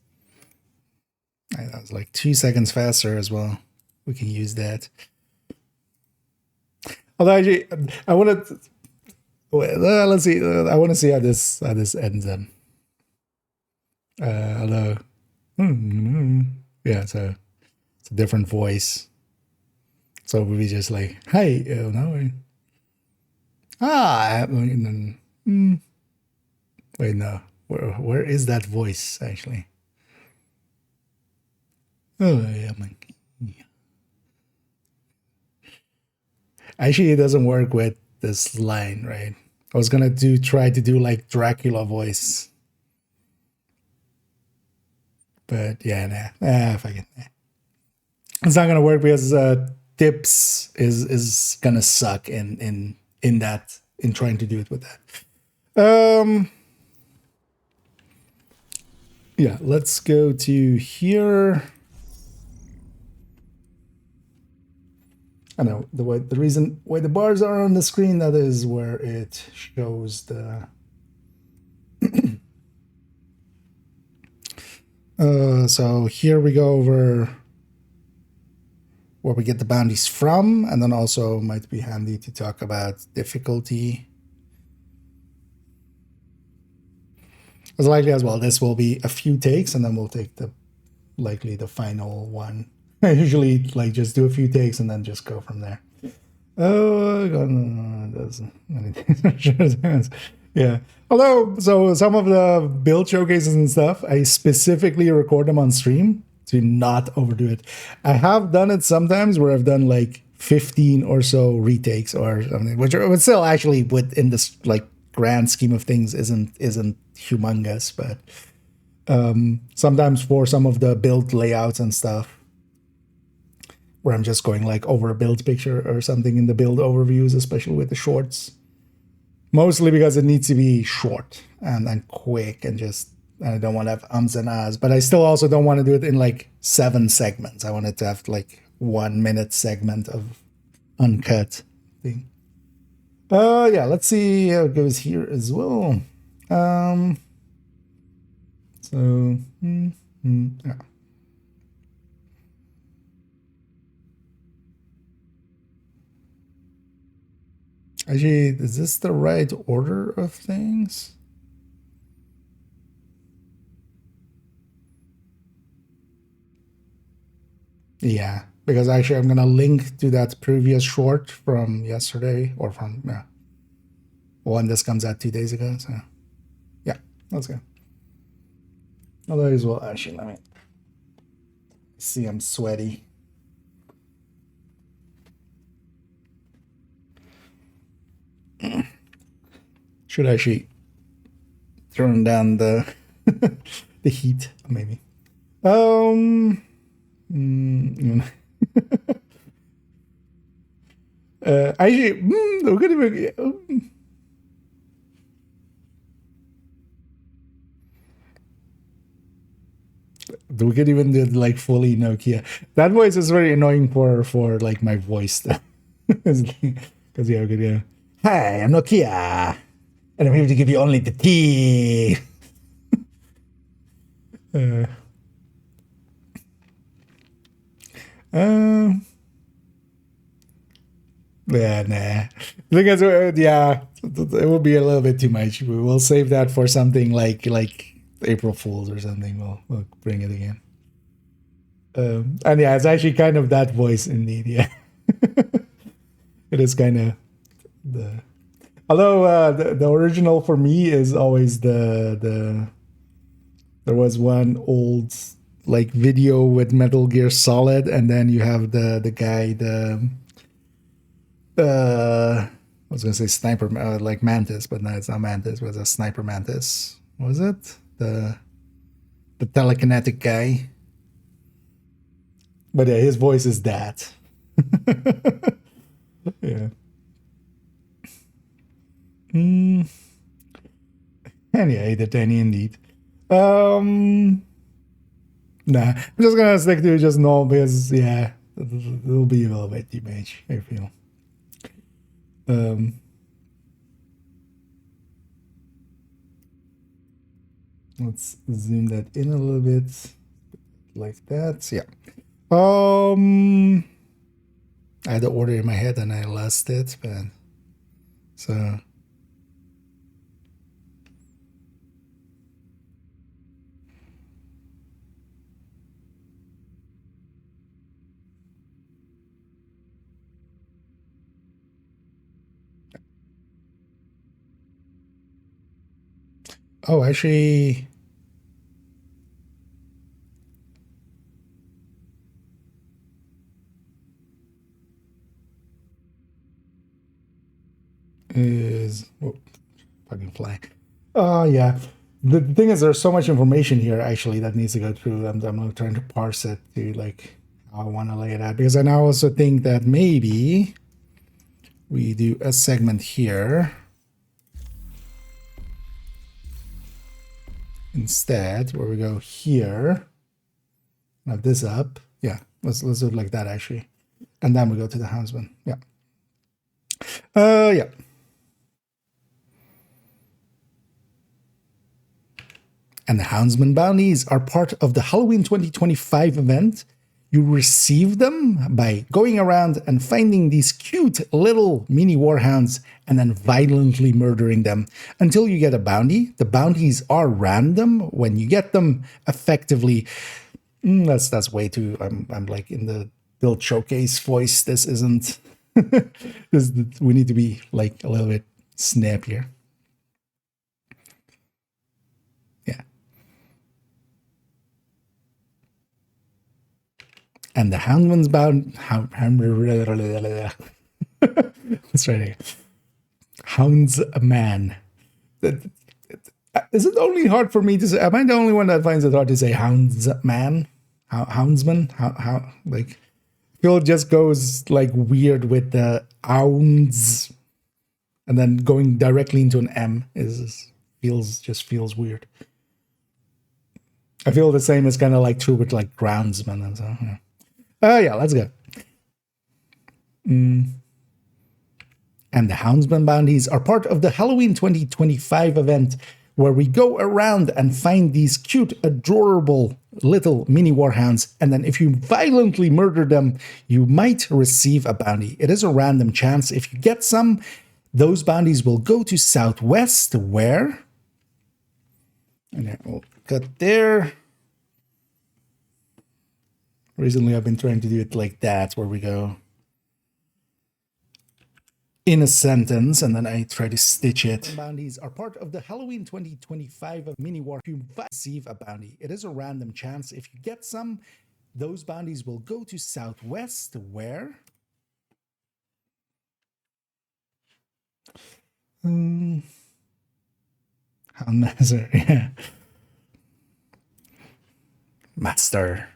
That was like 2 seconds faster as well. We can use that. Although actually, I want to... let's see. I want to see how this ends then. Although... yeah, so it's a different voice. So we'll be just like, hey, and then, wait, no. Where is that voice, actually? Oh, yeah, actually, it doesn't work with this line, right? I was gonna try to do like Dracula voice. But yeah, nah. Fuck it. Nah. It's not gonna work because tips is gonna suck in trying to do it with that. Yeah, let's go to here. I know the reason why the bars are on the screen, that is where it shows the so here we go over where we get the bounties from, and then also might be handy to talk about difficulty. As likely as well, this will be a few takes, and then we'll take likely the final one. I usually like just do a few takes and then just go from there. Oh God, no, that's many things. Yeah. Although, so some of the build showcases and stuff, I specifically record them on stream to not overdo it. I have done it sometimes where I've done like 15 or so retakes or something, which still actually within this like grand scheme of things isn't humongous, but sometimes for some of the build layouts and stuff, where I'm just going like over a build picture or something in the build overviews, especially with the shorts. Mostly because it needs to be short and quick, and just I don't want to have ums and ahs. But I still also don't want to do it in like 7 segments. I want it to have like 1 minute segment of uncut thing. Yeah, let's see how it goes here as well. Yeah. Actually, is this the right order of things? Yeah, because actually I'm going to link to that previous short from yesterday, or from one this comes out 2 days ago. So yeah, let's go. Otherwise, well, actually, let me see. I'm sweaty. Should actually turn down the the heat, maybe. Actually, we're gonna we could even do like fully Nokia. That voice is very annoying for like my voice, because yeah, okay, yeah. Hi, I'm Nokia, and I'm here to give you only the tea. Yeah, nah. Because yeah, it would be a little bit too much. We will save that for something like April Fools or something. We'll bring it again. And yeah, it's actually kind of that voice indeed. Yeah, it is kind of the. Although the original for me is always the. There was one old like video with Metal Gear Solid, and then you have the guy I was gonna say sniper like Mantis, but no, it's not Mantis. It was a sniper Mantis? Was it the telekinetic guy? But yeah, his voice is that. Yeah. And yeah, the Danny indeed. Nah, I'm just gonna stick to just normal because yeah, it'll be a little bit too much, I feel. Let's zoom that in a little bit, like that. Yeah. I had the order in my head and I lost it, but so. Oh, actually, is fucking fly. Oh yeah. The thing is, there's so much information here actually that needs to go through. I'm not trying to parse it to like how I want to lay it out, because I now also think that maybe we do a segment here instead, where we go here, have this up. Yeah, let's do it like that actually, and then we go to the Houndsman. Yeah. Yeah. And the Houndsman bounties are part of the Halloween 2025 event. You receive them by going around and finding these cute little mini warhounds and then violently murdering them until you get a bounty. The bounties are random when you get them. Effectively, that's way too. I'm like in the build showcase voice. This isn't. We need to be like a little bit snappier. Yeah. And the Houndsman's bound. Let's try it again. Houndsman. Is it only hard for me to say? Am I the only one that finds it hard to say Houndsman? Houndsman? How like Phil just goes like weird with the hounds, and then going directly into an M feels weird. I feel the same is kind of like true with like groundsman and so. Yeah. Yeah, let's go. And the Houndsman bounties are part of the Halloween 2025 event, where we go around and find these cute, adorable little mini warhounds, and then if you violently murder them, you might receive a bounty. It is a random chance. If you get some, those bounties will go to Southwest, where... And we'll cut there. Recently, I've been trying to do it like that, where we go in a sentence, and then I try to stitch it. Bounties are part of the Halloween 2025 mini war. You receive a bounty. It is a random chance. If you get some, those bounties will go to Southwest, where... Houndmaster, yeah. Master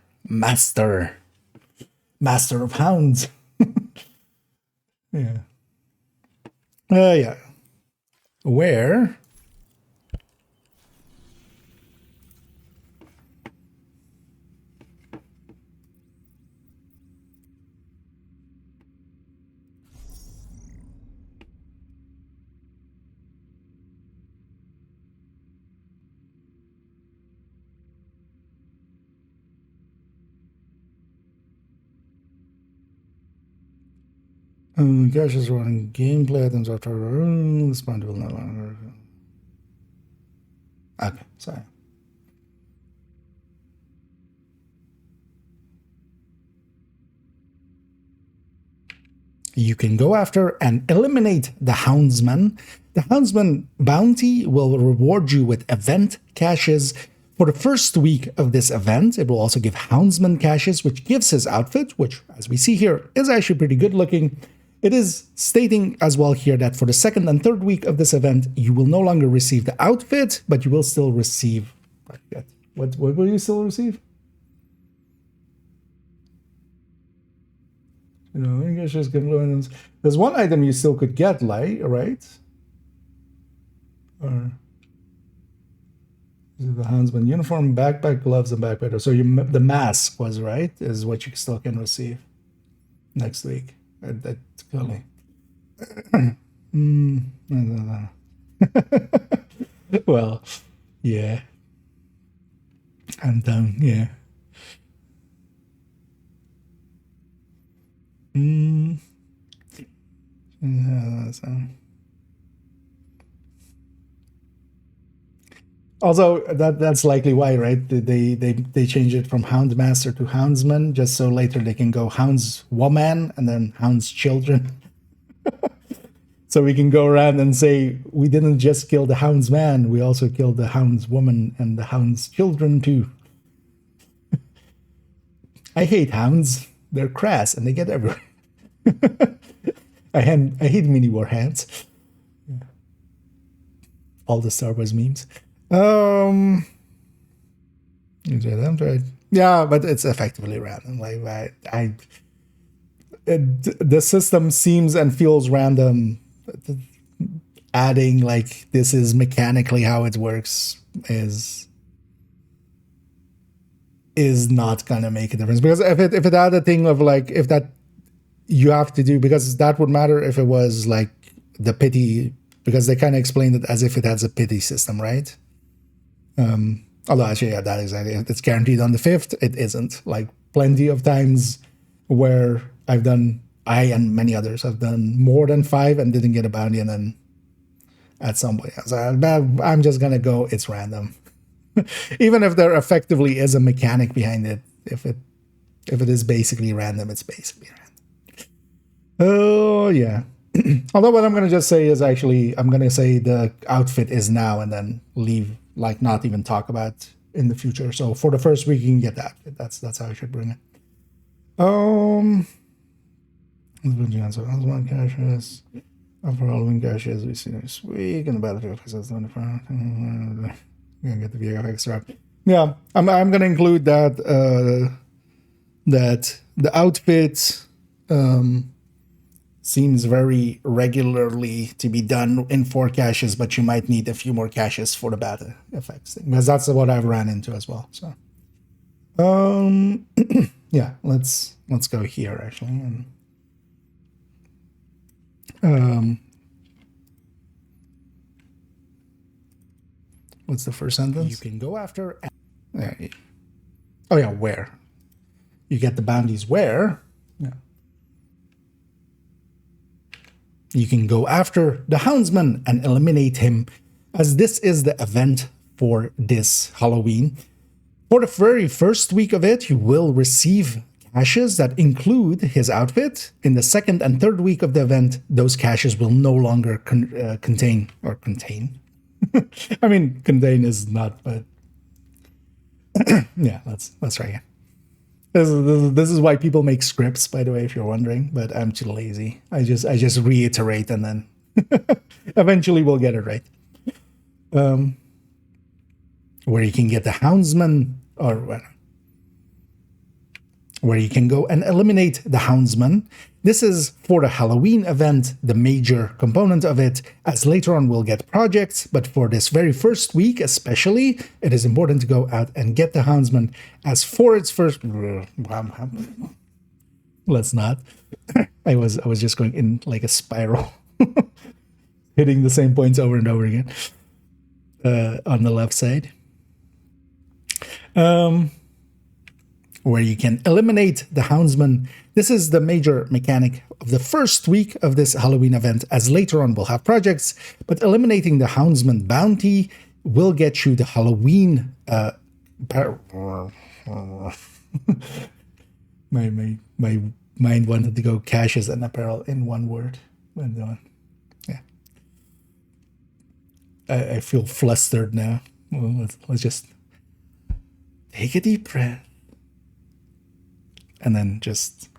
of hounds. Yeah. Yeah. Where? Cache is running gameplay items after the spawn will no longer. Okay, sorry. You can go after and eliminate the Houndsman. The Houndsman bounty will reward you with event caches. For the first week of this event, it will also give Houndsman caches, which gives his outfit, which, as we see here, is actually pretty good looking. It is stating as well here that for the second and third week of this event, you will no longer receive the outfit, but you will still receive... What will you still receive? You know, I guess just there's one item you still could get, like, right? Or is it the Houndsman uniform, backpack, gloves, and backpack? So the mask was right, is what you still can receive next week. Totally. I don't know. Well, yeah. I'm done, yeah. So. Also, that's likely why, right? They change it from Houndmaster to Houndsman, just so later they can go Houndswoman and then Houndschildren. So we can go around and say, we didn't just kill the Houndsman, we also killed the Houndswoman and the Houndschildren too. I hate hounds. They're crass and they get everywhere. I hate mini war hands. Yeah. All the Star Wars memes. Yeah, but it's effectively random. Like the system seems and feels random. Adding like this is mechanically how it works is not gonna make a difference, because if it had a thing of like, if that you have to do, because that would matter if it was like the pity, because they kind of explained it as if it has a pity system, right? Although actually, yeah, that exactly, it's guaranteed on the 5th. It isn't. Like plenty of times where I and many others have done more than 5 and didn't get a bounty, and then at some point I was like, I'm just gonna go, it's random. Even if there effectively is a mechanic behind it, if it is basically random, it's basically random. Oh yeah. Although what I'm gonna just say is actually, I'm gonna say the outfit is now and then leave, like not even talk about in the future. So for the first week you can get that. That's how I should bring it. So as one caches of Halloween caches we see this week in the battlefield says 24. We're gonna get the VFX up. Yeah, I'm gonna include that that the outfit seems very regularly to be done in 4 caches, but you might need a few more caches for the battle effects thing, because that's what I've ran into as well. So yeah, let's go here actually, and what's the first sentence? You can go after. Oh yeah, where you get the bounties? Where? Yeah. You can go after the Houndsman and eliminate him, as this is the event for this Halloween. For the very first week of it, you will receive caches that include his outfit. In the second and third week of the event, those caches will no longer contain. I mean, contain is not, but yeah, let's try again. This is why people make scripts, by the way, if you're wondering, but I'm too lazy. I just reiterate and then eventually we'll get it right. Where you can get the Houndsman, or where you can go and eliminate the Houndsman. This is for the Halloween event, the major component of it, as later on we'll get projects, but for this very first week especially, it is important to go out and get the Houndsman, as for its first... Let's not. I was just going in like a spiral, hitting the same points over and over again on the left side. Where you can eliminate the Houndsman. This is the major mechanic of the first week of this Halloween event, as later on we'll have projects, but eliminating the Houndsman bounty will get you the Halloween my mind wanted to go caches and apparel in one word. Yeah. I feel flustered now. Well, let's just take a deep breath. And then just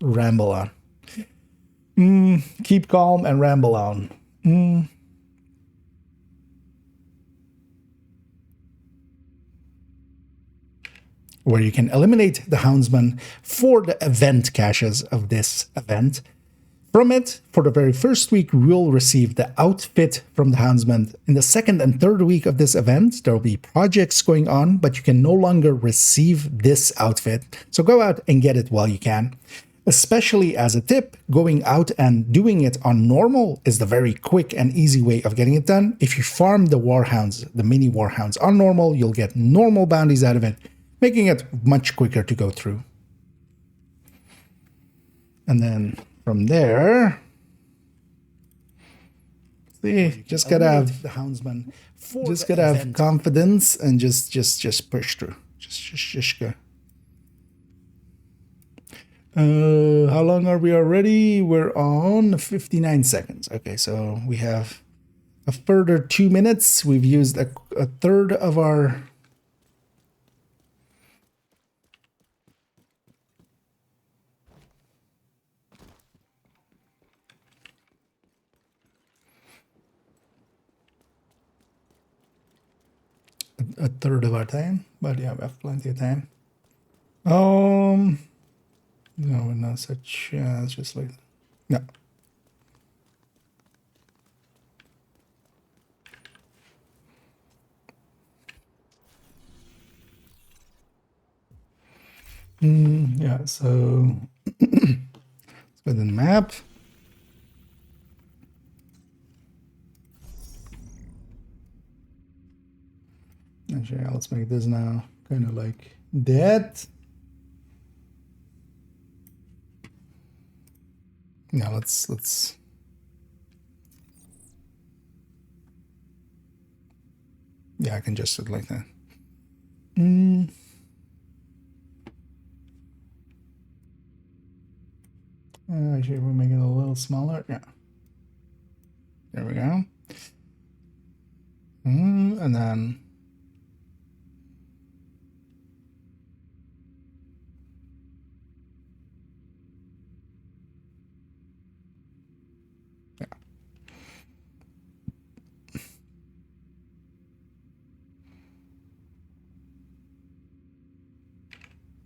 ramble on. Keep calm and ramble on. Where you can eliminate the Houndsman for the event caches of this event. From it, for the very first week, we will receive the outfit from the Houndsman. In the second and third week of this event, there will be projects going on, but you can no longer receive this outfit. So go out and get it while you can. Especially as a tip, going out and doing it on normal is the very quick and easy way of getting it done. If you farm the warhounds, the mini warhounds on normal, you'll get normal bounties out of it, making it much quicker to go through. And then from there, see, just gotta have the houndsman. Just gotta have confidence and just push through. Just go. How long are we already? We're on 59 seconds. Okay, so we have a further 2 minutes. We've used a third of our... a third of our time, but yeah, we have plenty of time. No, not such. It's just like no. Yeah. So let's go to the map. Actually, let's make this now kind of like that. Now let's yeah, I can just do it like that. Actually, we'll make it a little smaller. Yeah. There we go. And then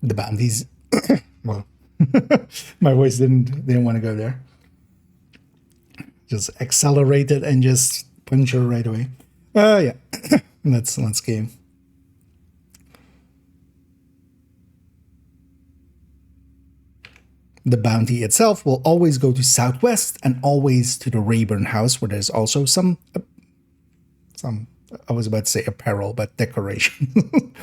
the bounties. Well, my voice didn't want to go there. Just accelerate it and just puncture right away. Yeah. Let's game. The bounty itself will always go to southwest and always to the Rayburn house, where there's also some I was about to say apparel, but decoration.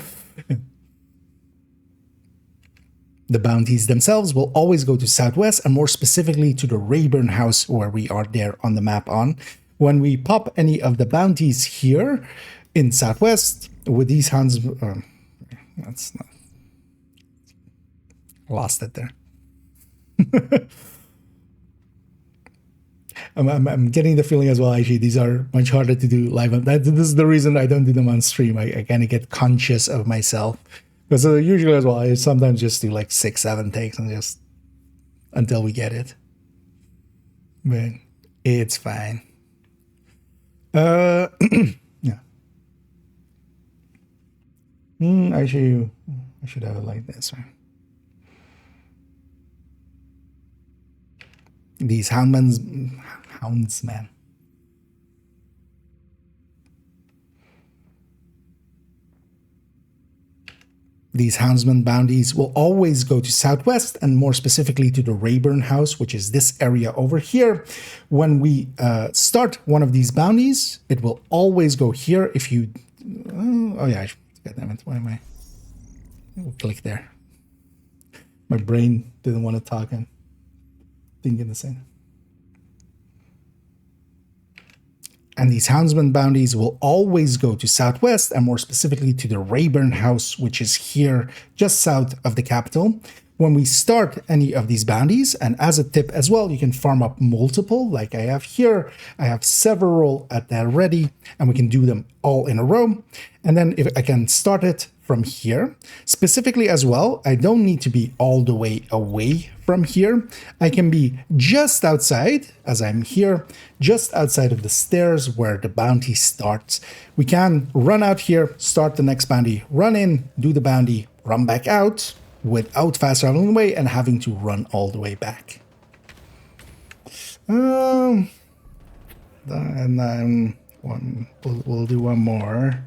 The bounties themselves will always go to southwest and more specifically to the Rayburn house, where we are there on the map on. When we pop any of the bounties here in southwest with these hounds, that's not, lost it there. I'm getting the feeling as well, actually, these are much harder to do live. This is the reason I don't do them on stream. I kind of get conscious of myself. Because usually as well, I sometimes just do like 6-7 takes and just until we get it. But it's fine. Yeah. Actually, I should have it like this, right? These hounds, man. These houndsman bounties will always go to southwest and more specifically to the Rayburn house, which is this area over here. When we start one of these bounties, it will always go here. If you, oh yeah, God damn it, why am I? We'll click there. My brain didn't want to talk and thinking the same. And these houndsman bounties will always go to southwest and more specifically to the Rayburn house, which is here just south of the capital. When we start any of these bounties, and as a tip as well, you can farm up multiple like I have here. I have several at that ready and we can do them all in a row. And then if I can start it from here, specifically as well, I don't need to be all the way away from here. I can be just outside, as I'm here, just outside of the stairs where the bounty starts. We can run out here, start the next bounty, run in, do the bounty, run back out without fast traveling away and having to run all the way back. And then we'll do one more.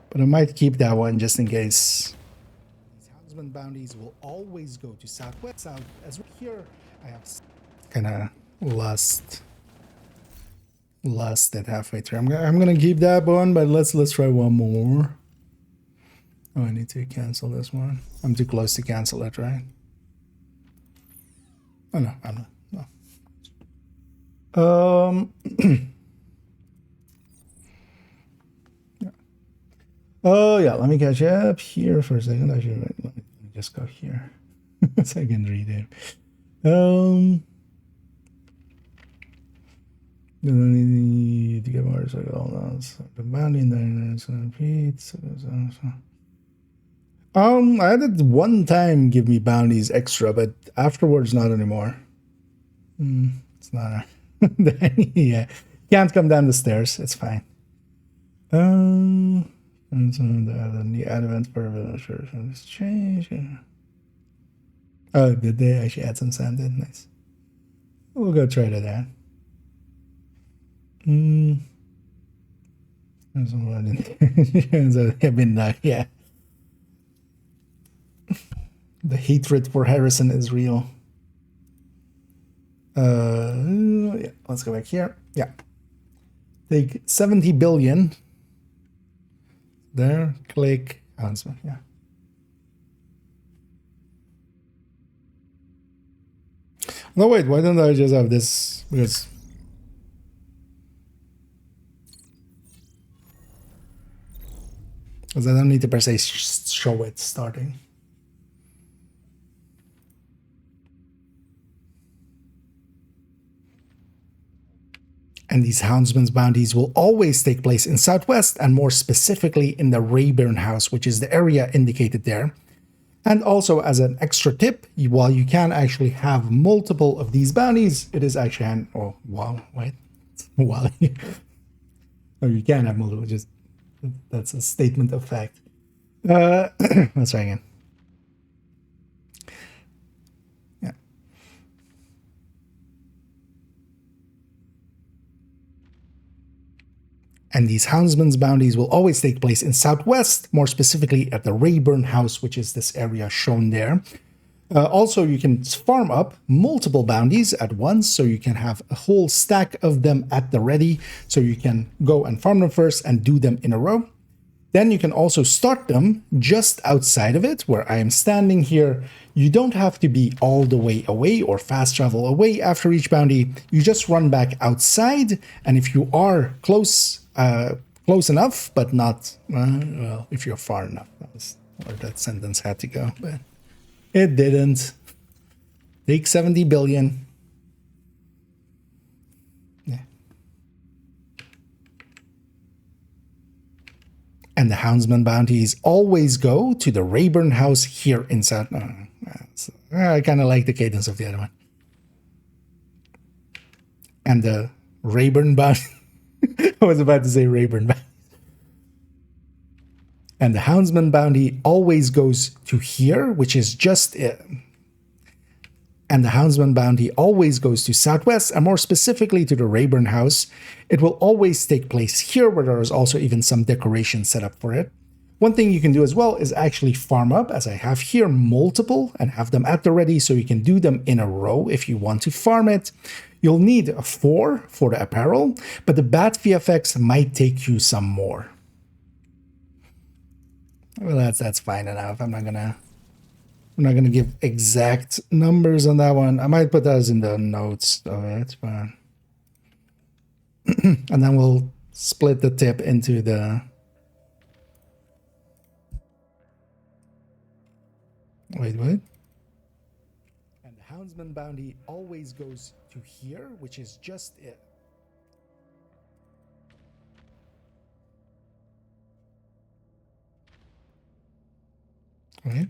But I might keep that one just in case. Husband bounties will always go to southwest. South as well. Here I have kind of lost it halfway through. I'm gonna keep that one, but let's try one more. Oh, I need to cancel this one. I'm too close to cancel it, right? Oh no, I'm not. No. Yeah. Oh yeah, let me catch up here for a second. I should let me just go here so I can read it. Need to get more so the bounty I had it one time give me bounties extra, but afterwards not anymore. It's not yeah. Can't come down the stairs, it's fine. And so the advent for this change. Oh, did they actually add some sand in? Nice. We'll go try to that. There's a lot in there. I've been yeah. The hatred for Harrison is real. Yeah, let's go back here. Yeah. Take 70 billion. There, click. Yeah. No, wait, why don't I just have this? Because I don't need to per se show it starting. And these Houndsman's bounties will always take place in Southwest, and more specifically in the Rayburn House, which is the area indicated there. And also, as an extra tip, while you can actually have multiple of these bounties, it is actually oh wow, wait, while oh, you can have multiple. Just that's a statement of fact. Let's try again. Yeah. And these Houndsman's bounties will always take place in Southwest, more specifically at the Rayburn House, which is this area shown there. Also, you can farm up multiple bounties at once, so you can have a whole stack of them at the ready, so you can go and farm them first and do them in a row. Then you can also start them just outside of it, where I am standing here. You don't have to be all the way away or fast travel away after each bounty. You just run back outside, and if you are close enough, but not, well, if you're far enough, that's where that sentence had to go, but it didn't. Take 70 billion. Yeah. And the Houndsman bounties always go to the Rayburn House here in South. I kind of like the cadence of the other one. And the Rayburn bounty. I was about to say Rayburn bounty. And the Houndsman bounty always goes to here, which is just it. And the Houndsman bounty always goes to Southwest, and more specifically to the Rayburn House. It will always take place here, where there is also even some decoration set up for it. One thing you can do as well is actually farm up, as I have here, multiple, and have them at the ready, so you can do them in a row if you want to farm it. You'll need 4 for the apparel, but the bat VFX might take you some more. Well, that's fine enough. I'm not gonna give exact numbers on that one. I might put those in the notes of it, but and then we'll split the tip into the. Wait, what? And the Houndsman bounty always goes to here, which is just it. Right?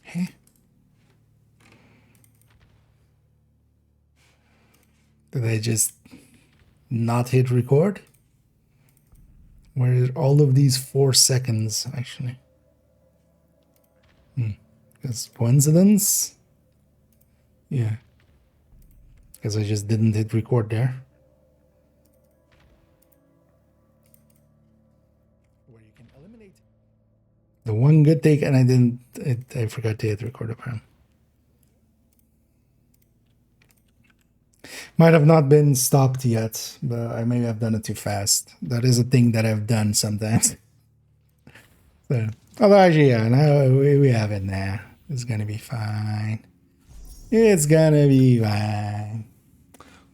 Hey. Did I just not hit record? Where are all of these 4 seconds, actually? Because coincidence? Yeah. Because I just didn't hit record there. where you can eliminate the one good take, and I forgot to hit record a prime. Might have not been stopped yet, but I maybe have done it too fast. That is a thing that I've done sometimes. So, although actually, yeah, now we have it now. It's gonna be fine. It's gonna be fine.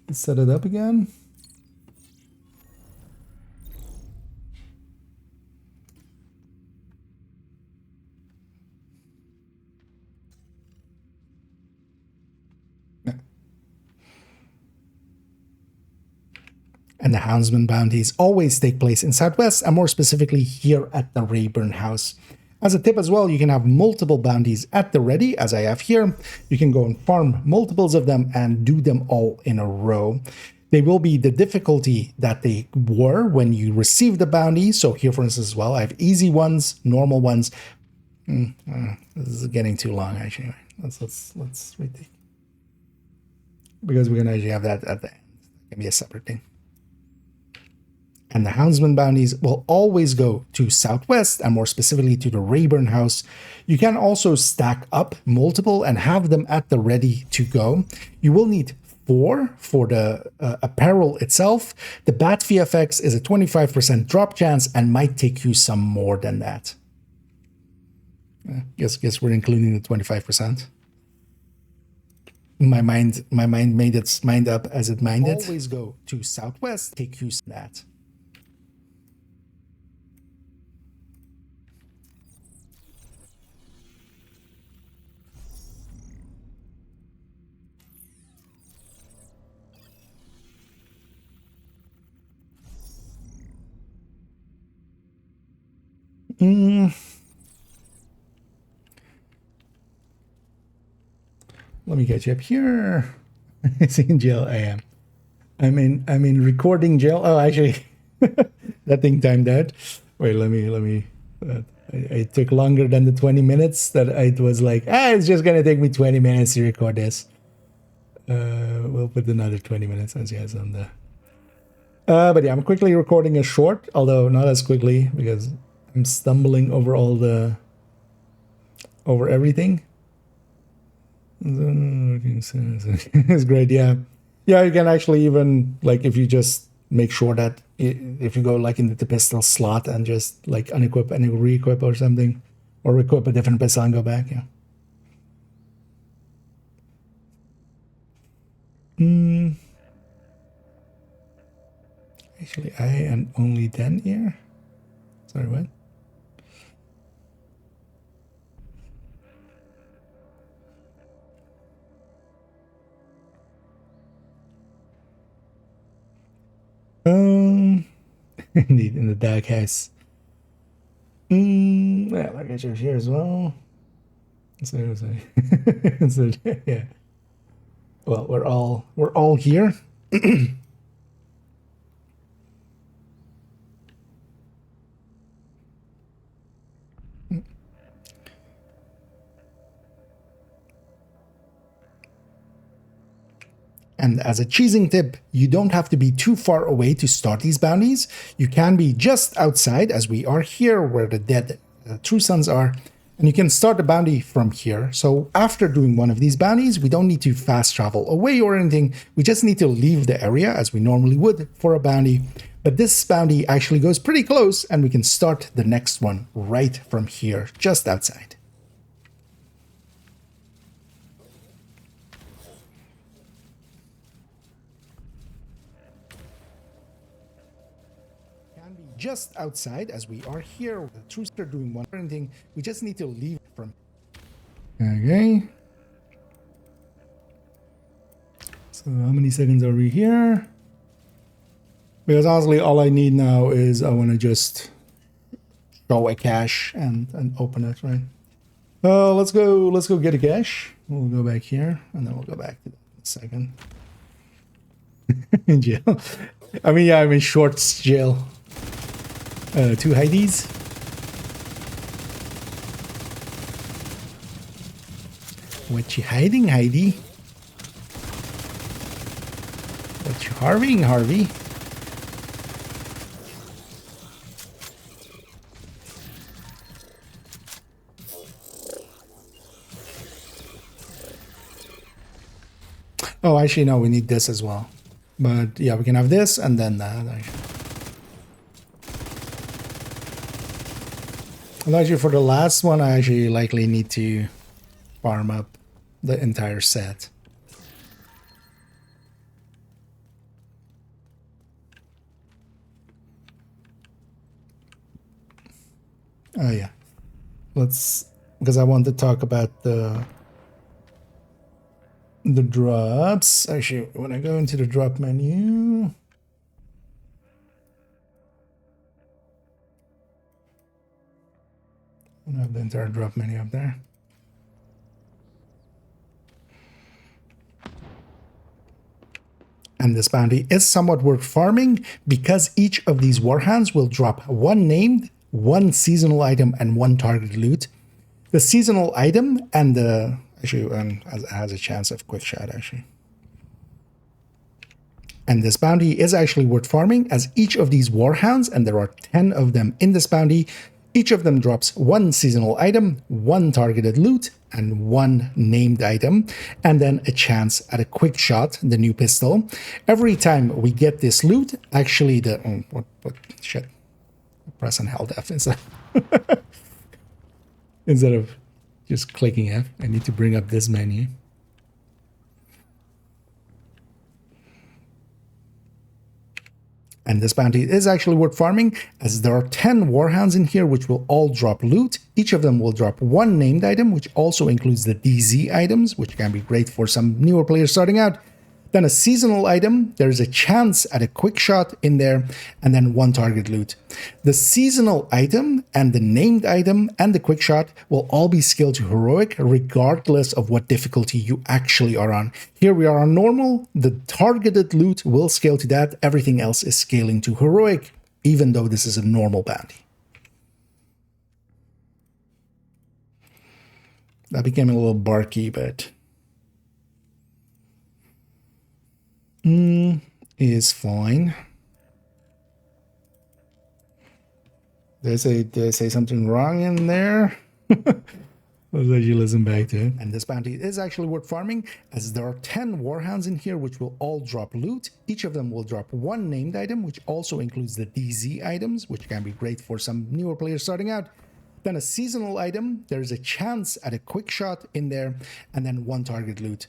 Let's set it up again. And the Houndsman bounties always take place in Southwest, and more specifically here at the Rayburn House. As a tip as well, you can have multiple bounties at the ready, as I have here. You can go and farm multiples of them and do them all in a row. They will be the difficulty that they were when you receive the bounty. So here, for instance, as well, I have easy ones, normal ones. This is getting too long, actually. Let's retake. Because we're going to actually have that at the end. It can be a separate thing. And the Houndsman bounties will always go to Southwest, and more specifically to the Rayburn House. You can also stack up multiple and have them at the ready to go. You will need 4 for the apparel itself. The Bat VFX is a 25% drop chance and might take you some more than that. Guess we're including the 25%. My mind made its mind up as it minded. Always go to Southwest, take you some that. Let me get you up here. It's in jail. I am. I'm in recording jail. Oh, actually, that thing timed out. Wait, let me. It took longer than the 20 minutes that I was like, it's just gonna take me 20 minutes to record this. We'll put another 20 minutes as yes on the. But yeah, I'm quickly recording a short, although not as quickly because I'm stumbling over over everything. It's great, yeah. Yeah, you can actually even, like, if you just make sure that if you go like into the pistol slot and just like unequip and re-equip or something, or equip a different pistol and go back, yeah. Actually, I am only 10 here. Sorry, what? Indeed, in the dark house. Yeah, like I should here as well. So yeah. Well, we're all here. And as a cheesing tip, you don't have to be too far away to start these bounties. You can be just outside, as we are here, where the dead True Sons are, and you can start the bounty from here. So after doing one of these bounties, we don't need to fast travel away or anything. We just need to leave the area as we normally would for a bounty. But this bounty actually goes pretty close, and we can start the next one right from here, just outside. Just outside, as we are here, the troops are doing one thing. We just need to leave from. Okay. So how many seconds are we here? Because honestly, all I need now is I want to just show a cache and open it, right? Let's go get a cache. We'll go back here and then we'll go back to that in a second. In jail. I mean, yeah, I'm in shorts jail. 2 Heidi's. What you hiding, Heidi? What you harving, Harvey? Oh, actually, no, we need this as well. But yeah, we can have this and then that. And actually, for the last one, I actually likely need to farm up the entire set. Oh yeah, let's, because I want to talk about the drops. Actually, when I go into the drop menu, I have the entire drop menu up there. And this bounty is somewhat worth farming because each of these warhounds will drop one named, one seasonal item, and one targeted loot. The seasonal item and the actually has a chance of quick shot actually. And this bounty is actually worth farming as each of these warhounds, and there are 10 of them in this bounty, each of them drops one seasonal item, one targeted loot, and one named item, and then a chance at a quick shot, the new pistol. Every time we get this loot, actually the what shit, press and hold F instead instead of just clicking F. I need to bring up this menu. And this bounty is actually worth farming as there are 10 warhounds in here which will all drop loot. Each of them will drop one named item, which also includes the DZ items, which can be great for some newer players starting out. Then a seasonal item, there's a chance at a quick shot in there, and then one target loot. The seasonal item and the named item and the quick shot will all be scaled to heroic regardless of what difficulty you actually are on. Here we are on normal, the targeted loot will scale to that, everything else is scaling to heroic, even though this is a normal bounty. That became a little barky, but is fine. Did I say something wrong in there? Let's let you listen back to it. And this bounty is actually worth farming as there are 10 warhounds in here which will all drop loot. Each of them will drop one named item, which also includes the DZ items, which can be great for some newer players starting out. Then a seasonal item, there's a chance at a quick shot in there, and then one target loot.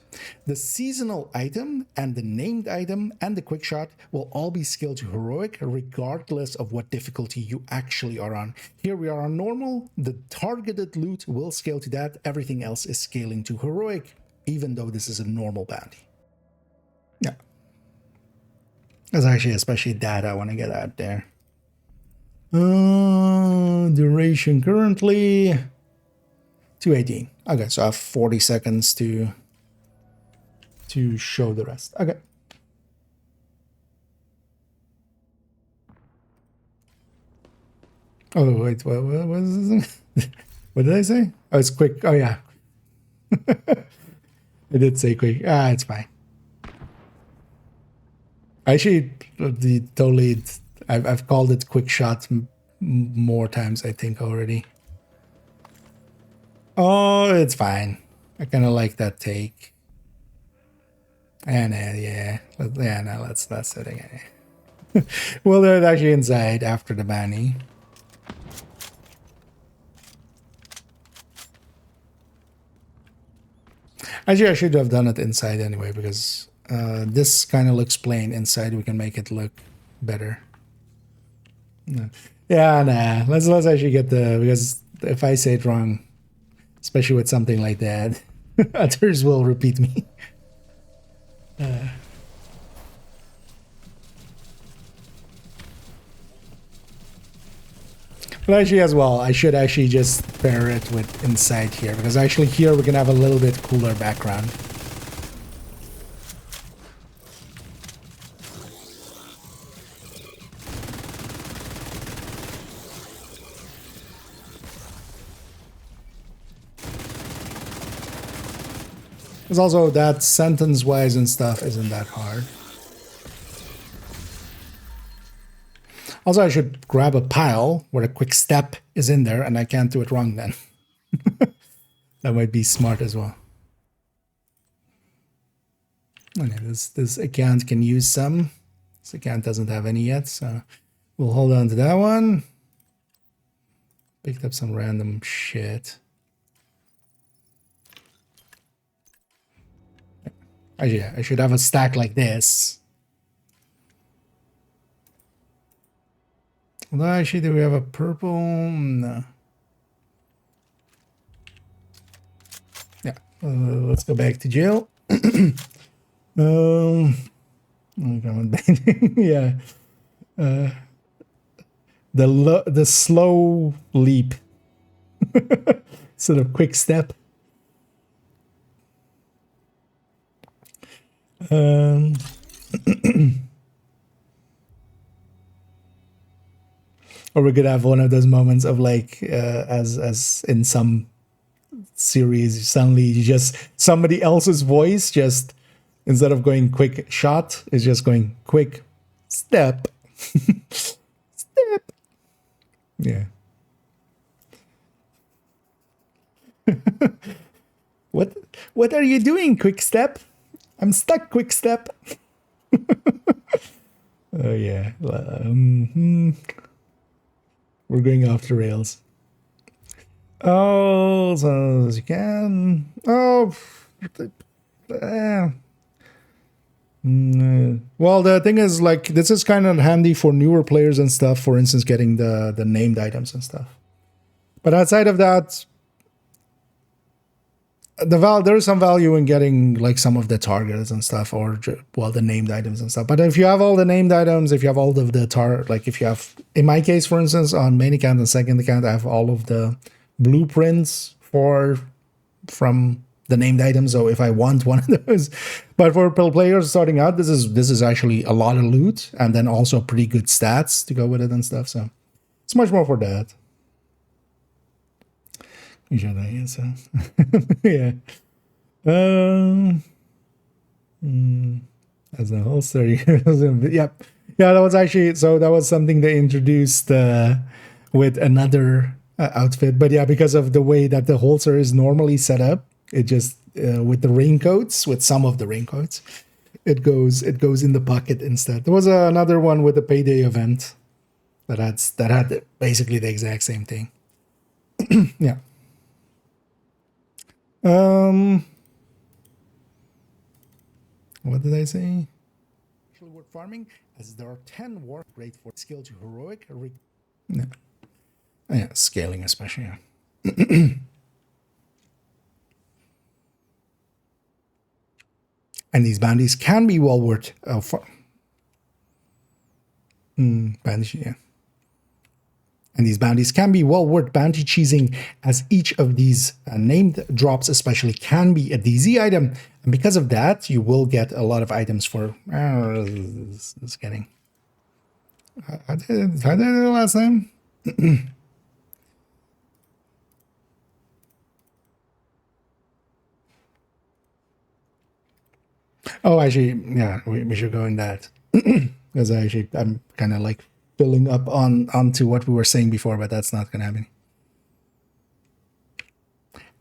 The seasonal item and the named item and the quick shot will all be scaled to heroic regardless of what difficulty you actually are on. Here we are on normal, the targeted loot will scale to that, everything else is scaling to heroic, even though this is a normal bounty. Yeah. There's actually especially that I want to get out there. Duration currently 218. Okay, so I have 40 seconds to show the rest. Okay. Oh wait, what was this? What did I say? Oh, it's quick. Oh yeah. I did say quick. It's fine. Actually, I've called it quick shot more times, I think, already. Oh, it's fine. I kind of like that take. And no, that's it again. Well, they're actually inside after the bounty. Actually, I should have done it inside anyway, because this kind of looks plain. Inside, we can make it look better. No. Yeah, nah. Let's actually get because if I say it wrong, especially with something like that, others will repeat me. But actually as well, I should actually just pair it with inside here, because actually here we can have a little bit cooler background. Because also that sentence-wise and stuff isn't that hard. Also, I should grab a pile where a quick step is in there and I can't do it wrong then. That might be smart as well. Okay, this account can use some. This account doesn't have any yet, so we'll hold on to that one. Picked up some random shit. I should have a stack like this. Well, actually, do we have a purple? No. Yeah. Let's go back to jail. Oh, yeah. The slow leap. Sort of quick step. Or we could have one of those moments of like, as in some series, suddenly you just somebody else's voice just instead of going quick shot is just going quick step. Step. Yeah. What are you doing, quick step? I'm stuck, quick step. Oh yeah. We're going off the rails. Oh, so as you can. Oh. Well, the thing is, like, this is kind of handy for newer players and stuff. For instance, getting the named items and stuff. But outside of that, there is some value in getting like some of the targets and stuff, or well, the named items and stuff. But if you have all the named items, if you have all of the like if you have, in my case, for instance, on main account and second account, I have all of the blueprints from the named items. So if I want one of those, but for players starting out, this is actually a lot of loot and then also pretty good stats to go with it and stuff. So it's much more for that. Yeah. As a holster, yep. Yeah, that was actually, so that was something they introduced with another outfit. But yeah, because of the way that the holster is normally set up, it just with the raincoats, with some of the raincoats, it goes in the pocket instead. There was another one with the payday event that had basically the exact same thing. Yeah. What did I say? Actually, work farming, as there are 10 work great for skill to heroic. No. Oh, yeah, scaling especially. Yeah. And these bounties can be well worth bounty, yeah. And these bounties can be well worth bounty cheesing, as each of these named drops especially can be a DZ item. And because of that, you will get a lot of items for... It's getting... I did it last time. Oh, actually, yeah, we should go in that. Because I'm kind of like filling up onto what we were saying before, but that's not going to happen.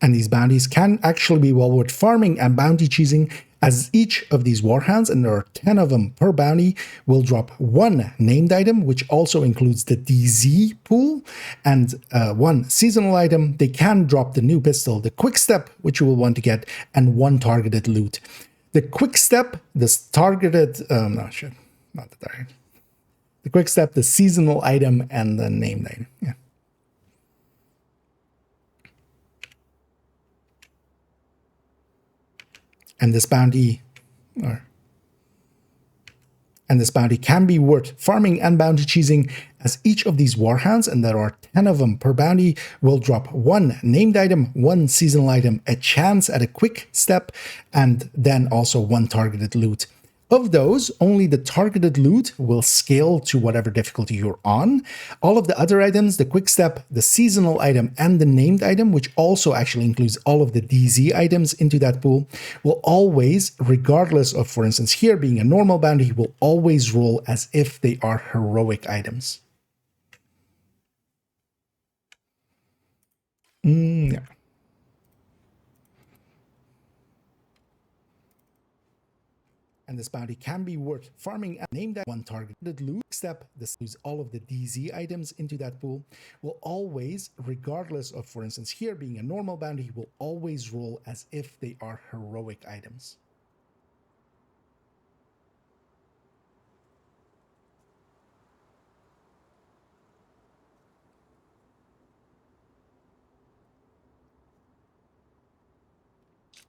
And these bounties can actually be well worth farming and bounty cheesing, as each of these warhounds, and there are 10 of them per bounty, will drop one named item, which also includes the DZ pool, and one seasonal item. They can drop the new pistol, the quick step, which you will want to get, and one targeted loot. The quick step, this targeted, no, shit, not the target. The quick step, the seasonal item, and the named item. Yeah. And this bounty can be worth farming and bounty cheesing, as each of these warhounds, and there are 10 of them per bounty, will drop one named item, one seasonal item, a chance at a quick step, and then also one targeted loot. Of those, only the targeted loot will scale to whatever difficulty you're on. All of the other items, the quick step, the seasonal item, and the named item, which also actually includes all of the DZ items into that pool, will always, regardless of, for instance, here being a normal bounty, will always roll as if they are heroic items. Yeah. and this bounty can be worth farming. Name that one targeted loot. Step, this lose all of the DZ items into that pool. Will always, regardless of, for instance, here being a normal bounty, will always roll as if they are heroic items.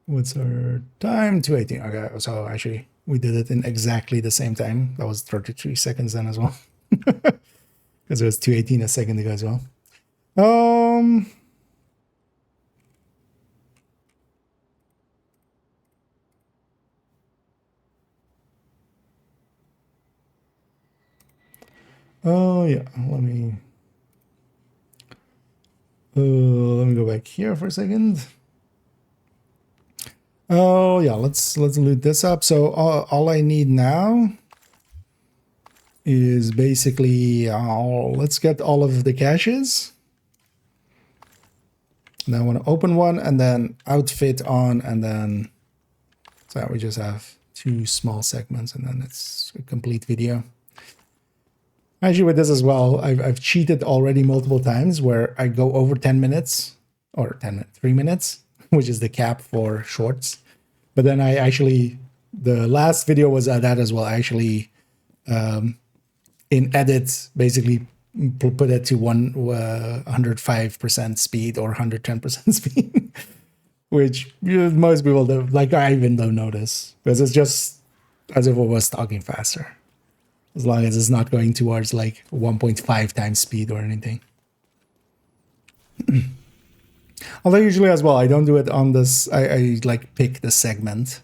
What's our time? 2:18. Okay, so actually we did it in exactly the same time. That was 33 seconds then as well. Because it was 2:18 a second ago as well. Oh yeah, let me go back here for a second. Oh yeah, let's loot this up. So all I need now is basically let's get all of the caches. And I want to open one and then outfit on, and then so we just have 2 small segments and then it's a complete video. Actually, with this as well, I've cheated already multiple times where I go over 10 minutes or 3 minutes, which is the cap for shorts. But then I actually, the last video was that as well. I actually, in edit, basically put it to 105% speed or 110% speed, which most people don't, like, I even don't notice because it's just as if it was talking faster. As long as it's not going towards like 1.5 times speed or anything. Although usually as well, I don't do it on this. I like pick the segment.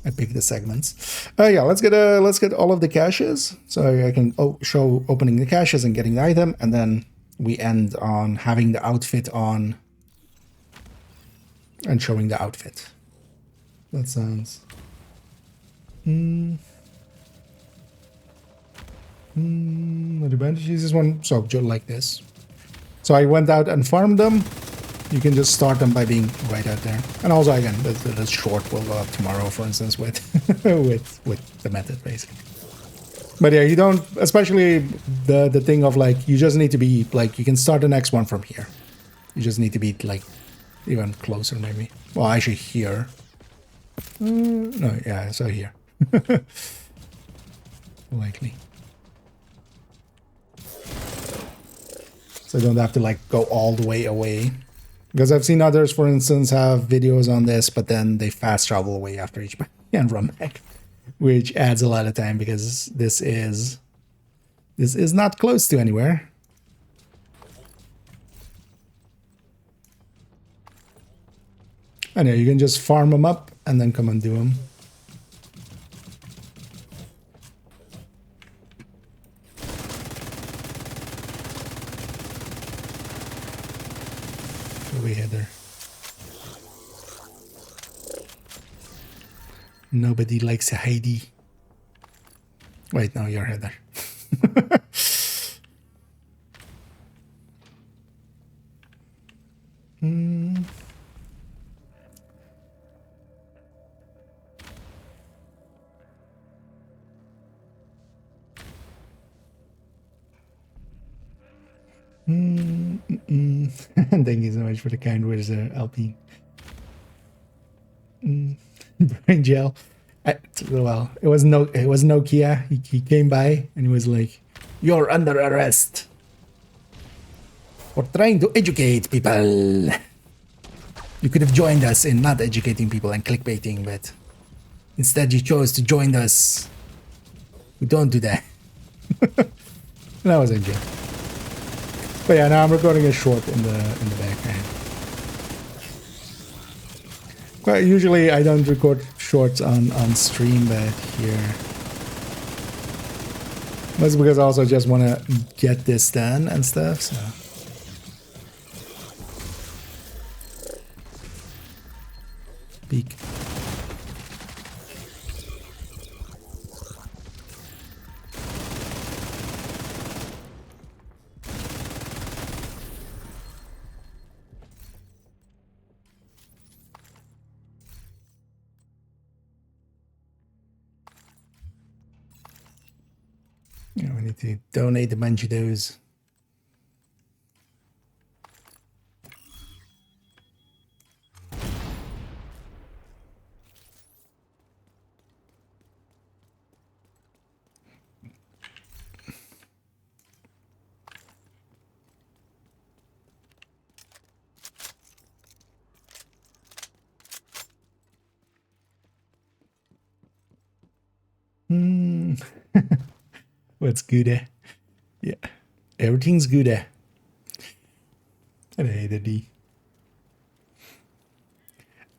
I pick the segments. Yeah, let's get all of the caches. So I can show opening the caches and getting the item, and then we end on having the outfit on and showing the outfit. That sounds. The bandages, this one, so just like this. So I went out and farmed them. You can just start them by being right out there. And also again, the short will go up tomorrow, for instance, with with the method basically. But yeah, you don't, especially the thing of like, you just need to be like, you can start the next one from here. You just need to be like even closer maybe. Well, actually here. No, yeah, so here. Likely. So I don't have to like go all the way away. Because I've seen others, for instance, have videos on this, but then they fast travel away after each and run back, which adds a lot of time because this is not close to anywhere. I know you can just farm them up and then come and do them. Heather. Nobody likes a Heidi. Wait, no, you're Heather. Thank you so much for the kind words there, LP. Brain gel. Well, it was Nokia. He came by and he was like, "You're under arrest for trying to educate people. You could have joined us in not educating people and clickbaiting, but instead you chose to join us. We don't do that." That was NJ. But yeah, now I'm recording a short in the background. Well, usually I don't record shorts on stream, but here. That's because I also just want to get this done and stuff, so. Peek. Yeah, we need to donate a bunch of those. What's good, eh? Yeah, everything's good, eh? And I hate a D.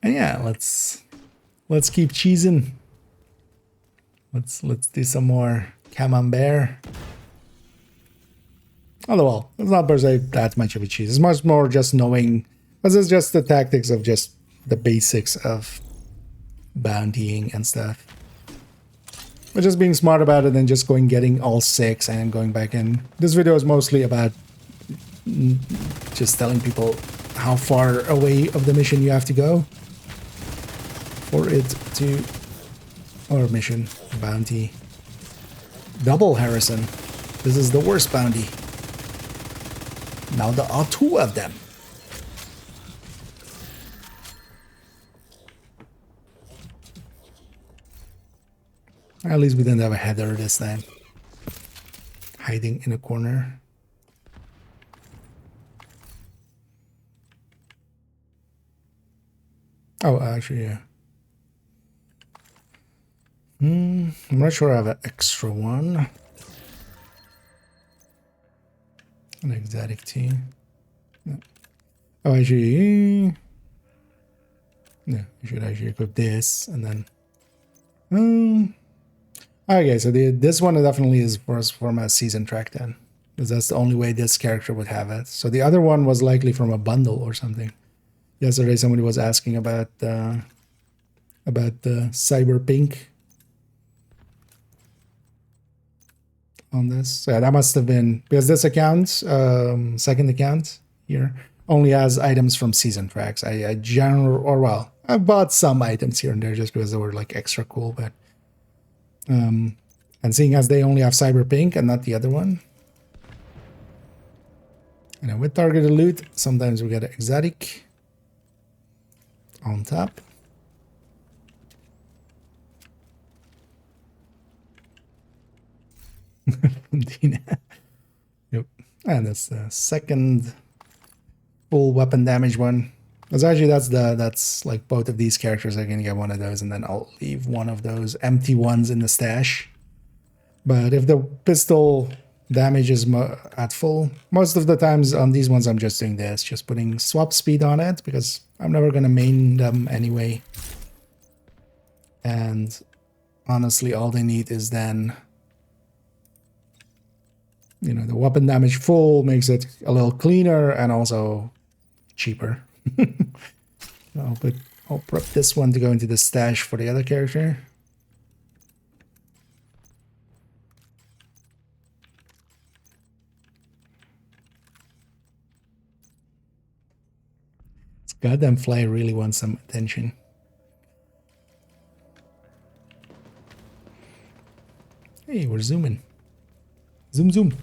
And yeah, let's keep cheesing. Let's do some more camembert. Although, well, it's not per se that much of a cheese. It's much more just knowing. This is just the tactics of just the basics of bountying and stuff. But just being smart about it and just getting all 6 and going back in. This video is mostly about just telling people how far away of the mission you have to go for it to, or mission, bounty. Double Harrison. This is the worst bounty. Now there are 2 of them. At least we didn't have a header this time. Hiding in a corner. Oh, actually, yeah. I'm not sure I have an extra one. An exotic tea. No. Oh, actually, yeah, I should actually equip this and then. Okay, so this one definitely is from a season track then, because that's the only way this character would have it. So the other one was likely from a bundle or something. Yesterday, somebody was asking about the cyber pink on this. So yeah, that must have been because this account, second account here, only has items from season tracks. I bought some items here and there just because they were like extra cool, but. And seeing as they only have cyber pink and not the other one. And with targeted loot, sometimes we get an exotic on top. Yep. And that's the second full weapon damage one. Because actually that's like both of these characters are gonna get one of those, and then I'll leave one of those empty ones in the stash. But if the pistol damage is at full, most of the times on these ones I'm just doing this, just putting swap speed on it because I'm never gonna main them anyway. And honestly, all they need is then, you know, the weapon damage full makes it a little cleaner and also cheaper. I'll prep this one to go into the stash for the other character. This goddamn fly really wants some attention. Hey, we're zooming. Zoom, zoom.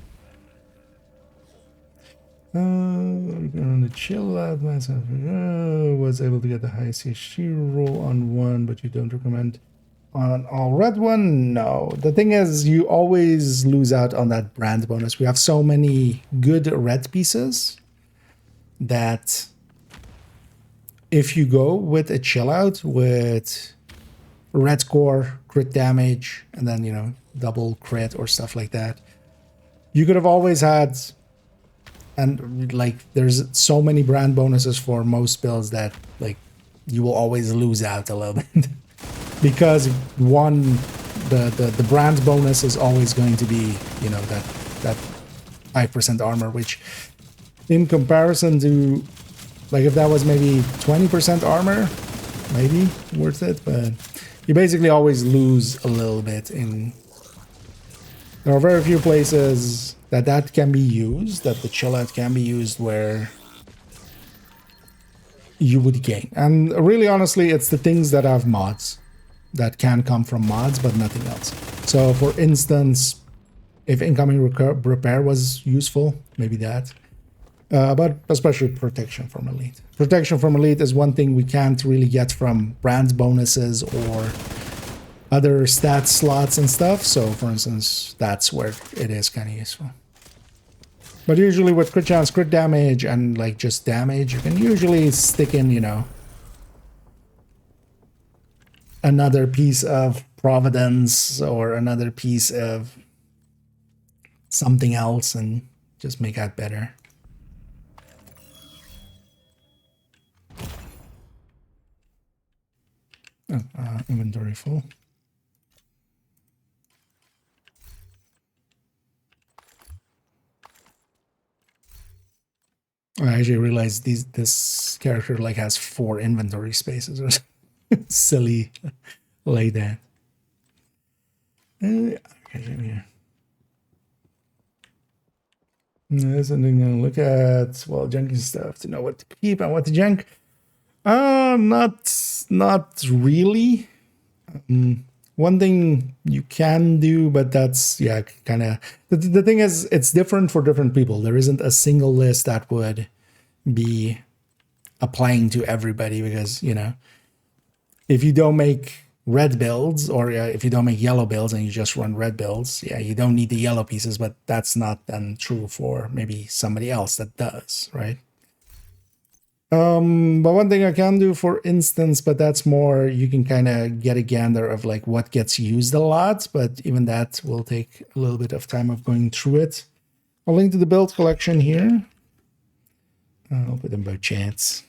On the chill out myself. Was able to get the high CHG roll on one, but you don't recommend on all red one? No. The thing is, you always lose out on that brand bonus. We have so many good red pieces that if you go with a chill out with red core, crit damage, and then, you know, double crit or stuff like that, you could have always had. And like, there's so many brand bonuses for most builds that like you will always lose out a little bit because one, the brand bonus is always going to be, you know, that 5% armor, which in comparison to like if that was maybe 20% armor, maybe worth it, but you basically always lose a little bit. There are very few places that can be used, that the chill out can be used where you would gain. And really, honestly, it's the things that have mods that can come from mods, but nothing else. So for instance, if incoming repair was useful, maybe that. But especially protection from elite. Protection from elite is one thing we can't really get from brand bonuses or other stat slots and stuff. So for instance, that's where it is kind of useful. But usually with crit chance, crit damage, and like just damage, you can usually stick in, you know, another piece of Providence or another piece of something else and just make that better. Oh, inventory full. I actually realized this character like has 4 inventory spaces or silly like that. Okay, here. There's something to look at. Well, junking stuff to know what to keep and what to junk. Not really. One thing you can do, but that's, yeah, kind of... The thing is, it's different for different people. There isn't a single list that would be applying to everybody because, you know, if you don't make red builds or if you don't make yellow builds and you just run red builds, yeah, you don't need the yellow pieces, but that's not then true for maybe somebody else that does, right? But one thing I can do, for instance, but that's more, you can kind of get a gander of like what gets used a lot, but even that will take a little bit of time of going through it. I'll link to the build collection here. I'll put them by chance.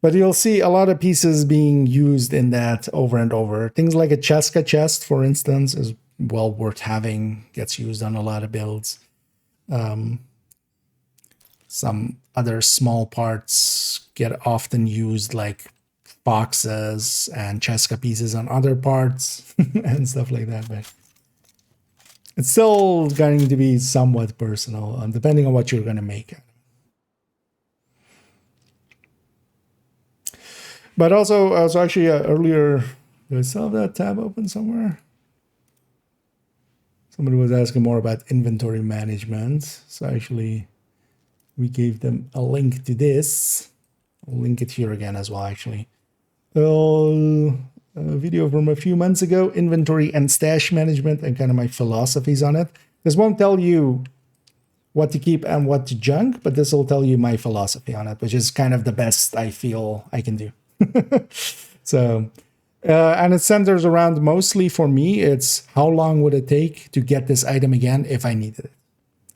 But you'll see a lot of pieces being used in that over and over. Things like a Cheska chest, for instance, is well worth having, gets used on a lot of builds. Some other small parts get often used, like boxes and Cheska pieces on other parts and stuff like that. But it's still going to be somewhat personal, depending on what you're going to make. But also, so actually earlier, do I still have that tab open somewhere? Somebody was asking more about inventory management. So actually, we gave them a link to this. I'll link it here again as well, actually. A video from a few months ago, inventory and stash management and kind of my philosophies on it. This won't tell you what to keep and what to junk, but this will tell you my philosophy on it, which is kind of the best I feel I can do. So, and it centers around, mostly for me, it's how long would it take to get this item again if I needed it.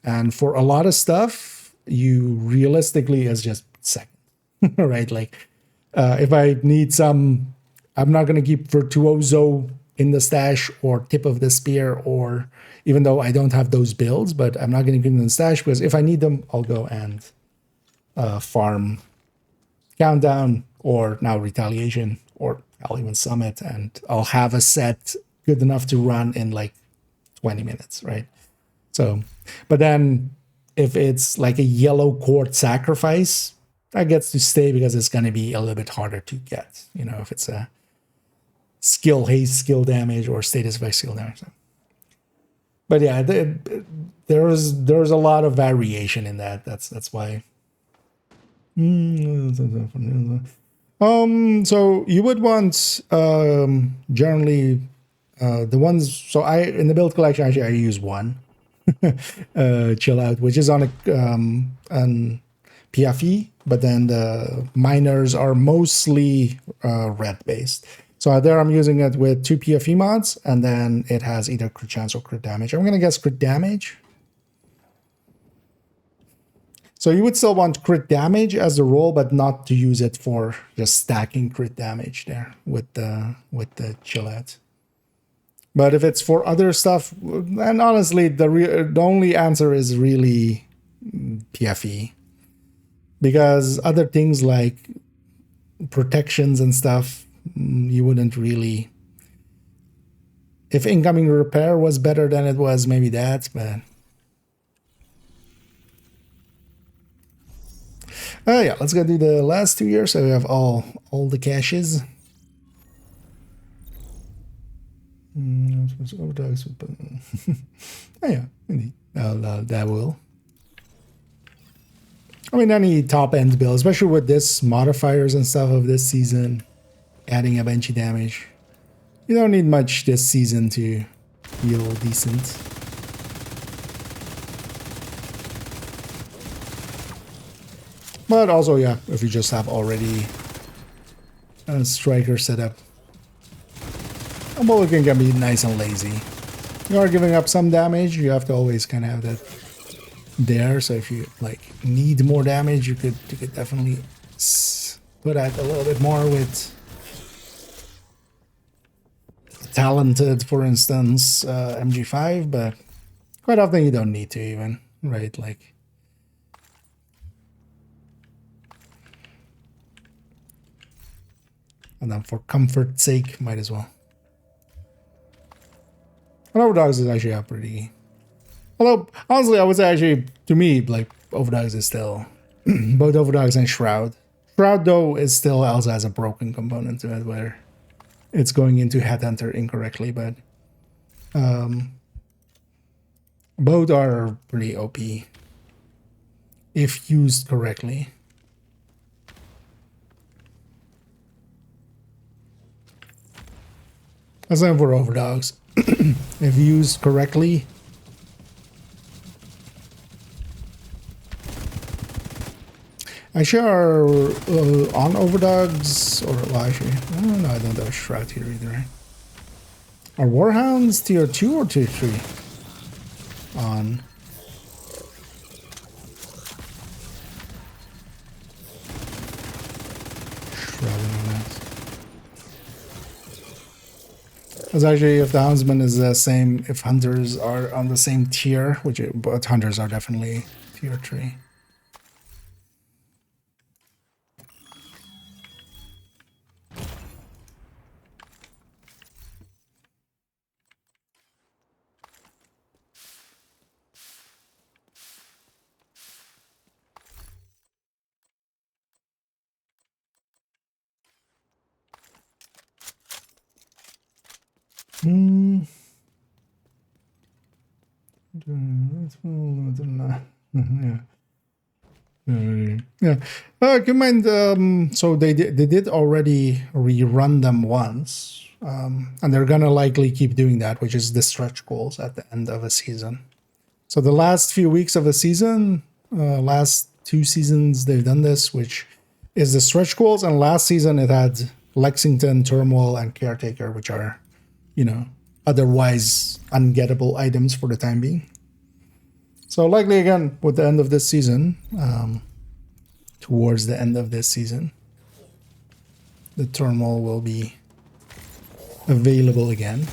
And for a lot of stuff, you realistically is just seconds, right? Like if I need some, I'm not going to keep Virtuoso in the stash or Tip of the Spear, or even though I don't have those builds, but I'm not going to keep them in the stash because if I need them, I'll go and farm Countdown, or now Retaliation, or I'll even Summit, and I'll have a set good enough to run in like 20 minutes, right? So, but then if it's like a yellow court sacrifice, that gets to stay because it's going to be a little bit harder to get, you know, if it's a skill haste, skill damage, or status effect skill damage. But yeah, there's a lot of variation in that. That's why. So you would want generally the ones. So in the build collection, actually I use one chill out, which is on a PFE, but then the miners are mostly red based. So there I'm using it with 2 PFE mods, and then it has either crit chance or crit damage. I'm gonna guess crit damage. So you would still want crit damage as the roll, but not to use it for just stacking crit damage there with the chill out. But if it's for other stuff, and honestly, the only answer is really PFE. Because other things like protections and stuff, you wouldn't really... If incoming repair was better than it was, maybe that, but... Yeah, let's go do the last 2 years, so we have all the caches. Overdogs. Oh yeah, indeed. That will. I mean, any top end build, especially with this modifiers and stuff of this season, adding a benchy damage. You don't need much this season to feel decent. But also, yeah, if you just have already a striker set up, a mulligan can be nice and lazy. You are giving up some damage, you have to always kind of have that there. So if you like need more damage, you could definitely put out a little bit more with talented, for instance, MG5, but quite often you don't need to even, right? Like, and then for comfort's sake, might as well. And Overdogs is actually a pretty... Although, honestly, I would say actually, to me, like, Overdogs is still... both Overdogs and Shroud. Shroud, though, is still also has a broken component to it, where it's going into Headhunter incorrectly, but... both are pretty OP. If used correctly. That's same for Overdogs. If used correctly, actually are on Overdogs, or well, actually, oh, no, I don't have a Shroud here either. Right? Are Warhounds tier 2 or tier 3? On. Shroud on that. Because actually, if the Houndsman is the same, if Hunters are on the same tier, which but Hunters are definitely tier 3. Yeah. Yeah. Keep in mind, so they did already rerun them once, and they're gonna likely keep doing that, which is the stretch goals at the end of a season. So the last few weeks of a season, last 2 seasons they've done this, which is the stretch goals, and last season it had Lexington, Turmoil, and Caretaker, which are, you know, otherwise ungettable items for the time being. So likely again with the end of this season, towards the end of this season, the Turmoil will be available again.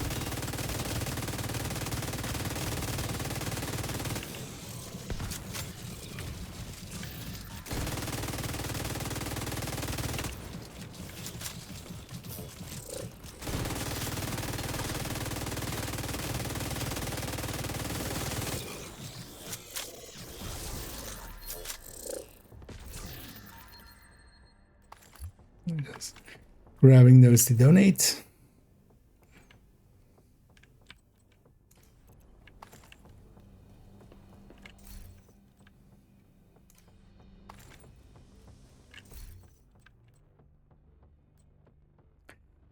Just grabbing those to donate.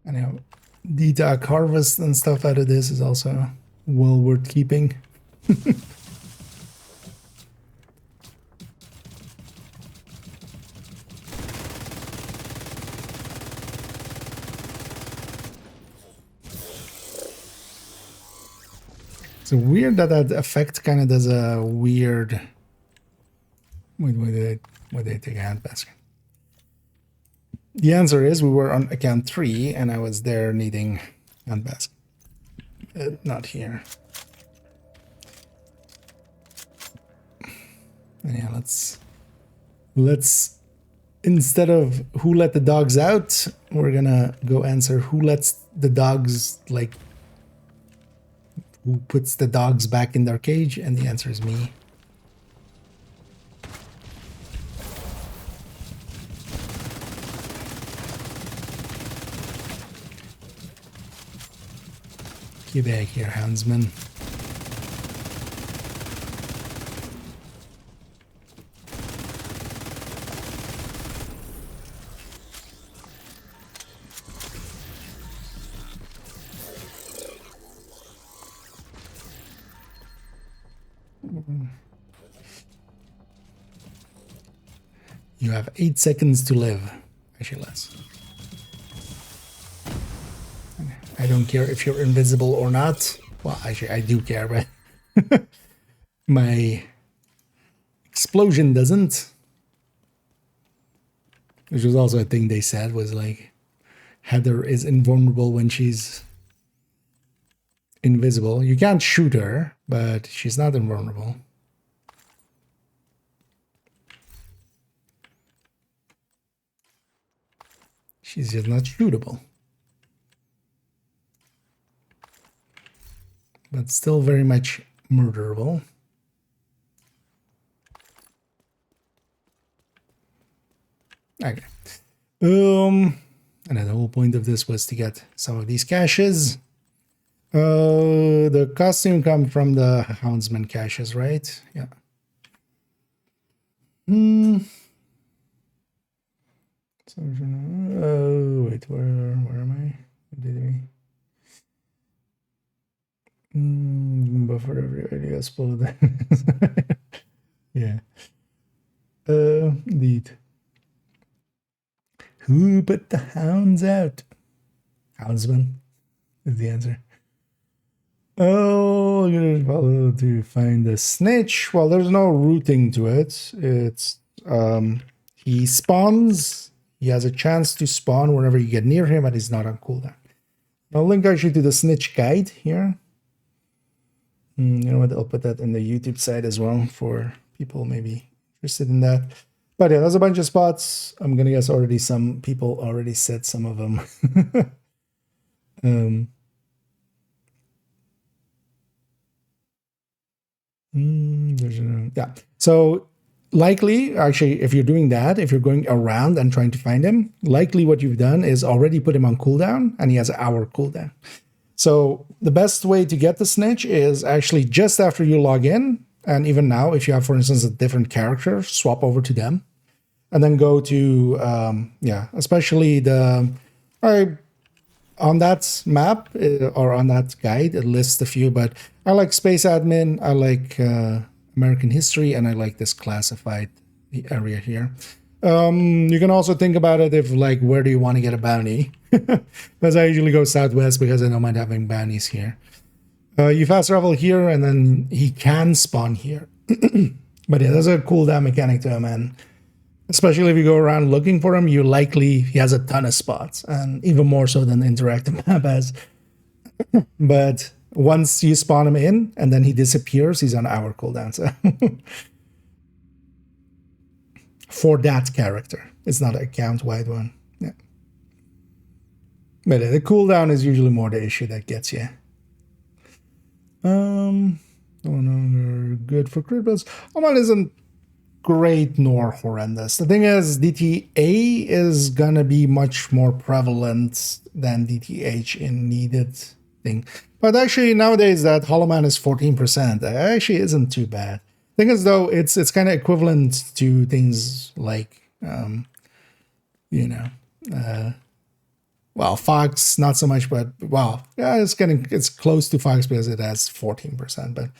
Anyhow, DTAC harvest and stuff out of this is also well worth keeping. It's weird that that effect kind of does a weird... Wait, did I take a hand basket? The answer is we were on account 3 and I was there needing hand basket. Not here. And yeah, let's instead of who let the dogs out, we're gonna go answer who lets the dogs, like, who puts the dogs back in their cage, and the answer is me. Get back here, houndsman. You have 8 seconds to live. Actually, less. I don't care if you're invisible or not. Well, actually, I do care, but my explosion doesn't. Which was also a thing they said, was like, Heather is invulnerable when she's invisible. You can't shoot her, but she's not invulnerable. She's just not shootable. But still very much murderable. Okay. And then the whole point of this was to get some of these caches. The costume come from the Houndsman caches, right? Yeah. So, oh wait, where am I? What did we? Buffer every idea explode. Yeah. Indeed. Who put the hounds out? Houndsman is the answer. Oh, you're gonna follow to find the snitch. Well, there's no routing to it. It's he spawns. He has a chance to spawn whenever you get near him, but he's not on cooldown. I'll link actually to the snitch guide here. You know what? I'll put that in the YouTube side as well for people maybe interested in that. But yeah, there's a bunch of spots. I'm gonna guess already some people already said some of them. Yeah. So likely, actually, if you're doing that, if you're going around and trying to find him, likely what you've done is already put him on cooldown, and he has an hour cooldown. So the best way to get the snitch is actually just after you log in, and even now, if you have, for instance, a different character, swap over to them, and then go to, especially on that map or on that guide, it lists a few, but I like Space Admin, I like American History, and I like this classified area here. You can also think about it if, like, where do you want to get a bounty? Because I usually go southwest because I don't mind having bounties here. You fast travel here, and then he can spawn here. But yeah, there's a cooldown mechanic to him, and especially if you go around looking for him, he has a ton of spots, and even more so than the interactive map has. But once you spawn him in, and then he disappears, he's on hour cooldown. So for that character, it's not an account-wide one. Yeah. But the cooldown is usually more the issue that gets you. Oh no, good for crit builds. Oman isn't great nor horrendous. The thing is, DTA is gonna be much more prevalent than DTH in needed thing. But actually nowadays that Hollow Man is 14%. Actually isn't too bad. Thing is though, it's kind of equivalent to things like well, Fox not so much, but well, yeah, it's close to Fox because it has 14%, but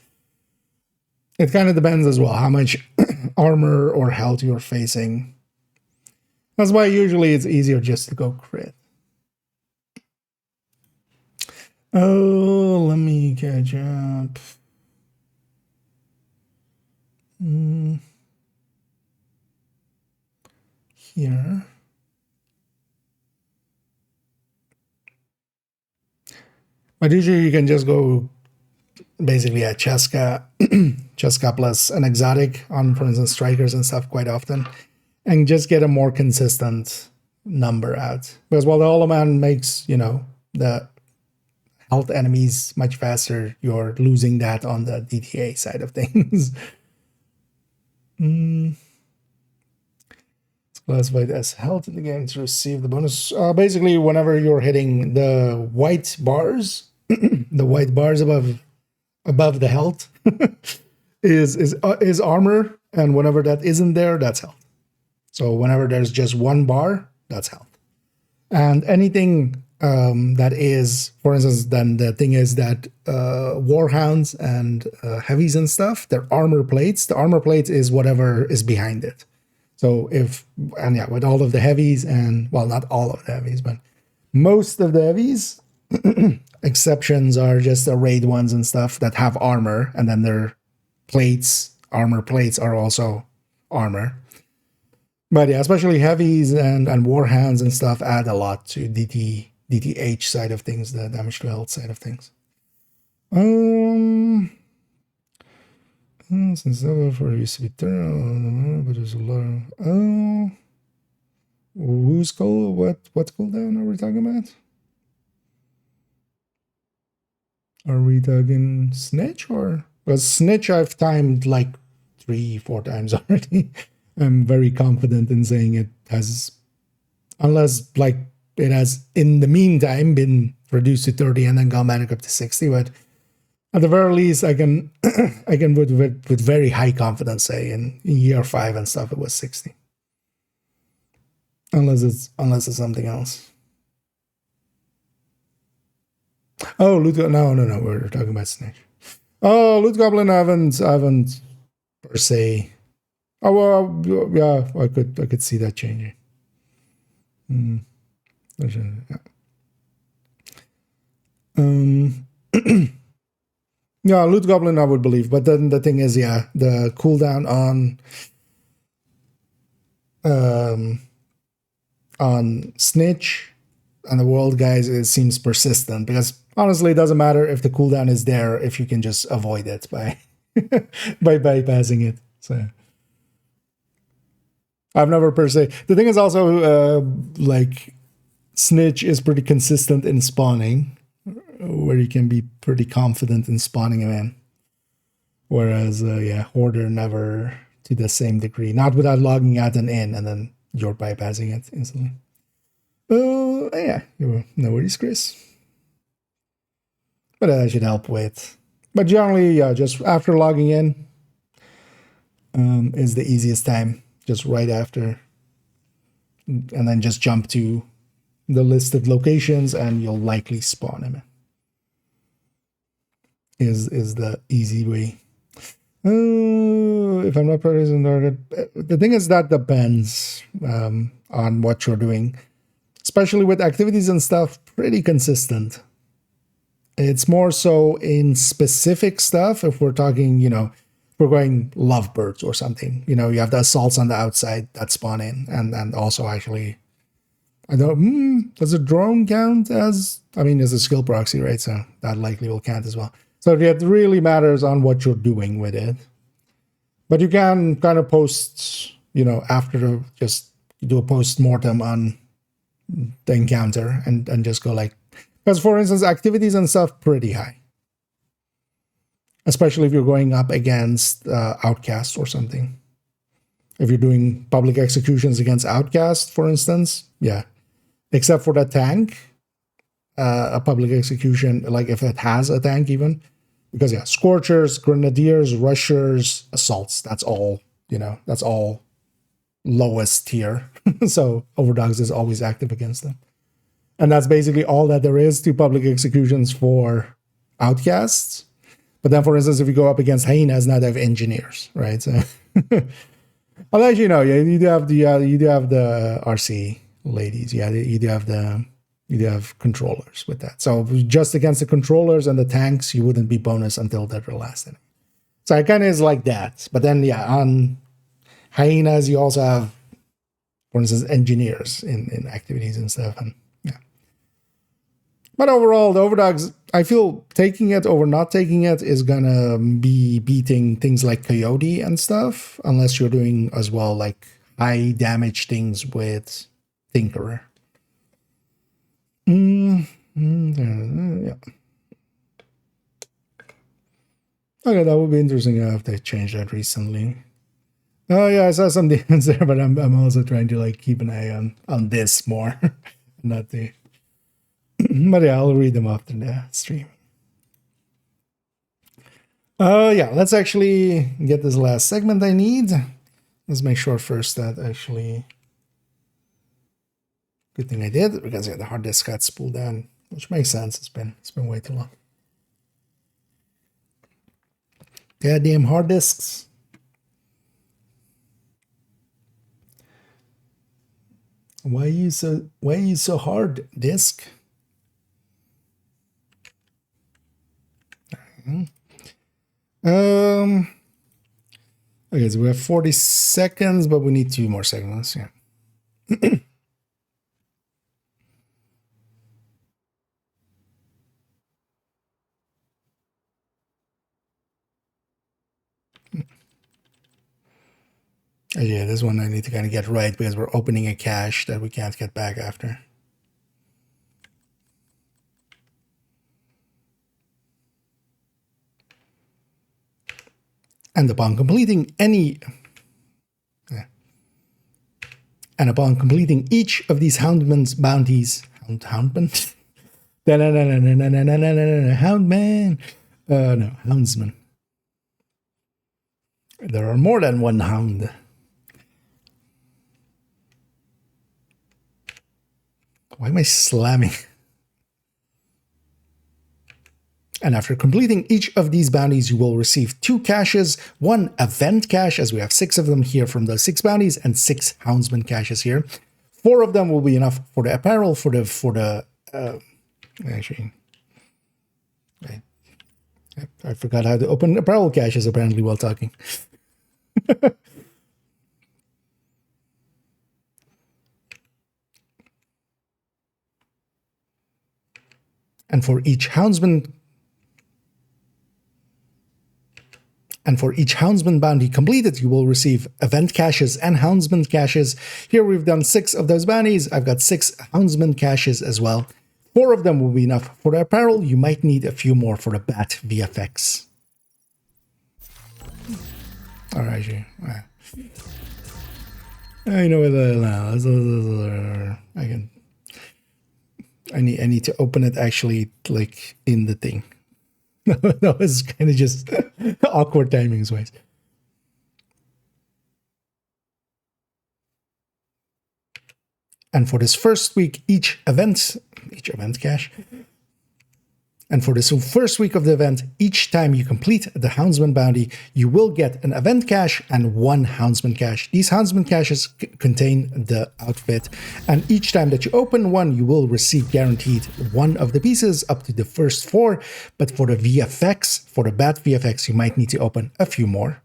it kind of depends as well how much armor or health you're facing. That's why usually it's easier just to go crit. Oh, let me catch up. Here. But usually you can just go basically at Cheska, Cheska plus an exotic on, for instance, strikers and stuff quite often, and just get a more consistent number out. Because while the Hollow Man makes, the health enemies much faster, you're losing that on the DTA side of things. It's classified as health in the game to receive the bonus. Basically, whenever you're hitting the white bars, the white bars above the health is armor, and whenever that isn't there, that's health. So whenever there's just one bar, that's health. And anything that is, for instance, then the thing is that warhounds and heavies and stuff, they're armor plates. The armor plate is whatever is behind it. So with all of the heavies, and well, not all of the heavies, but most of the heavies, exceptions are just the raid ones and stuff that have armor, and then their plates, armor plates, are also armor. But yeah, especially heavies and warhounds and stuff add a lot to DTH side of things, the damage to health side of things. Since never used to be thorough, but there's a lot of who's cool? What cooldown are we talking about? Are we talking Snitch or? Because Snitch I've timed like 3-4 times already. I'm very confident in saying it has, unless like it has in the meantime been reduced to 30 and then gone back up to 60. But at the very least, I can I can with very high confidence say in year 5 and stuff it was 60. Unless it's something else. Oh, Loot no, we're talking about Snitch. Oh, Loot Goblin I haven't per se. Oh well, yeah, I could see that changing. Yeah. Yeah, Loot Goblin I would believe, but then the thing is, yeah, the cooldown on Snitch and the World Guys, it seems persistent, because honestly it doesn't matter if the cooldown is there if you can just avoid it by by bypassing it. So I've never per se. The thing is also like Snitch is pretty consistent in spawning, where you can be pretty confident in spawning him in. Whereas Hoarder never to the same degree. Not without logging out and in, and then you're bypassing it instantly. Yeah, no worries, Chris. But that should help with. But generally, just after logging in is the easiest time. Just right after, and then just jump to the list of locations, and you'll likely spawn him. Is the easy way. If I'm not present, the thing is that depends on what you're doing, especially with activities and stuff. Pretty consistent. It's more so in specific stuff. If we're talking, we're going lovebirds or something, you have the assaults on the outside that spawn in, and also actually, I don't, does a drone count as, as a skill proxy, right? So that likely will count as well. So it really matters on what you're doing with it. But you can kind of post, after just do a post-mortem on the encounter and just go like, because for instance, activities and stuff pretty high. Especially if you're going up against Outcast or something. If you're doing public executions against Outcast, for instance, yeah. Except for the tank, a public execution, like if it has a tank even. Because yeah, Scorchers, Grenadiers, Rushers, Assaults, that's all, that's all lowest tier. So Overdogs is always active against them. And that's basically all that there is to public executions for Outcasts. But then, for instance, if you go up against Hyenas, now they have engineers, right? So, I'll let you know. Yeah, you do have the RC ladies. Yeah, you do have controllers with that. So just against the controllers and the tanks, you wouldn't be bonus until they're the last enemy. So it kind of is like that. But then, yeah, on Hyenas, you also have, for instance, engineers in activities and stuff, and yeah. But overall, the Overdogs, I feel taking it over not taking it is gonna be beating things like Coyote and stuff, unless you're doing as well like high damage things with Tinkerer. Yeah. Okay, that would be interesting if they changed that recently. Oh yeah, I saw some demons there, but I'm also trying to like keep an eye on this more, not the. But yeah, I'll read them after the stream. Yeah, let's actually get this last segment I need. Let's make sure first that actually... Good thing I did, because yeah, the hard disk got spooled down, which makes sense. It's been way too long. Goddamn hard disks. Why are you so hard, disk? Okay, so we have 40 seconds, but we need 2 more segments. Yeah. Yeah, this one I need to kind of get right because we're opening a cache that we can't get back after. And upon completing each of these Houndman's bounties, Houndman? Houndman. No, Houndsman. There are more than one hound. Why am I slamming? And after completing each of these bounties, you will receive 2 caches, 1 event cache, as we have 6 of them here from those 6 bounties, and 6 Houndsman caches here. 4 of them will be enough for the apparel, actually, I forgot how to open apparel caches apparently while talking. And for each Houndsman bounty completed, you will receive event caches and Houndsman caches. Here we've done 6 of those bounties. I've got 6 Houndsman caches as well. 4 of them will be enough for the apparel. You might need a few more for the Bat VFX. All right, I know I need to open it actually like in the thing. That was kind of just awkward timings wise. And for this first week, each event cache. And for this first week of the event, each time you complete the Houndsman bounty, you will get an event cache and 1 Houndsman cache. These Houndsman caches contain the outfit, and each time that you open one, you will receive guaranteed 1 of the pieces up to the first 4. But for the VFX, for the Bat VFX, you might need to open a few more.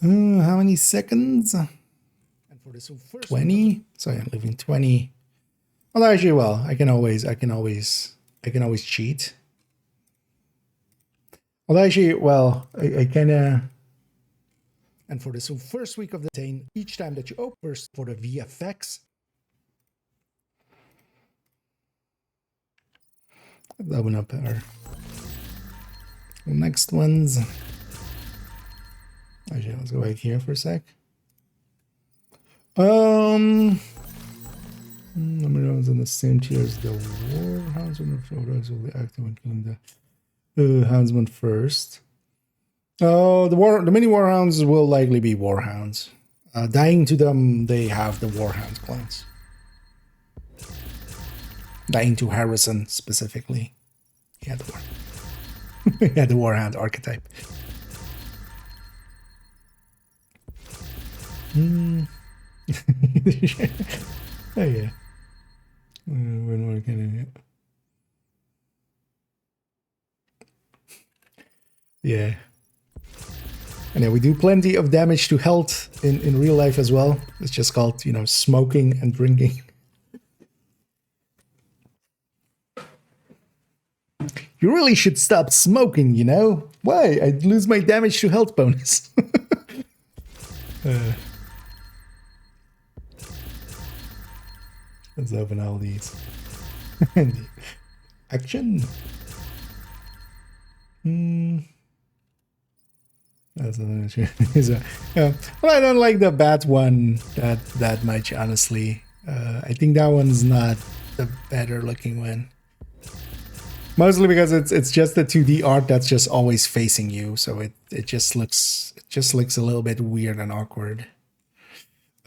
How many seconds? 20. So I'm leaving 20. Well, actually, well, I can always cheat. Well, actually, well, I kind of. And for this first week of the day, each time that you open first for the VFX, let's open up our next ones. Actually, let's go back here for a sec. Number rounds on the same tier as the Warhounds. When the photos will be active when killing the Houndsman first. Oh, the mini Warhounds will likely be Warhounds. Dying to them, they have the Warhound clans. Dying to Harrison specifically. He had the Warhound archetype. Oh yeah. When we're getting it. Yeah. And yeah, we do plenty of damage to health in real life as well. It's just called, you know, smoking and drinking. You really should stop smoking, you know? Why? I'd lose my damage to health bonus. Let's open all these. Action. That's another issue. So, yeah. Well, I don't like the bat one that much, honestly. I think that one's not the better looking one. Mostly because it's just the 2D art that's just always facing you, so it just looks a little bit weird and awkward.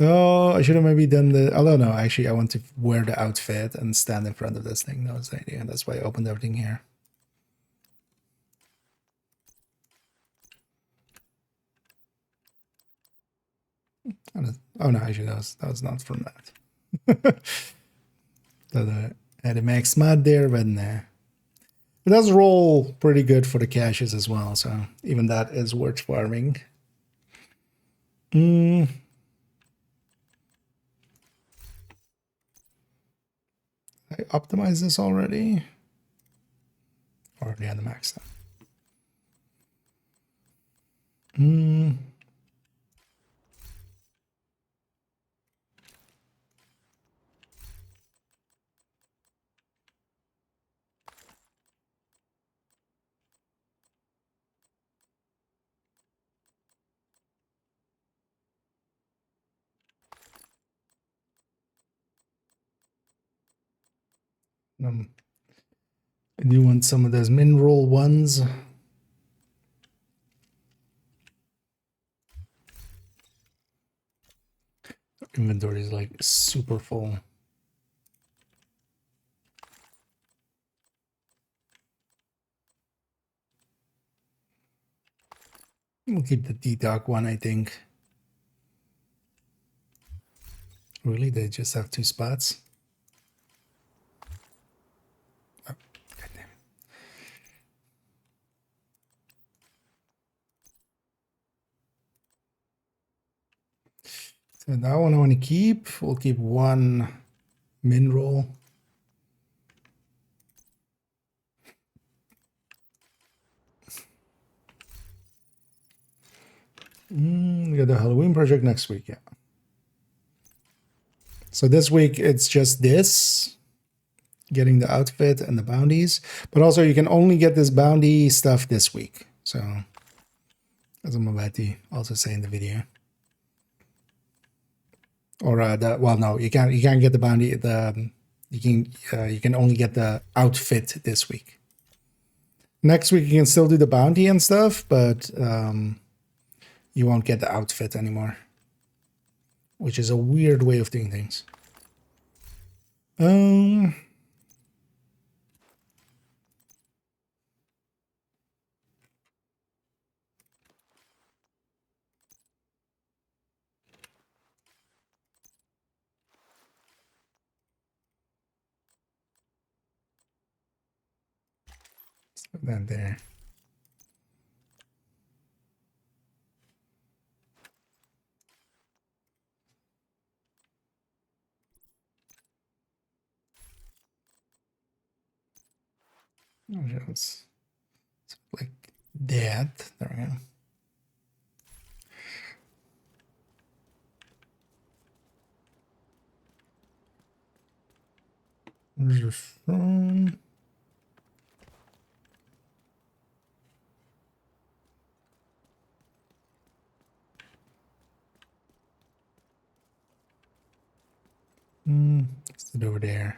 Oh, I should have maybe done the. Although no, actually, I want to wear the outfit and stand in front of this thing. That was the idea. That's why I opened everything here. Oh no, actually, that was not from that. So I had a max mod there, but nah. It does roll pretty good for the caches as well, so even that is worth farming. I optimized this already. Already had the max then. I do want some of those mineral ones. Inventory is like super full. We'll keep the D-Doc one, I think. Really? They just have 2 spots? Oh, goddamn. So that one I want to keep. We'll keep 1 mineral. We got the Halloween project next week, yeah. So this week it's just this, getting the outfit and the bounties, but also you can only get this bounty stuff this week. So as I'm about to also say in the video, or well, no, you can't get the bounty. You can only get the outfit this week. Next week you can still do the bounty and stuff, but you won't get the outfit anymore, which is a weird way of doing things. Then there. It's like that. There we go. Where's your phone? It's over there.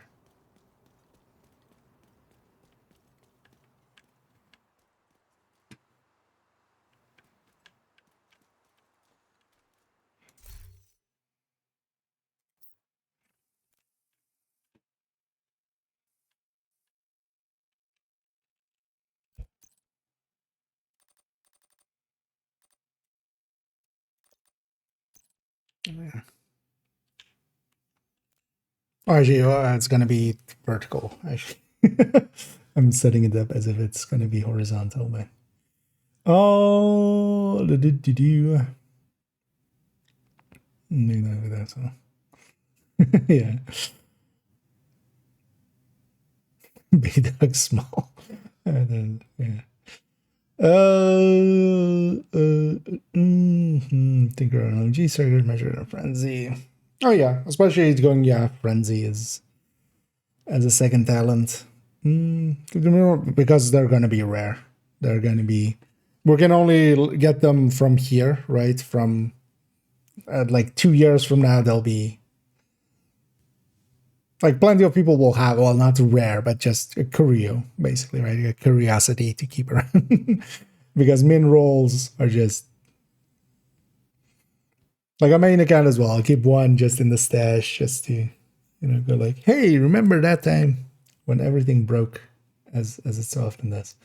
Yeah. Oh, actually, it's going to be vertical. Actually, I'm setting it up as if it's going to be horizontal. But oh, maybe that's all. Yeah, big dog, small. And then, yeah. Tinker LG circuit measured in frenzy. Oh yeah, especially it's going, yeah, frenzy is as a second talent. Because they're gonna be rare. They're gonna be we can only get them from here, right? From like 2 years from now, they'll be like plenty of people will have, well, not rare, but just a curio, basically, right? A curiosity to keep around. Because min rolls are just like a main account as well. I'll keep one just in the stash just to, go like, hey, remember that time when everything broke, as it so often does.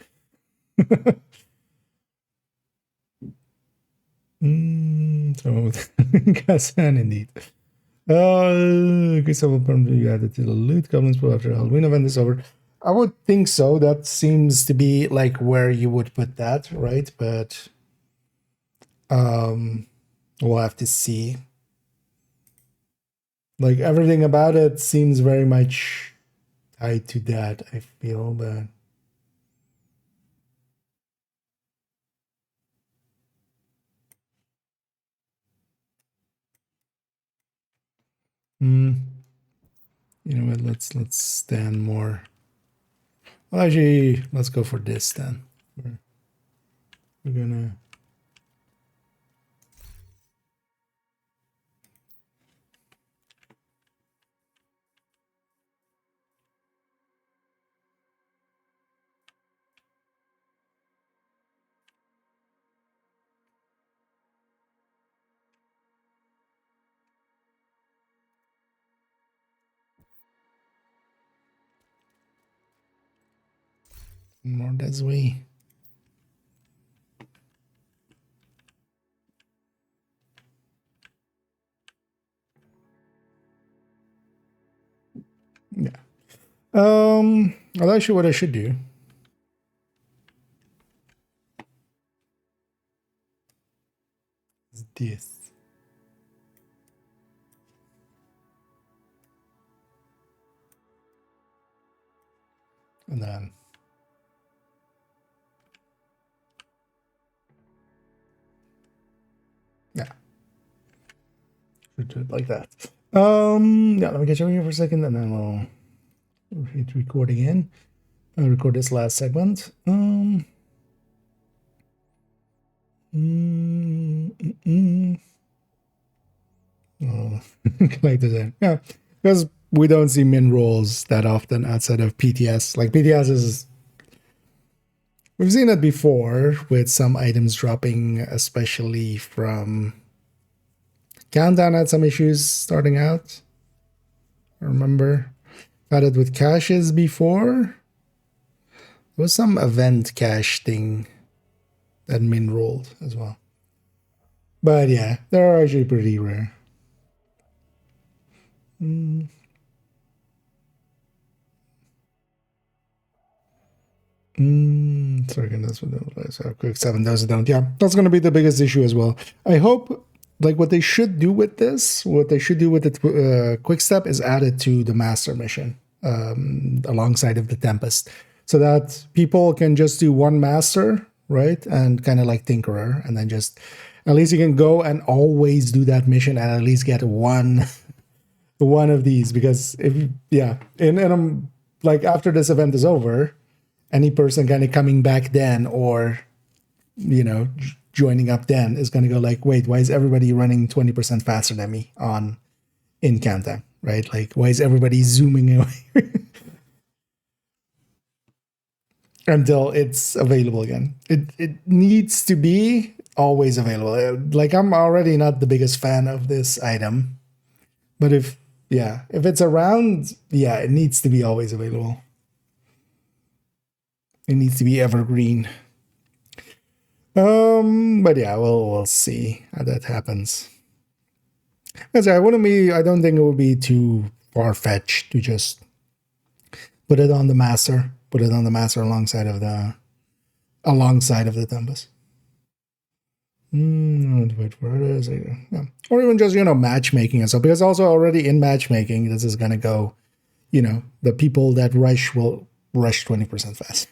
So, Kazan indeed. Okay, so we'll probably add it to the loot goblins pool after Halloween event is over. I would think so. That seems to be like where you would put that, right? But we'll have to see. Like everything about it seems very much tied to that, I feel, but you know what, let's stand more. Well, actually, let's go for this then. We're gonna more that way. Yeah. Well, actually, what I should do is this. And then yeah, should do it like that. Yeah, let me get you over here for a second, and then we'll hit record again. I'll record this last segment. Oh, like this, yeah, because we don't see min rolls that often outside of PTS. Like PTS is, we've seen it before with some items dropping, especially from Countdown had some issues starting out. I remember had it with caches before. There was some event cache thing that min rolled as well. But yeah, they're actually pretty rare. Sorry, that's what so quick 7 those don't. Yeah, that's gonna be the biggest issue as well. I hope like what they should do with this, what they should do with the quick step is add it to the master mission alongside of the Tempest, so that people can just do one master, right, and kind of like Tinkerer, and then just at least you can go and always do that mission and at least get one of these. Because if and like after this event is over, any person kind of coming back then or joining up then is going to go like, wait, why is everybody running 20% faster than me in Countdown, right? Like, why is everybody zooming away until it's available again? It needs to be always available. Like, I'm already not the biggest fan of this item, but if it's around, it needs to be always available. It needs to be evergreen. But yeah, we'll see how that happens. As I don't think it would be too far-fetched to just put it on the master alongside of the Tempest. Wait for it. Yeah. Or even just matchmaking and stuff, because also already in matchmaking, this is gonna go, the people that rush will rush 20% fast.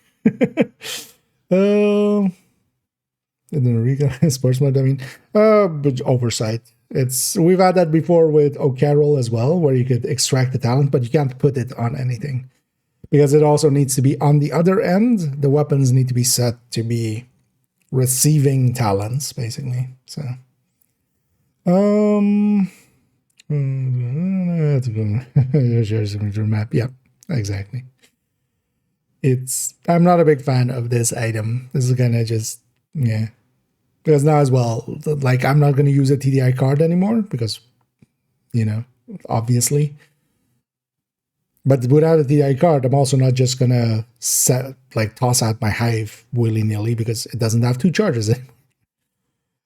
In the Riga sports mode, I mean, but oversight. We've had that before with O'Carroll as well, where you could extract the talent, but you can't put it on anything because it also needs to be on the other end. The weapons need to be set to be receiving talents, basically. So, here's a map. Yeah, exactly. I'm not a big fan of this item. This is gonna just, yeah. Because now as well, like I'm not gonna use a TDI card anymore because, obviously. But without a TDI card, I'm also not just gonna toss out my hive willy-nilly because it doesn't have 2 charges anymore.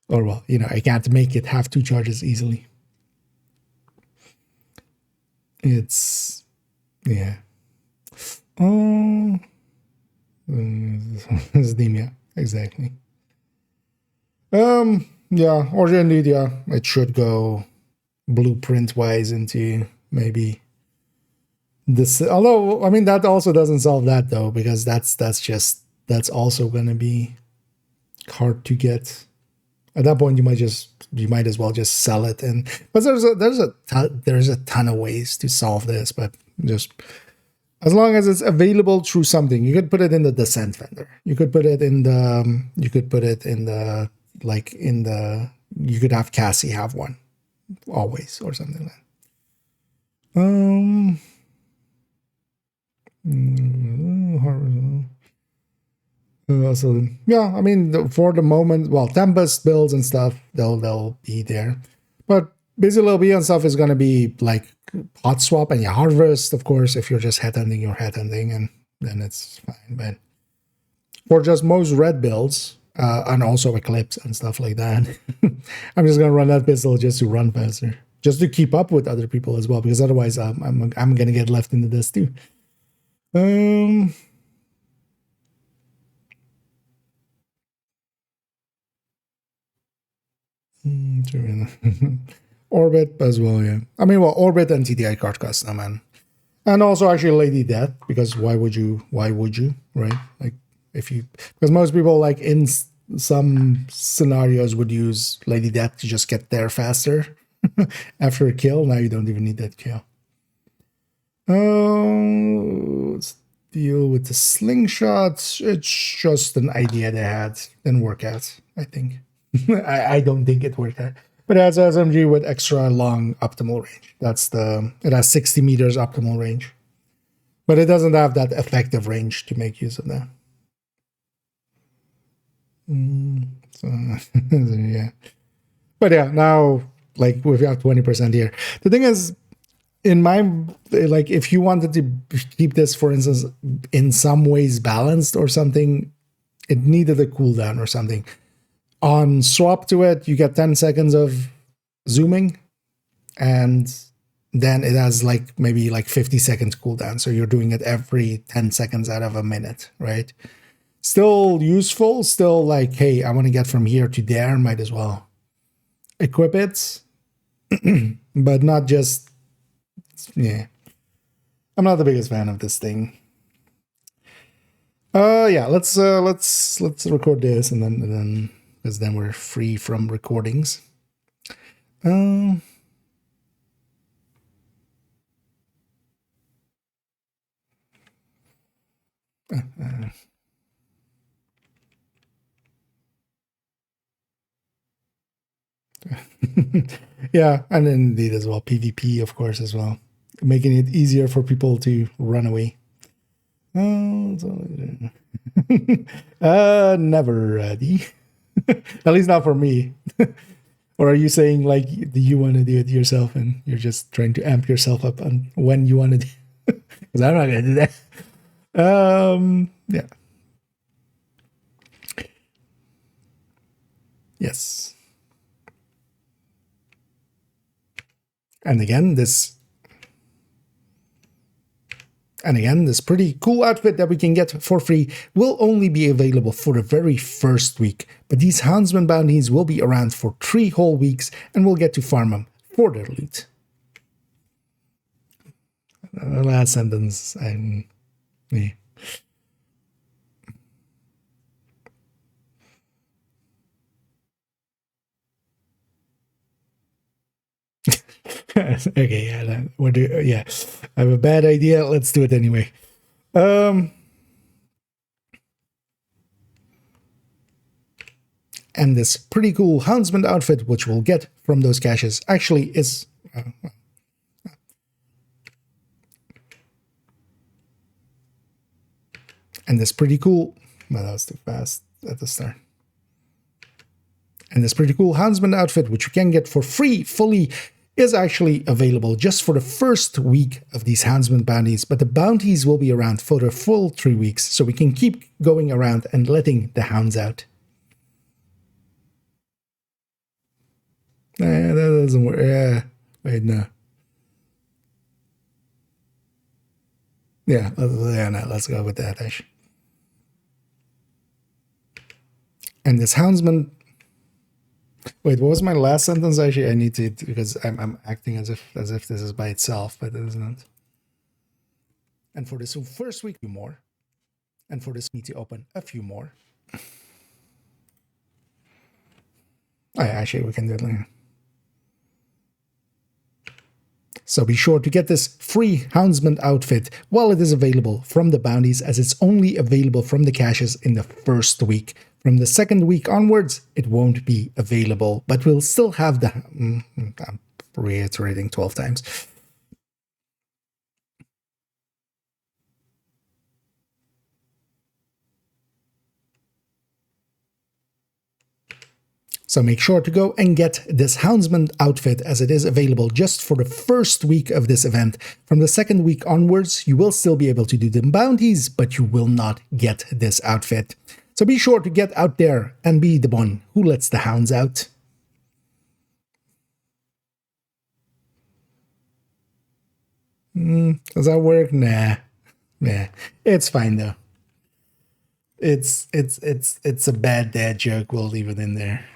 Or well, I can't make it have 2 charges easily. It's yeah. Oh, Zdemia, exactly. Yeah, or indeed, yeah, it should go blueprint-wise into maybe this. Although, I mean, that also doesn't solve that though, because that's also going to be hard to get. At that point, you might as well just sell it. But there's a ton of ways to solve this, but just as long as it's available through something, you could put it in the descent vendor. You could put it in the. You could have Cassie have one, always, or something like that. So yeah, I mean, for the moment, well, Tempest builds and stuff, they'll be there, but Busy Little Bee and stuff is gonna be like hot swap and you harvest, of course. If you're just headhunting, you're headhunting, and then it's fine. But for just most red builds, and also Eclipse and stuff like that, I'm just gonna run that pistol just to run faster, just to keep up with other people as well, because otherwise, I'm gonna get left in the dust too. Orbit as well, yeah. I mean, well, Orbit and TDI card custom, and also actually Lady Death, because why would you, right? Like, because most people, like, in some scenarios would use Lady Death to just get there faster after a kill. Now you don't even need that kill. Let's deal with the slingshots. It's just an idea they had. Didn't work out, I think. I don't think it worked out. But it has SMG with extra long optimal range. It has 60 meters optimal range. But it doesn't have that effective range to make use of that. So, yeah. But yeah, now, like, we have 20% here. The thing is, if you wanted to keep this, for instance, in some ways balanced or something, it needed a cooldown or something. On swap to it, you get 10 seconds of zooming, and then it has maybe 50 seconds cooldown. So you're doing it every 10 seconds out of a minute, right? Still useful, still like, hey, I want to get from here to there, might as well equip it, but not just, yeah. I'm not the biggest fan of this thing. Yeah, let's record this and then because then we're free from recordings. Yeah, and indeed as well, PvP, of course, as well, making it easier for people to run away. Never ready. At least not for me. Or are you saying, like, do you want to do it yourself and you're just trying to amp yourself up on when you want to do it? Because I'm not going to do that. Yeah. Yes. And again, this pretty cool outfit that we can get for free will only be available for the very first week. But these Houndsman bounties will be around for 3 whole weeks, and we'll get to farm them for their loot. The last sentence, yeah. Okay, yeah, yeah. I have a bad idea. Let's do it anyway. and this pretty cool Houndsman outfit, which we'll get from those caches, actually is... and this pretty cool... Well, that was too fast at the start. And this pretty cool Houndsman outfit, which you can get for free, fully, is actually available just for the first week of these Houndsman bounties, but the bounties will be around for the full 3 weeks, so we can keep going around and letting the hounds out. That doesn't work. Yeah, wait, no. Yeah, no, let's go with that, Ash. And this Houndsman... Wait, what was my last sentence? Actually, I need to, because I'm acting as if this is by itself, but it isn't. And for this first week, a few more. And for this, we need to open a few more. Oh, yeah, actually, we can do it later. So be sure to get this free Houndsman outfit while it is available from the bounties, as it's only available from the caches in the first week. From the second week onwards, it won't be available, but we'll still have the... I'm reiterating 12 times. So make sure to go and get this Houndsman outfit, as it is available just for the first week of this event. From the second week onwards, you will still be able to do the bounties, but you will not get this outfit. So be sure to get out there and be the one who lets the hounds out. Does that work? Nah. It's fine though. It's a bad dad joke. We'll leave it in there.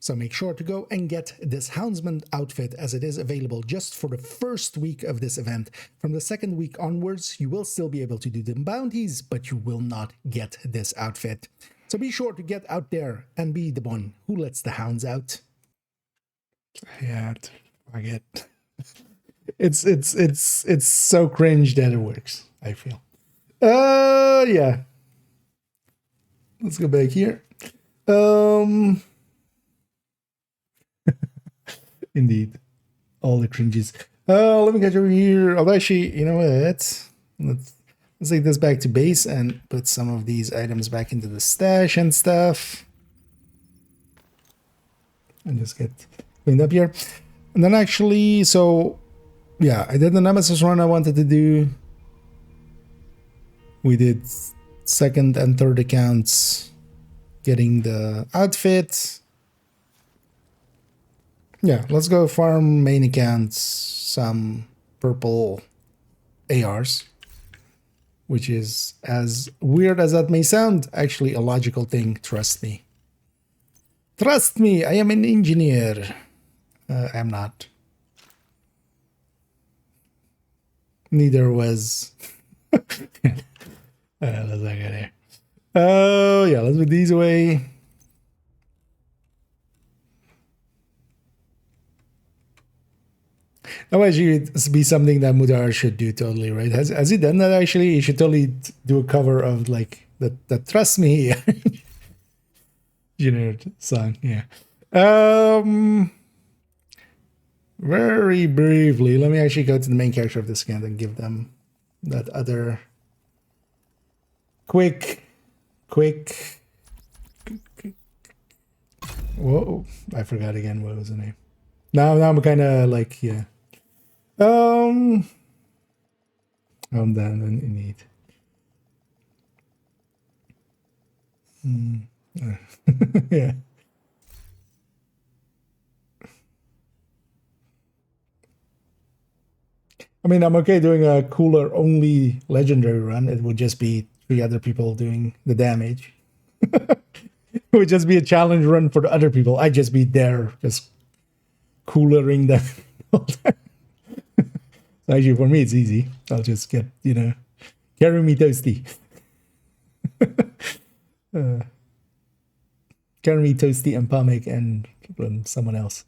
So make sure to go and get this Houndsman outfit, as it is available just for the first week of this event. From the second week onwards, you will still be able to do the bounties, but you will not get this outfit. So be sure to get out there and be the one who lets the hounds out. Yeah, I get. It's so cringe that it works, I feel. Yeah. Let's go back here. Indeed. All the cringes. Let me get over here. Although actually, you know what? Let's take this back to base and put some of these items back into the stash and stuff. And just get cleaned up here. And then actually, so yeah, I did the Nemesis run I wanted to do. We did second and third accounts, getting the outfit. Yeah, let's go farm main accounts, some purple ARs, which is, as weird as that may sound, actually a logical thing, trust me. Trust me, I am an engineer. I'm not. Neither was... let's not go there. Oh, yeah, let's put these away. That would actually be something that Mudar should do totally, right? Has he done that actually? He should totally do a cover of like the Trust Me generated song, yeah. Very briefly, let me actually go to the main character of this account and give them that other quick. Whoa, I forgot again what was the name. Now I'm kind of like, yeah. I'm done indeed. Yeah. I mean, I'm okay doing a cooler only legendary run. It would just be 3 other people doing the damage. It would just be a challenge run for the other people. I'd just be there, just coolering them all the time. Actually, for me, it's easy. I'll just get, carry me Toasty. Carry me Toasty and Pamek and someone else.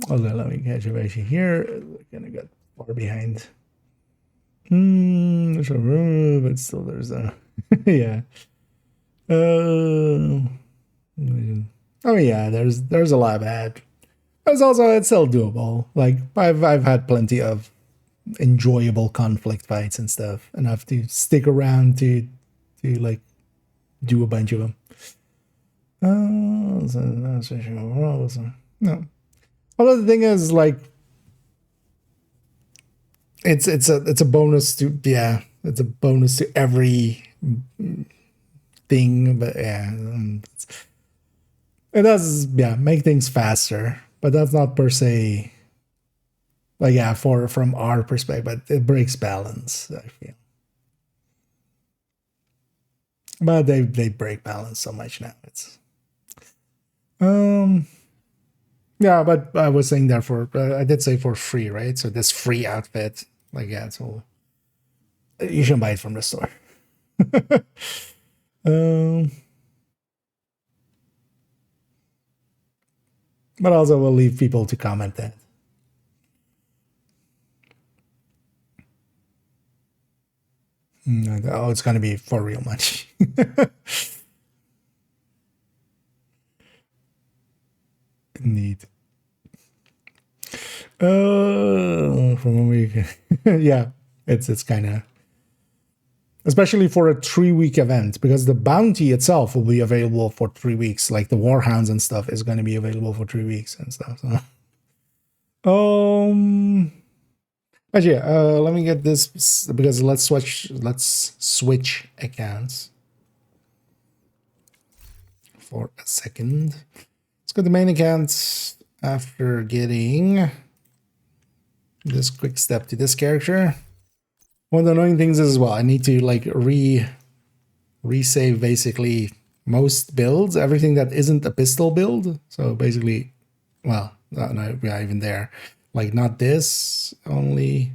Okay, let me catch up actually here. We're gonna get far behind. There's a room, but still there's a... yeah. I mean, yeah, there's a lot bad. There's also it's still doable. Like I've had plenty of enjoyable conflict fights and stuff, enough to stick around to like do a bunch of them. No. Although the thing is, like, it's a bonus to it's a bonus to every thing, but yeah, it does make things faster, but that's not per se like from our perspective, it breaks balance, I feel. But they break balance so much now. It's yeah, but I was saying there for I did say for free, right? So this free outfit, like so you shouldn't buy it from the store. But also we'll leave people to comment that. Oh, it's gonna be for real much. Indeed. From a week. Yeah, it's kind of, especially for a 3-week event, because the bounty itself will be available for 3 weeks. Like the Warhounds and stuff is going to be available for 3 weeks and stuff. So, actually, let me get this because let's switch accounts for a second. Let's go to main account after getting this quick step to this character. One of the annoying things is, well, I need to like resave basically most builds, everything that isn't a pistol build. So basically, well, not even there. Like not this only,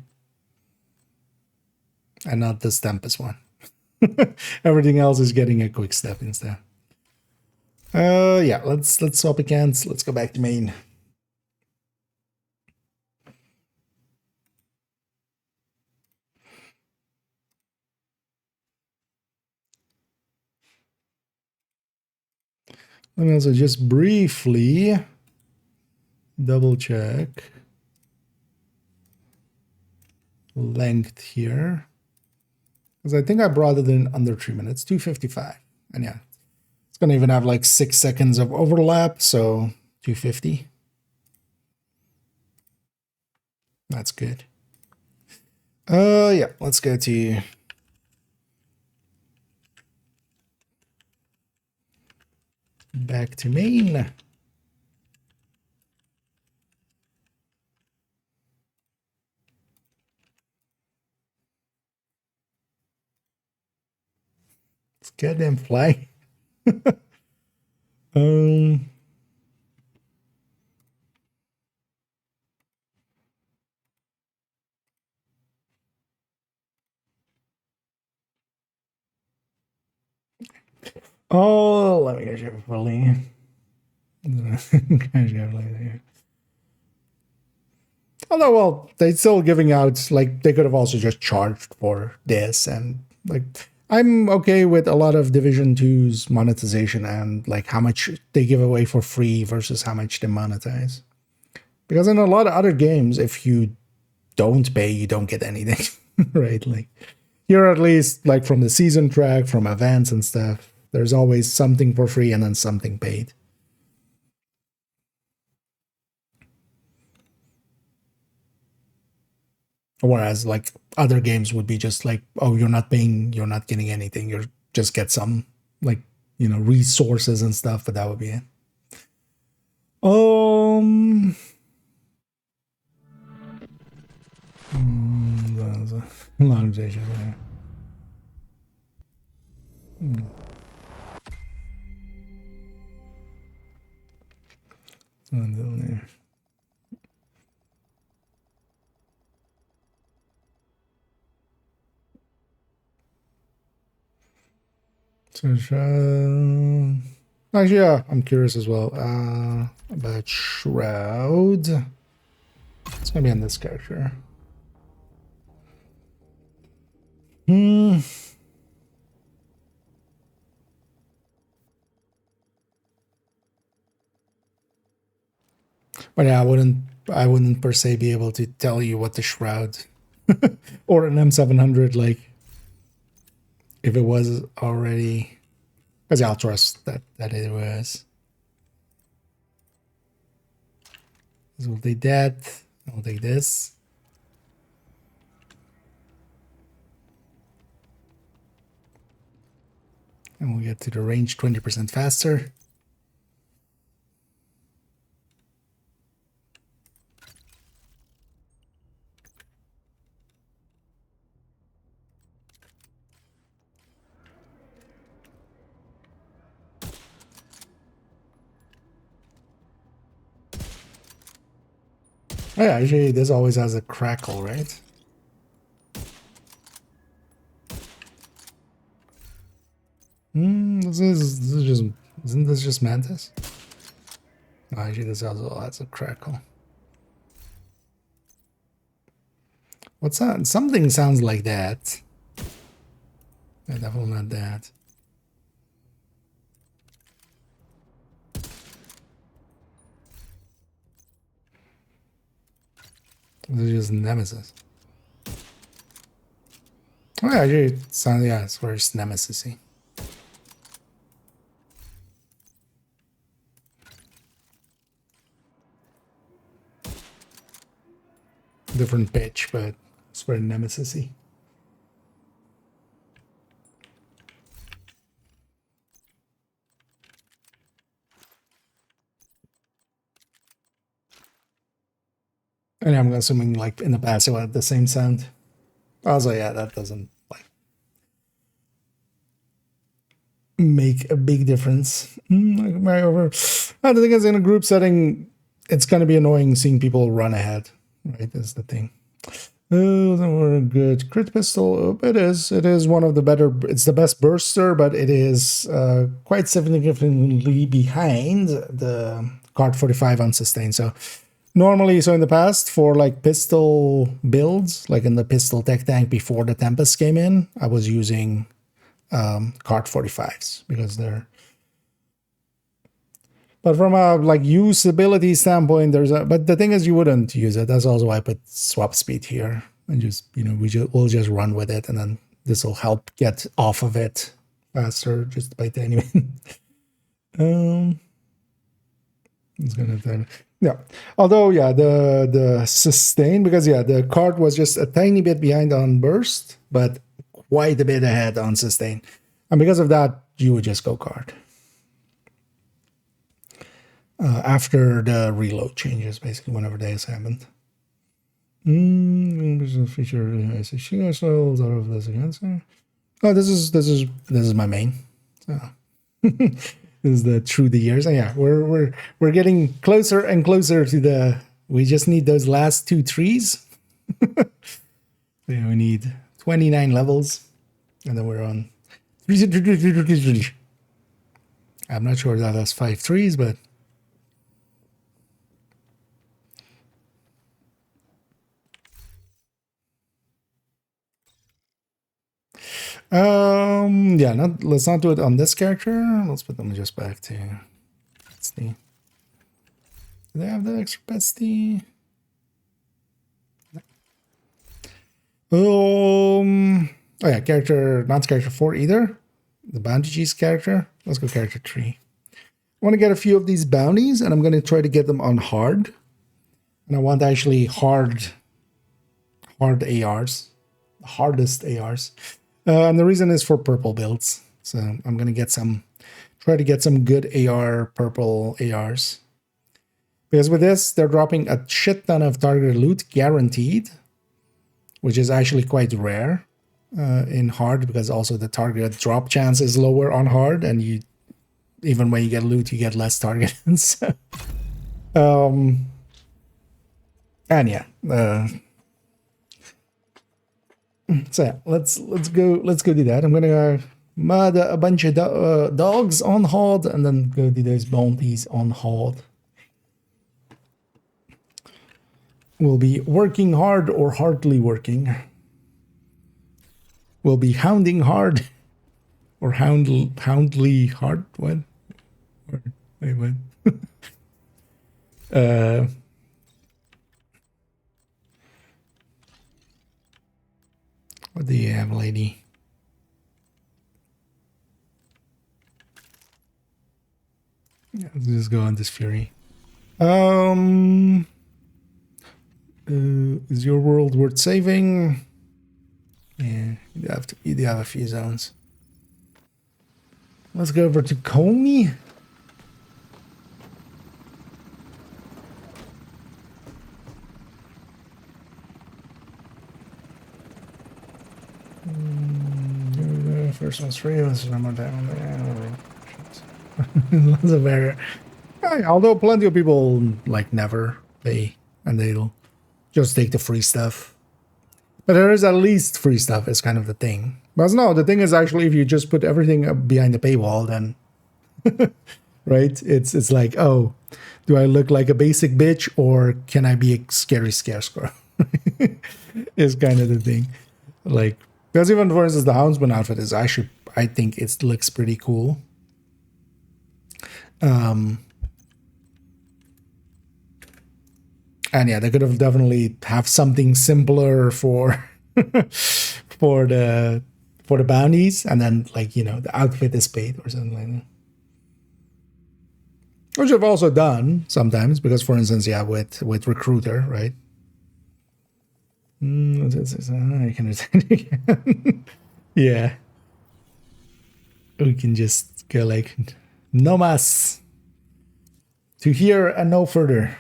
and not this Tempest one. Everything else is getting a quick step instead. Yeah, let's swap accounts. Let's go back to main. Let me also just briefly double check length here, because I think I brought it in under 3 minutes, 2:55, and yeah, it's gonna even have like 6 seconds of overlap, so 250. That's good. Yeah, let's go to back to main. It's goddamn fly. Oh, let me get you fully. Although, well, they're still giving out, like, they could have also just charged for this, and, like, I'm okay with a lot of Division 2's monetization and, like, how much they give away for free versus how much they monetize. Because in a lot of other games, if you don't pay, you don't get anything, right? Like, here at least, like, from the season track, from events and stuff, there's always something for free and then something paid. Whereas like other games would be just like, oh, you're not paying, you're not getting anything, you're just get some like, you know, resources and stuff, but that would be it. That was a long session there. Until there. So, actually, yeah, I'm curious as well about Shroud. It's gonna be on this character. But yeah, I wouldn't per se be able to tell you what the shroud or an M700 like if it was already, because I'll trust that it was. So we'll take that. I'll take this. And we'll get to the range 20% faster. Oh yeah, actually this always has a crackle, right? This is just, isn't this just Mantis? No, actually this also has a crackle. What's that? Something sounds like that. Yeah, definitely not that. This is just Nemesis. Oh yeah, actually it sounds, yeah, it's very Nemesis-y. Different pitch, but it's very Nemesis-y. And I'm assuming like in the past it had the same sound. Also, yeah, that doesn't like make a big difference. The thing is, in a group setting, it's gonna be annoying seeing people run ahead. Right, that's the thing. Oh, we're good. Crit pistol. It is one of the better. It's the best burster, but it is quite significantly behind the Card 45 on sustain. So normally, so in the past for like pistol builds, like in the pistol tech tank before the Tempest came in, I was using Card 45s because they're. But from a like usability standpoint, but the thing is you wouldn't use it. That's also why I put swap speed here and just, you know, we'll just run with it, and then this will help get off of it faster just by timing. It's gonna yeah. Although yeah, the sustain, because yeah, the card was just a tiny bit behind on burst, but quite a bit ahead on sustain, and because of that, you would just go card. After the reload changes, basically, whenever this happened. Feature ourselves out of this again. Oh, this is my main. So this is the through the years, and yeah, we're getting closer and closer to the. We just need those last 2 trees. Yeah, we need 29 levels, and then we're on. I'm not sure that has 5 trees, but. Yeah, let's not do it on this character. Let's put them just back to. Let's see. Do they have the extra pesty? Oh yeah, character, not character 4 either. The Bandages character. Let's go character 3. I want to get a few of these bounties, and I'm going to try to get them on hard. And I want actually hard ARs. Hardest ARs. And the reason is for purple builds. So I'm going to try to get some good AR, purple ARs. Because with this, they're dropping a shit ton of targeted loot, guaranteed. Which is actually quite rare in hard, because also the target drop chance is lower on hard. And even when you get loot, you get less targeted. So, and yeah. So yeah, let's go do that. I'm gonna murder a bunch of dogs on hard, and then go do those bounties on hard. We'll be working hard or hardly working. We'll be hounding hard or houndly hard. What? Wait, what? What do you have, lady? Yeah, let's just go on this fury. Is your world worth saving? Yeah, you do have a few zones. Let's go over to Coney. First one's free. Let's remember that one there. Lots of error. Although plenty of people like never pay and they'll just take the free stuff. But there is at least free stuff is kind of the thing. But no, the thing is actually if you just put everything up behind the paywall, then right? It's like, oh, do I look like a basic bitch or can I be a scary scarecrow? Is kind of the thing. Like, because even for instance, the Houndsman outfit is actually, I think it looks pretty cool. And yeah, they could have definitely have something simpler for for the bounties, and then like, you know, the outfit is paid or something like that. Which I've also done sometimes, because for instance, yeah, with Recruiter, right? I can understand again. Yeah. We can just go like, no mas. To here and no further.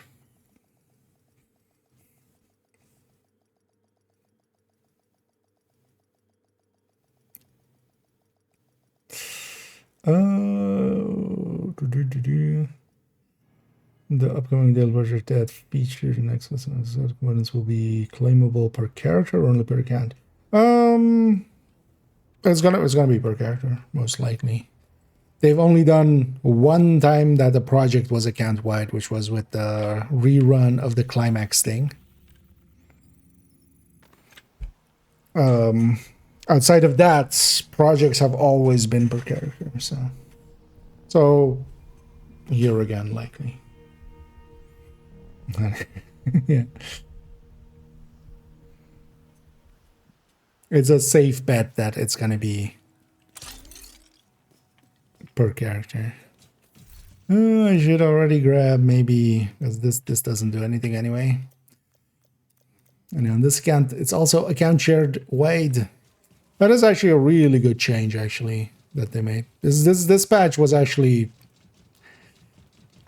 The upcoming Dale budget that features and access components will be claimable per character or only per account. It's gonna be per character, most likely. They've only done one time that the project was account wide, which was with the rerun of the climax thing. Outside of that, projects have always been per character, so here again, likely. Yeah. It's a safe bet that it's gonna be per character. I should already grab maybe, because this doesn't do anything anyway. And on this account, it's also account shared wide. That is actually a really good change, actually, that they made. This patch was actually,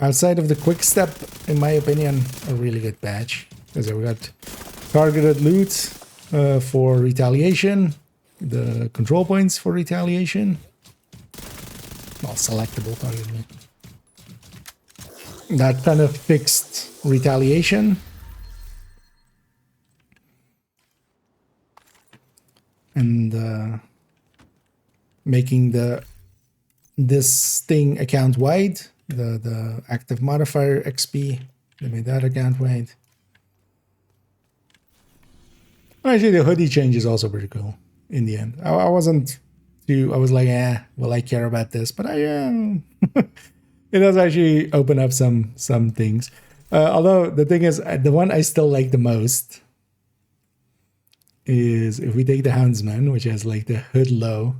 outside of the quick step, in my opinion, a really good patch. Because we got targeted loot for retaliation, the control points for retaliation. Well, selectable target loot. That kind of fixed retaliation. And making this thing account wide, the active modifier XP, they made that account wide. Actually, the hoodie change is also pretty cool in the end. I wasn't too, I was like, will I care about this? But it does actually open up some things. Although the thing is, the one I still like the most is if we take the Houndsman, which has like the hood low,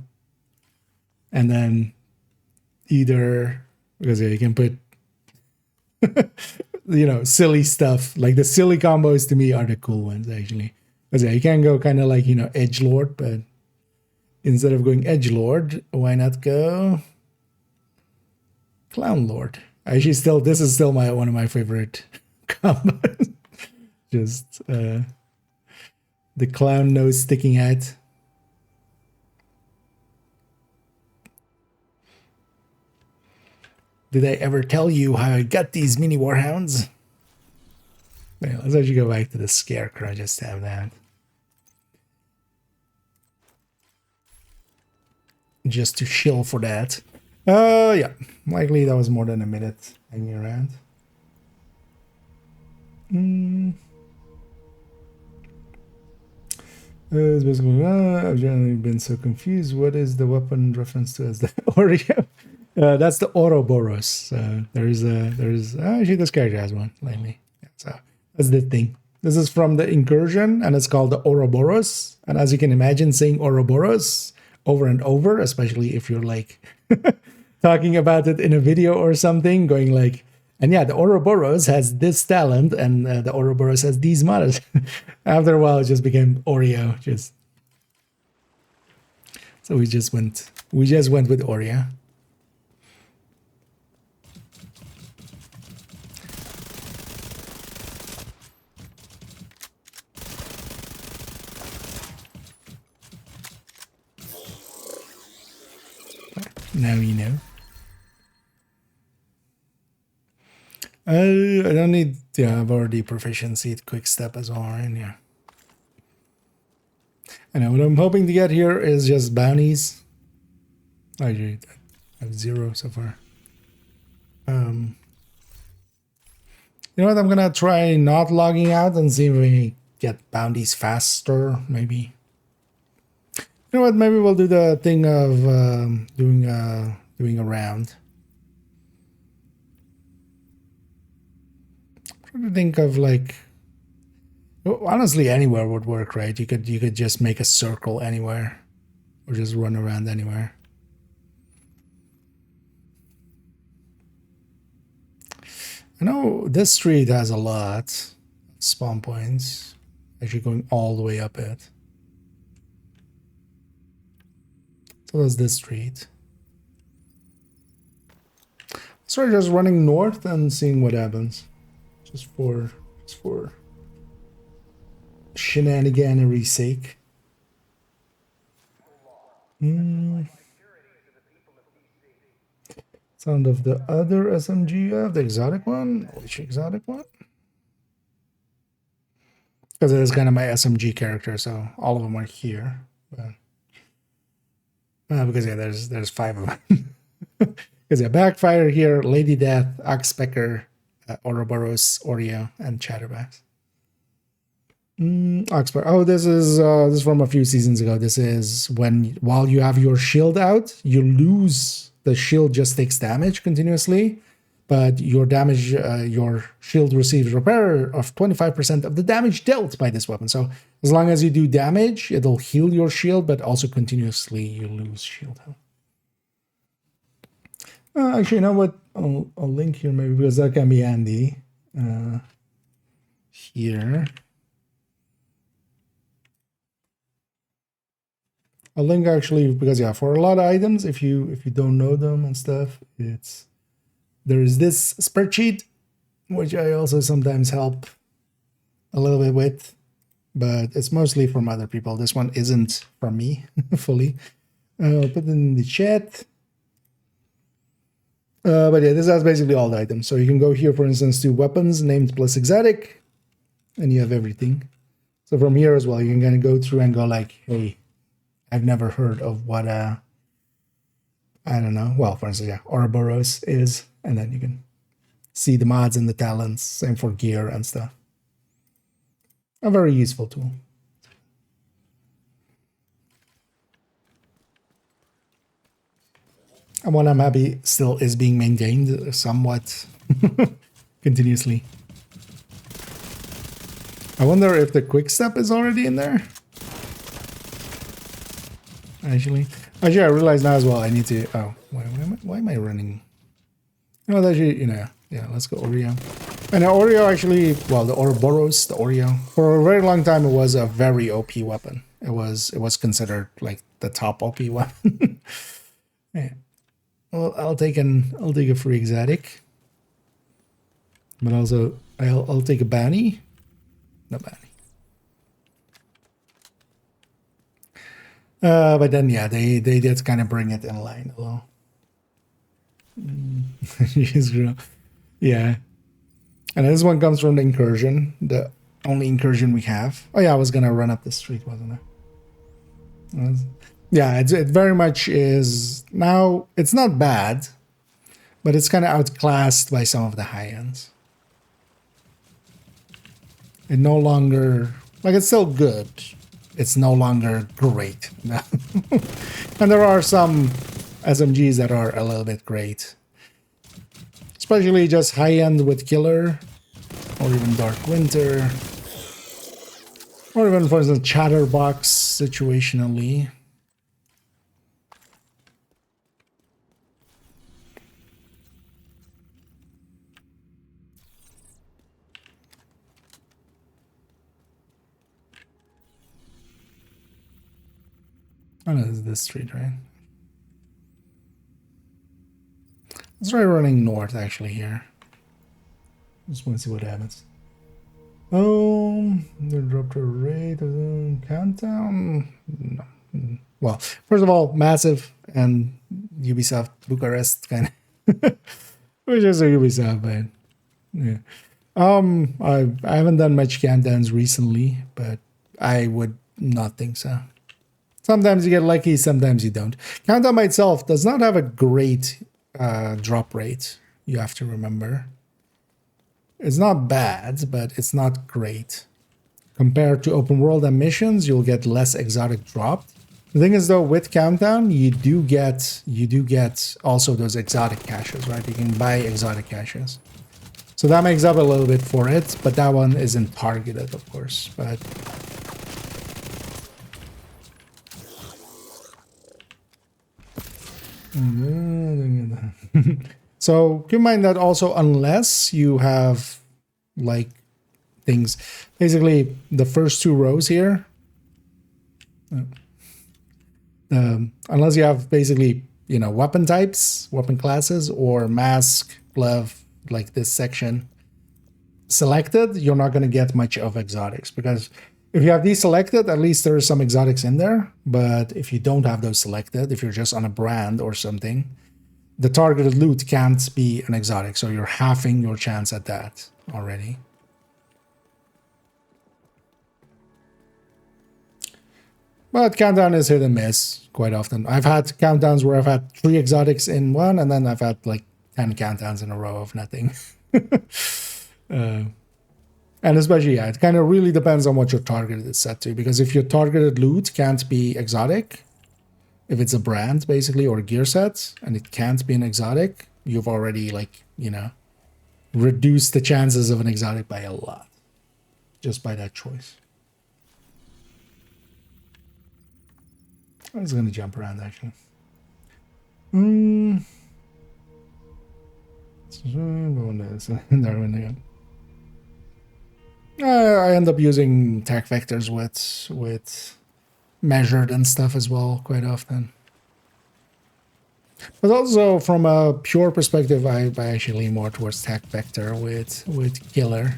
and then either, because you can put you know, silly stuff, like the silly combos to me are the cool ones actually. Because you can go kind of like, you know, edgelord, but instead of going edgelord, why not go clown lord? Actually, this is still one of my favorite combos. Just the clown nose sticking out. Did I ever tell you how I got these mini warhounds? Wait, let's actually go back to the scarecrow just to have that. Just to chill for that. Yeah, likely that was more than a minute hanging around. It's basically, I've generally been so confused. What is the weapon reference to as the Oreo? That's the Ouroboros. Actually this character has one lately. Yeah, so that's the thing. This is from the Incursion, and it's called the Ouroboros. And as you can imagine, saying Ouroboros over and over, especially if you're like talking about it in a video or something, going like, and yeah, the Ouroboros has this talent, and the Ouroboros has these mods. After a while, it just became Oreo. So we just went with Oreo. Now you know. I don't need to have already proficiency at quick step as well, right? Yeah. I know what I'm hoping to get here is just bounties. I have 0 so far. You know what? I'm gonna try not logging out and see if we get bounties faster, maybe. You know what? Maybe we'll do the thing of doing a round. I'm trying to think of like, well, honestly, anywhere would work, right? You could just make a circle anywhere, or just run around anywhere. I know this street has a lot of spawn points. Actually, going all the way up it. So that's this street. So just running north and seeing what happens. Just for shenaniganery's sake. Sound of the other SMG you have, the exotic one? Which exotic one? Because it is kind of my SMG character, so all of them are here. But, because yeah, there's 5 of them. Because yeah, Backfire here, Lady Death, Oxpecker, Ouroboros, Oreo, and Chatterbacks. Oxpecker. Oh, this is from a few seasons ago. This is while you have your shield out, you lose. The shield just takes damage continuously, but your shield receives repair of 25% of the damage dealt by this weapon. So as long as you do damage, it'll heal your shield, but also continuously you lose shield health. Actually, you know what? I'll link here maybe because that can be handy. Here. I'll link actually because yeah, for a lot of items, if you don't know them and stuff, there is this spreadsheet, which I also sometimes help a little bit with, but it's mostly from other people. This one isn't from me fully. I'll put it in the chat. But yeah, this has basically all the items. So you can go here, for instance, to weapons, named plus exotic, and you have everything. So from here as well, you can kind of go through and go like, hey, I've never heard of what I don't know. Well, for instance, yeah, Ouroboros is, and then you can see the mods and the talents. Same for gear and stuff. A very useful tool. And one I'm happy still is being maintained somewhat continuously. I wonder if the quick step is already in there. Actually, I realize now as well. I need to. Oh, why am I running? No, that yeah. Let's go Oreo. And the Oreo actually, well, the Ouroboros, the Oreo, for a very long time, it was a very OP weapon. It was considered like the top OP weapon. Yeah. Well, I'll take a free exotic, but also I'll take a bounty. No bounty. But then yeah, they did kind of bring it in line a little. Yeah. And this one comes from the Incursion, the only Incursion we have. Oh yeah, I was gonna run up the street, wasn't I? Yeah, it very much is. Now, it's not bad, but it's kind of outclassed by some of the high ends. It no longer, like, it's still good. It's no longer great. And there are some SMGs that are a little bit great. Especially just high end with Killer, or even Dark Winter. Or even, for instance, chatterbox situationally. Oh no, this is this street, right? Let's try running north actually here. Just want to see what happens. They dropped a rate of the countdown. No. Well, first of all, massive and Ubisoft Bucharest kind of, which is a Ubisoft, but yeah. I haven't done much countdowns recently, but I would not think so. Sometimes you get lucky, sometimes you don't. Countdown by itself does not have a great drop rate. You have to remember. It's not bad, but it's not great. Compared to open world and missions, you'll get less exotic dropped. The thing is though, with Countdown, you do get also those exotic caches, right? You can buy exotic caches. So that makes up a little bit for it, but that one isn't targeted, of course. But so keep in mind that also, unless you have like things, basically the first two rows here, unless you have basically, you know, weapon types, weapon classes, or mask, glove, like this section selected, you're not going to get much of exotics, because if you have these selected, at least there are some exotics in there. But if you don't have those selected, if you're just on a brand or something, the targeted loot can't be an exotic, so you're halving your chance at that already. But Countdown is hit and miss quite often. I've had countdowns where I've had 3 exotics in one, and then I've had like 10 countdowns in a row of nothing. And especially, yeah, it kind of really depends on what your target is set to. Because if your targeted loot can't be exotic, if it's a brand, basically, or a gear set, and it can't be an exotic, you've already, like, you know, reduced the chances of an exotic by a lot. Just by that choice. I was going to jump around, actually. I end up using tech vectors with measured and stuff as well quite often. But also from a pure perspective, I actually lean more towards tech vector with killer.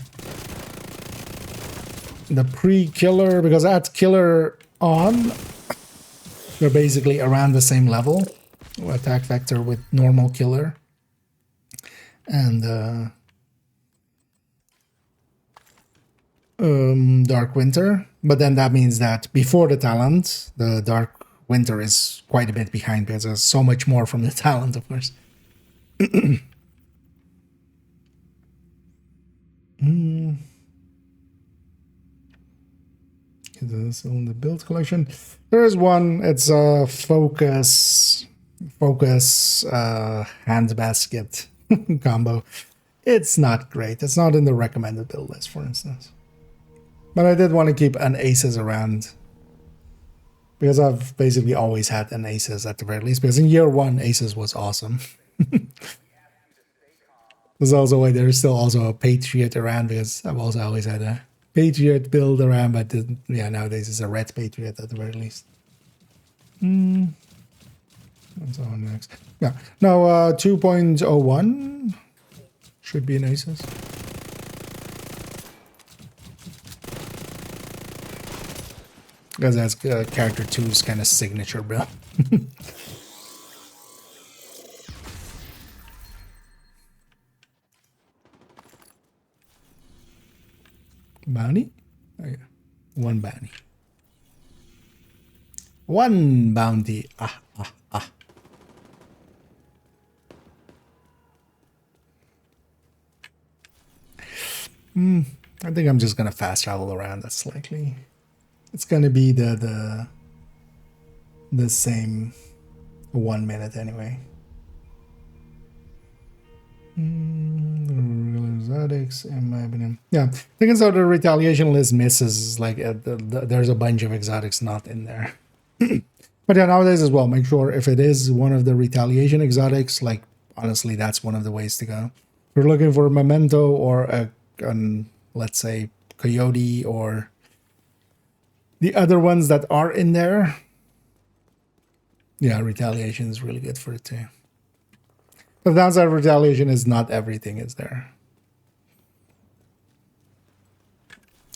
The pre-killer, because at killer on, they're basically around the same level. Attack vector with normal killer. And Dark Winter. But then that means that before the talent, the Dark Winter is quite a bit behind, because there's so much more from the talent, of course. Is this on the build collection? There is one. It's a focus handbasket combo. It's not great. It's not in the recommended build list, for instance. But I did want to keep an aces around, because I've basically always had an aces at the very least, because in year 1 aces was awesome. There's also why there's still also a Patriot around, because I've also always had a Patriot build around, but yeah, nowadays it's a red Patriot at the very least. What's on next? Yeah, no, 2.01 should be an aces. Because that's character 2's kind of signature build. Bounty? Oh, yeah. 1 bounty. 1 bounty. Ah. I think I'm just gonna fast travel around that slightly. It's gonna be the same 1 minute anyway. exotics, in my opinion. Yeah, thinking so the retaliation list misses, like there's a bunch of exotics not in there. But yeah, nowadays as well, make sure if it is one of the retaliation exotics, like honestly, that's one of the ways to go. If you're looking for a memento or let's say coyote or the other ones that are in there, yeah, retaliation is really good for it too. The downside of retaliation is not everything is there.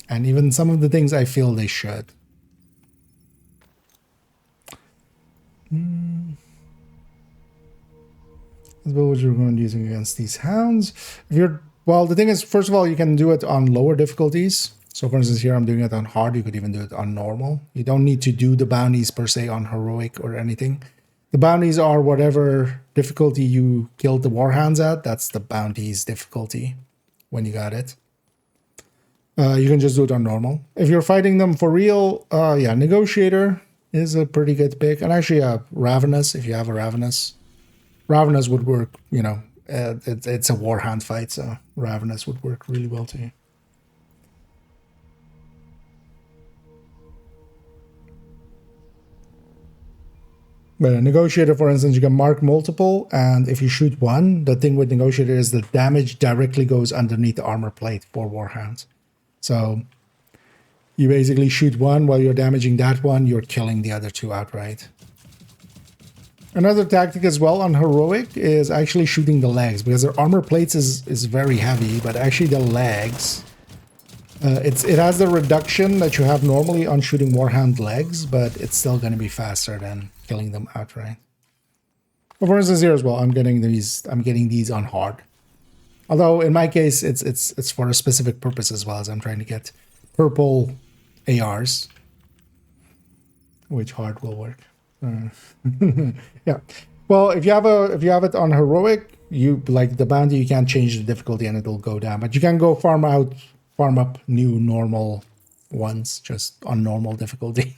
And even some of the things I feel they should. That's what you're going to be using against these hounds. If you're, well, the thing is, first of all, you can do it on lower difficulties. So for instance, here I'm doing it on hard. You could even do it on normal. You don't need to do the bounties per se on heroic or anything. The bounties are whatever difficulty you killed the warhounds at. That's the bounties difficulty when you got it. You can just do it on normal. If you're fighting them for real, yeah, Negotiator is a pretty good pick. And actually, Ravenous, if you have a Ravenous. Ravenous would work, you know, it's a warhound fight, so Ravenous would work really well too. But a Negotiator, for instance, you can mark multiple, and if you shoot one, the thing with Negotiator is the damage directly goes underneath the armor plate for warhounds. So you basically shoot one while you're damaging that one, you're killing the other two outright. Another tactic as well on heroic is actually shooting the legs, because their armor plates is very heavy, but actually the legs, it has the reduction that you have normally on shooting warhound legs, but it's still going to be faster than killing them outright. But for instance, here as well, I'm getting these on hard. Although in my case, it's for a specific purpose as well, as I'm trying to get purple ARs, which hard will work. Yeah. Well, if you have it on heroic, you like the bounty, you can't change the difficulty and it'll go down. But you can go farm up new normal ones just on normal difficulty.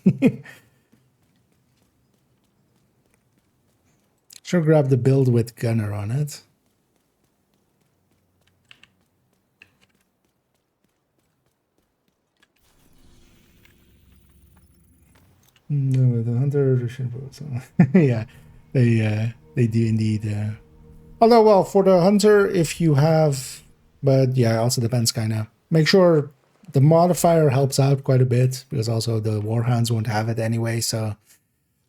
Should grab the build with gunner on it. No, the hunter should vote. So. Yeah, they do indeed. Although, well, for the hunter, if you have, but yeah, it also depends kind of. Make sure the modifier helps out quite a bit, because also the warhounds won't have it anyway, so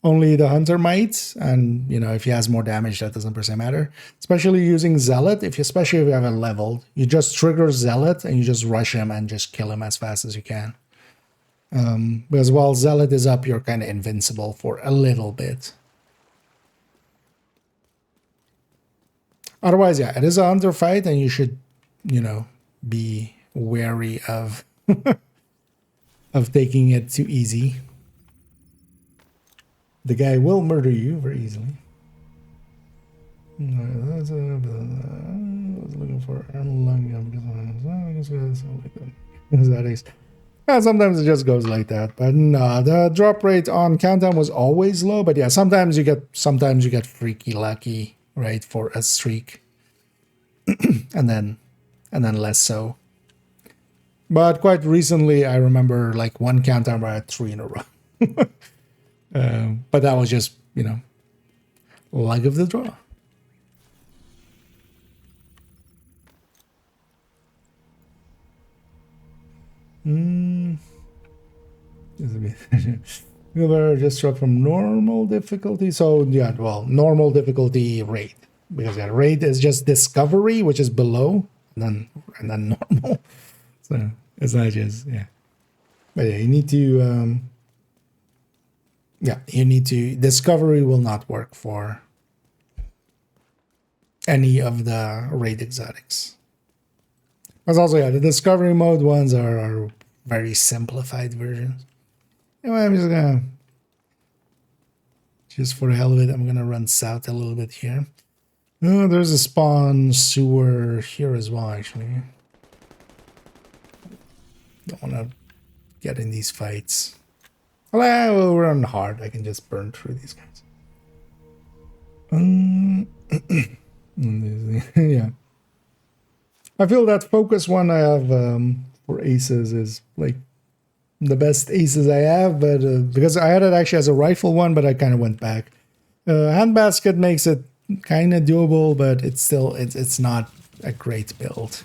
only the hunter might. And you know, if he has more damage, that doesn't per se matter. Especially using zealot, especially if you have it leveled, you just trigger zealot and you just rush him and just kill him as fast as you can. Because while zealot is up, you're kind of invincible for a little bit. Otherwise, yeah, it is a hunter fight, and you should, you know, be wary of of taking it too easy. The guy will murder you very easily. I was looking for yeah, sometimes it just goes like that. But no, the drop rate on Countdown was always low. But yeah, sometimes you get freaky lucky, right, for a streak, and then less so. But quite recently, I remember like one Countdown where I had 3 in a row. But that was just, you know, luck of the draw. Just drop from normal difficulty. So yeah, well, normal difficulty raid, because yeah, raid is just discovery, which is below, and then normal. So it's not just, yeah. But yeah, you need to discovery will not work for any of the raid exotics. Because also, yeah, the discovery mode ones are very simplified versions. Anyway, I'm just gonna, just for the hell of it, I'm gonna run south a little bit here. Oh, there's a spawn sewer here as well, actually. Don't want to get in these fights. Well, we're on hard. I can just burn through these guys. Yeah. I feel that focus one I have for aces is like the best aces I have, but because I had it actually as a rifle one, but I kind of went back. Handbasket makes it kind of doable, but it's still it's not a great build.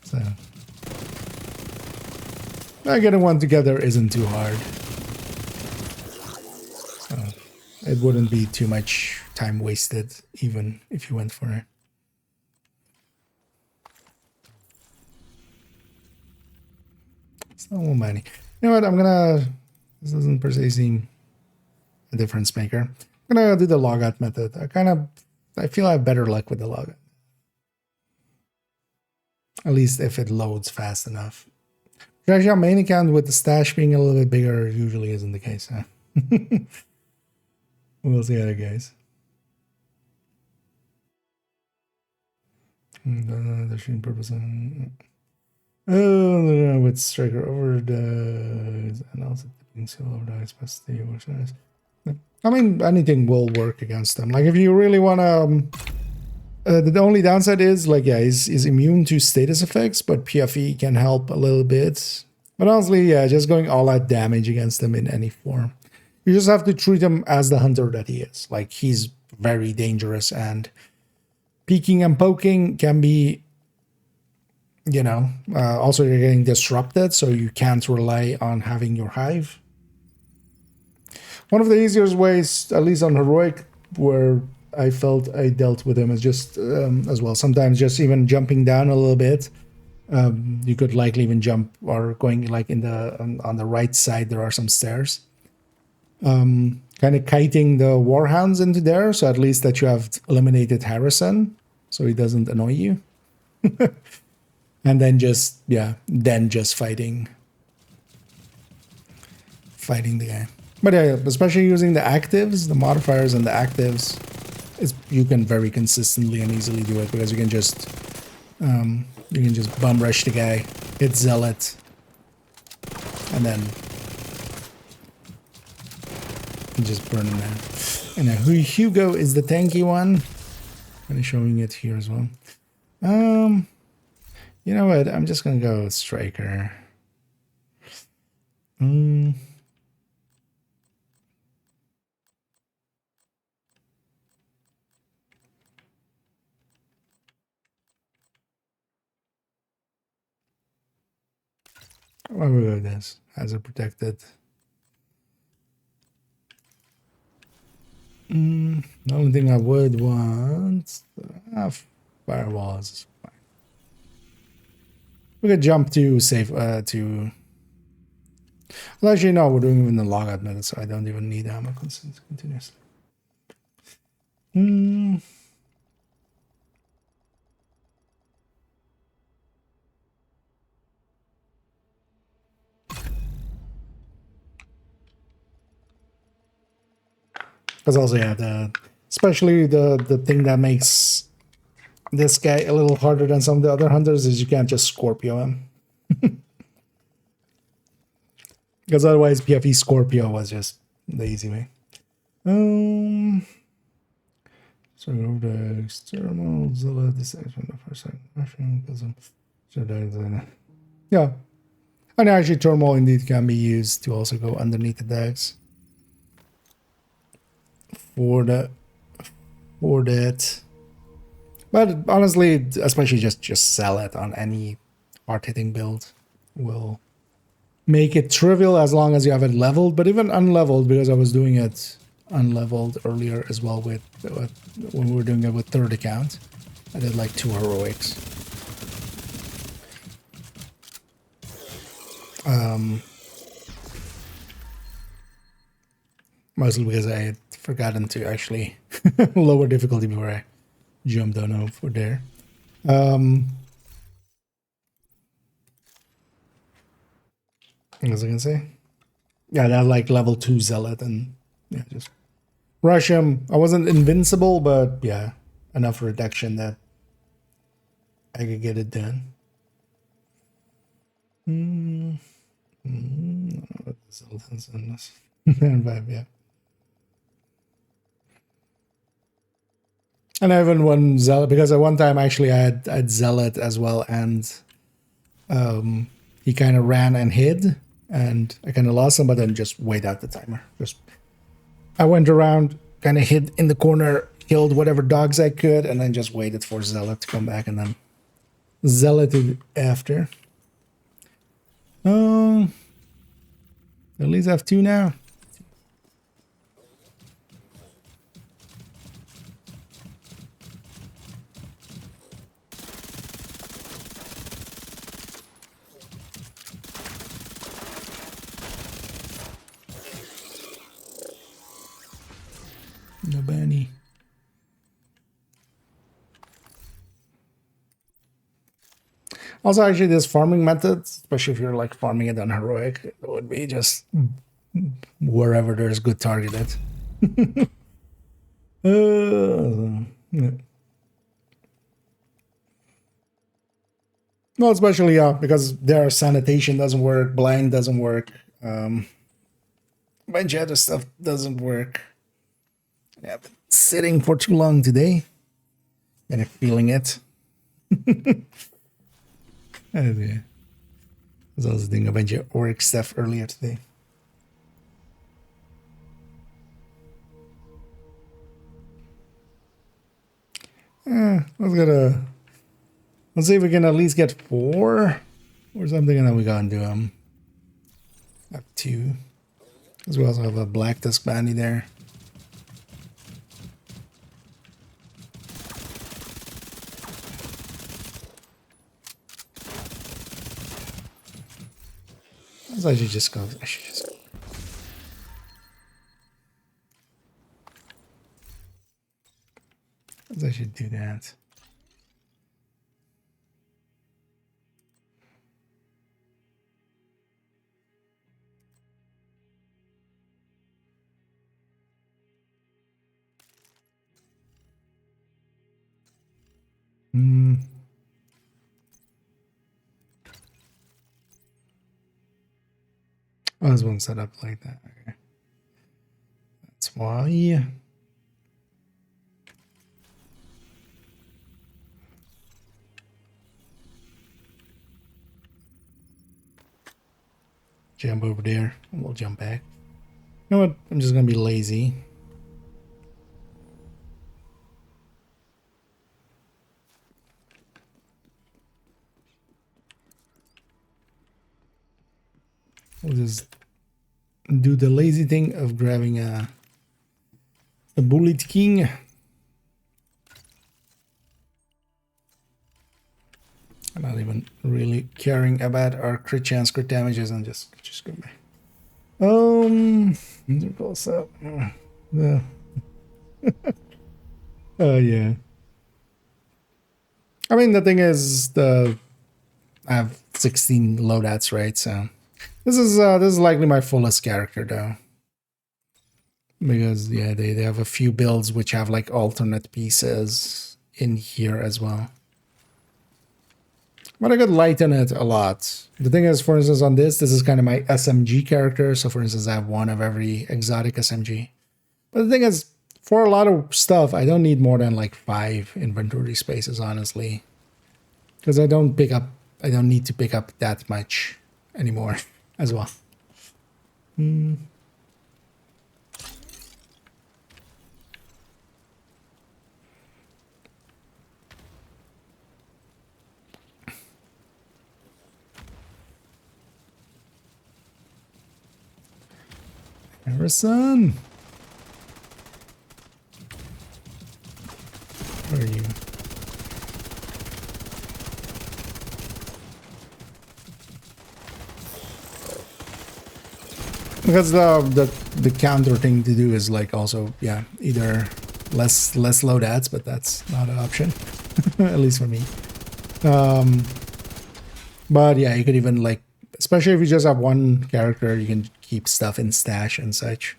So getting one together isn't too hard. So it wouldn't be too much time wasted, even if you went for it. So money. You know what? This doesn't per se seem a difference maker. I'm gonna do the logout method. I feel I have better luck with the logout. At least if it loads fast enough. Actually, on main account with the stash being a little bit bigger usually isn't the case. Huh? We'll see how it goes. The shooting purpose. With striker overdose and also tipping skill overdose plus the size. I mean, anything will work against them. Like if you really want to, the only downside is like is immune to status effects, but PFE can help a little bit. But honestly, yeah, just going all out damage against them in any form. You just have to treat him as the hunter that he is. Like he's very dangerous, and peeking and poking can be, also you're getting disrupted, so you can't rely on having your hive. One of the easiest ways, at least on heroic, where I felt I dealt with him is just as well. Sometimes just even jumping down a little bit. You could likely even jump or going like on the right side. There are some stairs. Kind of kiting the warhounds into there, so at least that you have eliminated Harrison, so he doesn't annoy you. And then just fighting the guy. But yeah, especially using the actives, the modifiers and the actives, you can very consistently and easily do it because you can just bum rush the guy, hit zealot, and then just burn him down. And Hugo is the tanky one. I'm showing it here as well. You know what? I'm just gonna go striker. Why we go this as a protected. The only thing I would want firewalls is fine. We could jump to save to. Well, actually, no, we're doing even the logout method, so I don't even need ammo continuously. Because also, yeah, especially the thing that makes this guy a little harder than some of the other hunters is you can't just Scorpio him. Because otherwise PFE Scorpio was just the easy way. So go to external Zilla dissection the first second. Yeah. And actually turmoil indeed can be used to also go underneath the decks. For that. But honestly, especially just sell it on any hard-hitting build will make it trivial as long as you have it leveled. But even unleveled, because I was doing it unleveled earlier as well with when we were doing it with third account, I did like 2 heroics. Mostly because I had forgotten to actually lower difficulty before I jumped on over there. What was I gonna say? Yeah, that like level 2 zealot and yeah, just rush him. I wasn't invincible, but yeah, enough reduction that I could get it done. Zealot's in this. Vibe, yeah. And I even won Zealot because at one time actually I had Zealot as well, and he kind of ran and hid, and I kind of lost him, but then just wait out the timer. Just I went around, kind of hid in the corner, killed whatever dogs I could, and then just waited for Zealot to come back, and then Zealoted after. At least I have 2 now. No Benny. Also, actually, this farming method, especially if you're like farming it on heroic, it would be just wherever there's good targeted. Yeah. Well, especially because their sanitation doesn't work, blind doesn't work, bunch of other stuff doesn't work. I've been sitting for too long today, and I'm feeling it. Yeah. I was also doing a bunch of orc stuff earlier today. Let's see if we can at least get 4 or something, and then we go and do up 2. As we also have a black tusk bandy there. I should just go. I should just go. I should do that. Oh, this one's set up like that. Okay. That's why. Jump over there, and we'll jump back. You know what? I'm just gonna be lazy. We'll just do the lazy thing of grabbing a bullet king. I'm not even really caring about our crit chance, crit damages, and just go back. Close up. Yeah. Oh yeah. I mean, the thing is, I have 16 loadouts, right? So this is likely my fullest character though, because yeah, they have a few builds which have like alternate pieces in here as well. But I could lighten it a lot. The thing is, for instance, on this is kind of my SMG character. So for instance, I have 1 of every exotic SMG. But the thing is, for a lot of stuff, I don't need more than like 5 inventory spaces, honestly. Because I don't need to pick up that much anymore as well. Harrison! Where are you? Because the counter thing to do is like also, yeah, either less loadouts, but that's not an option. At least for me. But yeah, you could even like, especially if you just have 1 character, you can keep stuff in stash and such.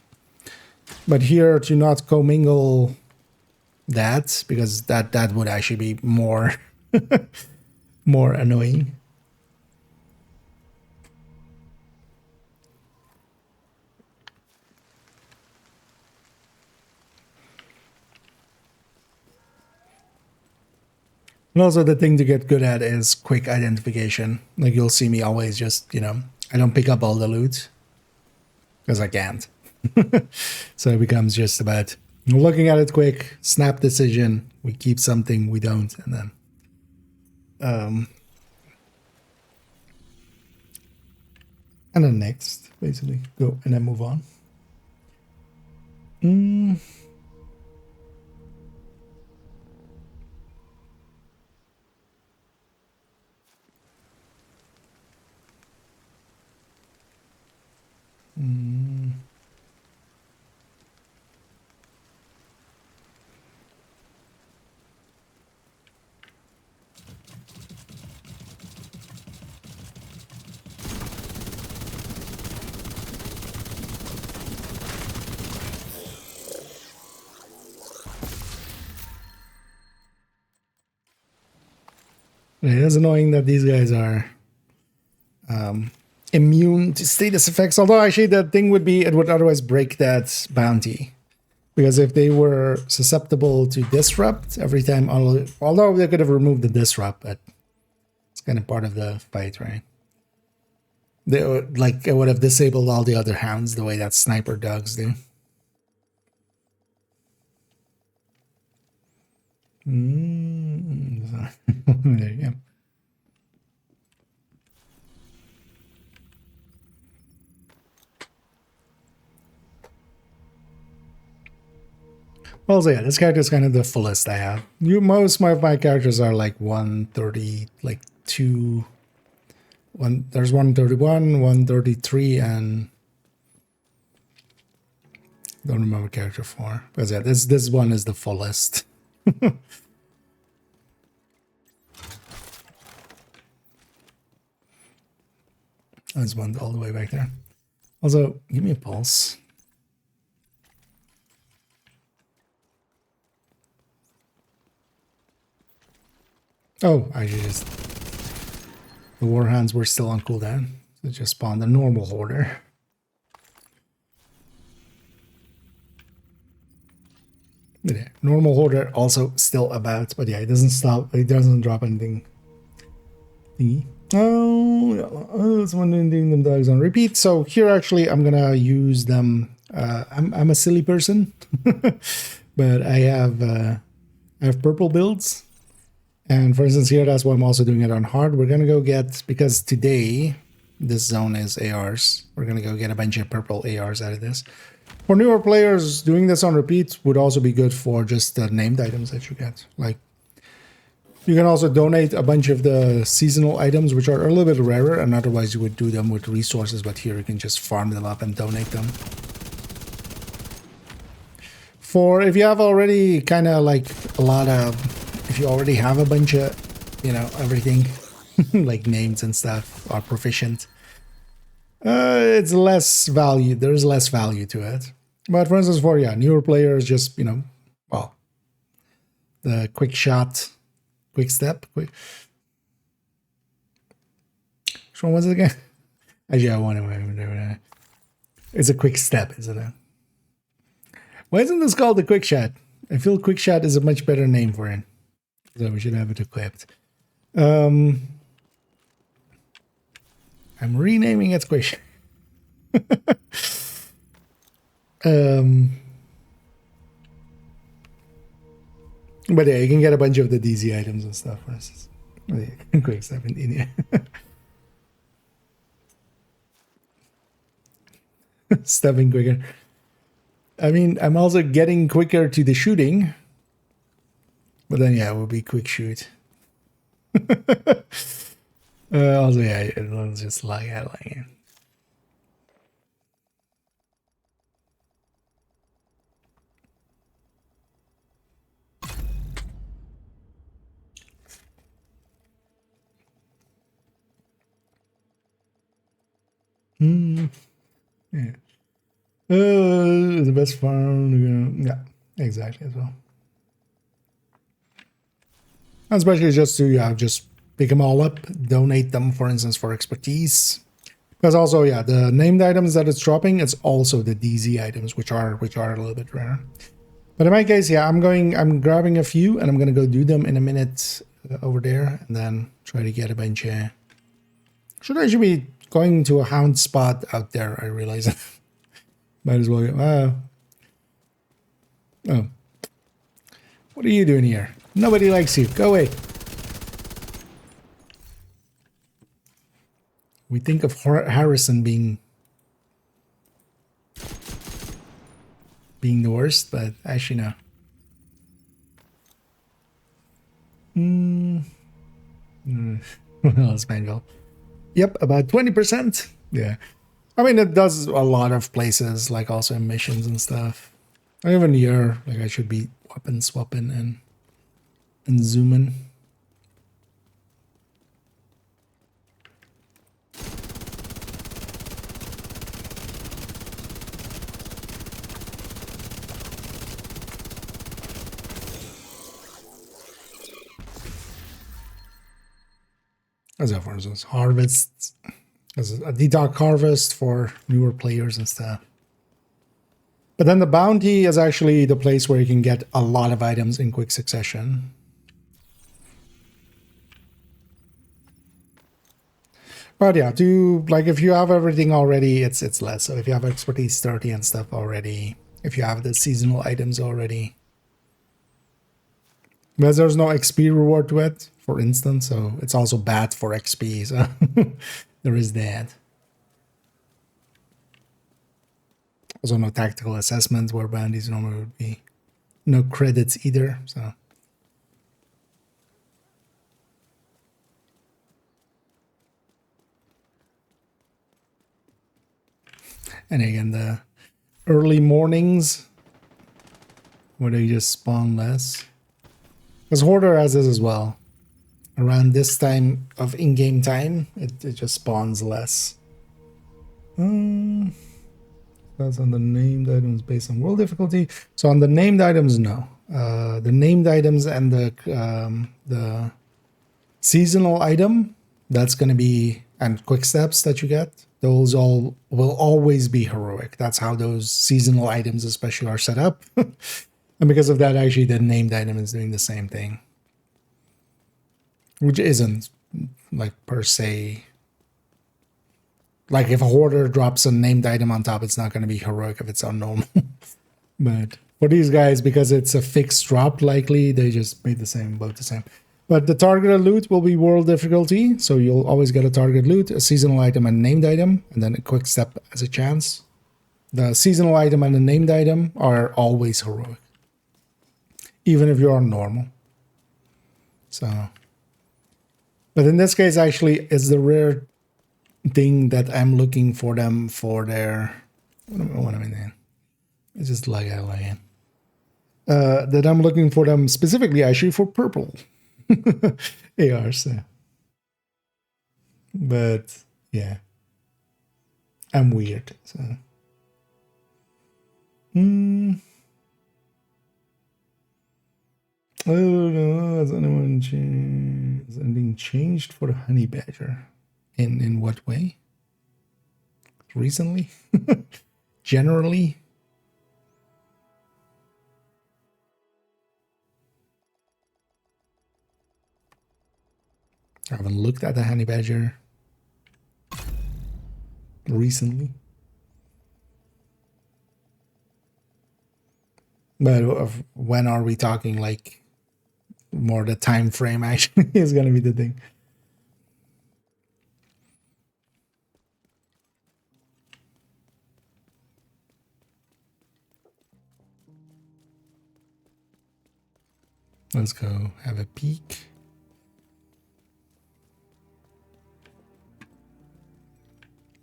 But here to not commingle that, because that would actually be more more annoying. And also the thing to get good at is quick identification. Like you'll see me always just, you know, I don't pick up all the loot because I can't. So it becomes just about looking at it quick, snap decision. We keep something, we don't, and then next, basically go and then move on. It is annoying that these guys are immune to status effects. Although actually the thing would be it would otherwise break that bounty. Because if they were susceptible to disrupt every time, although they could have removed the disrupt, but it's kind of part of the fight, right? They would, like, it would have disabled all the other hounds the way that sniper dogs do. There you go. Well, so yeah, this character is kind of the fullest I have. Most of my characters are like 130, like there's 131, 133, and don't remember character 4. But yeah, this one is the fullest. There's one all the way back there. Also, give me a pulse. Oh, I just... The Warhounds were still on cooldown. So just spawned a normal hoarder. But yeah, normal hoarder also still about, but yeah, it doesn't stop, it doesn't drop anything. Oh, someone doing them dogs on repeat. So here actually I'm gonna use them. I'm a silly person, but I have purple builds. And for instance, here, that's why I'm also doing it on hard. We're going to go get, because today, this zone is ARs. We're going to go get a bunch of purple ARs out of this. For newer players, doing this on repeat would also be good for just the named items that you get. Like, you can also donate a bunch of the seasonal items, which are a little bit rarer, and otherwise you would do them with resources, but here you can just farm them up and donate them. For if you have already kind of like a lot of... If you already have a bunch of, you know, everything, like names and stuff, are proficient, it's less value. There's less value to it. But for instance, for, yeah, newer players, just, you know, well, the quick shot, quick step, quick. Which one was it again? Actually, I want to. It's a quick step, isn't it? Why isn't this called the quick shot? I feel quick shot is a much better name for it. So we should have it equipped. I'm renaming it quick. But yeah, you can get a bunch of the DZ items and stuff. For instance. Quick step in India. Stepping quicker. I mean, I'm also getting quicker to the shooting. But then, yeah, it will be quick shoot. Also, yeah, it'll just lag out like it. Yeah. The best farm. Yeah, exactly as well. And especially just to just pick them all up, donate them, for instance, for expertise. Because also, yeah, the named items that it's dropping, it's also the DZ items, which are a little bit rare. But in my case, yeah, I'm grabbing a few, and I'm gonna go do them in a minute. over there, and then try to get a bunch of... Should actually be going to a hound spot out there, I realize. Might as well go... oh. What are you doing here? Nobody likes you. Go away. We think of Harrison being the worst, but actually no. Well, Spangle. Yep, about 20%. Yeah. I mean, it does a lot of places, like also in missions and stuff. Even here, like I should be weapon swapping and zooming. As for instance, harvests, as a detox harvest for newer players and stuff. But then the bounty is actually the place where you can get a lot of items in quick succession. But yeah, if you have everything already, it's less. So if you have expertise 30 and stuff already, if you have the seasonal items already. Because there's no XP reward to it, for instance, so it's also bad for XP, so there is that. Also no tactical assessments where bounties normally would be. No credits either, so. And again, the early mornings where they just spawn less. Because Hoarder has this as well. Around this time of in-game time, it just spawns less. That's on the named items based on world difficulty. So on the named items, no. The named items and the seasonal item, that's going to be, and quick steps that you get, those all will always be heroic. That's how those seasonal items especially are set up. And because of that, actually, the named item is doing the same thing. Which isn't, like, per se... Like, if a hoarder drops a named item on top, it's not going to be heroic if it's on normal. But for these guys, because it's a fixed drop, likely, they just made the same, both the same. But the targeted loot will be world difficulty, so you'll always get a target loot, a seasonal item, and named item, and then a quick step as a chance. The seasonal item and the named item are always heroic. Even if you're on normal. So, but in this case, actually, it's the rare thing that I'm looking for them for their... What am I doing? It's just lag out again. That I'm looking for them specifically, actually, for purple ARs. So. But, yeah. I'm weird, so... Oh no, has anyone changed? Has anything changed for the honey badger? In what way? Recently? Generally? I haven't looked at the honey badger recently. But when are we talking, like, more the time frame actually is going to be the thing. Let's go have a peek.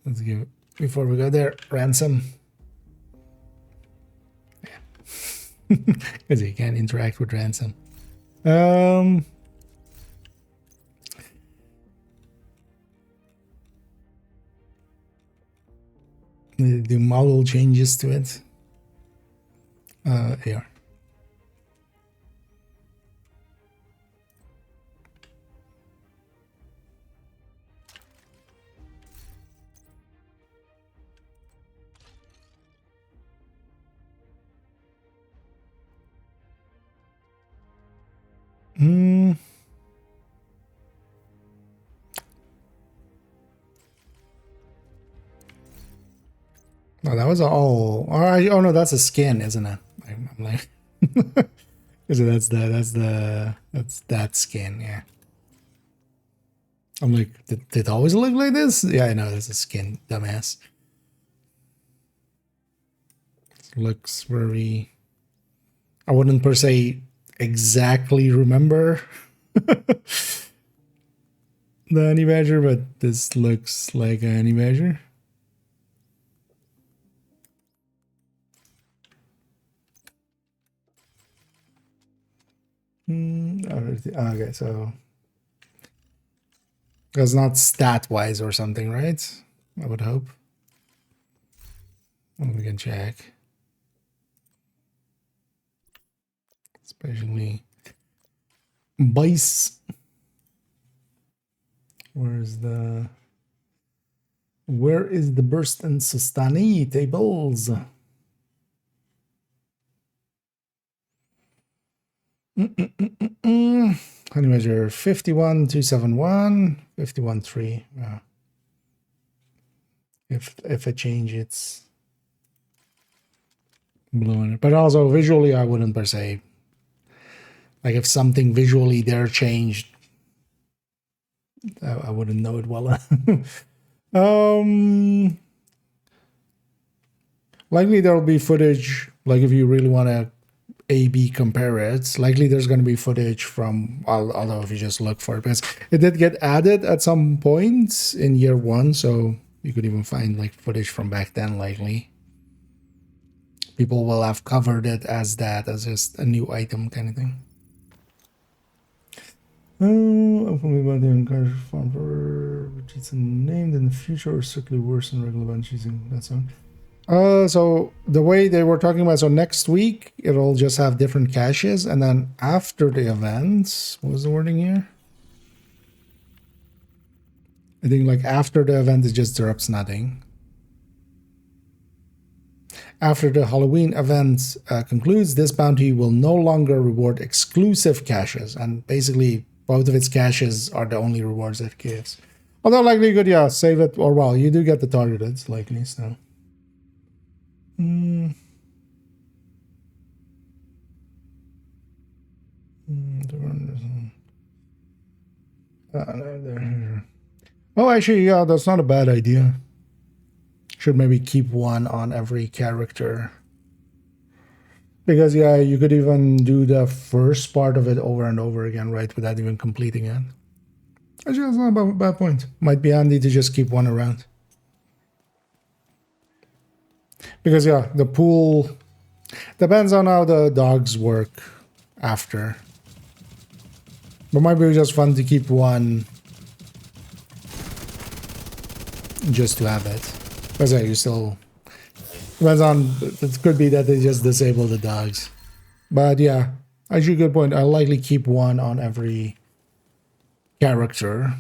Let's give, before we go there, ransom. Yeah. Because you can't interact with ransom. Do model changes to it. Here. No, that was all. Oh no, that's a skin, isn't it? I'm like, so that's that skin. Yeah. I'm like, did it always look like this? Yeah, I know that's a skin, dumbass. It looks very. I wouldn't per se exactly remember the honey badger, but this looks like a honey badger. Okay, so it's not stat wise or something, right? I would hope. Well, we can check. Especially Bice. Where is the burst and Sustani tables? Honey measure 51,271, 51,3. If it change, it's blue. But also visually, I wouldn't per se. Like if something visually there changed, I wouldn't know it well. Likely there will be footage. Like if you really want to A/B compare it, likely there's going to be footage from. Although if you just look for it, because it did get added at some point in year 1, so you could even find like footage from back then. Likely, people will have covered it as just a new item kind of thing. Openly about the encourage farm for which it's named in the future or strictly worse than regular bunch using that song. So the way they were talking about, so next week it'll just have different caches, and then after the event, what was the wording here? I think like after the event, it just drops nothing. After the Halloween event concludes, this bounty will no longer reward exclusive caches, and basically both of its caches are the only rewards it gives. Although likely you could, yeah, save it, or well, you do get the targeted, likely, so. Oh, actually, yeah, that's not a bad idea. Should maybe keep one on every character. Because, yeah, you could even do the first part of it over and over again, right, without even completing it. Actually, that's not a bad point. Might be handy to just keep one around. Because, yeah, the pool depends on how the dogs work after. But might be just fun to keep one just to have it. Because, yeah, you still... Depends on... It could be that they just disable the dogs. But, yeah, actually, good point. I'll likely keep one on every character.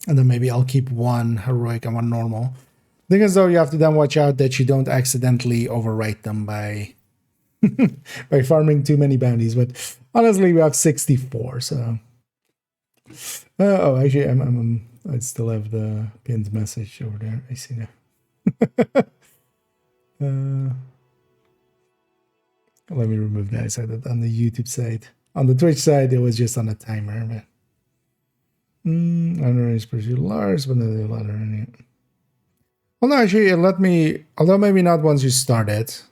And then maybe I'll keep one heroic and one normal. Thing is, though, you have to then watch out that you don't accidentally overwrite them by by farming too many bounties. But honestly, we have 64, so. Oh, actually, I still have the pinned message over there. I see now. Let me remove that. I said that on the YouTube side. On the Twitch side, it was just on a timer. But unarranged pursuit Lars, but no, the ladder in it. Well, no, actually, it let me, although maybe not once you start it,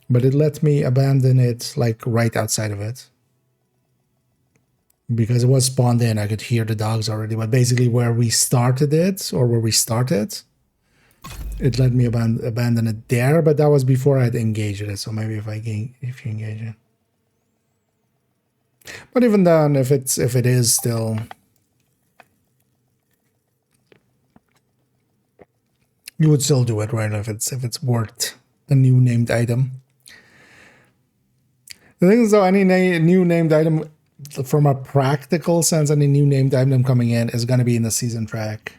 but it let me abandon it like right outside of it. Because it was spawned in, I could hear the dogs already, but basically where we started it, or where we started, it let me abandon it there, but that was before I'd engaged it, so maybe if you engage it. But even then, if it is still... You would still do it, right? If it's worth a new named item. The thing is, though, any new named item, from a practical sense, any new named item coming in is going to be in the season track.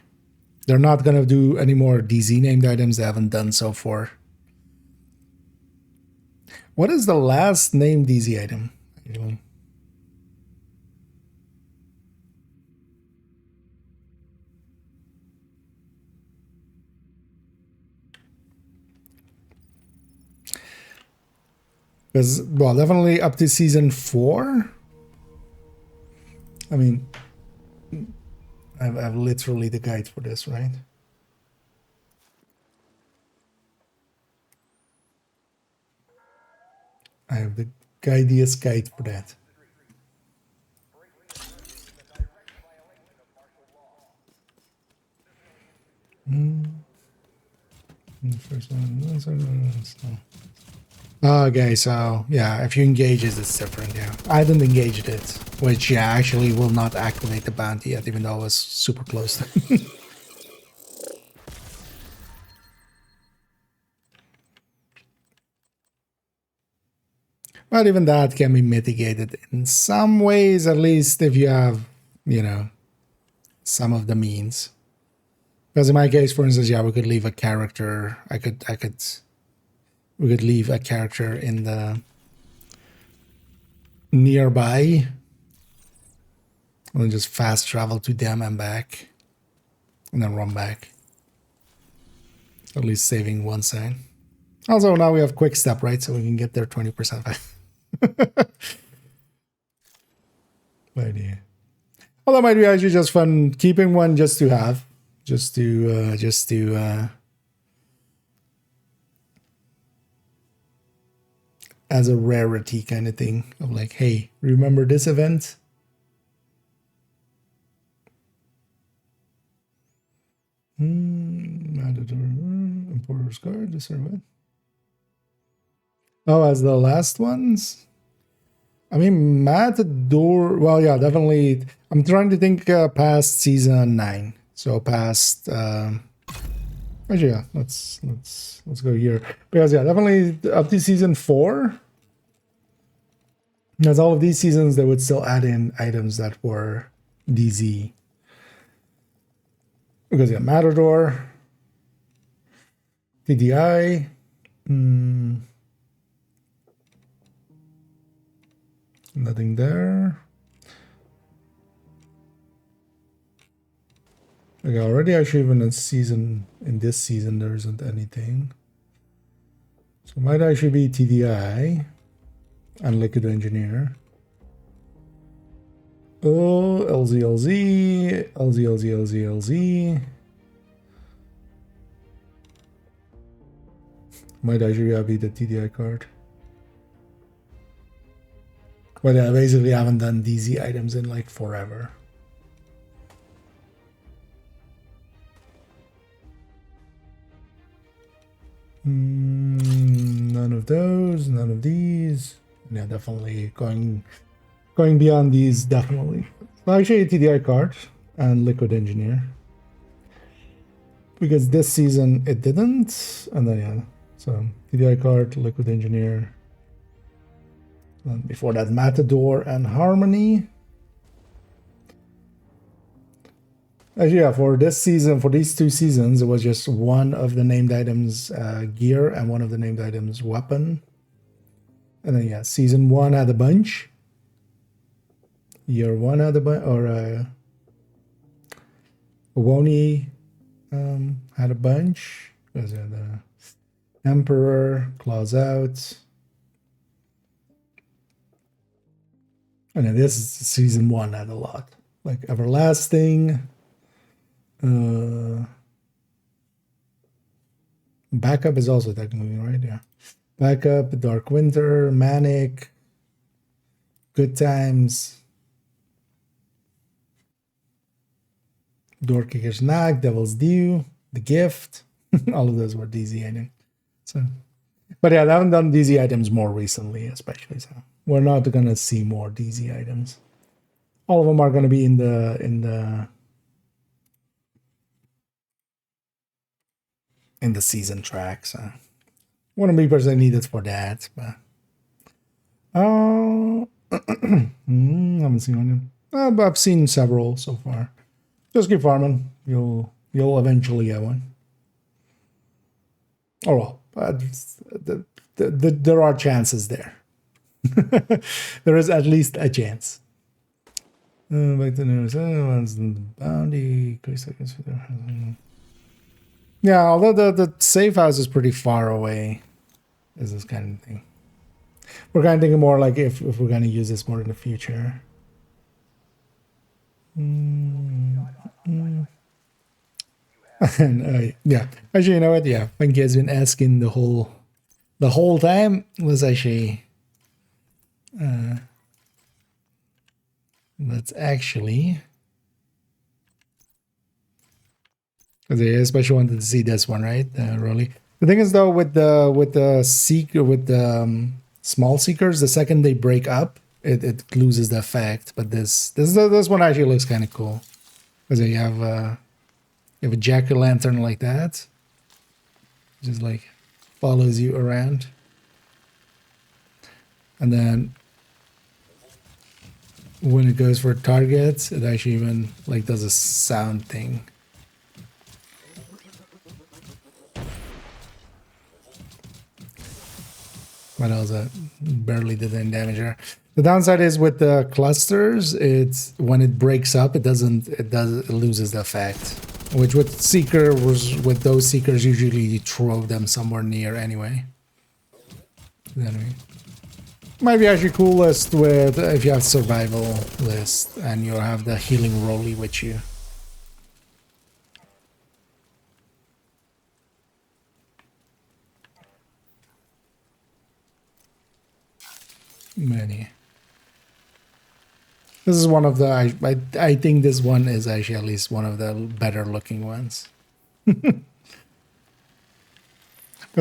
They're not going to do any more DZ named items. They haven't done so far. What is the last named DZ item? Actually? Because, well, definitely up to season 4. I mean, I've literally the guide for this, right? I have the guidiest guide for that. First one. Okay, so yeah, if you engage it, it's different. Yeah, I didn't engage it, which yeah, actually will not activate the bounty yet, even though I was super close. But even that can be mitigated in some ways, at least if you have, you know, some of the means. Because in my case, for instance, yeah, we could leave a character. We could leave a character in the nearby, and then just fast travel to them and back, and then run back. At least saving one side. Also, now we have quick step, right? So we can get there 20% back. But yeah. Well, that might be actually just fun keeping one just to have. Just to as a rarity kind of thing of like, hey, remember this event? Importer's card, this or what? Oh, as the last ones? I mean, Matador, well, yeah, definitely. I'm trying to think past season 9. So past actually, yeah, let's go here. Because yeah, definitely up to season 4. As all of these seasons, they would still add in items that were DZ. Because yeah, Matador, TDI, nothing there. Okay, already actually even in this season there isn't anything. So it might actually be TDI and Liquid Engineer. Oh, LZ. Might actually be the TDI card. But I basically haven't done DZ items in like forever. None of those, none of these. Yeah, definitely going beyond these, definitely. Well, actually, a TDI card and Liquid Engineer. Because this season it didn't. And then, yeah, so TDI card, Liquid Engineer. And before that, Matador and Harmony. Actually, yeah, for this season, for these 2 seasons, it was just one of the named items gear and one of the named items weapon. And then, yeah, season 1 had a bunch. Year 1 had a bunch, or Woni had a bunch. There's the Emperor, Claws Out. And then this is season 1 had a lot. Like Everlasting. Backup is also technically right, yeah. Backup, Dark Winter, Manic, Good Times, Door Kicker's Knack, Devil's Due, The Gift. All of those were DZ items. So, but yeah, I haven't done DZ items more recently, especially. So we're not gonna see more DZ items. All of them are gonna be in the season track. So wouldn't be personally needed for that, but haven't seen one. But I've seen several so far. Just keep farming. You'll eventually get one. Oh well, there are chances there. There is at least a chance. Back to news. One's the bounty. Yeah, although the safe house is pretty far away, is this kind of thing. we're kind of thinking more like if we're going to use this more in the future. And, yeah, actually, you know what? Yeah, Funky has been asking the whole time was actually let's actually, because they especially wanted to see this one, right, Rolly? The thing is though, with the seeker, with the small seekers, the second they break up, it loses the effect. But this one actually looks kind of cool, because you have a jack-o'-lantern like that, just like follows you around, and then when it goes for targets, it actually even like does a sound thing. What else? Barely did any damage there. The downside is with the clusters, it's when it breaks up, it loses the effect. Which with those seekers usually you throw them somewhere near anyway. Anyway. Might be actually coolest with if you have survival list and you have the healing rolly with you. Many. This is one of the I think this one is actually at least one of the better looking ones. Because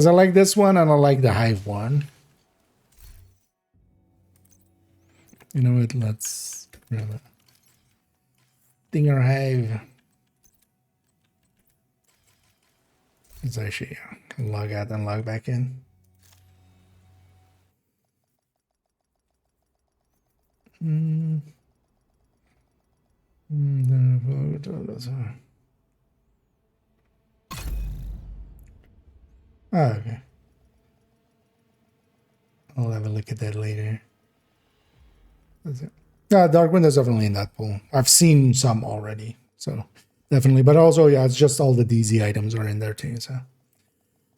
I like this one and I like the hive one. You know what? Let's grab it. Stinger hive. Let's actually log out and log back in. Oh, okay. I'll have a look at that later. That's it. Darkwind is definitely in that pool. I've seen some already, so definitely. But also, yeah, it's just all the DZ items are in there too. So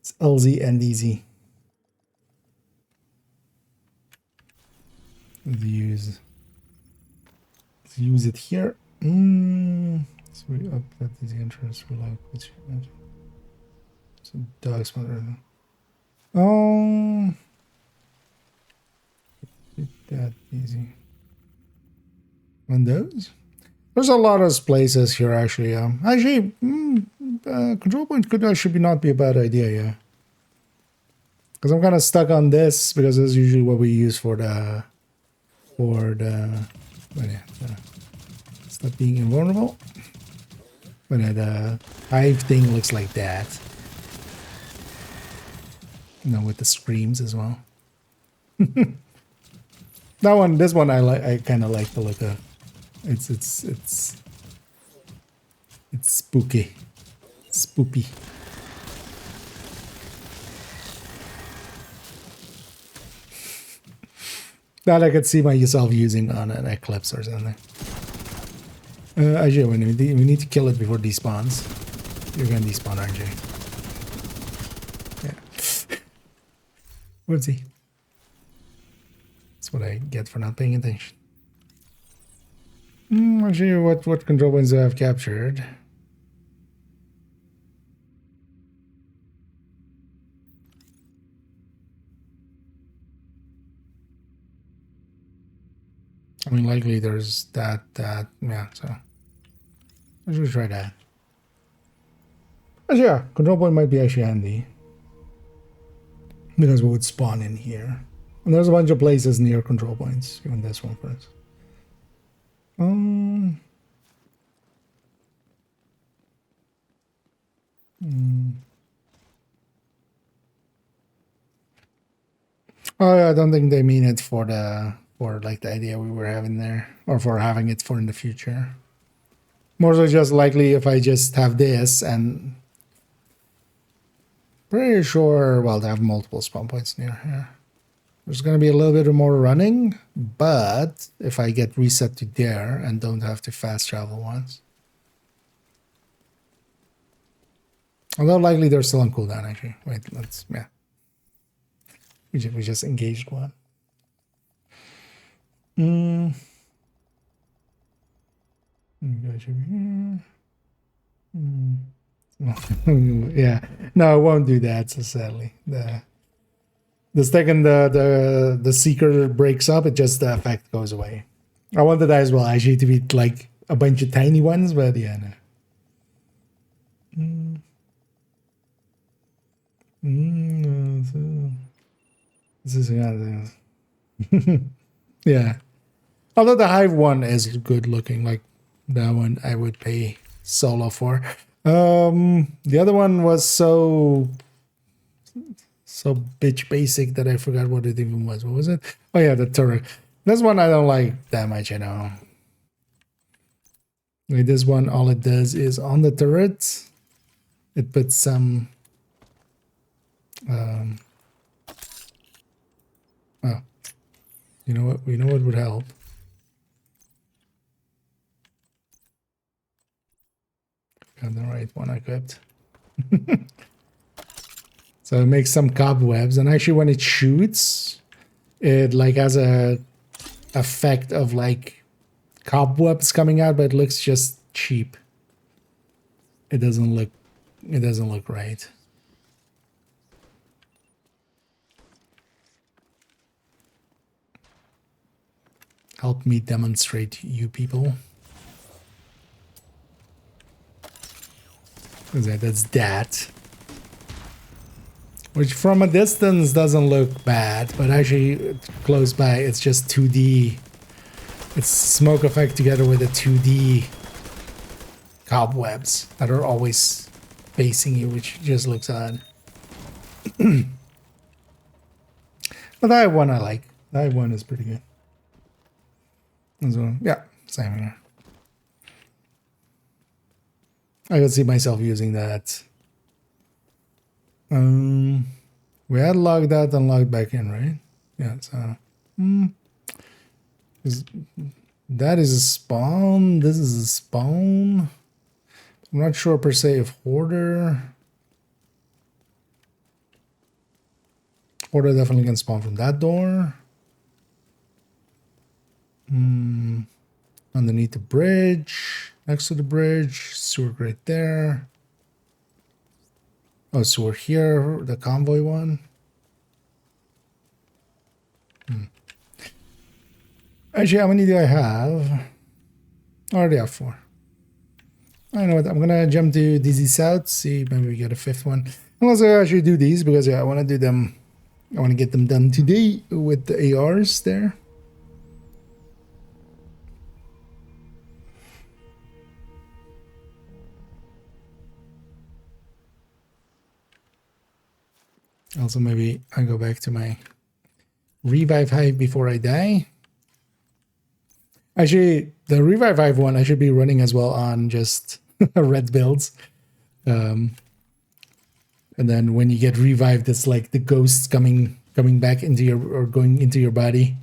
it's LZ and DZ. Let's use it here. So we up that DZ entrance. We like which. So dog smother. Oh, that easy. On those, there's a lot of places here actually. Control point could actually not be a bad idea, yeah. Because I'm kind of stuck on this because this is usually what we use for the stop being invulnerable. But the hive thing looks like that. You know, with the screams as well. This one I like. I kind of like the look of. It's spooky, spoopy. That I could see myself using on an Eclipse or something. Actually, we need to kill it before it despawns. You're gonna despawn, aren't you? Yeah. Whoopsie. That's what I get for not paying attention. Actually, what control points do I have captured? I mean, likely there's that, yeah, so let's just try that. But yeah, control point might be actually handy. Because we would spawn in here. And there's a bunch of places near control points, even this one first. Oh yeah, I don't think they mean it for like the idea we were having there, or for having it for in the future. More so just likely if I just have this and pretty sure, well, they have multiple spawn points near here. There's going to be a little bit more running, but if I get reset to there and don't have to fast travel once. Although likely they're still on cooldown actually. Wait, yeah. We just engaged one. Mm. Guys over here. Yeah, no, I won't do that. So sadly, the second the seeker breaks up, it just the effect goes away. I wanted that as well, actually, to be like a bunch of tiny ones, but yeah, no. This is yeah. Although the Hive one is good looking, like that one I would pay solo for. The other one was so bitch basic that I forgot what it even was. What was it? Oh yeah, the turret. This one I don't like that much, you know. Like this one, all it does is on the turret, it puts some oh, you know what? We know what would help. Got the right one equipped. So it makes some cobwebs, and actually when it shoots, it like has a effect of like cobwebs coming out, but it looks just cheap. It doesn't look right. Help me demonstrate, you people. That's that. Which from a distance doesn't look bad, but actually close by it's just 2D. It's smoke effect together with the 2D cobwebs that are always facing you, which just looks odd. But that one I like. That one is pretty good. So, yeah, same here. I could see myself using that. We had logged out and logged back in, right? Yeah, so that is a spawn. This is a spawn. I'm not sure per se if Hoarder definitely can spawn from that door. Underneath the bridge, next to the bridge, sewer right there. Oh, sewer here, the convoy one. Actually, how many do I have? I already have 4. I know what, I'm gonna jump to DZ South, see maybe we get a 5th one. Unless I actually do these, because yeah, I want to do them. I want to get them done today with the ARs there. Also, maybe I go back to my Revive Hive before I die. Actually, the Revive Hive one I should be running as well on just red builds. And then when you get revived, it's like the ghosts coming back into your, or going into your body.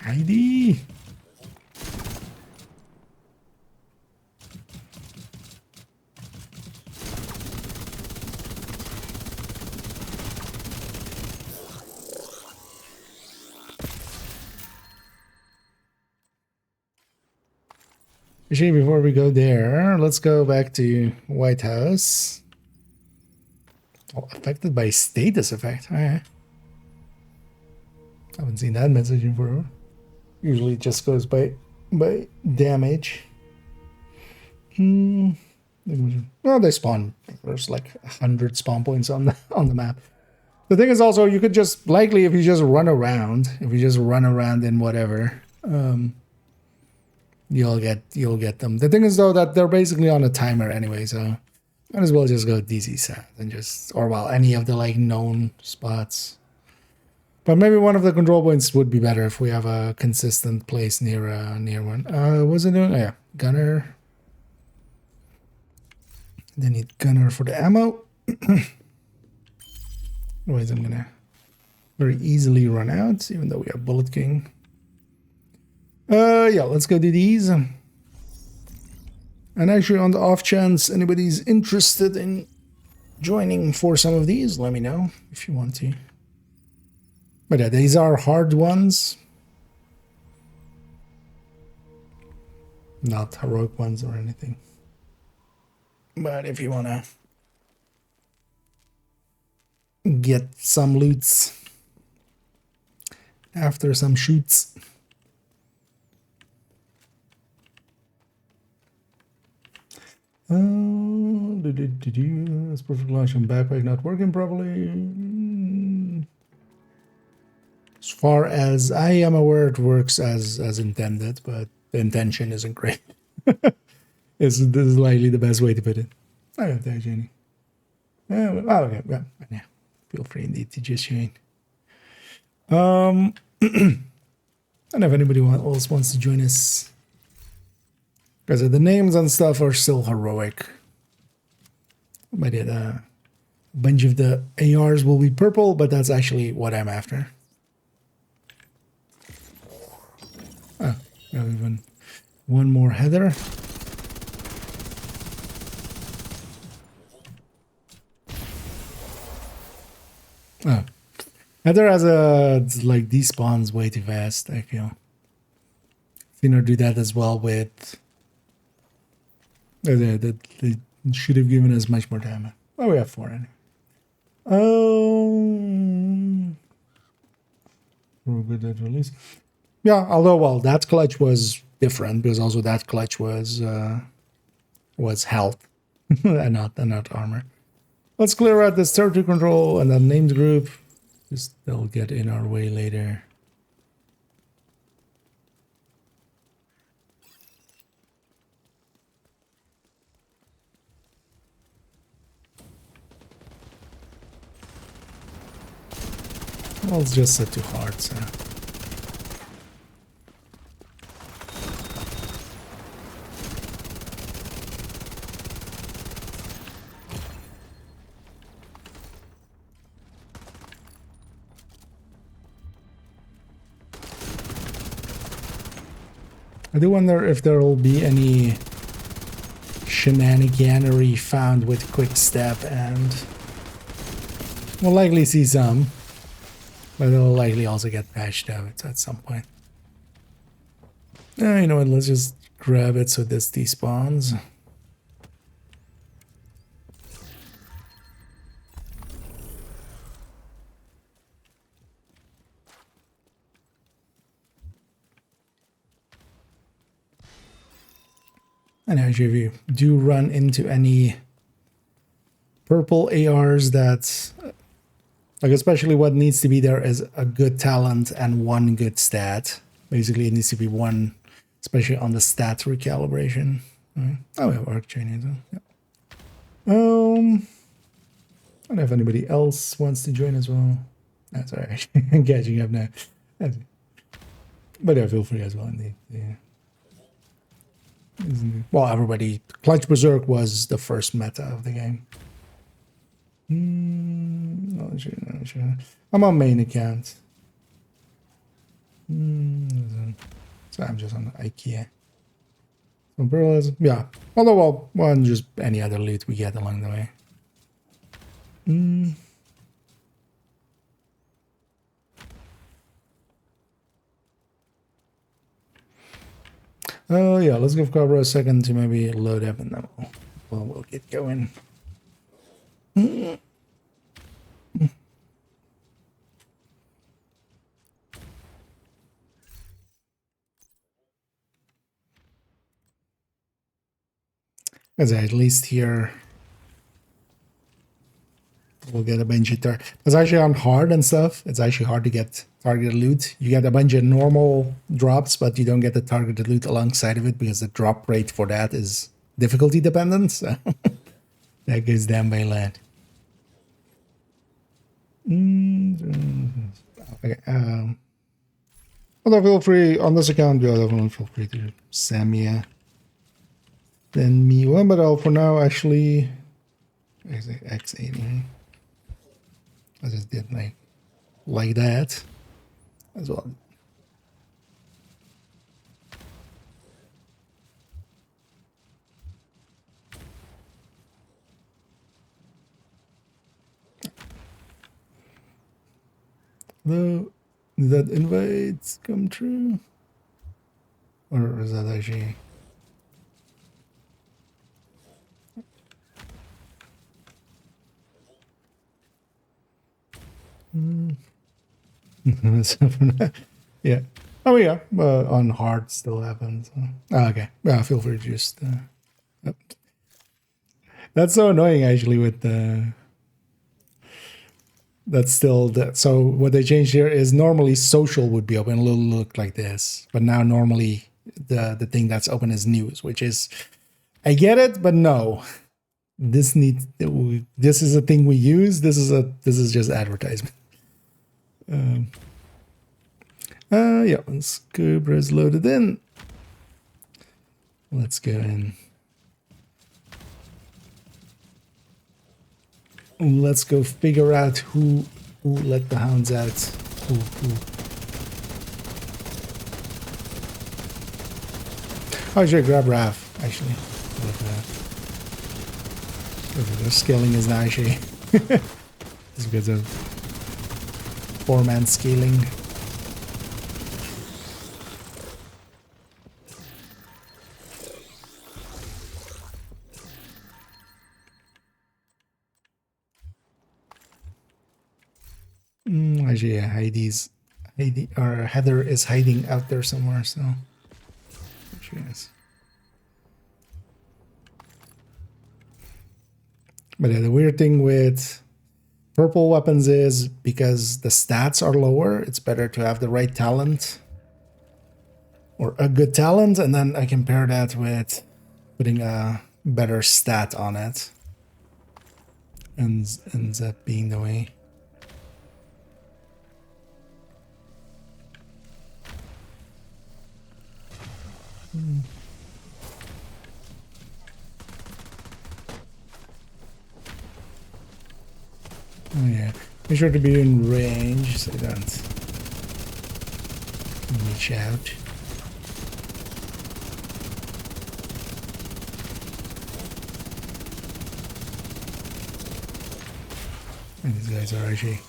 ID. Actually, before we go there, let's go back to White House. Oh, affected by status effect. Okay. Haven't seen that message in forever. Usually it just goes by damage. Well, they spawn. There's like 100 spawn points on the map. The thing is also, you could just likely, if you just run around in whatever, you'll get them. The thing is though that they're basically on a timer anyway, so might as well just go DZ South and just, or well, any of the like known spots. But maybe one of the control points would be better if we have a consistent place near one. What's it doing? Oh, yeah, gunner. They need gunner for the ammo. Otherwise, I'm gonna very easily run out, even though we have Bullet King. Yeah, let's go do these. And actually, on the off chance anybody's interested in joining for some of these, let me know if you want to. But yeah, these are hard ones. Not heroic ones or anything. But if you want to get some loots after some shoots. It's perfect launch on backpack not working properly. As far as I am aware, it works as intended, but the intention isn't great. This is likely the best way to put it. I don't think any. Okay, yeah. Feel free indeed to just join. I don't know if anybody else wants to join us. Because the names and stuff are still heroic. But a bunch of the ARs will be purple, but that's actually what I'm after. Oh, even one more header. Oh, heather has like despawns way too fast, I feel. Finna do that as well with. They should have given us much more time. Oh, we have 4 anyway. Good that release. Yeah, although well, that clutch was different because also that clutch was health and not armor. Let's clear out this territory control and then named group. Just they'll get in our way later. Well, it's just set too hard, so. I do wonder if there will be any shenaniganery found with quick step, and we'll likely see some, but it'll likely also get patched out at some point. You know what, let's just grab it so this despawns. And actually, if you do run into any purple ARs that, like, especially what needs to be there is a good talent and one good stat. Basically, it needs to be one, especially on the stat recalibration. Right. Oh, we have arc training as well. Yeah. I don't know if anybody else wants to join as well. That's all right. I'm catching up now. But yeah, feel free as well. Indeed. Yeah. Well, everybody. Clutch Berserk was the first meta of the game. Not sure. I'm on main account. So I'm just on IKEA. Umbrellas, yeah. Although, well, just any other loot we get along the way. Oh yeah, let's give Cobra a second to maybe load up and then we'll get going. Because at least here we'll get a bunch of it's actually on hard and stuff. It's actually hard to get targeted loot. You get a bunch of normal drops, but you don't get the targeted loot alongside of it because the drop rate for that is difficulty dependent. So that goes down by land. Okay. Although feel free on this account, feel free to send me one, but for now actually X80. I just did like that as well. No, did that invite come true? Or is that actually... yeah. Oh yeah, on hard still happens. Okay, feel free to just... yep. That's so annoying actually with the... That's still the... So what they changed here is normally social would be open, it'll look like this. But now normally the thing that's open is news, which is... I get it, but no. This is a thing we use. This is just advertisement. Yeah, Scuba is loaded in. Let's go in. Let's go figure out who let the hounds out. Who. Oh, I should grab Raph, actually. The scaling is not actually just because of 4-man scaling. Actually, yeah, Heather is hiding out there somewhere, so there she is. But yeah, the weird thing with purple weapons is because the stats are lower, it's better to have the right talent or a good talent, and then I can pair that with putting a better stat on it. Ends up being the way. Oh yeah, make sure to be in range so you don't reach out. And these guys are actually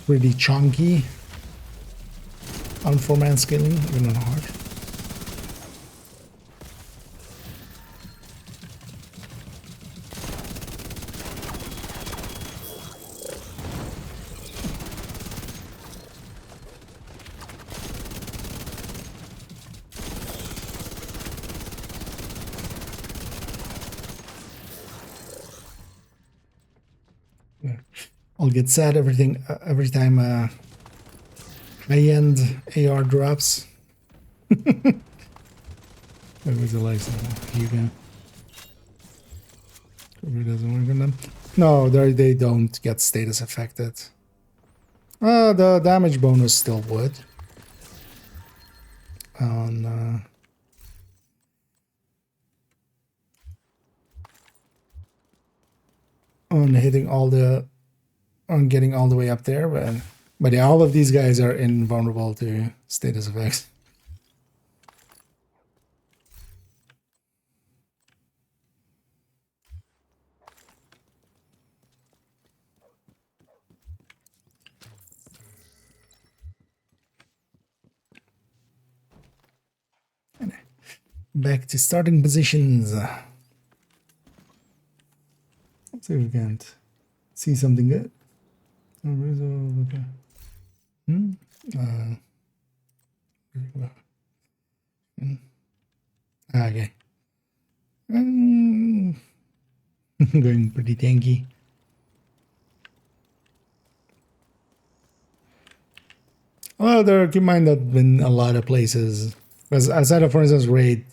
pretty chunky on 4-man scaling, even on hard. I'll get sad every time high-end AR drops. That was a license. You can. Probably doesn't work on them. No, they don't get status affected. The damage bonus still would. On hitting all the... on getting all the way up there, but yeah, all of these guys are invulnerable to status effects. Back to starting positions. Let's see if we can't see something good. Okay. Going pretty tanky. Well, keep in mind that in a lot of places, because outside of, for instance, raid,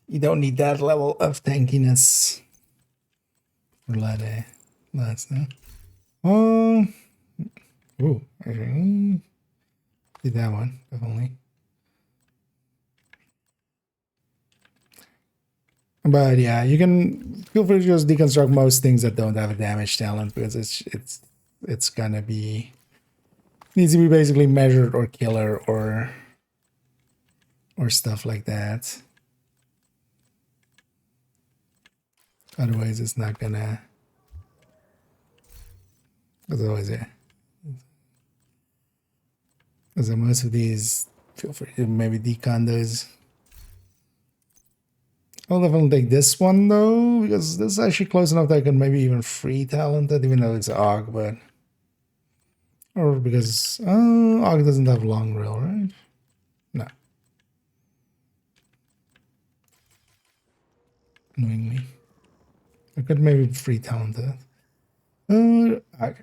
you don't need that level of tankiness for last now. Oh, actually, did that one definitely. But yeah, you can feel free to just deconstruct most things that don't have a damage talent, because it's gonna be needs to be basically measured or killer or stuff like that. Otherwise, it's not gonna. Otherwise, yeah. Because most of these, feel free to maybe decon those. I'll definitely take this one though, because this is actually close enough that I can maybe even free talented, even though it's AUG, but. Or because AUG doesn't have long rail, right? No. Annoyingly. I could maybe free talented. Okay.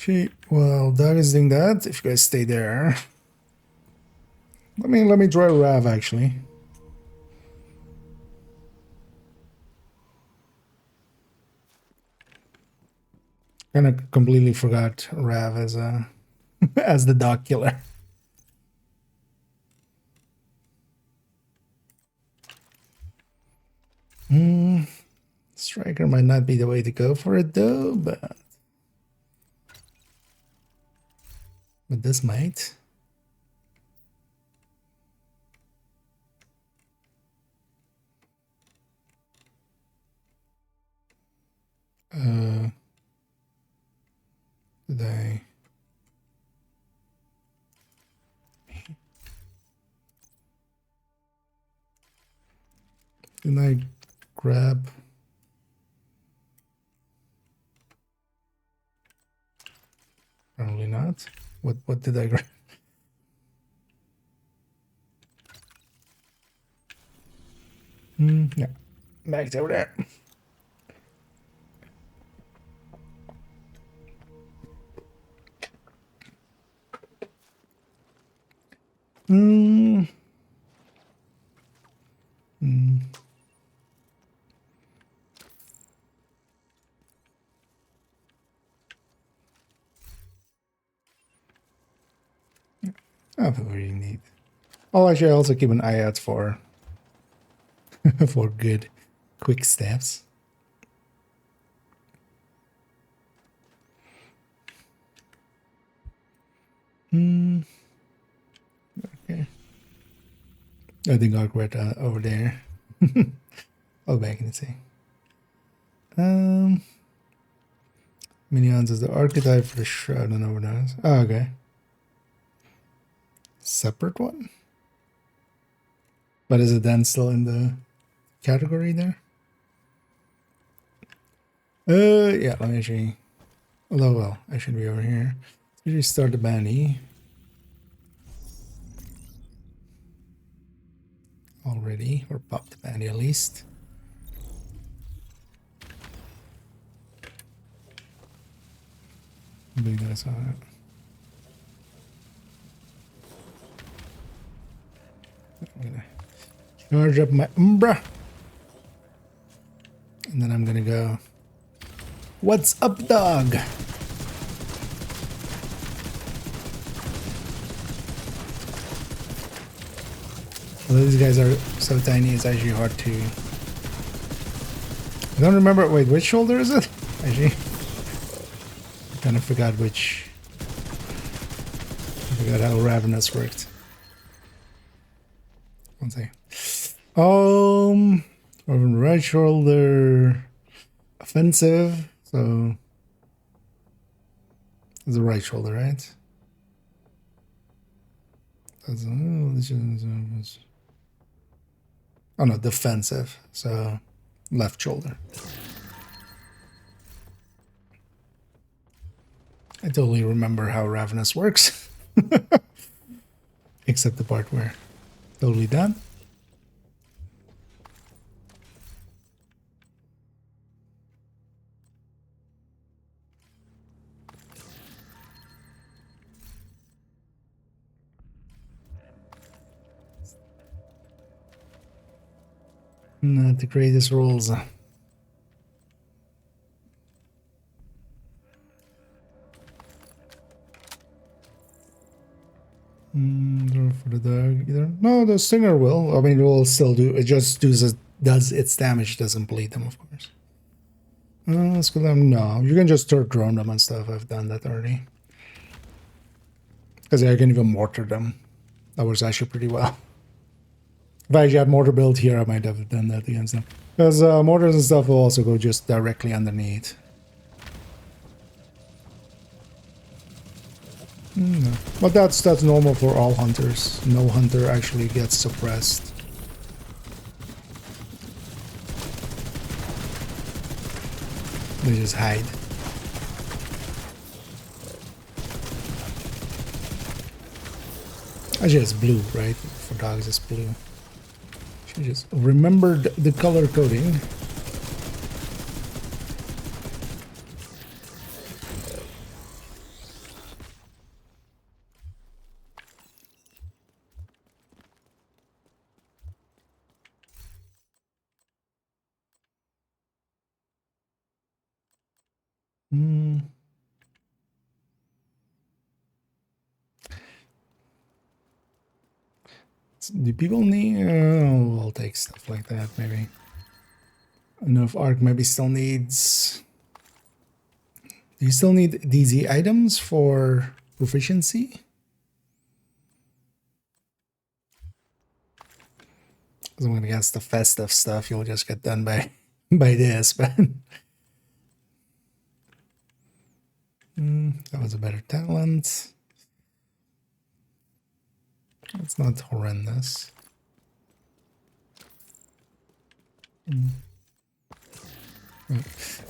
Okay, well, Doug is doing that. If you guys stay there. Let me draw a Rav actually. Kind of completely forgot Rav as a as the dog killer. Striker might not be the way to go for it though, but this might. Did I? Didn't I grab? Probably not. What did I grab? Yeah, back over there. Oh, very neat. Oh, actually, I also keep an eye out for for good quick steps. Okay. I think I'll quit over there. Oh, back in the thing. Minions is the archetype for the Shroud and Overdose. Oh, okay. Separate one? But is it then still in the category there? Yeah, let me actually. Although, well, I should be over here. Usually start the bandy. Already, or pop the bandy at least. I believe that's all right. I'm gonna charge up my Umbra. And then I'm gonna go. What's up, dog? Well, these guys are so tiny, it's actually hard to. I don't remember. Wait, which shoulder is it? Actually, I kind of forgot which. I forgot how Ravenous worked. One second. Right shoulder offensive. So it's the right shoulder, right? That's, oh no, defensive. So left shoulder. I totally remember how Ravenous works. Except the part where totally done. Not the greatest rolls. For the dog either. No, the stinger will. I mean, it will still do. It just does its damage. Doesn't bleed them, of course. Let's go them. No, you can just drone them and stuff. I've done that already. Because I can even mortar them. That works actually pretty well. If I actually had mortar built here, I might have done that against them. Because mortars and stuff will also go just directly underneath. But that's normal for all hunters. No hunter actually gets suppressed. They just hide. Actually, it's blue, right? For dogs, it's blue. She just remembered the color coding. Do people need? We'll take stuff like that, maybe. I don't know if Arc maybe still needs. Do you still need DZ items for proficiency? Because I'm gonna guess the festive stuff you'll just get done by by this, but that was a better talent. It's not horrendous.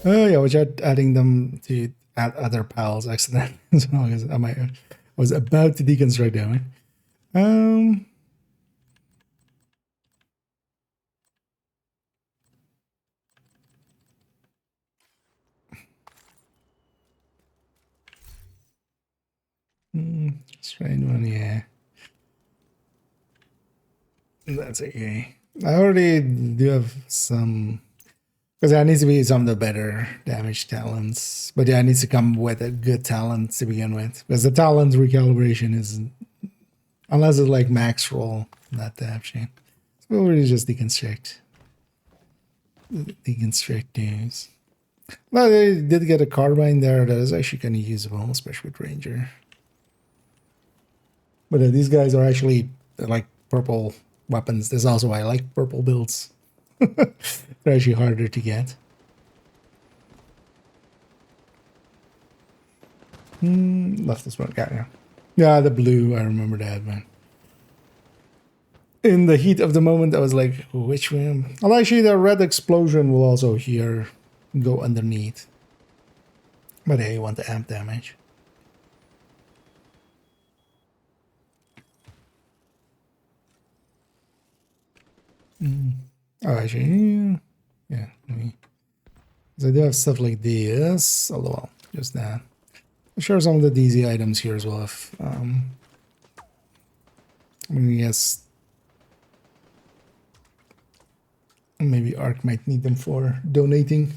Oh yeah, we're just adding them to add other pals accidentally. So I was about to deconstruct that one. Strange one, yeah. That's okay. I already do have some, because there needs to be some of the better damage talents. But yeah, it needs to come with a good talent to begin with. Because the talent recalibration is, unless it's like max roll, not the option. So we'll really just deconstruct. Deconstruct things. Well, they did get a carbine there that is actually kind of usable, especially with Ranger. But these guys are actually like purple weapons. This is also why I like purple builds. They're actually harder to get. Left this one. Got yeah, the blue. I remember that, man. In the heat of the moment, I was like, which one? Well, actually, the red explosion will also here go underneath. But hey, you want the amp damage. Oh, actually, yeah. So I do have stuff like this. Although, well, just that. I'll share some of the DZ items here as well. If I mean, yes, maybe Arc might need them for donating.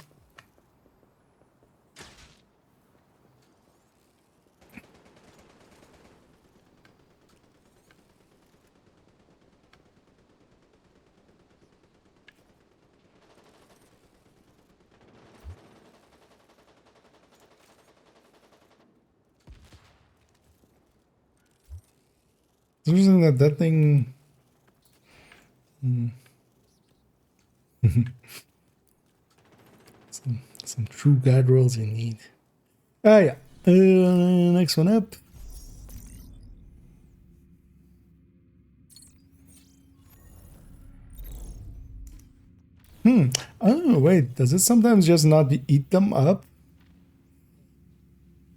The reason that thing. Some true guide rolls you need. Ah, yeah. Next one up. Oh, wait. Does it sometimes just not eat them up?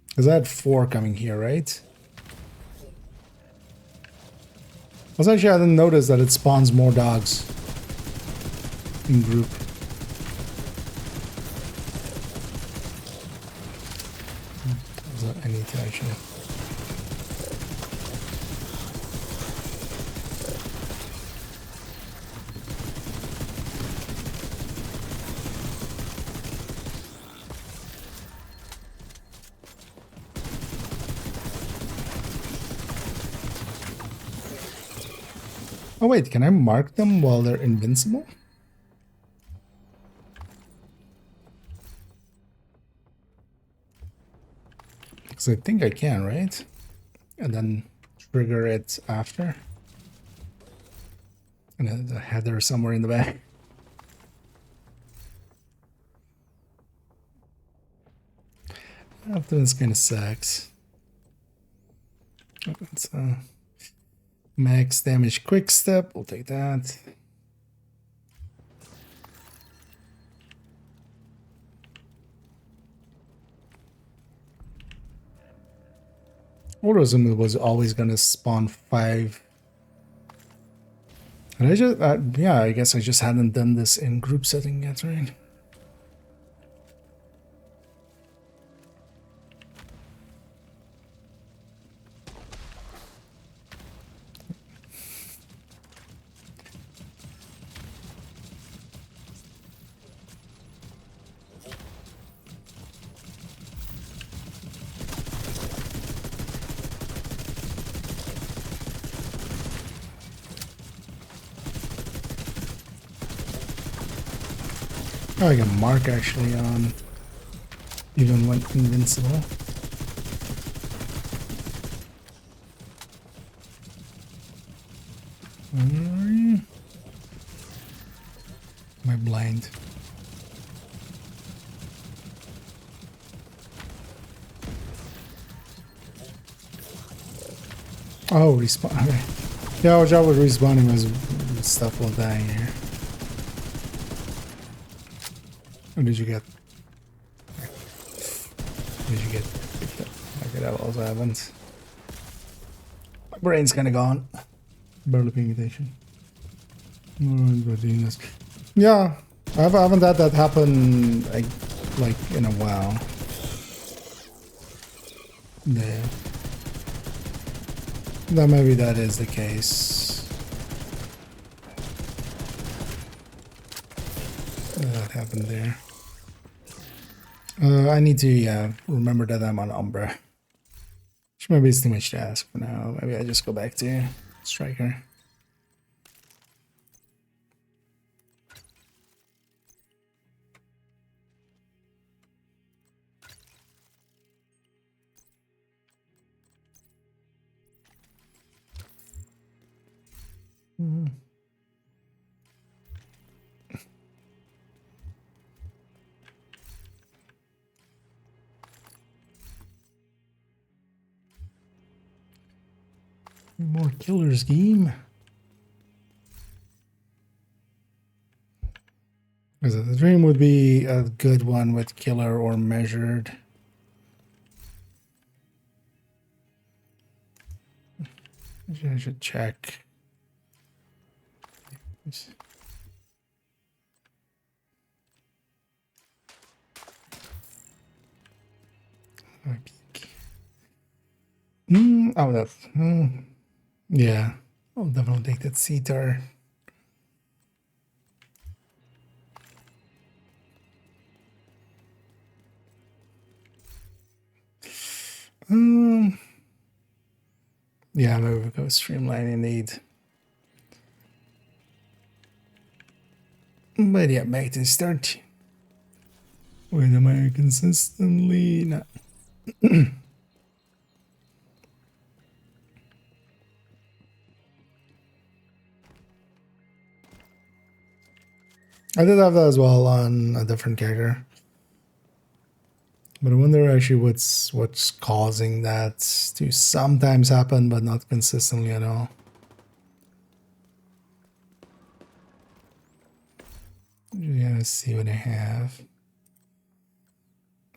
Because I had 4 coming here, right? Also, actually, I didn't notice that it spawns more dogs in group. So I need to actually. Oh wait, can I mark them while they're invincible? Because I think I can, right? And then trigger it after. And then the header somewhere in the back. This kind of sucks. It's max damage quick step. We'll take that. Auto-zoom was always gonna spawn 5. And I just, yeah, I guess I just hadn't done this in group setting yet, right? Oh, I can mark actually on even when invincible. Am I blind? Oh, respawn. Okay. Yeah, our job with respawning was stuff will die here. What did you get? What did you get? Okay, that also happens. My brain's kind of gone. Barely paying attention. Yeah, I haven't had that happen like in a while. Yeah. That maybe that is the case. That happened there. I need to remember that I'm on Umbra. Which maybe it's too much to ask for now. Maybe I just go back to Striker. More killers game. The dream would be a good one with killer or measured. I should check. Oh, that's yeah. I'll definitely take that CTAR. Yeah, maybe we'll go streamline indeed. But yeah, back to start. Wait, am I consistently not? I did have that as well on a different character. But I wonder actually what's causing that to sometimes happen, but not consistently at all. Yeah, let's see what I have.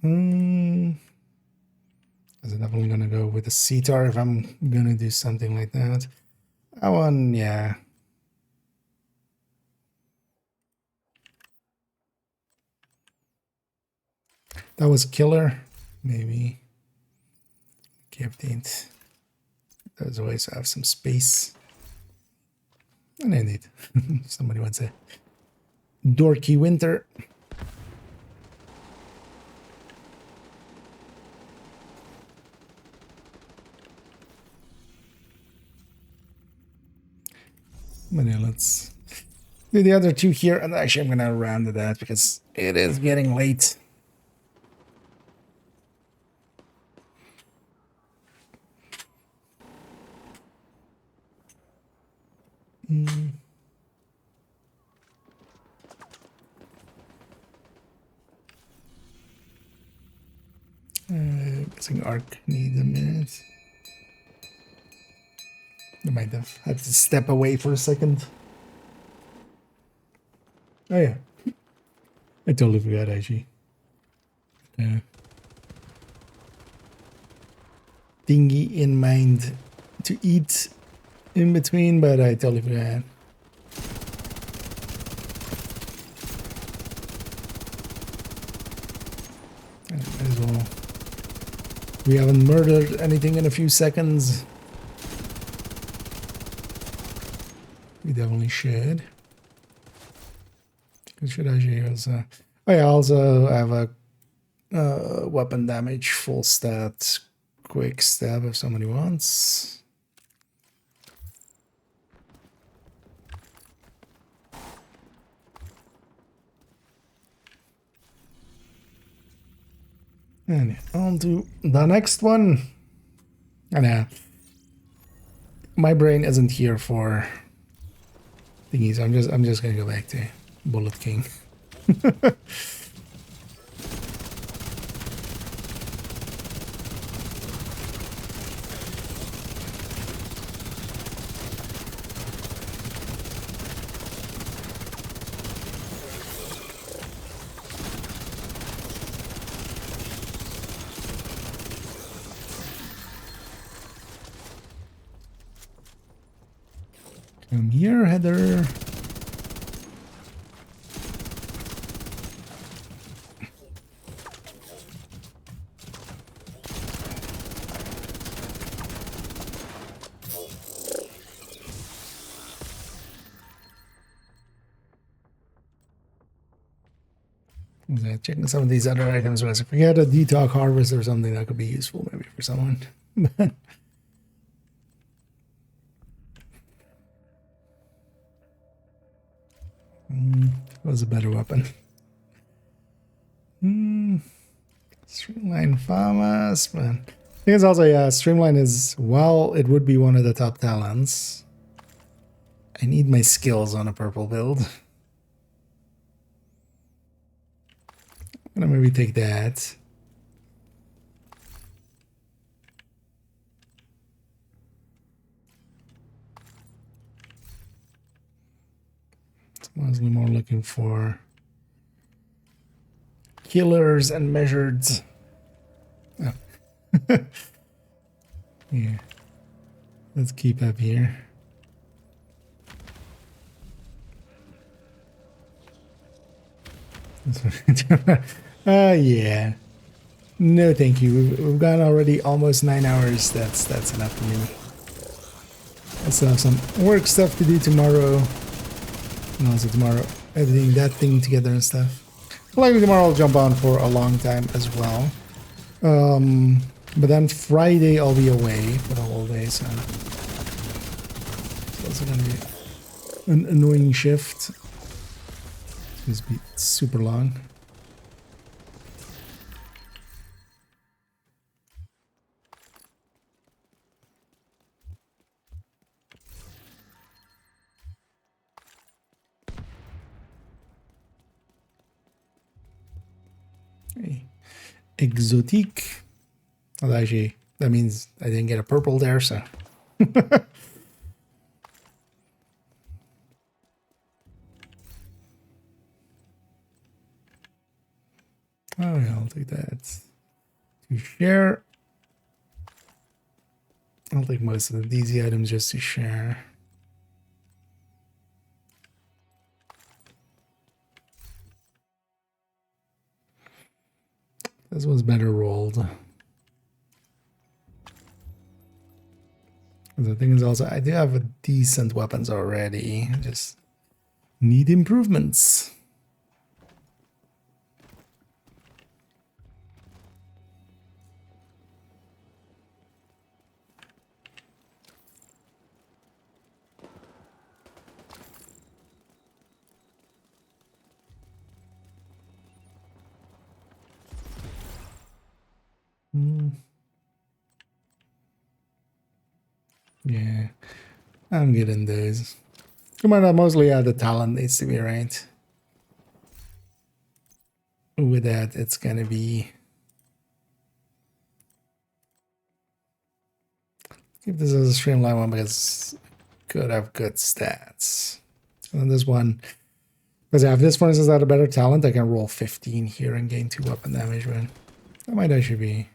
I'm definitely gonna go with the CTAR if I'm gonna do something like that. That one, yeah. That was killer, maybe. Update. Those always have some space. And indeed, somebody wants a dorky winter. But yeah, let's do the other two here. And actually, I'm gonna round to that because it is getting late. Guessing Arc needs a minute. I might have had to step away for a second. Oh yeah. I totally forgot actually. Thingy in mind to eat in between, but I totally forgot. Might as well. We haven't murdered anything in a few seconds. We definitely should. Should actually also. Oh yeah, also have a weapon damage, full stat, quick stab if somebody wants. And on to the next one. And my brain isn't here for thingies. I'm just gonna go back to Bullet King. Come here, Heather. Checking some of these other items. But if we had a detox harvest or something that could be useful maybe for someone. What was a better weapon? Streamline Farmers, man. I think it's also, yeah, Streamline is, while it would be one of the top talents, I need my skills on a purple build. I'm gonna maybe take that. I'm mostly more looking for killers and measured. Oh. Yeah. Let's keep up here. Yeah. No, thank you. We've gone already almost 9 hours. That's enough for me. I still have some work stuff to do tomorrow. And also tomorrow, editing that thing together and stuff. Likely tomorrow I'll jump on for a long time as well. But then Friday I'll be away for the whole day, so it's also gonna be an annoying shift. It's gonna be super long. Hey. Exotique. Well, actually, that means I didn't get a purple there, so. Oh, yeah, I'll take that. To share. I'll take most of these items just to share. This was better rolled. The thing is also, I do have a decent weapons already. I just need improvements. Yeah, I'm getting those. Come on, mostly the talent needs to be right. With that, it's gonna be Keep this as a streamline one because it could have good stats. And this one, because if this one is at a better talent, I can roll 15 here and gain 2 weapon damage. But that might actually be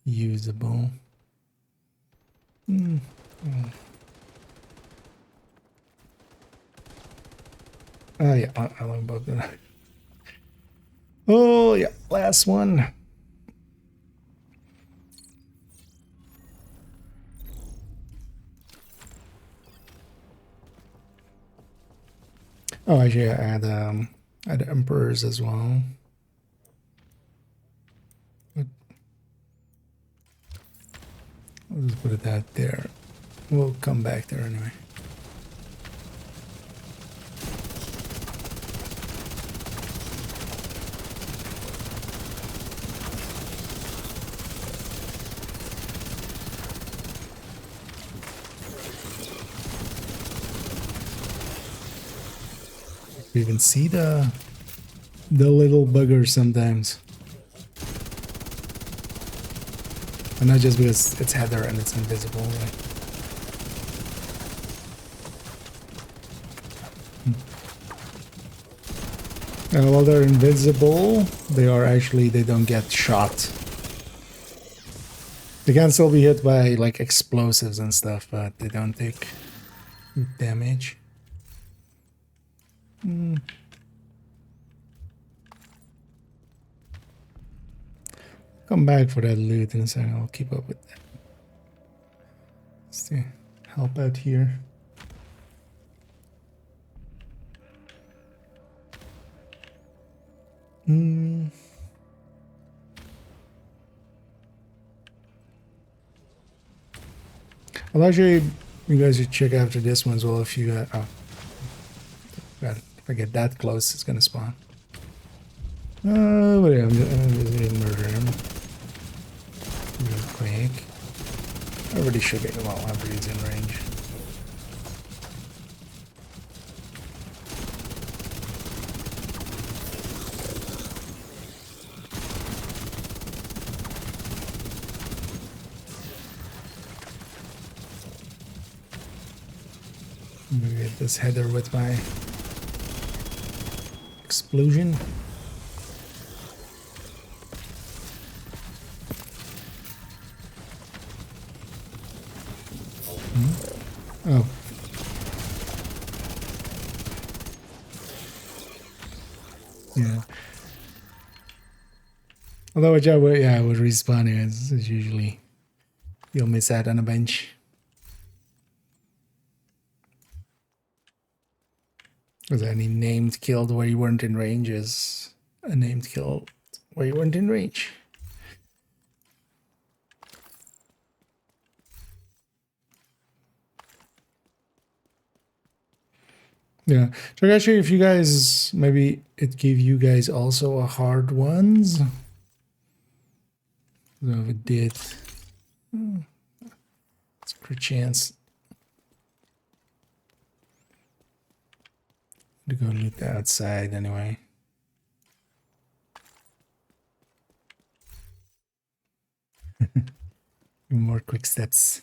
usable. Yeah, I like both of that. Oh yeah, last one. Oh, actually, I had emperors as well. But I'll just put it out there. We'll come back there anyway. You even see the little bugger sometimes. And not just because it's Heather and it's invisible. Like. While they're invisible, they don't get shot. They can still be hit by like explosives and stuff, but they don't take damage. Come back for that loot in a second. I'll keep up with that. Let's see. Help out here. Well, actually, you guys should check after this one as well if you got. Oh. God, if I get that close, it's gonna spawn. But yeah, I'm just gonna murder him. Real quick. I already should get him out whenever he's in range. I'm gonna get this header with my explosion. Oh. Yeah. Although which I would respawn as usually you'll miss out on a bench. Was there any named killed where you weren't in range is a named kill where you weren't in range. Yeah. So actually if you guys maybe it gave you guys also a hard ones. So if it did, it's a good chance to go loot the outside anyway. More quick steps.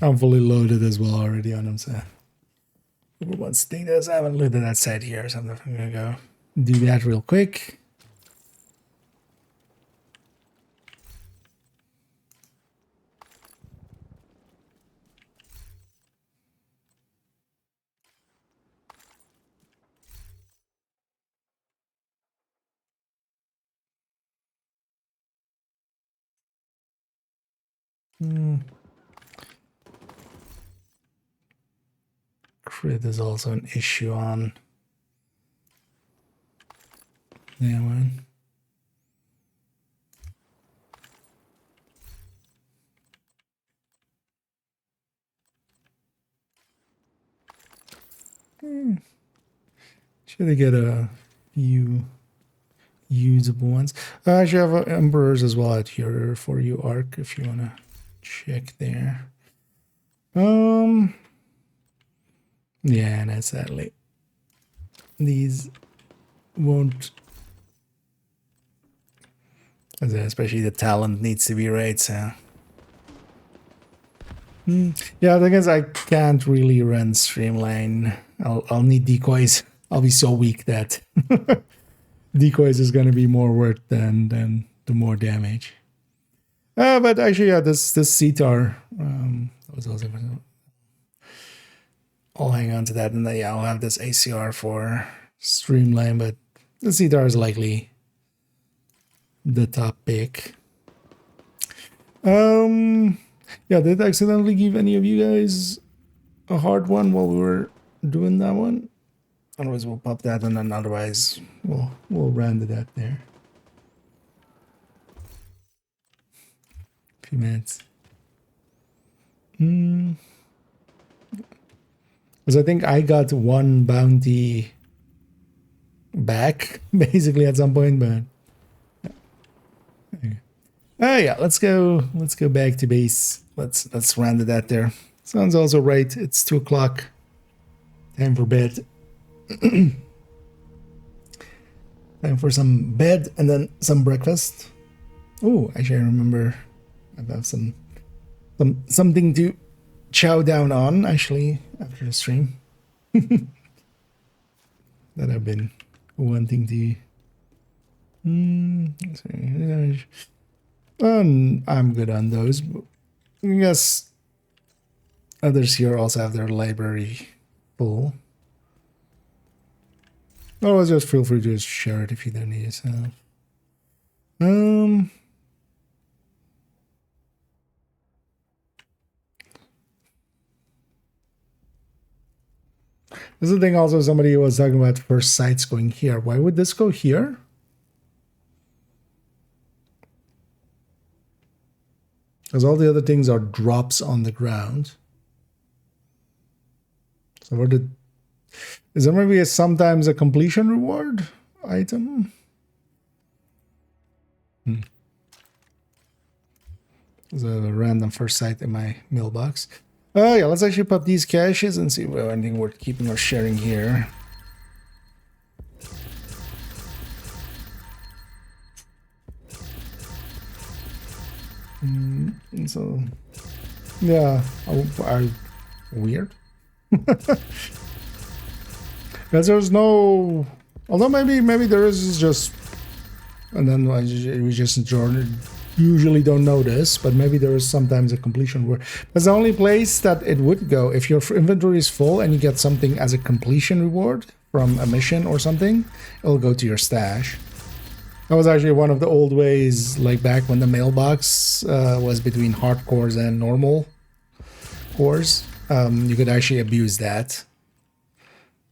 I'm fully loaded as well already on them, so one thing does I haven't looted that side here, so I'm gonna go do that real quick. Crit is also an issue on that one. Should I get a few usable ones? I actually have emperors as well out here for you, Arc, if you want to check there. Yeah, no, sadly these won't, especially the talent needs to be right, so Yeah, the thing is, I can't really run Streamline. I'll need decoys. I'll be so weak that decoys is going to be more worth than the more damage. But actually, yeah, this CTAR was also. I'll hang on to that, and then yeah, I'll have this ACR for Streamline, but the CTAR is likely the top pick. Yeah, did I accidentally give any of you guys a hard one while we were doing that one? Otherwise, we'll pop that, and then otherwise, we'll round it out there. A few minutes. Because I think I got one bounty back, basically at some point, but yeah, let's go back to base. Let's round it out there. Sounds also right. It's 2 o'clock. Time for bed. Time for some bed and then some breakfast. Oh, actually, I remember I have something to chow down on actually after the stream that I've been wanting to. I'm good on those. I guess others here also have their library full. Otherwise, just feel free to just share it if you don't need it. So. This is the thing also, somebody was talking about first sites going here. Why would this go here? Because all the other things are drops on the ground. So what did... Is there maybe sometimes a completion reward item? There's a random first site in my mailbox. Oh yeah, let's actually pop these caches and see if we have anything worth keeping or sharing here. So, yeah, weird. Because there's no, although maybe there is just, and then we just usually don't notice, but maybe there is sometimes a completion where that's the only place that it would go. If your inventory is full and you get something as a completion reward from a mission or something, it'll go to your stash. That was actually one of the old ways, like back when the mailbox was between hardcores and normal cores. You could actually abuse that.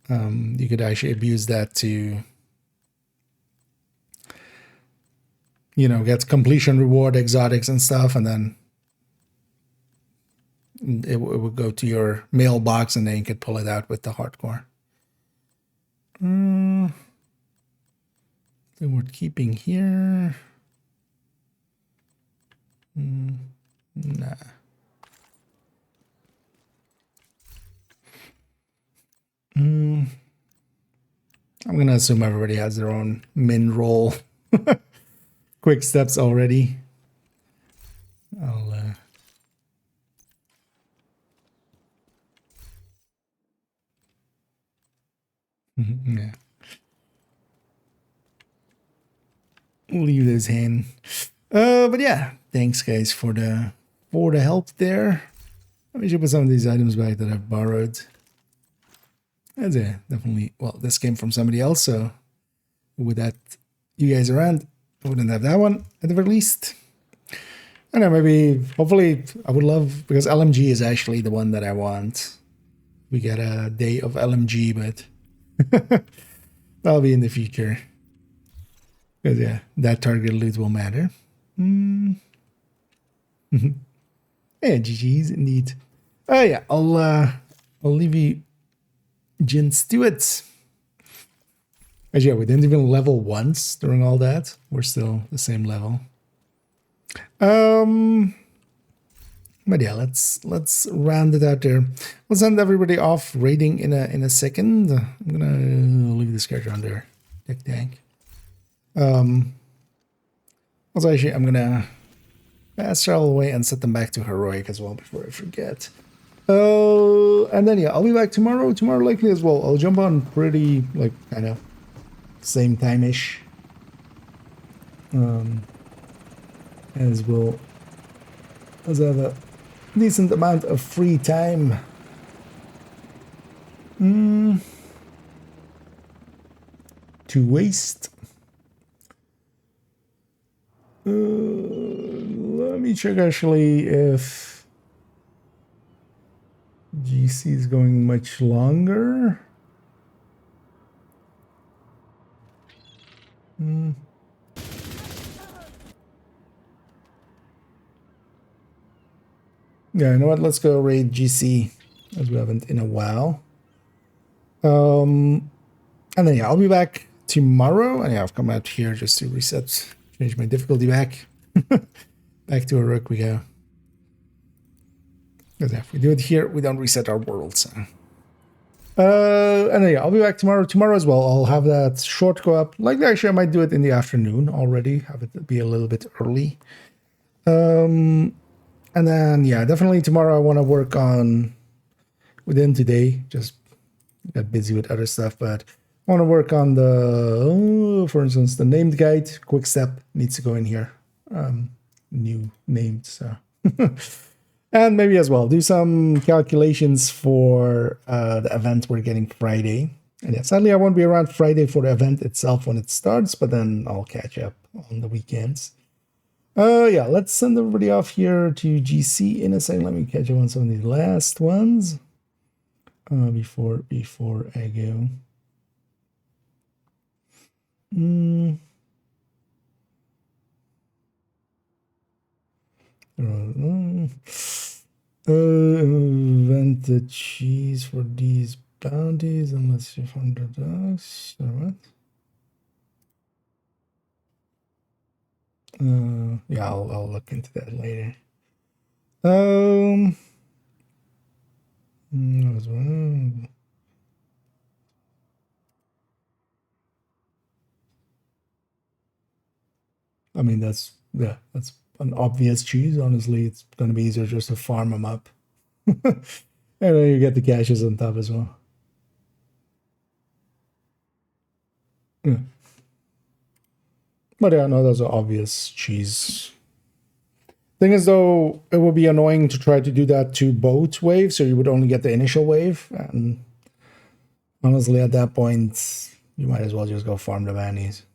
You could actually abuse that to, you know, get completion reward, exotics and stuff, and then it would go to your mailbox, and then you could pull it out with the hardcore. Then we're keeping here. Nah. I'm gonna assume everybody has their own min roll. Quick steps already. I'll yeah. We'll leave those in. But yeah, thanks guys for the help there. Let me should put some of these items back that I've borrowed. That's definitely, well, this came from somebody else, so with that, you guys around, I wouldn't have that one at the very least. I don't know, maybe, hopefully, I would love, because LMG is actually the one that I want. We get a day of LMG, but that'll be in the future. Because, yeah, that target loot will matter. Yeah, GG's indeed. Oh, yeah, I'll leave you gents to it. As yeah, we didn't even level once during all that. We're still the same level. But yeah, let's round it out there. We'll send everybody off raiding in a second. I'm gonna leave this character under Tech Tank. Also, actually, I'm gonna fast travel away and set them back to heroic as well before I forget. And then yeah, I'll be back tomorrow. Tomorrow likely as well. I'll jump on pretty like kind of same time-ish. As I have a decent amount of free time. To waste. Let me check actually if GC is going much longer. Yeah, you know what? Let's go raid GC as we haven't in a while. And then yeah, I'll be back tomorrow. And yeah, I've come out here just to reset, change my difficulty back. Back to a rook we go. Because if we do it here, we don't reset our world. So. And then yeah, I'll be back tomorrow. Tomorrow as well, I'll have that short go up. Like actually, I might do it in the afternoon already. Have it be a little bit early. And then yeah, definitely tomorrow I want to work on within today. Just got busy with other stuff, but I want to work on the, for instance, the named guide. Quick step needs to go in here. New named, so. And maybe as well do some calculations for the event we're getting Friday. And yeah, sadly I won't be around Friday for the event itself when it starts, but then I'll catch up on the weekends. Yeah, let's send everybody off here to GC in a second. Let me catch up on some of these last ones before I go. Invent the cheese for these bounties unless you find the dogs. Or what? Yeah, I'll look into that later. I mean, that's an obvious cheese. Honestly, it's going to be easier just to farm them up. And then you get the caches on top as well. Yeah. But yeah, no, that's an obvious cheese. Thing is, though, it would be annoying to try to do that to both waves, so you would only get the initial wave. And honestly, at that point, you might as well just go farm the bannies,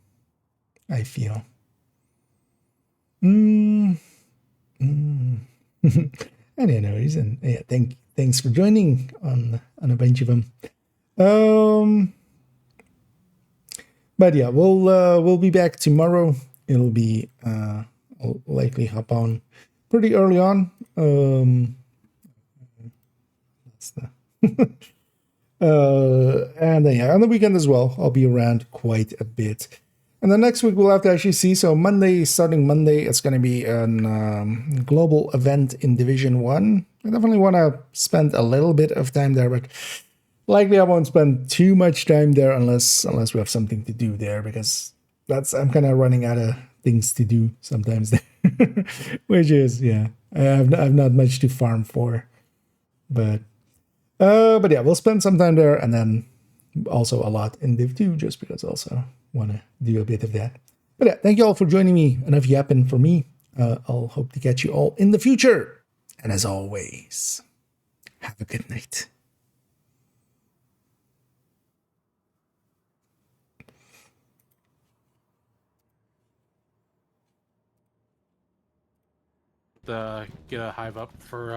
I feel. Anyways, and yeah, thanks for joining on a bunch of them. But yeah, we'll be back tomorrow. It'll be I'll likely hop on pretty early on. That's the and then yeah, on the weekend as well, I'll be around quite a bit. And then next week we'll have to actually see. So starting Monday, it's going to be a global event in Division 1. I definitely want to spend a little bit of time there, but likely I won't spend too much time there unless we have something to do there, because I'm kind of running out of things to do sometimes there. Which is, yeah, I've not much to farm for. But yeah, we'll spend some time there, and then also a lot in Div 2, just because also want to do a bit of that. But yeah, thank you all for joining me. Enough yapping for me. I'll hope to catch you all in the future. And as always, have a good night. Get a hive up for